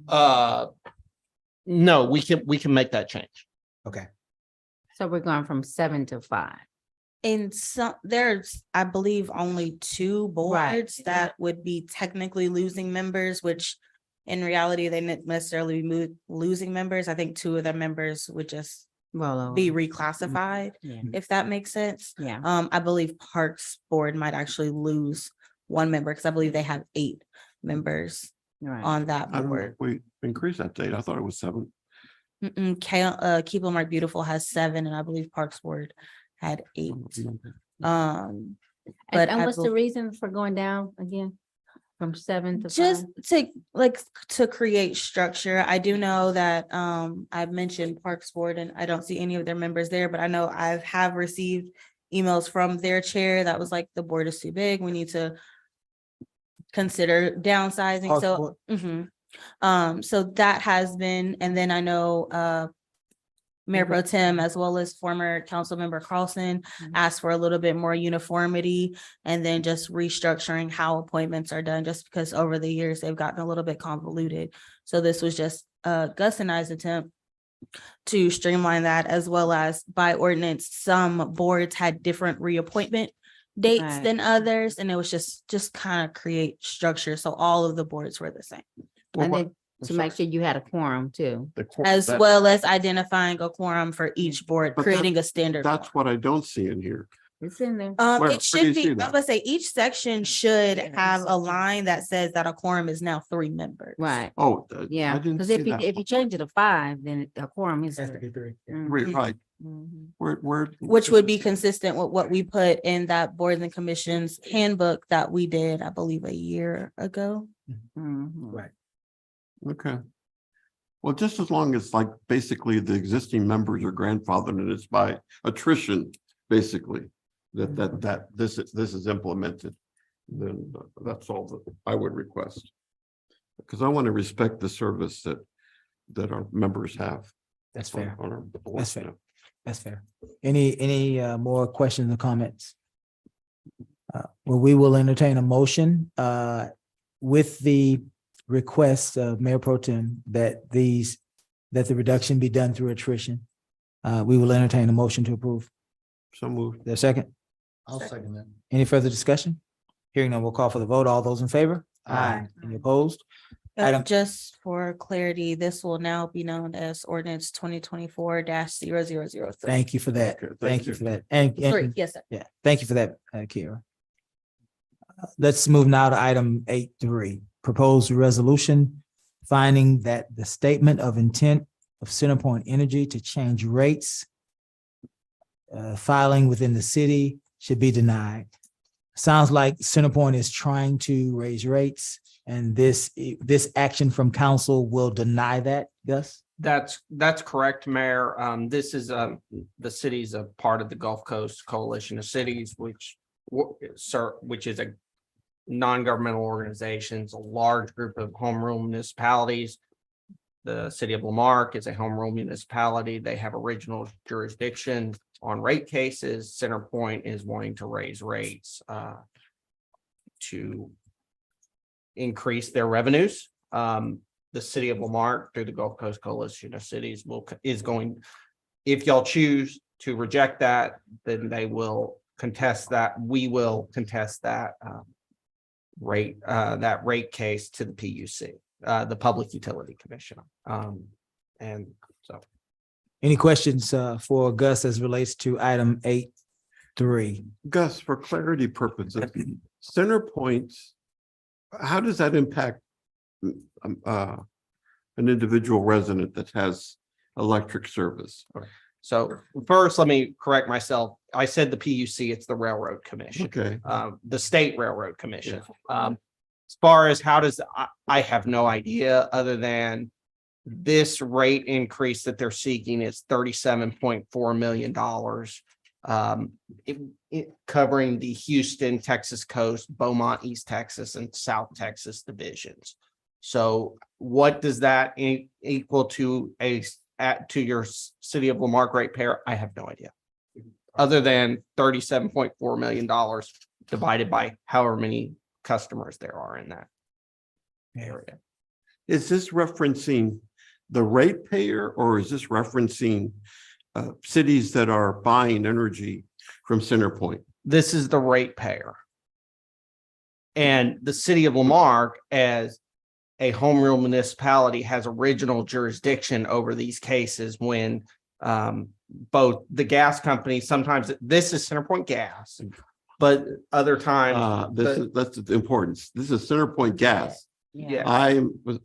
No, we can make that change. Okay. So we're going from 7 to 5. And there's, I believe, only 2 boards that would be technically losing members, which in reality, they didn't necessarily be losing members. I think 2 of their members would just be reclassified, if that makes sense. Yeah. I believe Parks Board might actually lose 1 member, because I believe they have 8 members on that I don't know board. if we increased that date. I thought it was 7. Keep 'em Mark Beautiful has 7, and I believe Parks Board had 8. And what's the reason for going down again from 7 to 5? Just to create structure. I do know that I've mentioned Parks Board and I don't see any of their members there, but I know I have received emails from their chair that was like, the board is too big, we need to consider downsizing. So that has been, and then I know Mayor Pro Tem, as well as former council member Carlson, asked for a little bit more uniformity, and then just restructuring how appointments are done, just because over the years they've gotten a little bit convoluted. So this was just Gus and I's attempt to streamline that, as well as by ordinance, some boards had different reappointment dates than others, and it was just kind of create structure, so all of the boards were the same. And then to make sure you had a quorum too. As well as identifying a quorum for each board, But creating a standard. That's what I don't see in here. It's in there. Where- where It do you should be, see I was that? gonna say, each section should have a line that says that a quorum is now 3 members. Right. Oh, Yeah, I didn't because see if you, that. if you change it to 5, then a quorum is. Has to be 3. Mhm. Right. Mhm. Where? Which would be consistent with what we put in that boards and commissions handbook that we did, I believe, a year ago. Mhm. Right. Okay. Well, just as long as like basically the existing members are grandfathered and it's by attrition, basically, that this is implemented, then that's all that I would request. Because I want to respect the service that our members have. That's fair. on our board. That's fair. That's fair. Any more questions or comments? Well, we will entertain a motion with the request of Mayor Pro Tem that the reduction be done through attrition. We will entertain a motion to approve. So moved. There's a second. I'll second that. Any further discussion? Hearing none, we'll call for the vote. All those in favor? Aye. Any opposed? Item- Just for clarity, this will now be known as ordinance 2024-0003. Thank you for that. Okay, Thank you for that. And Three, yes, sir. yeah, thank you for that, Kira. Let's move now to item 8.3, proposed resolution finding that the statement of intent of CenterPoint Energy to change rates filing within the city should be denied. Sounds like CenterPoint is trying to raise rates, and this action from council will deny that, Gus? That's correct, Mayor. This is, the city's a part of the Gulf Coast Coalition of Cities, which is a non-governmental organizations, a large group of home rule municipalities. The city of Lamarque is a home rule municipality. They have original jurisdiction on rate cases. CenterPoint is wanting to raise rates to increase their revenues. The city of Lamarque through the Gulf Coast Coalition of Cities is going, if y'all choose to reject that, then they will contest that. We will contest that rate case to the PUC, the Public Utility Commission. And so. Any questions for Gus as relates to item 8.3? Gus, for clarity purposes, CenterPoint, how does that impact an individual resident that has electric service? So first, let me correct myself. I said the PUC, it's the Railroad Commission. Okay. The State Railroad Commission. As far as how does, I have no idea other than this rate increase that they're seeking is $37.4 million. Covering the Houston, Texas coast, Beaumont, East Texas, and South Texas divisions. So what does that equal to to your city of Lamarque ratepayer? I have no idea. Other than $37.4 million divided by however many customers there are in that area. Is this referencing the ratepayer, or is this referencing cities that are buying energy from CenterPoint? This is the ratepayer. And the city of Lamarque, as a home rule municipality, has original jurisdiction over these cases when both the gas companies, sometimes this is CenterPoint Gas, but other times. That's the importance. This is CenterPoint Gas. Yeah. I was,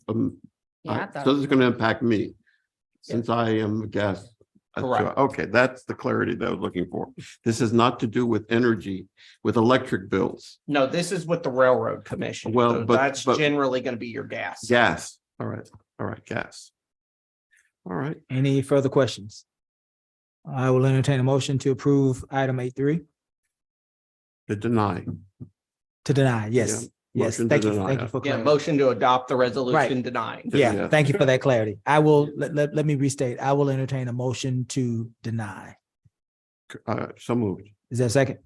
Yeah, I thought- so this is going to impact me since I am a gas. Correct. Okay, that's the clarity that I was looking for. This is not to do with energy, with electric bills. No, this is with the Railroad Commission. Well, So but- that's but- generally going to be your gas. Gas. All right, gas. All right. Any further questions? I will entertain a motion to approve item 8.3. To deny. To deny, yes. Yeah, Yes, motion to thank you deny. for Yeah, clarity. motion to adopt the resolution Right. denying. Yeah, Yeah. thank you for that clarity. I will, let me restate. I will entertain a motion to deny. So moved. Is there a second?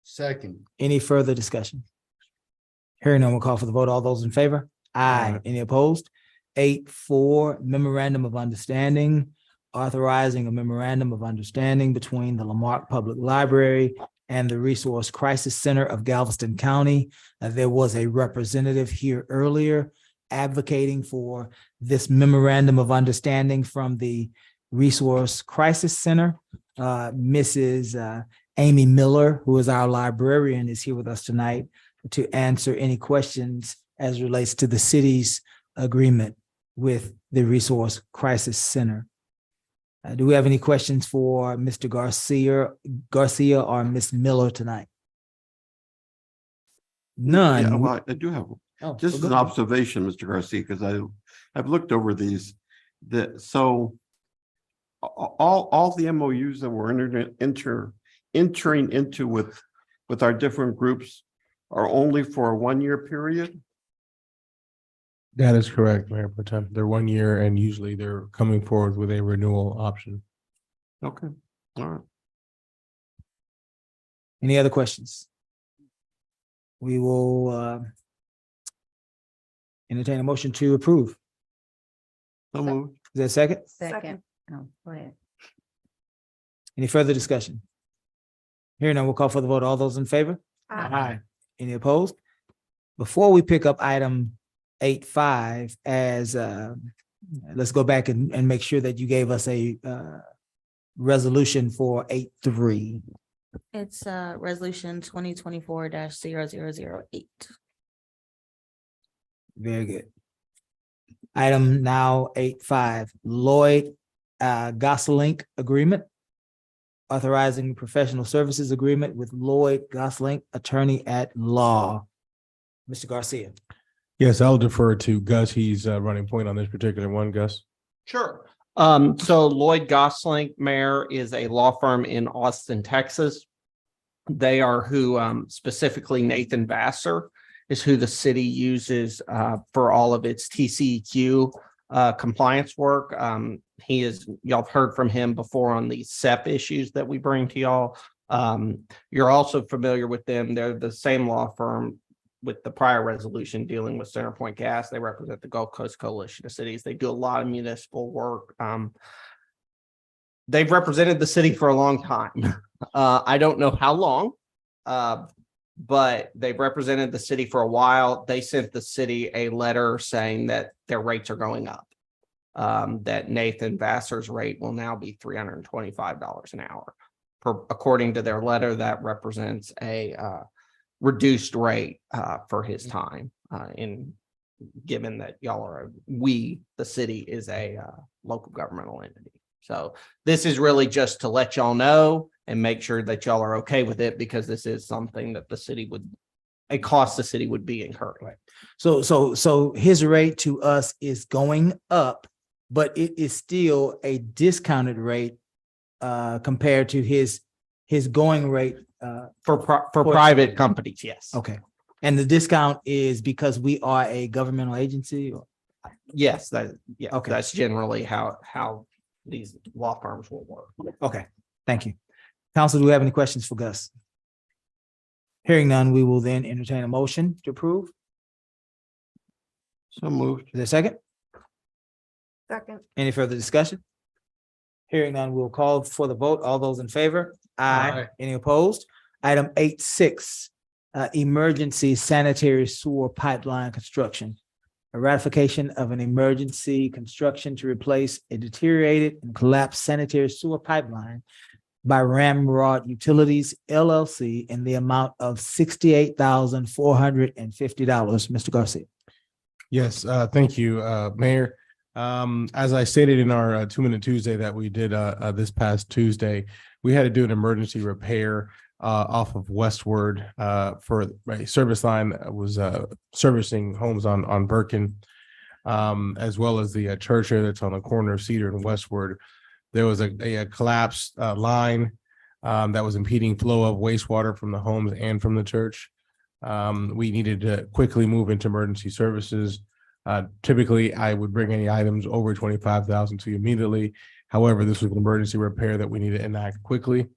Second. Any further discussion? Hearing none, we'll call for the vote. All those in favor? Aye. Aye. Any opposed? 8.4, memorandum of understanding, authorizing a memorandum of understanding between the Lamarque Public Library and the Resource Crisis Center of Galveston County. There was a representative here earlier advocating for this memorandum of understanding from the Resource Crisis Center. Mrs. Amy Miller, who is our librarian, is here with us tonight to answer any questions as relates to the city's agreement with the Resource Crisis Center. Do we have any questions for Mr. Garcia or Ms. Miller tonight? None. Yeah, well, I do have, Oh, just as well, an good. observation, Mr. Garcia, because I've looked over these, so all the MOUs that we're entering into with our different groups are only for a 1-year period? That is correct, Mayor Pro Tem. They're 1 year and usually they're coming forward with a renewal option. Okay, all right. Any other questions? We will entertain a motion to approve. So moved. Is there a second? Second. Oh, go ahead. Any further discussion? Hearing none, we'll call for the vote. All those in favor? Aye. Any opposed? Before we pick up item 8.5 as let's go back and make sure that you gave us a resolution for 8.3. It's resolution 2024-0008. Very good. Item now 8.5, Lloyd Gosselink agreement. Authorizing professional services agreement with Lloyd Gosselink, attorney at law. Mr. Garcia. Yes, I'll defer to Gus. He's running point on this particular one, Gus. Sure. So Lloyd Gosselink, Mayor, is a law firm in Austin, Texas. They are who specifically Nathan Vassar is who the city uses for all of its TCEQ compliance work. He is, y'all have heard from him before on the SEP issues that we bring to y'all. You're also familiar with them. They're the same law firm with the prior resolution dealing with Centerpoint Gas. They represent the Gulf Coast Coalition of Cities. They do a lot of municipal work. They've represented the city for a long time. I don't know how long, but they've represented the city for a while. They sent the city a letter saying that their rates are going up. That Nathan Vassar's rate will now be $325 an hour. According to their letter, that represents a reduced rate for his time given that y'all are, the city is a local governmental entity. So this is really just to let y'all know and make sure that y'all are okay with it, because this is something that a cost the city would be incurring. So his rate to us is going up, but it is still a discounted rate compared to his going rate for private companies. Yes. Okay. And the discount is because we are a governmental agency? Yes, Okay. That's generally how these law firms will work. Okay, thank you. Council, do we have any questions for Gus? Hearing none, we will then entertain a motion to approve. So moved. Is there a second? Second. Any further discussion? Hearing none, we'll call for the vote. All those in favor? Aye. Any opposed? Item 8.6, emergency sanitary sewer pipeline construction. A ratification of an emergency construction to replace a deteriorated and collapsed sanitary sewer pipeline by Ramrod Utilities LLC in the amount of $68,450. Mr. Garcia. Yes, thank you, Mayor. As I stated in our 2-Minute Tuesday that we did this past Tuesday, we had to do an emergency repair off of Westward for a service line that was servicing homes on Birkin, as well as the church here that's on the corner of Cedar and Westward. There was a collapsed line that was impeding flow of wastewater from the homes and from the church. We needed to quickly move into emergency services. Typically, I would bring any items over 25,000 to you immediately. However, this was an emergency repair that we need to enact quickly.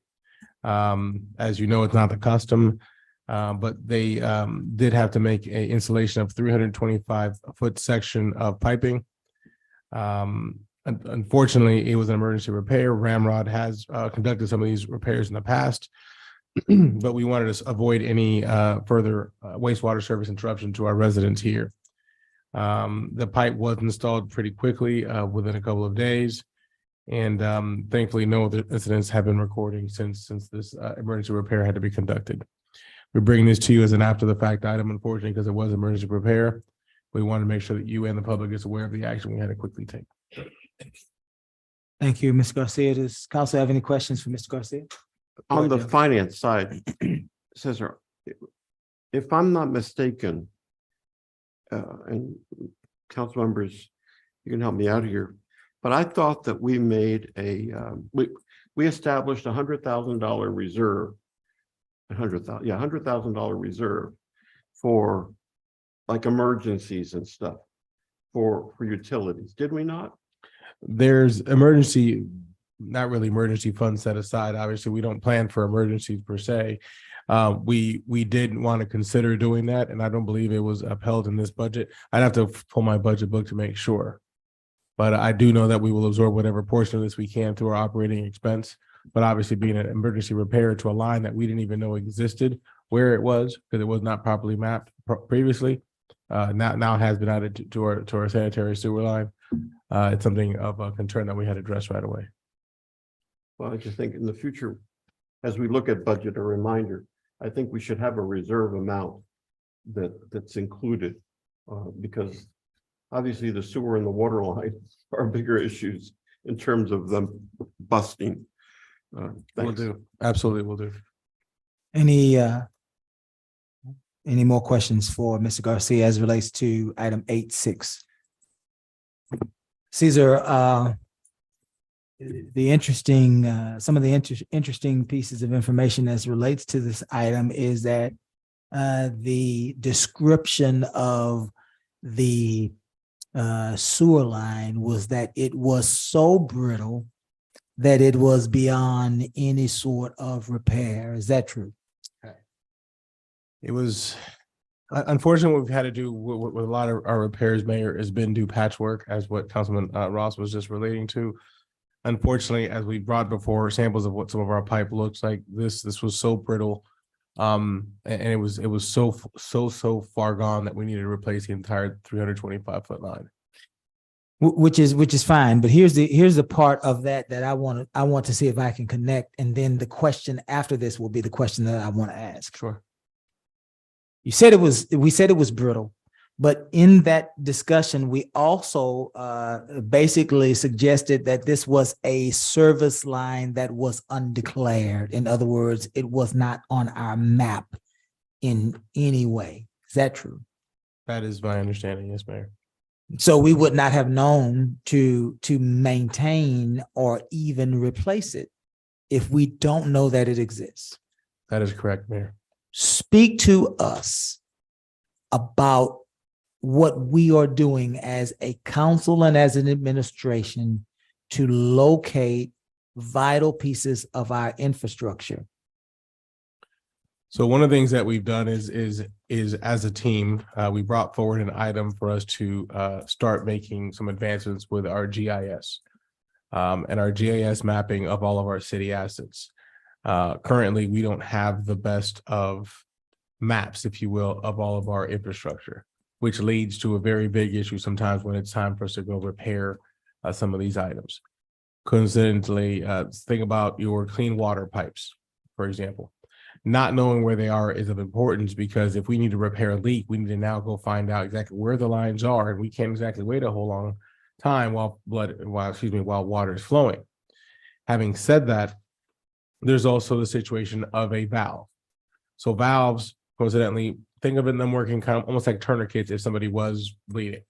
As you know, it's not the custom, but they did have to make an installation of 325-foot section of piping. Unfortunately, it was an emergency repair. Ramrod has conducted some of these repairs in the past, but we wanted to avoid any further wastewater service interruption to our residents here. The pipe was installed pretty quickly within a couple of days. And thankfully, no other incidents have been recording since this emergency repair had to be conducted. We're bringing this to you as an after the fact item, unfortunately, because it was emergency repair. We want to make sure that you and the public is aware of the action we had to quickly take. Thank you, Ms. Garcia. Does council have any questions for Mr. Garcia? On the Jim. finance side, Cesar, if I'm not mistaken, and council members, you can help me out here, but I thought that we made we established $100,000 reserve, $100,000 reserve for like emergencies and stuff for utilities, did we not? There's emergency, not really emergency funds set aside. Obviously, we don't plan for emergencies per se. We did want to consider doing that, and I don't believe it was upheld in this budget. I'd have to pull my budget book to make sure. But I do know that we will absorb whatever portion of this we can through our operating expense. But obviously, being an emergency repair to a line that we didn't even know existed where it was, because it was not properly mapped previously, now has been added to our sanitary sewer line. It's something of a concern that we had to address right away. Well, I just think in the future, as we look at budget, a reminder, I think we should have a reserve amount that's included, because obviously the sewer and the water line are bigger issues in terms of them busting. We'll do. Absolutely, we'll do. Any more questions for Mr. Garcia as relates to item 8.6? Cesar, the interesting, some of the interesting pieces of information as relates to this item is that the description of the sewer line was that it was so brittle that it was beyond any sort of repair. Is that true? It was, unfortunately, what we've had to do with a lot of our repairs, Mayor, has been do patchwork, as what Councilman Ross was just relating to. Unfortunately, as we brought before samples of what some of our pipe looks like, this was so brittle. And it was so far gone that we needed to replace the entire 325-foot line. Which is fine, but here's the part of that I want to see if I can connect, and then the question after this will be the question that I want to ask. Sure. We said it was brittle, but in that discussion, we also basically suggested that this was a service line that was undeclared. In other words, it was not on our map in any way. Is that true? That is my understanding, yes, Mayor. So we would not have known to maintain or even replace it if we don't know that it exists. That is correct, Mayor. Speak to us about what we are doing as a council and as an administration to locate vital pieces of our infrastructure. So one of the things that we've done is as a team, we brought forward an item for us to start making some advancements with our GIS and our GIS mapping of all of our city assets. Currently, we don't have the best of maps, if you will, of all of our infrastructure, which leads to a very big issue sometimes when it's time for us to go repair some of these items. Coincidentally, think about your clean water pipes, for example. Not knowing where they are is of importance, because if we need to repair a leak, we need to now go find out exactly where the lines are, and we can't exactly wait a whole long time while water is flowing. Having said that, there's also the situation of a valve. So valves, coincidentally, think of them working kind of almost like tourniquets if somebody was bleeding,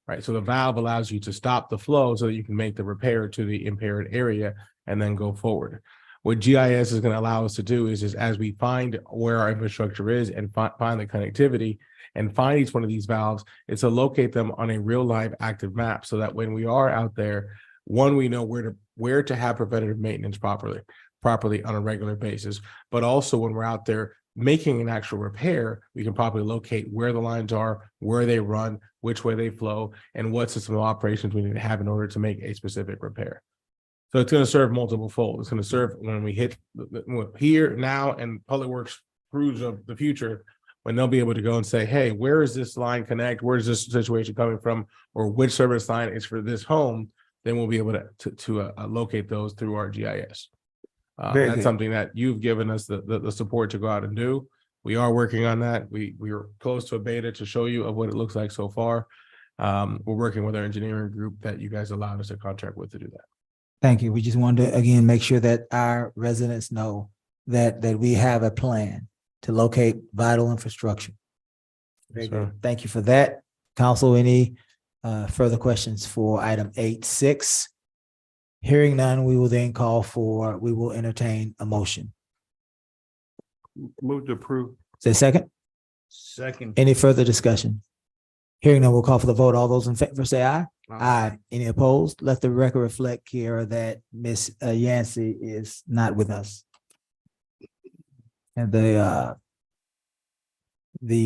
right? So the valve allows you to stop the flow so that you can make the repair to the impaired area and then go forward. What GIS is going to allow us to do is as we find where our infrastructure is and find the connectivity and find each one of these valves, is to locate them on a real live active map, so that when we are out there, one, we know where to have preventative maintenance properly on a regular basis, but also when we're out there making an actual repair, we can properly locate where the lines are, where they run, which way they flow, and what system of operations we need to have in order to make a specific repair. So it's going to serve multiple folds. It's going to serve when we hit here now and public works crews of the future, when they'll be able to go and say, hey, where is this line connect? Where is this situation coming from? Or which service line is for this home? then we'll be able to locate those through our GIS. Very That's good. something that you've given us the support to go out and do. We are working on that. We are close to a beta to show you of what it looks like so far. We're working with our engineering group that you guys allowed us to contract with to do that. Thank you. We just wanted to, again, make sure that our residents know that we have a plan to locate vital infrastructure. Very Yes, sir. good. Thank you for that. Council, any further questions for item 8.6? Hearing none, we will entertain a motion. Move to approve. Say second. Second. Any further discussion? Hearing none, we'll call for the vote. All those in favor say aye. Aye. Any opposed? Let the record reflect, Kiara, that Ms. Yancey is not with us. And the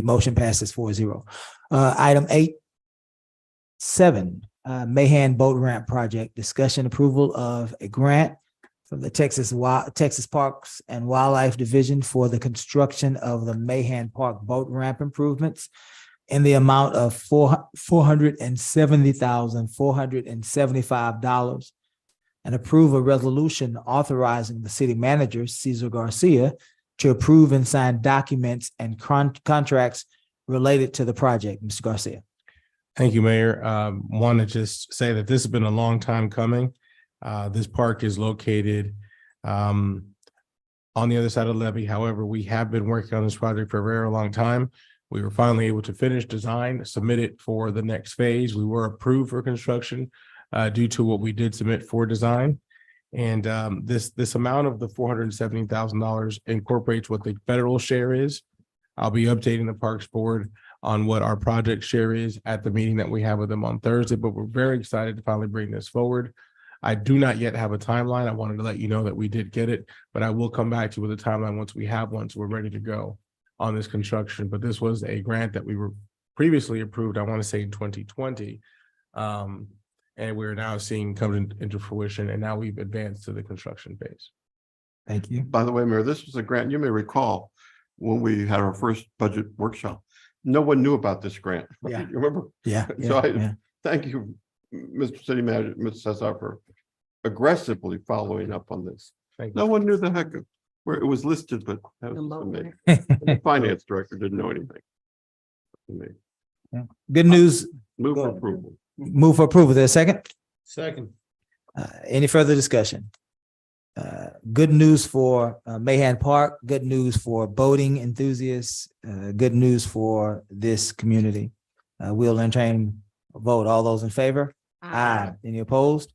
motion passes 4-0. Item 8.7, Mahan Boat Ramp Project, discussion approval of a grant from the Texas Parks and Wildlife Division for the construction of the Mahan Park Boat Ramp improvements in the amount of $470,475, and approve a resolution authorizing the city manager, Cesar Garcia, to approve and sign documents and contracts related to the project. Mr. Garcia. Thank you, Mayor. Want to just say that this has been a long time coming. This park is located on the other side of the levee. However, we have been working on this project for a very long time. We were finally able to finish design, submit it for the next phase. We were approved for construction due to what we did submit for design. And this amount of the $470,000 incorporates what the federal share is. I'll be updating the Parks Board on what our project share is at the meeting that we have with them on Thursday, but we're very excited to finally bring this forward. I do not yet have a timeline. I wanted to let you know that we did get it, but I will come back to you with a timeline once we have one, so we're ready to go on this construction. But this was a grant that we were previously approved, I want to say in 2020. And we're now seeing come into fruition, and now we've advanced to the construction phase. Thank you. By the way, Mayor, this was a grant, you may recall, when we had our first budget workshop, no one knew about this grant. Yeah. You remember? Yeah. So thank you, Mr. City Manager, Mr. Cesar, for aggressively following up on this. Thank No you. one knew the heck of where it was listed, but that was amazing. The finance director didn't know anything. Amazing. Good news. Move Go for ahead. approval. Move for approval. There a second? Second. Any further discussion? Good news for Mahan Park, good news for boating enthusiasts, good news for this community. We'll entertain a vote. All those in favor? Aye. Any opposed?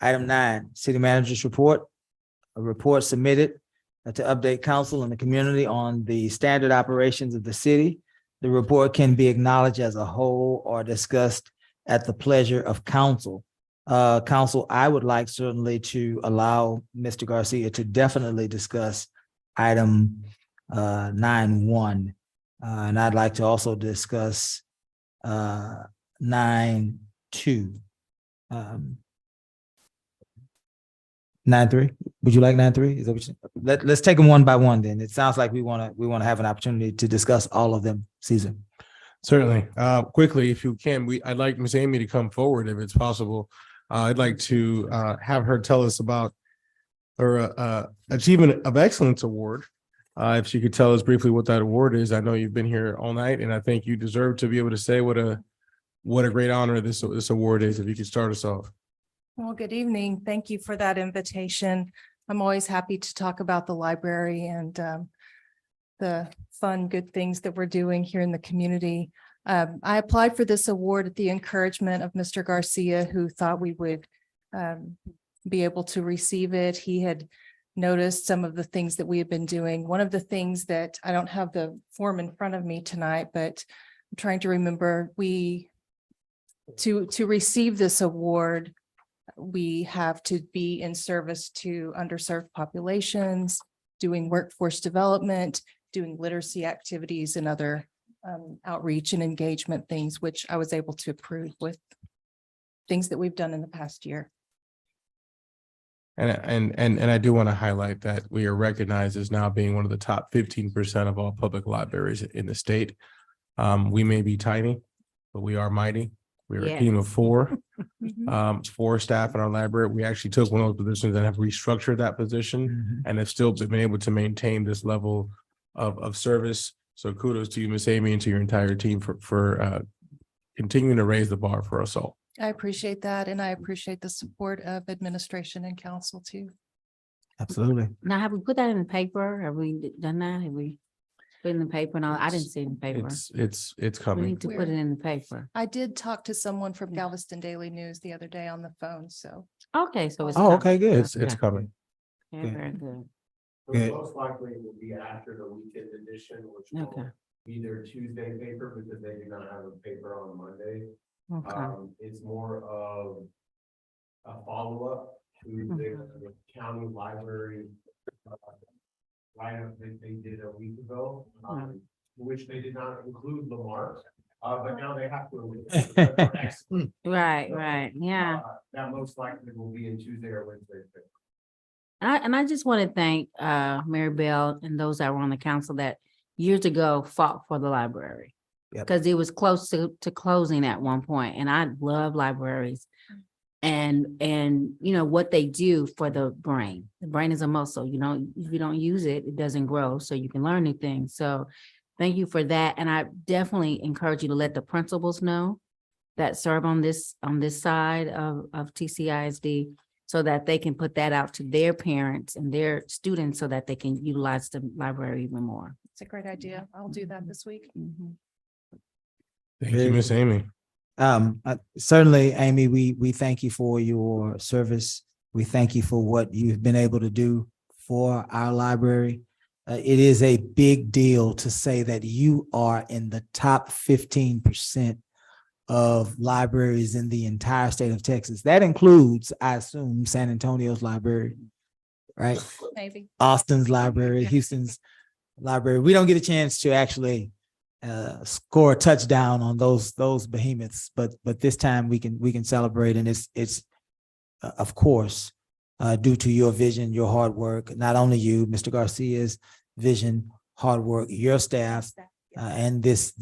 Item 9, City Manager's Report. A report submitted to update council and the community on the standard operations of the city. The report can be acknowledged as a whole or discussed at the pleasure of council. Council, I would like certainly to allow Mr. Garcia to definitely discuss item 9.1. And I'd like to also discuss 9.2. 9.3. Would you like 9.3? Is that what you, let's take them one by one then. It sounds like we want to have an opportunity to discuss all of them, Cesar. Certainly. Quickly, if you can, I'd like Ms. Amy to come forward if it's possible. I'd like to have her tell us about her Achievement of Excellence Award. If she could tell us briefly what that award is. I know you've been here all night, and I think you deserve to be able to say what a great honor this award is. If you could start us off. Well, good evening. Thank you for that invitation. I'm always happy to talk about the library and the fun, good things that we're doing here in the community. I applied for this award at the encouragement of Mr. Garcia, who thought we would be able to receive it. He had noticed some of the things that we have been doing. One of the things that I don't have the form in front of me tonight, but I'm trying to remember, to receive this award, we have to be in service to underserved populations, doing workforce development, doing literacy activities and other outreach and engagement things, which I was able to approve with things that we've done in the past year. And I do want to highlight that we are recognized as now being one of the top 15% of all public libraries in the state. We may be tiny, but we are mighty. We are a team of Yes. 4, Mhm. 4 staff in our library. We actually took one of those positions and have restructured that position and have still been able to maintain this level of service. So kudos to you, Miss Amy, and to your entire team for continuing to raise the bar for us all. I appreciate that, and I appreciate the support of administration and council too. Absolutely. Now, have we put that in the paper? Have we done that? Have we put it in the paper? No, I didn't see it in the paper. It's We coming. need to put it in the paper. I did talk to someone from Galveston Daily News the other day on the phone, so. Okay, so it's. Oh, okay, good. It's coming. Yeah, Good. very good. Good. Most likely it will be after the weekend edition, which Okay. will be their Tuesday paper because they do not have a paper on Monday. Okay. It's more of a follow-up to the county library write-up that they did a week ago, which they did not include Lamar's, but now they have to. Excellent. Right, yeah. That most likely will be in Tuesday or Wednesday. And I just want to thank Mary Bell and those that were on the council that years ago fought for the library. Yep. Because it was close to closing at one point, and I love libraries. And you know what they do for the brain. The brain is a muscle, you know, if you don't use it, it doesn't grow, so you can learn new things. So thank you for that. And I definitely encourage you to let the principals know that serve on this side of TCISD, so that they can put that out to their parents and their students so that they can utilize the library even more. It's a great idea. I'll do that this week. Thank you, Miss Amy. Certainly, Amy, we thank you for your service. We thank you for what you've been able to do for our library. It is a big deal to say that you are in the top 15% of libraries in the entire state of Texas. That includes, I assume, San Antonio's library, right? Maybe. Austin's library, Houston's library. We don't get a chance to actually score a touchdown on those behemoths, but this time we can celebrate, and it's of course due to your vision, your hard work. Not only you, Mr. Garcia's vision, hard work, your staff, and this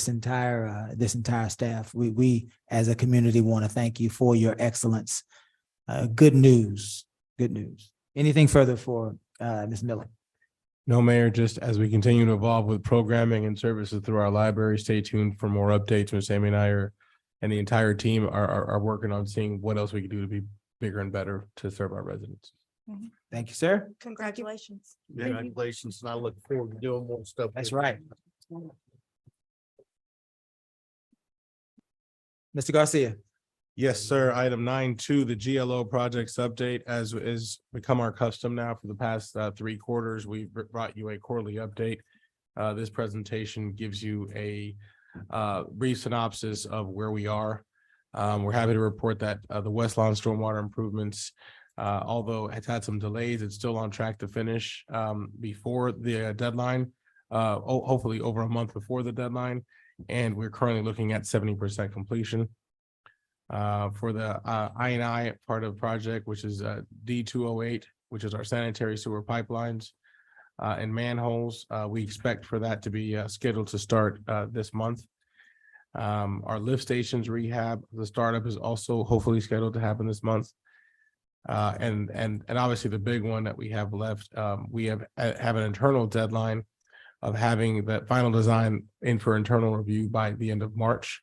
entire staff. We as a community want to thank you for your excellence. Good news. Anything further for Ms. Miller? No, Mayor, just as we continue to evolve with programming and services through our library, stay tuned for more updates. Ms. Amy and I and the entire team are working on seeing what else we can do to be bigger and better to serve our residents. Thank you, sir. Congratulations. Congratulations, and I look forward to doing more stuff. That's right. Mr. Garcia. Yes, sir. Item 9.2, the GLO projects update, as is become our custom now for the past 3 quarters. We've brought you a quarterly update. This presentation gives you a brief synopsis of where we are. We're happy to report that the West Lawn stormwater improvements, although it's had some delays, it's still on track to finish before the deadline, hopefully over a month before the deadline. And we're currently looking at 70% completion. For the I&I part of the project, which is D208, which is our sanitary sewer pipelines and manholes. We expect for that to be scheduled to start this month. Our lift stations rehab, the startup is also hopefully scheduled to happen this month. And obviously the big one that we have left, we have an internal deadline of having that final design in for internal review by the end of March.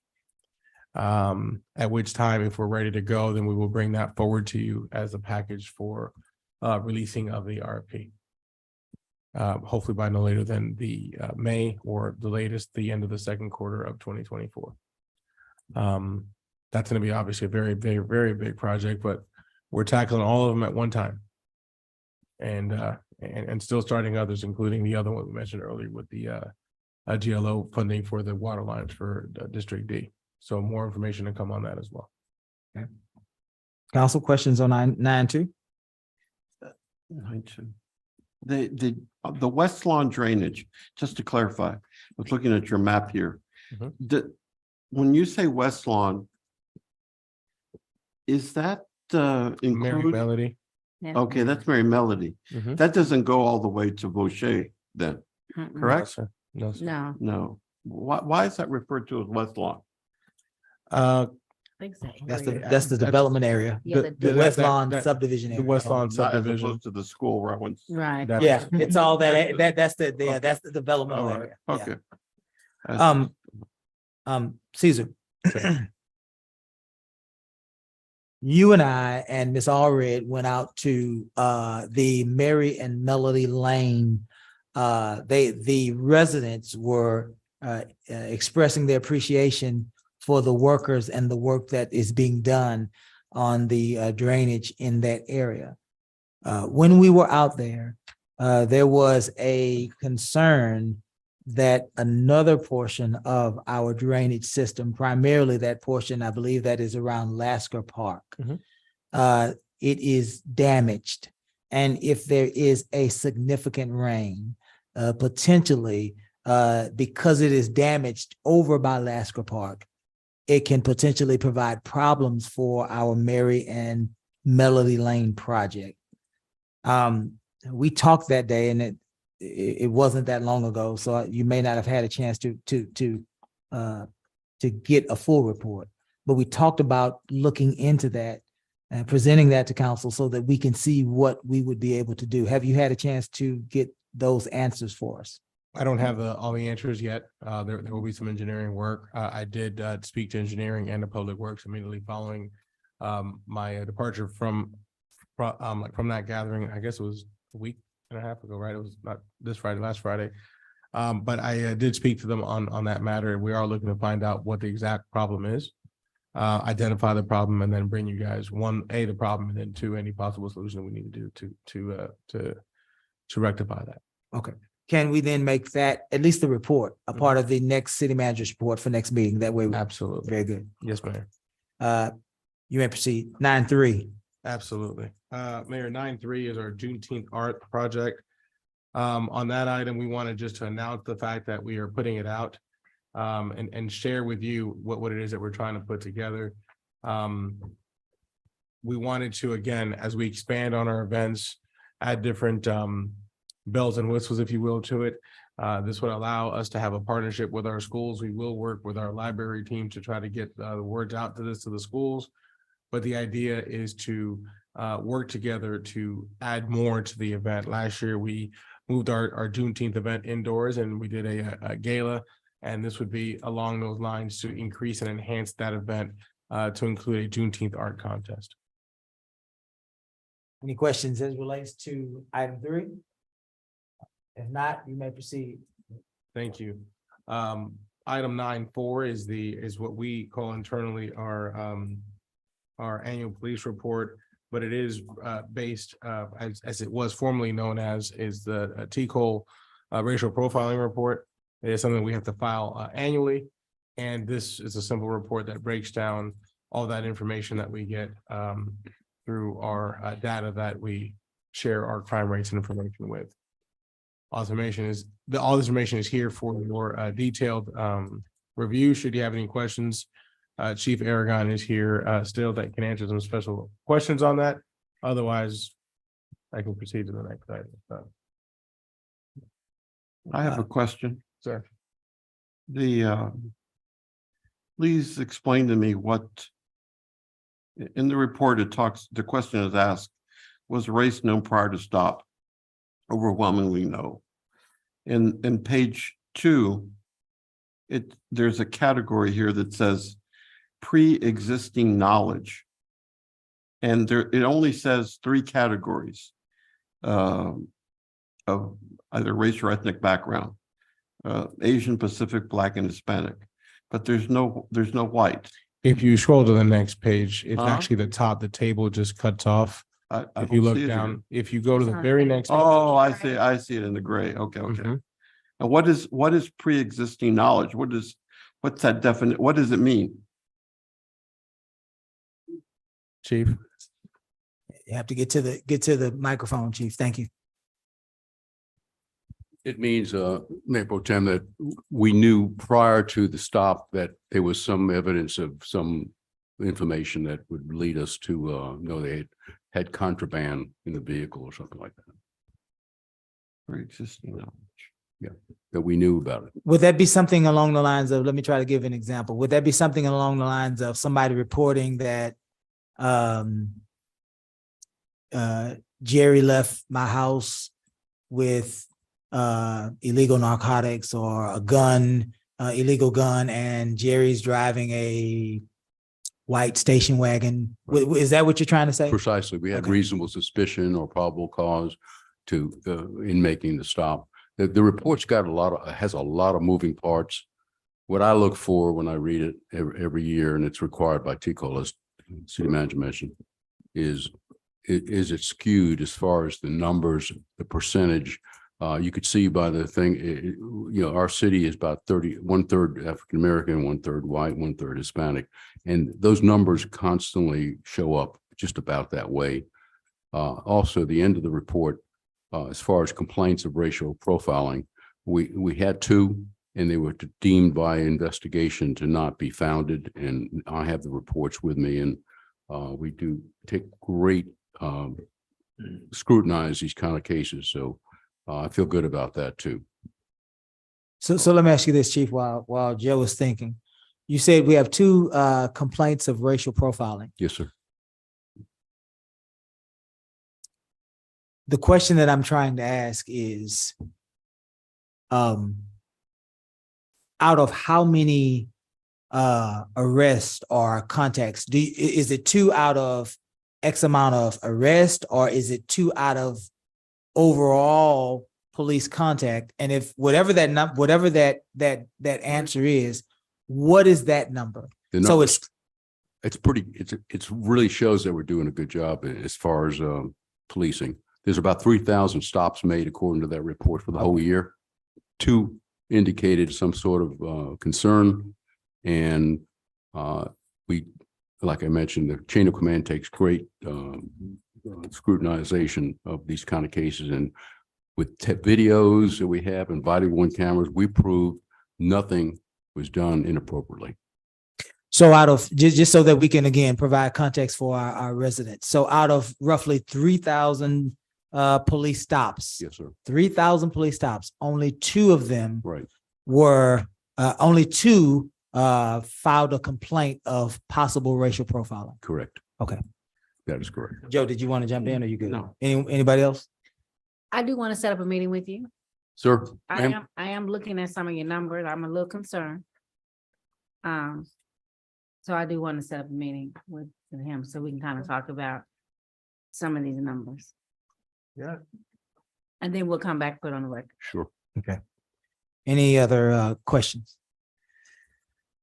At which time, if we're ready to go, then we will bring that forward to you as a package for releasing of the RFP. Hopefully by no later than the May or the latest, the end of the second quarter of 2024. That's going to be obviously a very, very, very big project, but we're tackling all of them at one time. And still starting others, including the other one we mentioned earlier with the GLO funding for the water lines for District D. So more information to come on that as well. Okay. Council, questions on 9.2? 9.2. The West Lawn drainage, just to clarify, I was looking at your map here. When you say West Lawn, is that Mary include? Melody. Okay, that's Mary Melody. That doesn't go all the way to Boucher then, correct? No, sir. No. No. Why is that referred to as West Lawn? That's the development area. Yeah, The West Lawn subdivision The area. West Lawn Not as subdivision. opposed to the school where I went. Right. Yeah, it's all that's the development All area. right, Yeah. okay. Caesar. You and I and Miss Allred went out to the Mary and Melody Lane. The residents were expressing their appreciation for the workers and the work that is being done on the drainage in that area. When we were out there, there was a concern that another portion of our drainage system, primarily that portion, I believe that is around Lasker Park, it is damaged. And if there is a significant rain, potentially, because it is damaged over by Lasker Park, it can potentially provide problems for our Mary and Melody Lane project. We talked that day, and it wasn't that long ago, so you may not have had a chance to get a full report. But we talked about looking into that and presenting that to council so that we can see what we would be able to do. Have you had a chance to get those answers for us? I don't have all the answers yet. There will be some engineering work. I did speak to engineering and the public works immediately following my departure from that gathering. I guess it was a week and a half ago, right? It was not this Friday, last Friday. But I did speak to them on that matter. We are looking to find out what the exact problem is, identify the problem, and then bring you guys the problem, and then two, any possible solution that we need to do to rectify that. Okay. Can we then make that, at least the report, a part of the next city manager's report for next meeting? That way. Absolutely. Very good. Yes, Mayor. You may proceed. 9.3. Absolutely. Mayor, 9.3 is our Juneteenth art project. On that item, we wanted just to announce the fact that we are putting it out and share with you what it is that we're trying to put together. We wanted to, again, as we expand on our events, add different bells and whistles, if you will, to it. This would allow us to have a partnership with our schools. We will work with our library team to try to get the words out to the schools. But the idea is to work together to add more to the event. Last year, we moved our Juneteenth event indoors, and we did a gala. And this would be along those lines to increase and enhance that event to include a Juneteenth art contest. Any questions as relates to item 3? If not, you may proceed. Thank you. Item 9.4 is what we call internally our annual police report, but it is based as it was formerly known as is the TCOL racial profiling report. It is something we have to file annually, and this is a simple report that breaks down all that information that we get through our data that we share our crime rates and information with. All this information is here for your detailed review. Should you have any questions, Chief Aragon is here still that can answer some special questions on that. Otherwise, I can proceed to the next item. I have a question. Sir. Please explain to me what in the report the question is asked, was race known prior to stop? Overwhelmingly no. In page 2, there's a category here that says pre-existing knowledge. And it only says 3 categories of either race or ethnic background, Asian, Pacific, Black, and Hispanic. But there's no white. If you scroll to the next page, it's actually the top, the table just cuts off. If you look down, if you go to the very next. Oh, I see it in the gray. Okay. And what is pre-existing knowledge? What's that definite? What does it mean? Chief. You have to get to the microphone, Chief. Thank you. It means, Mayor Pro Tem, that we knew prior to the stop that there was some evidence of some information that would lead us to know they had contraband in the vehicle or something like that. Pre-existing knowledge. that we knew about it. Would that be something along the lines of, let me try to give an example. Would that be something along the lines of somebody reporting that Jerry left my house with illegal narcotics or a gun, illegal gun, and Jerry's driving a white station wagon? Is that what you're trying to say? Precisely. We had Okay. reasonable suspicion or probable cause to, in making the stop. The report's got has a lot of moving parts. What I look for when I read it every year, and it's required by TCOL, as City Manager mentioned, is it skewed as far as the numbers, the percentage? You could see by the thing, our city is about 1/3 African-American, 1/3 white, 1/3 Hispanic. And those numbers constantly show up just about that way. Also, the end of the report, as far as complaints of racial profiling, we had 2, and they were deemed by investigation to not be founded. And I have the reports with me, and we do take great scrutinize these kind of cases. So I feel good about that too. So let me ask you this, Chief, while Joe was thinking. You said we have 2 complaints of racial profiling. Yes, sir. The question that I'm trying to ask is, out of how many arrests or contacts, is it 2 out of X amount of arrest, or is it 2 out of overall police contact? And if whatever that answer is, what is that number? So it's really shows that we're doing a good job as far as policing. There's about 3,000 stops made according to that report for the whole year. 2 indicated some sort of concern, and we, like I mentioned, the chain of command takes great scrutinization of these kind of cases, and with videos that we have and body-worn cameras, we prove nothing was done inappropriately. So out of, just so that we can again provide context for our residents. So out of roughly 3,000 police stops. Yes, sir. 3,000 police stops, only 2 of them Right. were only 2 filed a complaint of possible racial profiling. Correct. Okay. That is correct. Joe, did you want to jump in, or you good? No. Anybody else? I do want to set up a meeting with you. Sir, I am looking at some of your numbers. I'm a little concerned. So I do want to set up a meeting with him so we can kind of talk about some of these numbers. Yeah. And then we'll come back, put on the record. Sure. Okay. Any other questions?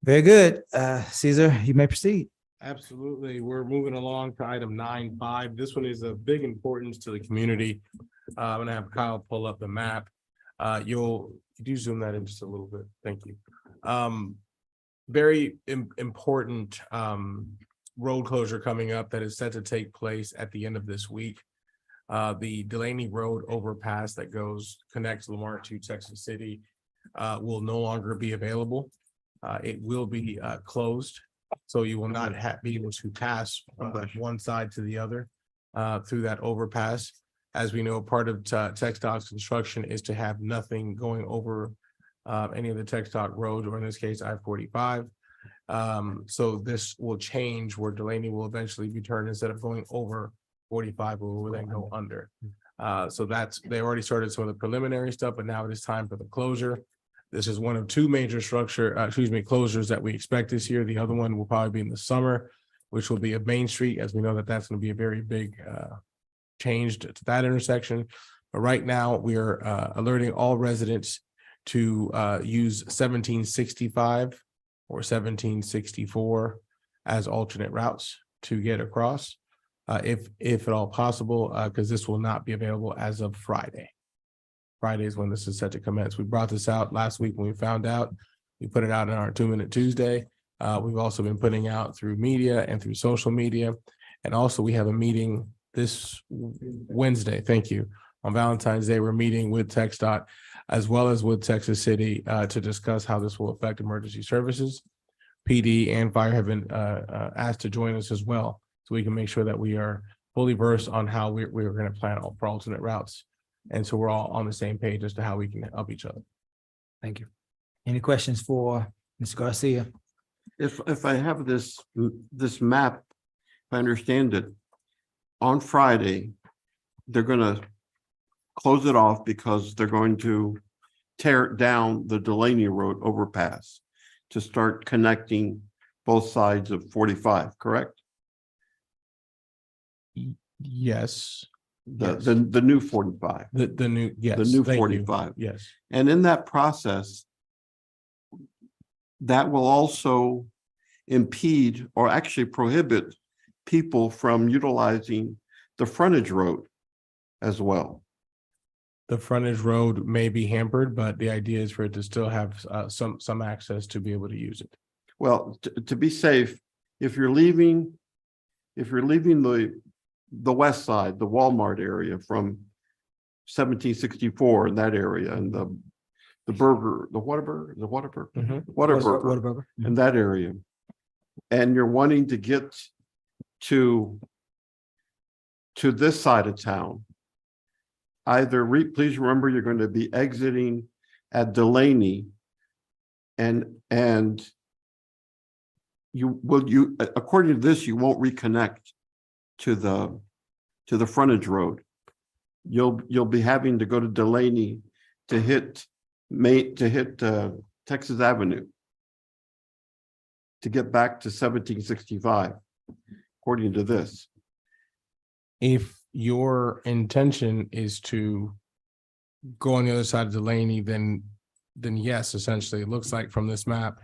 Very good. Caesar, you may proceed. Absolutely. We're moving along to item 9.5. This one is of big importance to the community. I'm gonna have Kyle pull up the map. Could you zoom that in just a little bit? Thank you. Very important road closure coming up that is set to take place at the end of this week. The Delaney Road overpass that connects Lamar to Texas City will no longer be available. It will be closed. So you will not be able to pass one side to the other through that overpass. As we know, part of TxDOT's construction is to have nothing going over any of the TxDOT roads, or in this case, I-45. So this will change where Delaney will eventually be turned, instead of going over 45, we will then go under. So they already started some of the preliminary stuff, but now it is time for the closure. This is one of 2 major closures that we expect this year. The other one will probably be in the summer, which will be of Main Street, as we know that that's going to be a very big change to that intersection. But right now, we are alerting all residents to use 1765 or 1764 as alternate routes to get across, if at all possible, because this will not be available as of Friday. Friday is when this is set to commence. We brought this out last week when we found out. We put it out in our 2-Minute Tuesday. We've also been putting out through media and through social media. And also we have a meeting this Wednesday. Thank you. On Valentine's Day, we're meeting with TxDOT as well as with Texas City to discuss how this will affect emergency services. PD and fire have been asked to join us as well, so we can make sure that we are fully versed on how we're going to plan for alternate routes. And so we're all on the same page as to how we can help each other. Thank you. Any questions for Ms. Garcia? If I have this map, if I understand it, on Friday, they're gonna close it off because they're going to tear down the Delaney Road overpass to start connecting both sides of 45, correct? Yes. The new 45. The new, yes. The new thank you. 45. Yes. And in that process, that will also impede or actually prohibit people from utilizing the frontage road as well. The frontage road may be hampered, but the idea is for it to still have some access to be able to use it. Well, to be safe, if you're leaving the west side, the Walmart area from 1764 in that area, and the Whataburger Whataburger. in that area, and you're wanting to get to this side of town, either please remember you're going to be exiting at Delaney, and you according to this, you won't reconnect to the frontage road. You'll be having to go to Delaney to hit Texas Avenue to get back to 1765, according to this. If your intention is to go on the other side of Delaney, then yes, essentially, it looks like from this map,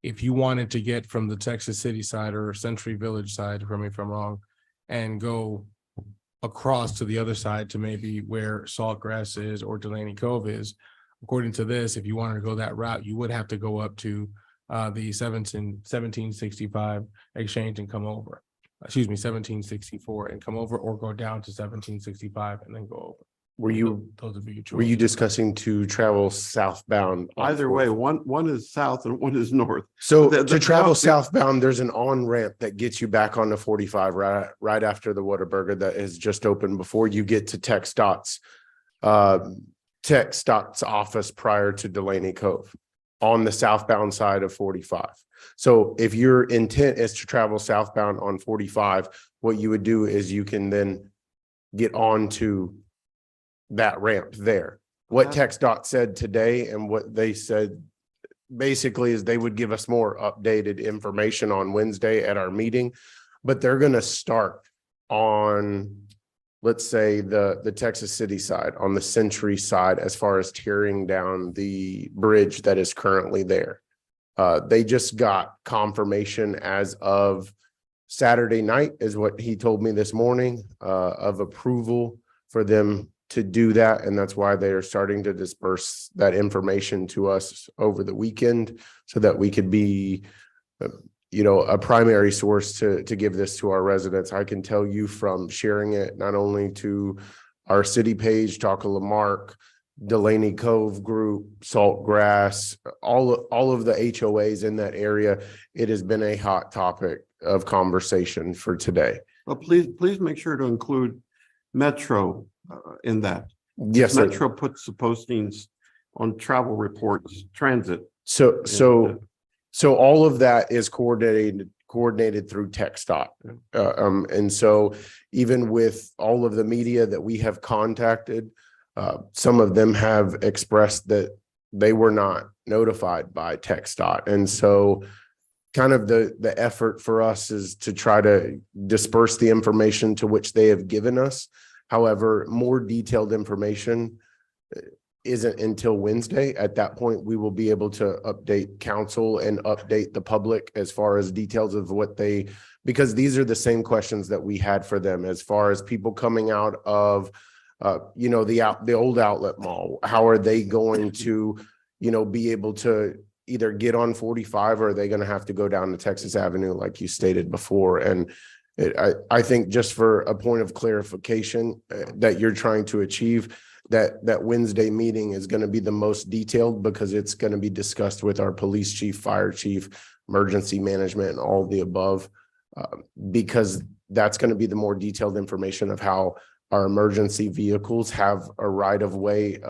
if you wanted to get from the Texas City side or Century Village side, correct me if I'm wrong, and go across to the other side to maybe where Saltgrass is or Delaney Cove is, according to this, if you wanted to go that route, you would have to go up to the 1765 exchange and come over. 1764 and come over, or go down to 1765 and then go over. Those would be your choices. Were you discussing to travel southbound? Either way, one is south and one is north. So to travel southbound, there's an on-ramp that gets you back onto 45 right after the Whataburger that has just opened before you get to TxDOT's office prior to Delaney Cove on the southbound side of 45. So if your intent is to travel southbound on 45, what you would do is you can then get onto that ramp there. What TxDOT said today and what they said basically is they would give us more updated information on Wednesday at our meeting, but they're going to start on, let's say, the Texas City side, on the Century side, as far as tearing down the bridge that is currently there. They just got confirmation as of Saturday night, is what he told me this morning, of approval for them to do that. And that's why they are starting to disperse that information to us over the weekend so that we could be, a primary source to give this to our residents. I can tell you from sharing it, not only to our city page, Talk of Marque, Delaney Cove group, Saltgrass, all of the HOAs in that area, it has been a hot topic of conversation for today. Well, please make sure to include Metro in that. Yes, sir. Metro puts the postings on travel reports, transit. So all of that is coordinated through TxDOT. And so even with all of the media that we have contacted, some of them have expressed that they were not notified by TxDOT. And so kind of the effort for us is to try to disperse the information to which they have given us. However, more detailed information isn't until Wednesday. At that point, we will be able to update council and update the public as far as details of what because these are the same questions that we had for them as far as people coming out of the old outlet mall. How are they going to, be able to either get on 45, or are they going to have to go down to Texas Avenue, like you stated before? And I think just for a point of clarification that you're trying to achieve, that Wednesday meeting is going to be the most detailed, because it's going to be discussed with our police chief, fire chief, emergency management, and all the above, because that's going to be the more detailed information of how our emergency vehicles have a right of way,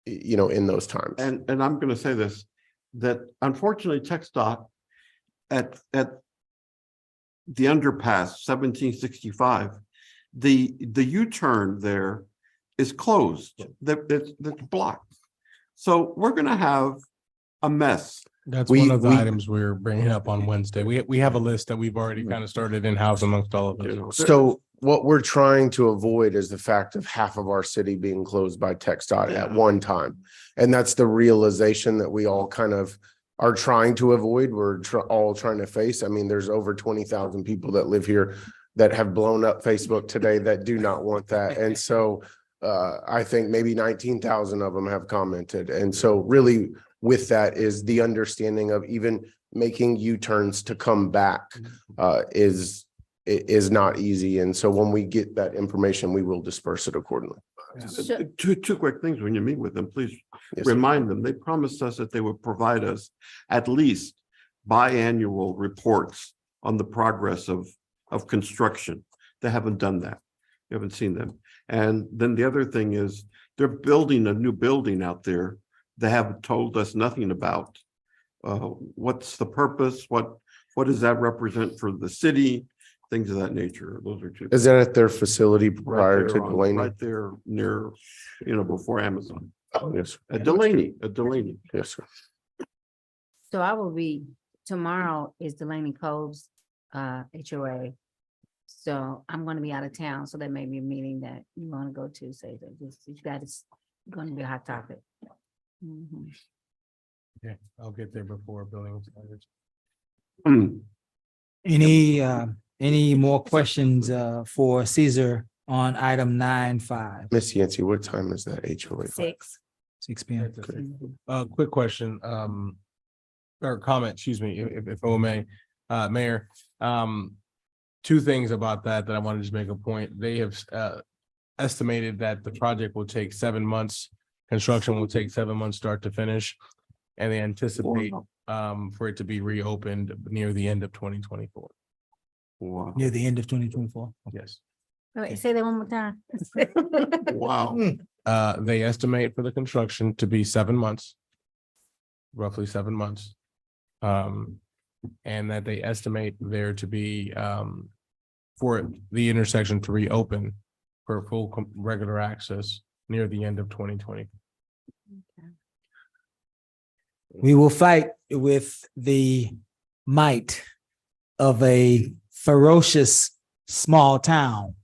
in those times. And I'm gonna say this, that unfortunately, TxDOT at the underpass 1765, the U-turn there is closed. That's blocked. So we're gonna have a mess. That's We- one of the we- items we're bringing up on Wednesday. We have a list that we've already kind of started in-house amongst all of us. So what we're trying to avoid is the fact of half of our city being closed by TxDOT at one time. And that's the realization that we all kind of are trying to avoid. We're all trying to face. I mean, there's over 20,000 people that live here that have blown up Facebook today that do not want that. And so I think maybe 19,000 of them have commented. And so really with that is the understanding of even making U-turns to come back is not easy. And so when we get that information, we will disperse it accordingly. Two quick things when you meet with them, please Yes, sir. remind them, they promised us that they would provide us at least biannual reports on the progress of construction. They haven't done that. You haven't seen them. And then the other thing is they're building a new building out there. They haven't told us nothing about. What's the purpose? What does that represent for the city? Things of that nature. Those are two. Is that at their facility prior Right to there on- Delaney? Right there near, before Amazon. Yes, At Delaney. yes, sir. So I will be, tomorrow is Delaney Cove's HOA. So I'm gonna be out of town, so that may be a meeting that you wanna go to, say that this, you guys, it's gonna be a hot topic. Mhm. Yeah, I'll get there before building standards. Any more questions for Caesar on item 9.5? Miss Yancy, what time is that HOA? 6 p.m. Quick question, or comment, excuse me, if I may, Mayor. Two things about that I want to just make a point. They have estimated that the project will take 7 months. Construction will take 7 months start to finish. And they anticipate for it to be reopened near the end of 2024. Wow. Near the end of 2024. Yes. Wait, say that one more time. Wow. They estimate for the construction to be 7 months. Roughly 7 months. And that they estimate there to be for the intersection to reopen for full regular access near the end of 2020. We will fight with the might of a ferocious small town.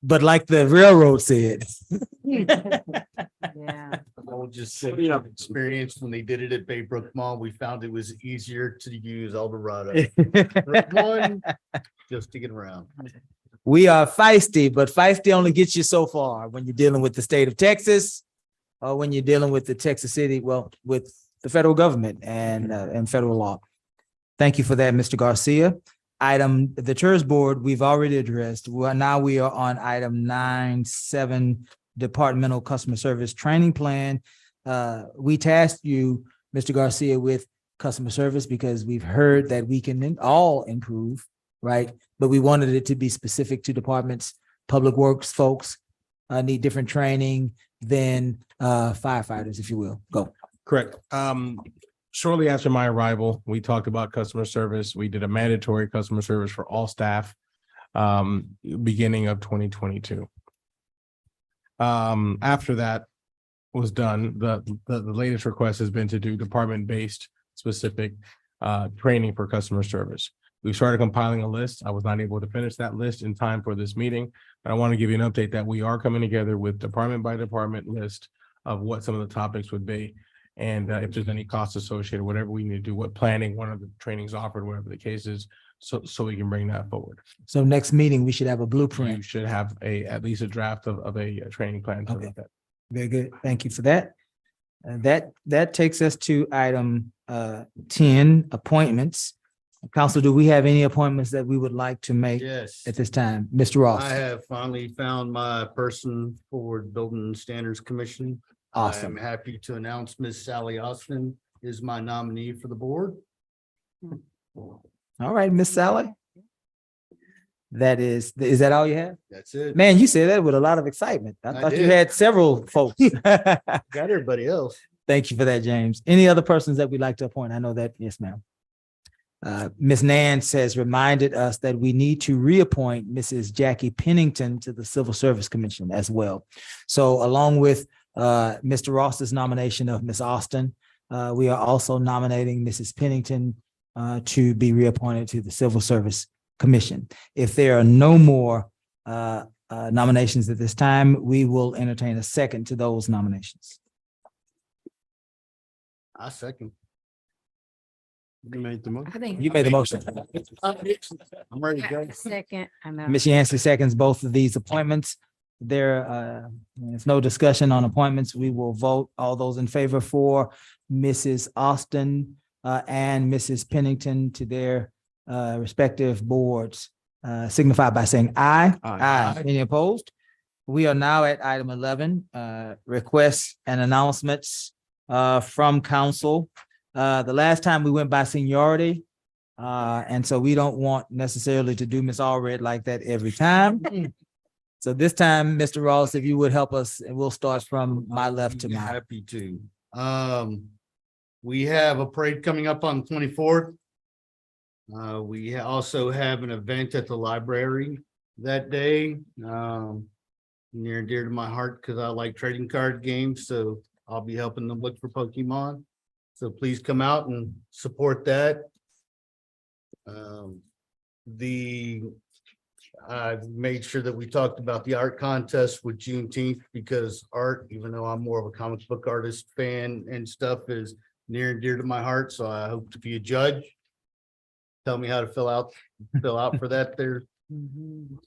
But like the railroad said. Yeah. I will just say, experience when they did it at Baybrook Mall, we found it was easier to use Eldorado. Route 1, just to get around. We are feisty, but feisty only gets you so far when you're dealing with the state of Texas or when you're dealing with the Texas city, well, with the federal government and federal law. Thank you for that, Mr. Garcia. Item, the TERS board, we've already addressed. Well, now we are on item 9.7, departmental customer service training plan. We tasked you, Mr. Garcia, with customer service because we've heard that we can all improve, right? But we wanted it to be specific to departments. Public works folks need different training than firefighters, if you will. Go. Correct. Shortly after my arrival, we talked about customer service. We did a mandatory customer service for all staff beginning of 2022. After that was done, the latest request has been to do department-based specific training for customer service. We started compiling a list. I was not able to finish that list in time for this meeting, but I want to give you an update that we are coming together with department by department list of what some of the topics would be. And if there's any costs associated, whatever we need to do, what planning, one of the trainings offered, whatever the case is, so we can bring that forward. So next meeting, we should have a You blueprint. should have at least a draft of a training plan. to Okay. look at. Very good. Thank you for that. That takes us to item 10, appointments. Council, do we have any appointments that we would like to make Yes. at this time? Mr. Ross? I have finally found my person for the Building Standards Commission. Awesome. I'm happy to announce Miss Sally Austin is my nominee for the board. All right, Miss Sally. is that all you have? That's it. Man, you said that with a lot of excitement. I I thought you did. had several folks. Got everybody else. Thank you for that, James. Any other persons that we'd like to appoint? I know that, yes, ma'am. Ms. Nance has reminded us that we need to reappoint Mrs. Jackie Pennington to the Civil Service Commission as well. So along with Mr. Ross's nomination of Ms. Austin, we are also nominating Mrs. Pennington to be reappointed to the Civil Service Commission. If there are no more nominations at this time, we will entertain a second to those nominations. I second. You made the motion. I think. You made the motion. I'm ready to go. Second, I know. Ms. Yancey seconds both of these appointments. There's no discussion on appointments. We will vote. All those in favor for Mrs. Austin and Mrs. Pennington to their respective boards signify by saying aye. Aye. Any opposed? We are now at item 11, requests and announcements from council. The last time we went by seniority, and so we don't want necessarily to do Ms. Allred like that every time. So this time, Mr. Ross, if you would help us, and we'll start from my left to my. Happy to. We have a parade coming up on 24th. We also have an event at the library that day. Near and dear to my heart because I like trading card games, so I'll be helping them look for Pokemon. So please come out and support that. I've made sure that we talked about the art contest with Juneteenth because art, even though I'm more of a comic book artist fan and stuff, is near and dear to my heart. So I hope to be a judge. Tell me how to fill out for that there,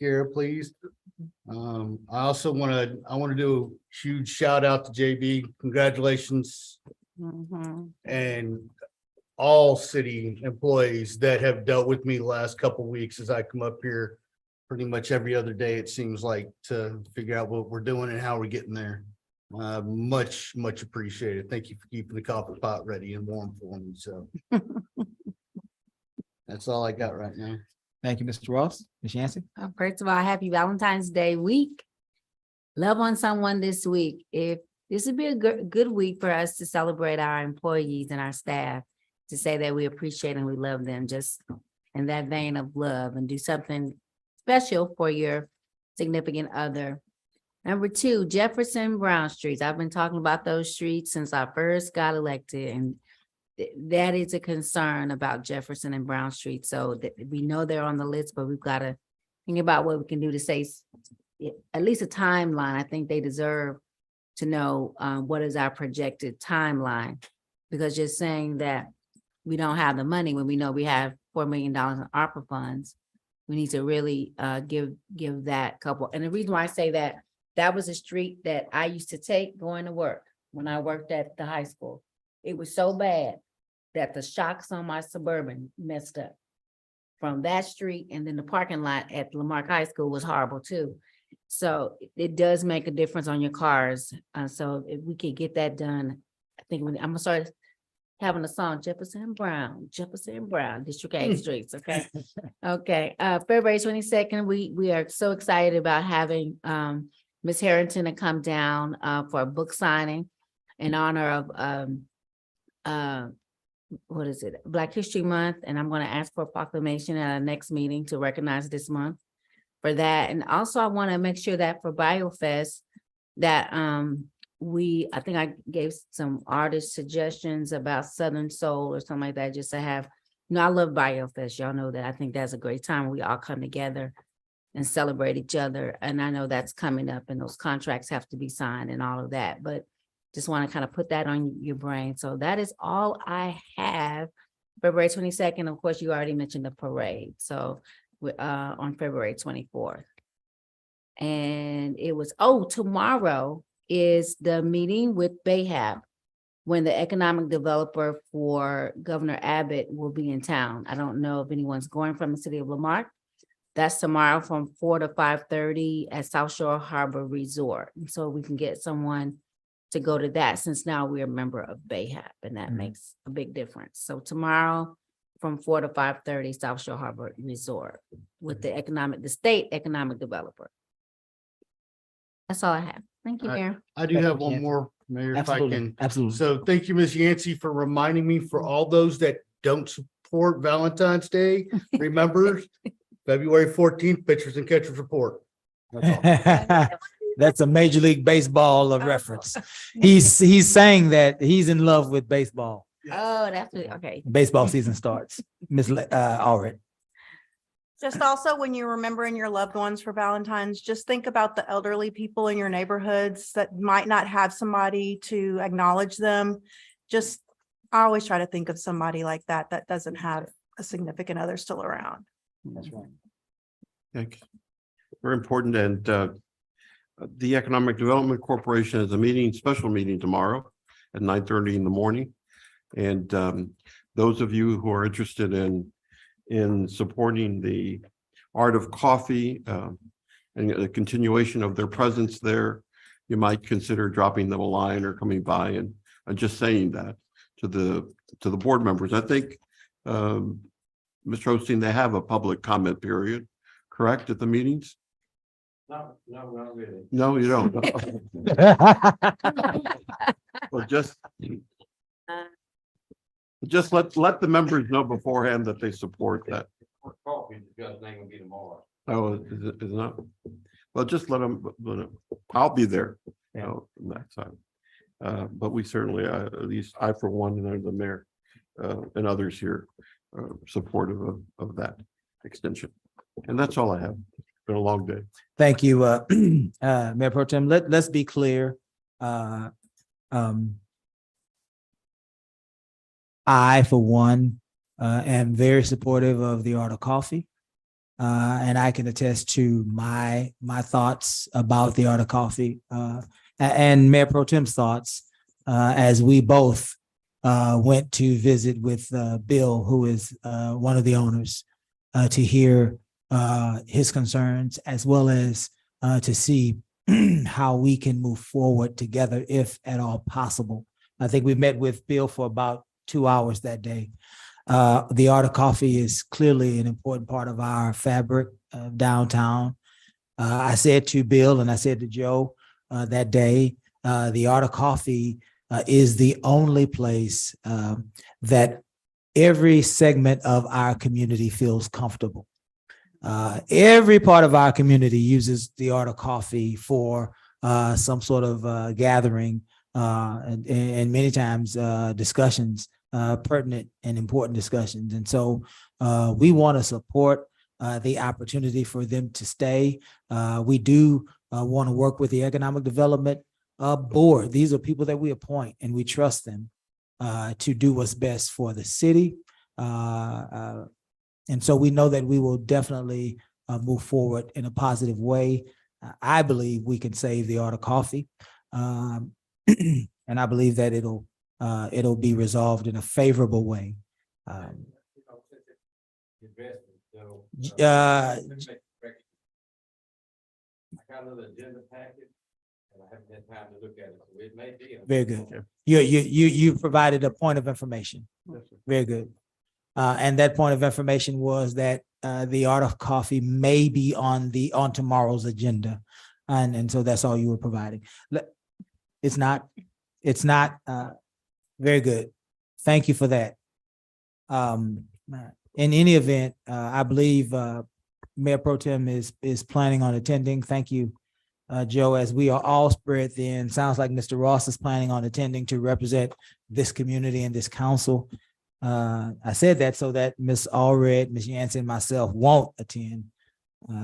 Kara, please. I also want to do a huge shout out to JB. Congratulations. And all city employees that have dealt with me the last couple of weeks as I come up here pretty much every other day, it seems like, to figure out what we're doing and how we're getting there. Much appreciated. Thank you for keeping the coffee pot ready and warm for me. So that's all I got right now. Thank you, Mr. Ross. Ms. Yancey. First of all, happy Valentine's Day week. Love on someone this week. If this would be a good week for us to celebrate our employees and our staff, to say that we appreciate and we love them, just in that vein of love, and do something special for your significant other. Number 2, Jefferson Brown Streets. I've been talking about those streets since I first got elected, and that is a concern about Jefferson and Brown Street. So we know they're on the list, but we've got to think about what we can do to say at least a timeline. I think they deserve to know what is our projected timeline, because just saying that we don't have the money when we know we have $4 million in ARPA funds, we need to really give that couple. And the reason why I say that was a street that I used to take going to work when I worked at the high school. It was so bad that the shocks on my Suburban messed up from that street, and then the parking lot at Marque High School was horrible too. So it does make a difference on your cars. So if we could get that done, I think I'm gonna start having a song, Jefferson Brown, District 8 streets, okay? Okay, February 22nd, we are so excited about having Ms. Harrington to come down for a book signing in honor of what is it, Black History Month, and I'm gonna ask for a proclamation at our next meeting to recognize this month for that. And also I wanna make sure that for BioFest, that I think I gave some artist suggestions about Southern Soul or something like that, just to have, I love BioFest. Y'all know that. I think that's a great time. We all come together and celebrate each other. And I know that's coming up and those contracts have to be signed and all of that, but just want to kind of put that on your brain. So that is all I have. February 22nd, of course, you already mentioned the parade. So on February 24th. And it was, tomorrow is the meeting with BAHAB, when the economic developer for Governor Abbott will be in town. I don't know if anyone's going from the city of Lamarck. That's tomorrow from 4 to 5:30 at South Shore Harbor Resort. And so we can get someone to go to that, since now we're a member of BAHAB, and that makes a big difference. So tomorrow from 4 to 5:30 South Shore Harbor Resort with the state economic developer. That's all I have. Thank you, Mayor. I do Thank have you, one Yancey. more, Mayor, if I Absolutely, can. absolutely. So thank you, Ms. Yancey, for reminding me for all those that don't support Valentine's Day. Remember, February 14th, pitchers and catchers report. That's all. That's a Major League Baseball reference. He's saying that he's in love with baseball. Oh, that's it. Okay. Baseball season starts. Allred. Just also when you're remembering your loved ones for Valentine's, just think about the elderly people in your neighborhoods that might not have somebody to acknowledge them. Just, I always try to think of somebody like that that doesn't have a significant other still around. That's right. Thanks. Very important. And the Economic Development Corporation has a meeting, special meeting tomorrow at 9:30 in the morning. And those of you who are interested in supporting the Art of Coffee and the continuation of their presence there, you might consider dropping them a line or coming by and just saying that to the board members. I think, Mr. Osteen, they have a public comment period, correct, at the meetings? No, not really. No, you don't. Well, just let the members know beforehand that they support that. Coffee, because it's gonna be tomorrow. Oh, is it not? Well, just let them, I'll be there. Yeah. From that side. But we certainly, at least I for one, and I'm the mayor, and others here, supportive of that extension. And that's all I have. It's been a long day. Thank you, Mayor Pro Tem. Let's be clear. I, for one, am very supportive of the Art of Coffee. And I can attest to my thoughts about the Art of Coffee and Mayor Pro Tem's thoughts as we both went to visit with Bill, who is one of the owners, to hear his concerns as well as to see how we can move forward together if at all possible. I think we met with Bill for about 2 hours that day. The Art of Coffee is clearly an important part of our fabric of downtown. I said to Bill and I said to Joe that day, the Art of Coffee is the only place that every segment of our community feels comfortable. Every part of our community uses the Art of Coffee for some sort of gathering and many times discussions, pertinent and important discussions. And so we want to support the opportunity for them to stay. We do want to work with the Economic Development Board. These are people that we appoint and we trust them to do what's best for the city. And so we know that we will definitely move forward in a positive way. I believe we can save the Art of Coffee. And I believe that it'll be resolved in a favorable way. I got another agenda packet and I haven't had time to look at it. So it may be. Very good. You provided a point of information. Very good. And that point of information was that the Art of Coffee may be on tomorrow's agenda. And so that's all you were providing. It's not very good. Thank you for that. In any event, I believe Mayor Pro Tem is planning on attending. Thank you, Joe, as we are all spread thin. Sounds like Mr. Ross is planning on attending to represent this community and this council. I said that so that Ms. Allred, Ms. Yancey, and myself won't attend,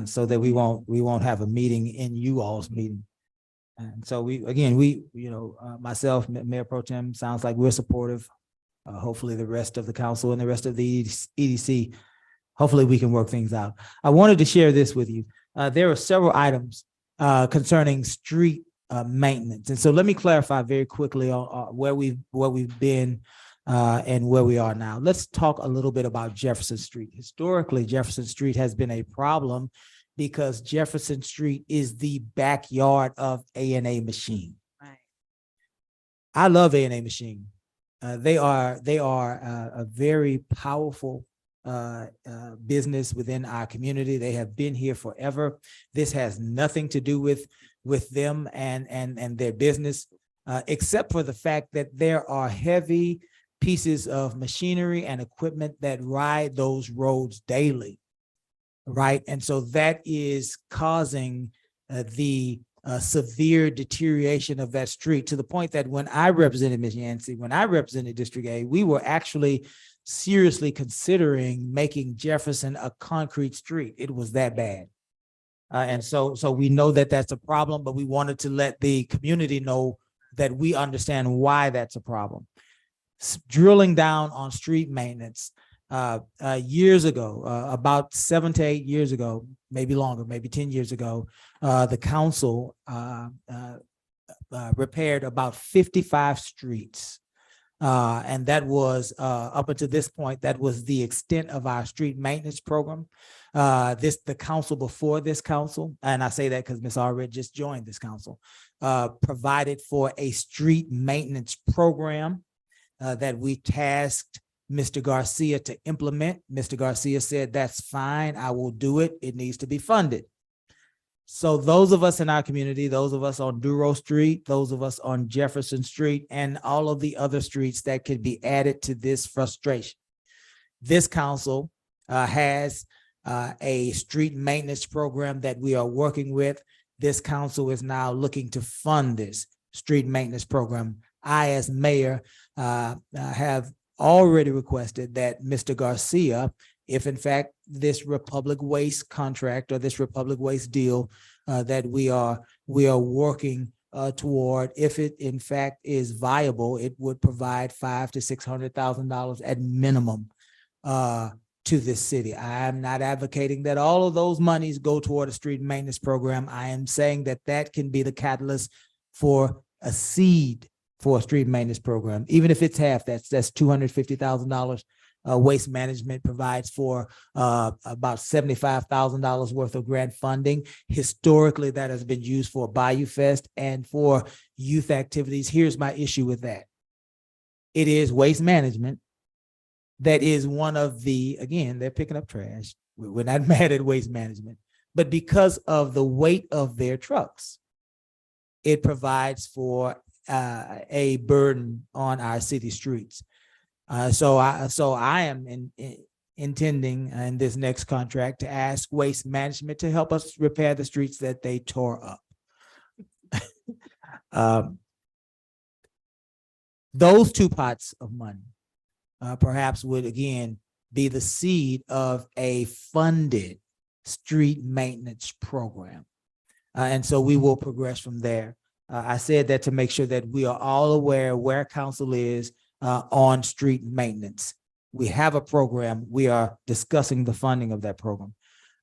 so that we won't have a meeting in you all's meeting. And so myself, Mayor Pro Tem, sounds like we're supportive. Hopefully the rest of the council and the rest of the EDC, hopefully we can work things out. I wanted to share this with you. There are several items concerning street maintenance. And so let me clarify very quickly on where we've been and where we are now. Let's talk a little bit about Jefferson Street. Historically, Jefferson Street has been a problem because Jefferson Street is the backyard of A&A Machine. Right. I love A&A Machine. They are a very powerful business within our community. They have been here forever. This has nothing to do with them and their business, except for the fact that there are heavy pieces of machinery and equipment that ride those roads daily, right? And so that is causing the severe deterioration of that street, to the point that when I represented Ms. Yancey, when I represented District A, we were actually seriously considering making Jefferson a concrete street. It was that bad. And so we know that that's a problem, but we wanted to let the community know that we understand why that's a problem. Drilling down on street maintenance, years ago, about 7 to 8 years ago, maybe longer, maybe 10 years ago, the council repaired about 55 streets. And that was up until this point, that was the extent of our street maintenance program. The council before this council, and I say that because Ms. Allred just joined this council, provided for a street maintenance program that we tasked Mr. Garcia to implement. Mr. Garcia said, that's fine, I will do it. It needs to be funded. So those of us in our community, those of us on Duro Street, those of us on Jefferson Street, and all of the other streets that could be added to this frustration. This council has a street maintenance program that we are working with. This council is now looking to fund this street maintenance program. I, as mayor, have already requested that Mr. Garcia, if in fact this Republic Waste contract or this Republic Waste deal that we are working toward, if it in fact is viable, it would provide $500,000 to $600,000 at minimum to this city. I am not advocating that all of those monies go toward a street maintenance program. I am saying that that can be the catalyst for a seed for a street maintenance program, even if it's half. That's $250,000. Waste management provides for about $75,000 worth of grant funding. Historically, that has been used for Bayou Fest and for youth activities. Here's my issue with that. It is waste management that is one of the, again, they're picking up trash. We're not mad at waste management, but because of the weight of their trucks, it provides for a burden on our city streets. So I am intending in this next contract to ask Waste Management to help us repair the streets that they tore up. Those two pots of money perhaps would again be the seed of a funded street maintenance program. And so we will progress from there. I said that to make sure that we are all aware where council is on street maintenance. We have a program. We are discussing the funding of that program.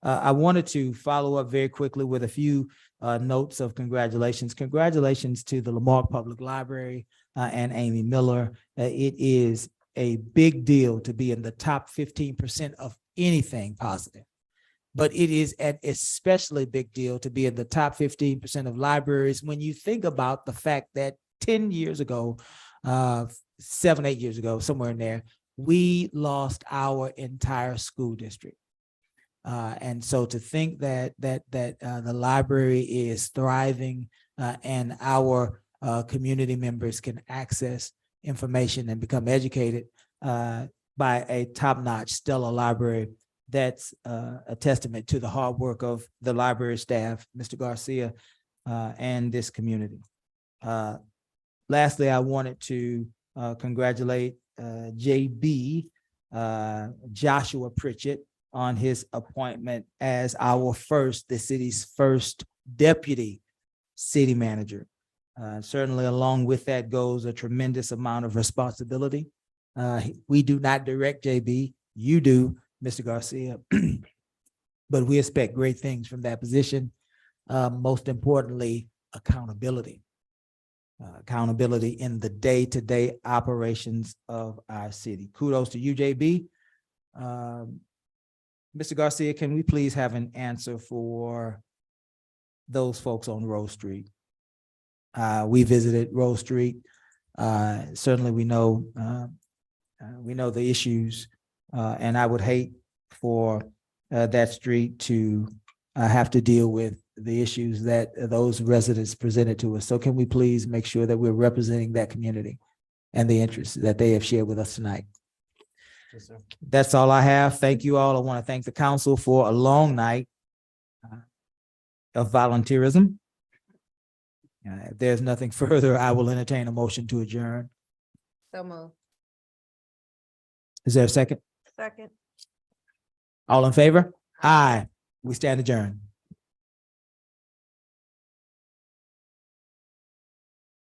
I wanted to follow up very quickly with a few notes of congratulations. Congratulations to the Lamarque Public Library and Amy Miller. It is a big deal to be in the top 15% of anything positive. But it is an especially big deal to be in the top 15% of libraries when you think about the fact that 10 years ago, 7, 8 years ago, somewhere in there, we lost our entire school district. And so to think that the library is thriving and our community members can access information and become educated by a top-notch stellar library, that's a testament to the hard work of the library staff, Mr. Garcia, and this community. Lastly, I wanted to congratulate JB Joshua Pritchett on his appointment as the city's first deputy city manager. Certainly along with that goes a tremendous amount of responsibility. We do not direct JB, you do, Mr. Garcia, but we expect great things from that position. Most importantly, accountability. Accountability in the day-to-day operations of our city. Kudos to you, JB. Mr. Garcia, can we please have an answer for those folks on Rose Street? We visited Rose Street Certainly, we know the issues, and I would hate for that street to have to deal with the issues that those residents presented to us. So can we please make sure that we're representing that community and the interests that they have shared with us tonight? That's all I have. Thank you all. I want to thank the council for a long night of volunteerism. If there's nothing further, I will entertain a motion to adjourn. So move. Is there a second? Second. All in favor? Aye. We stand adjourned.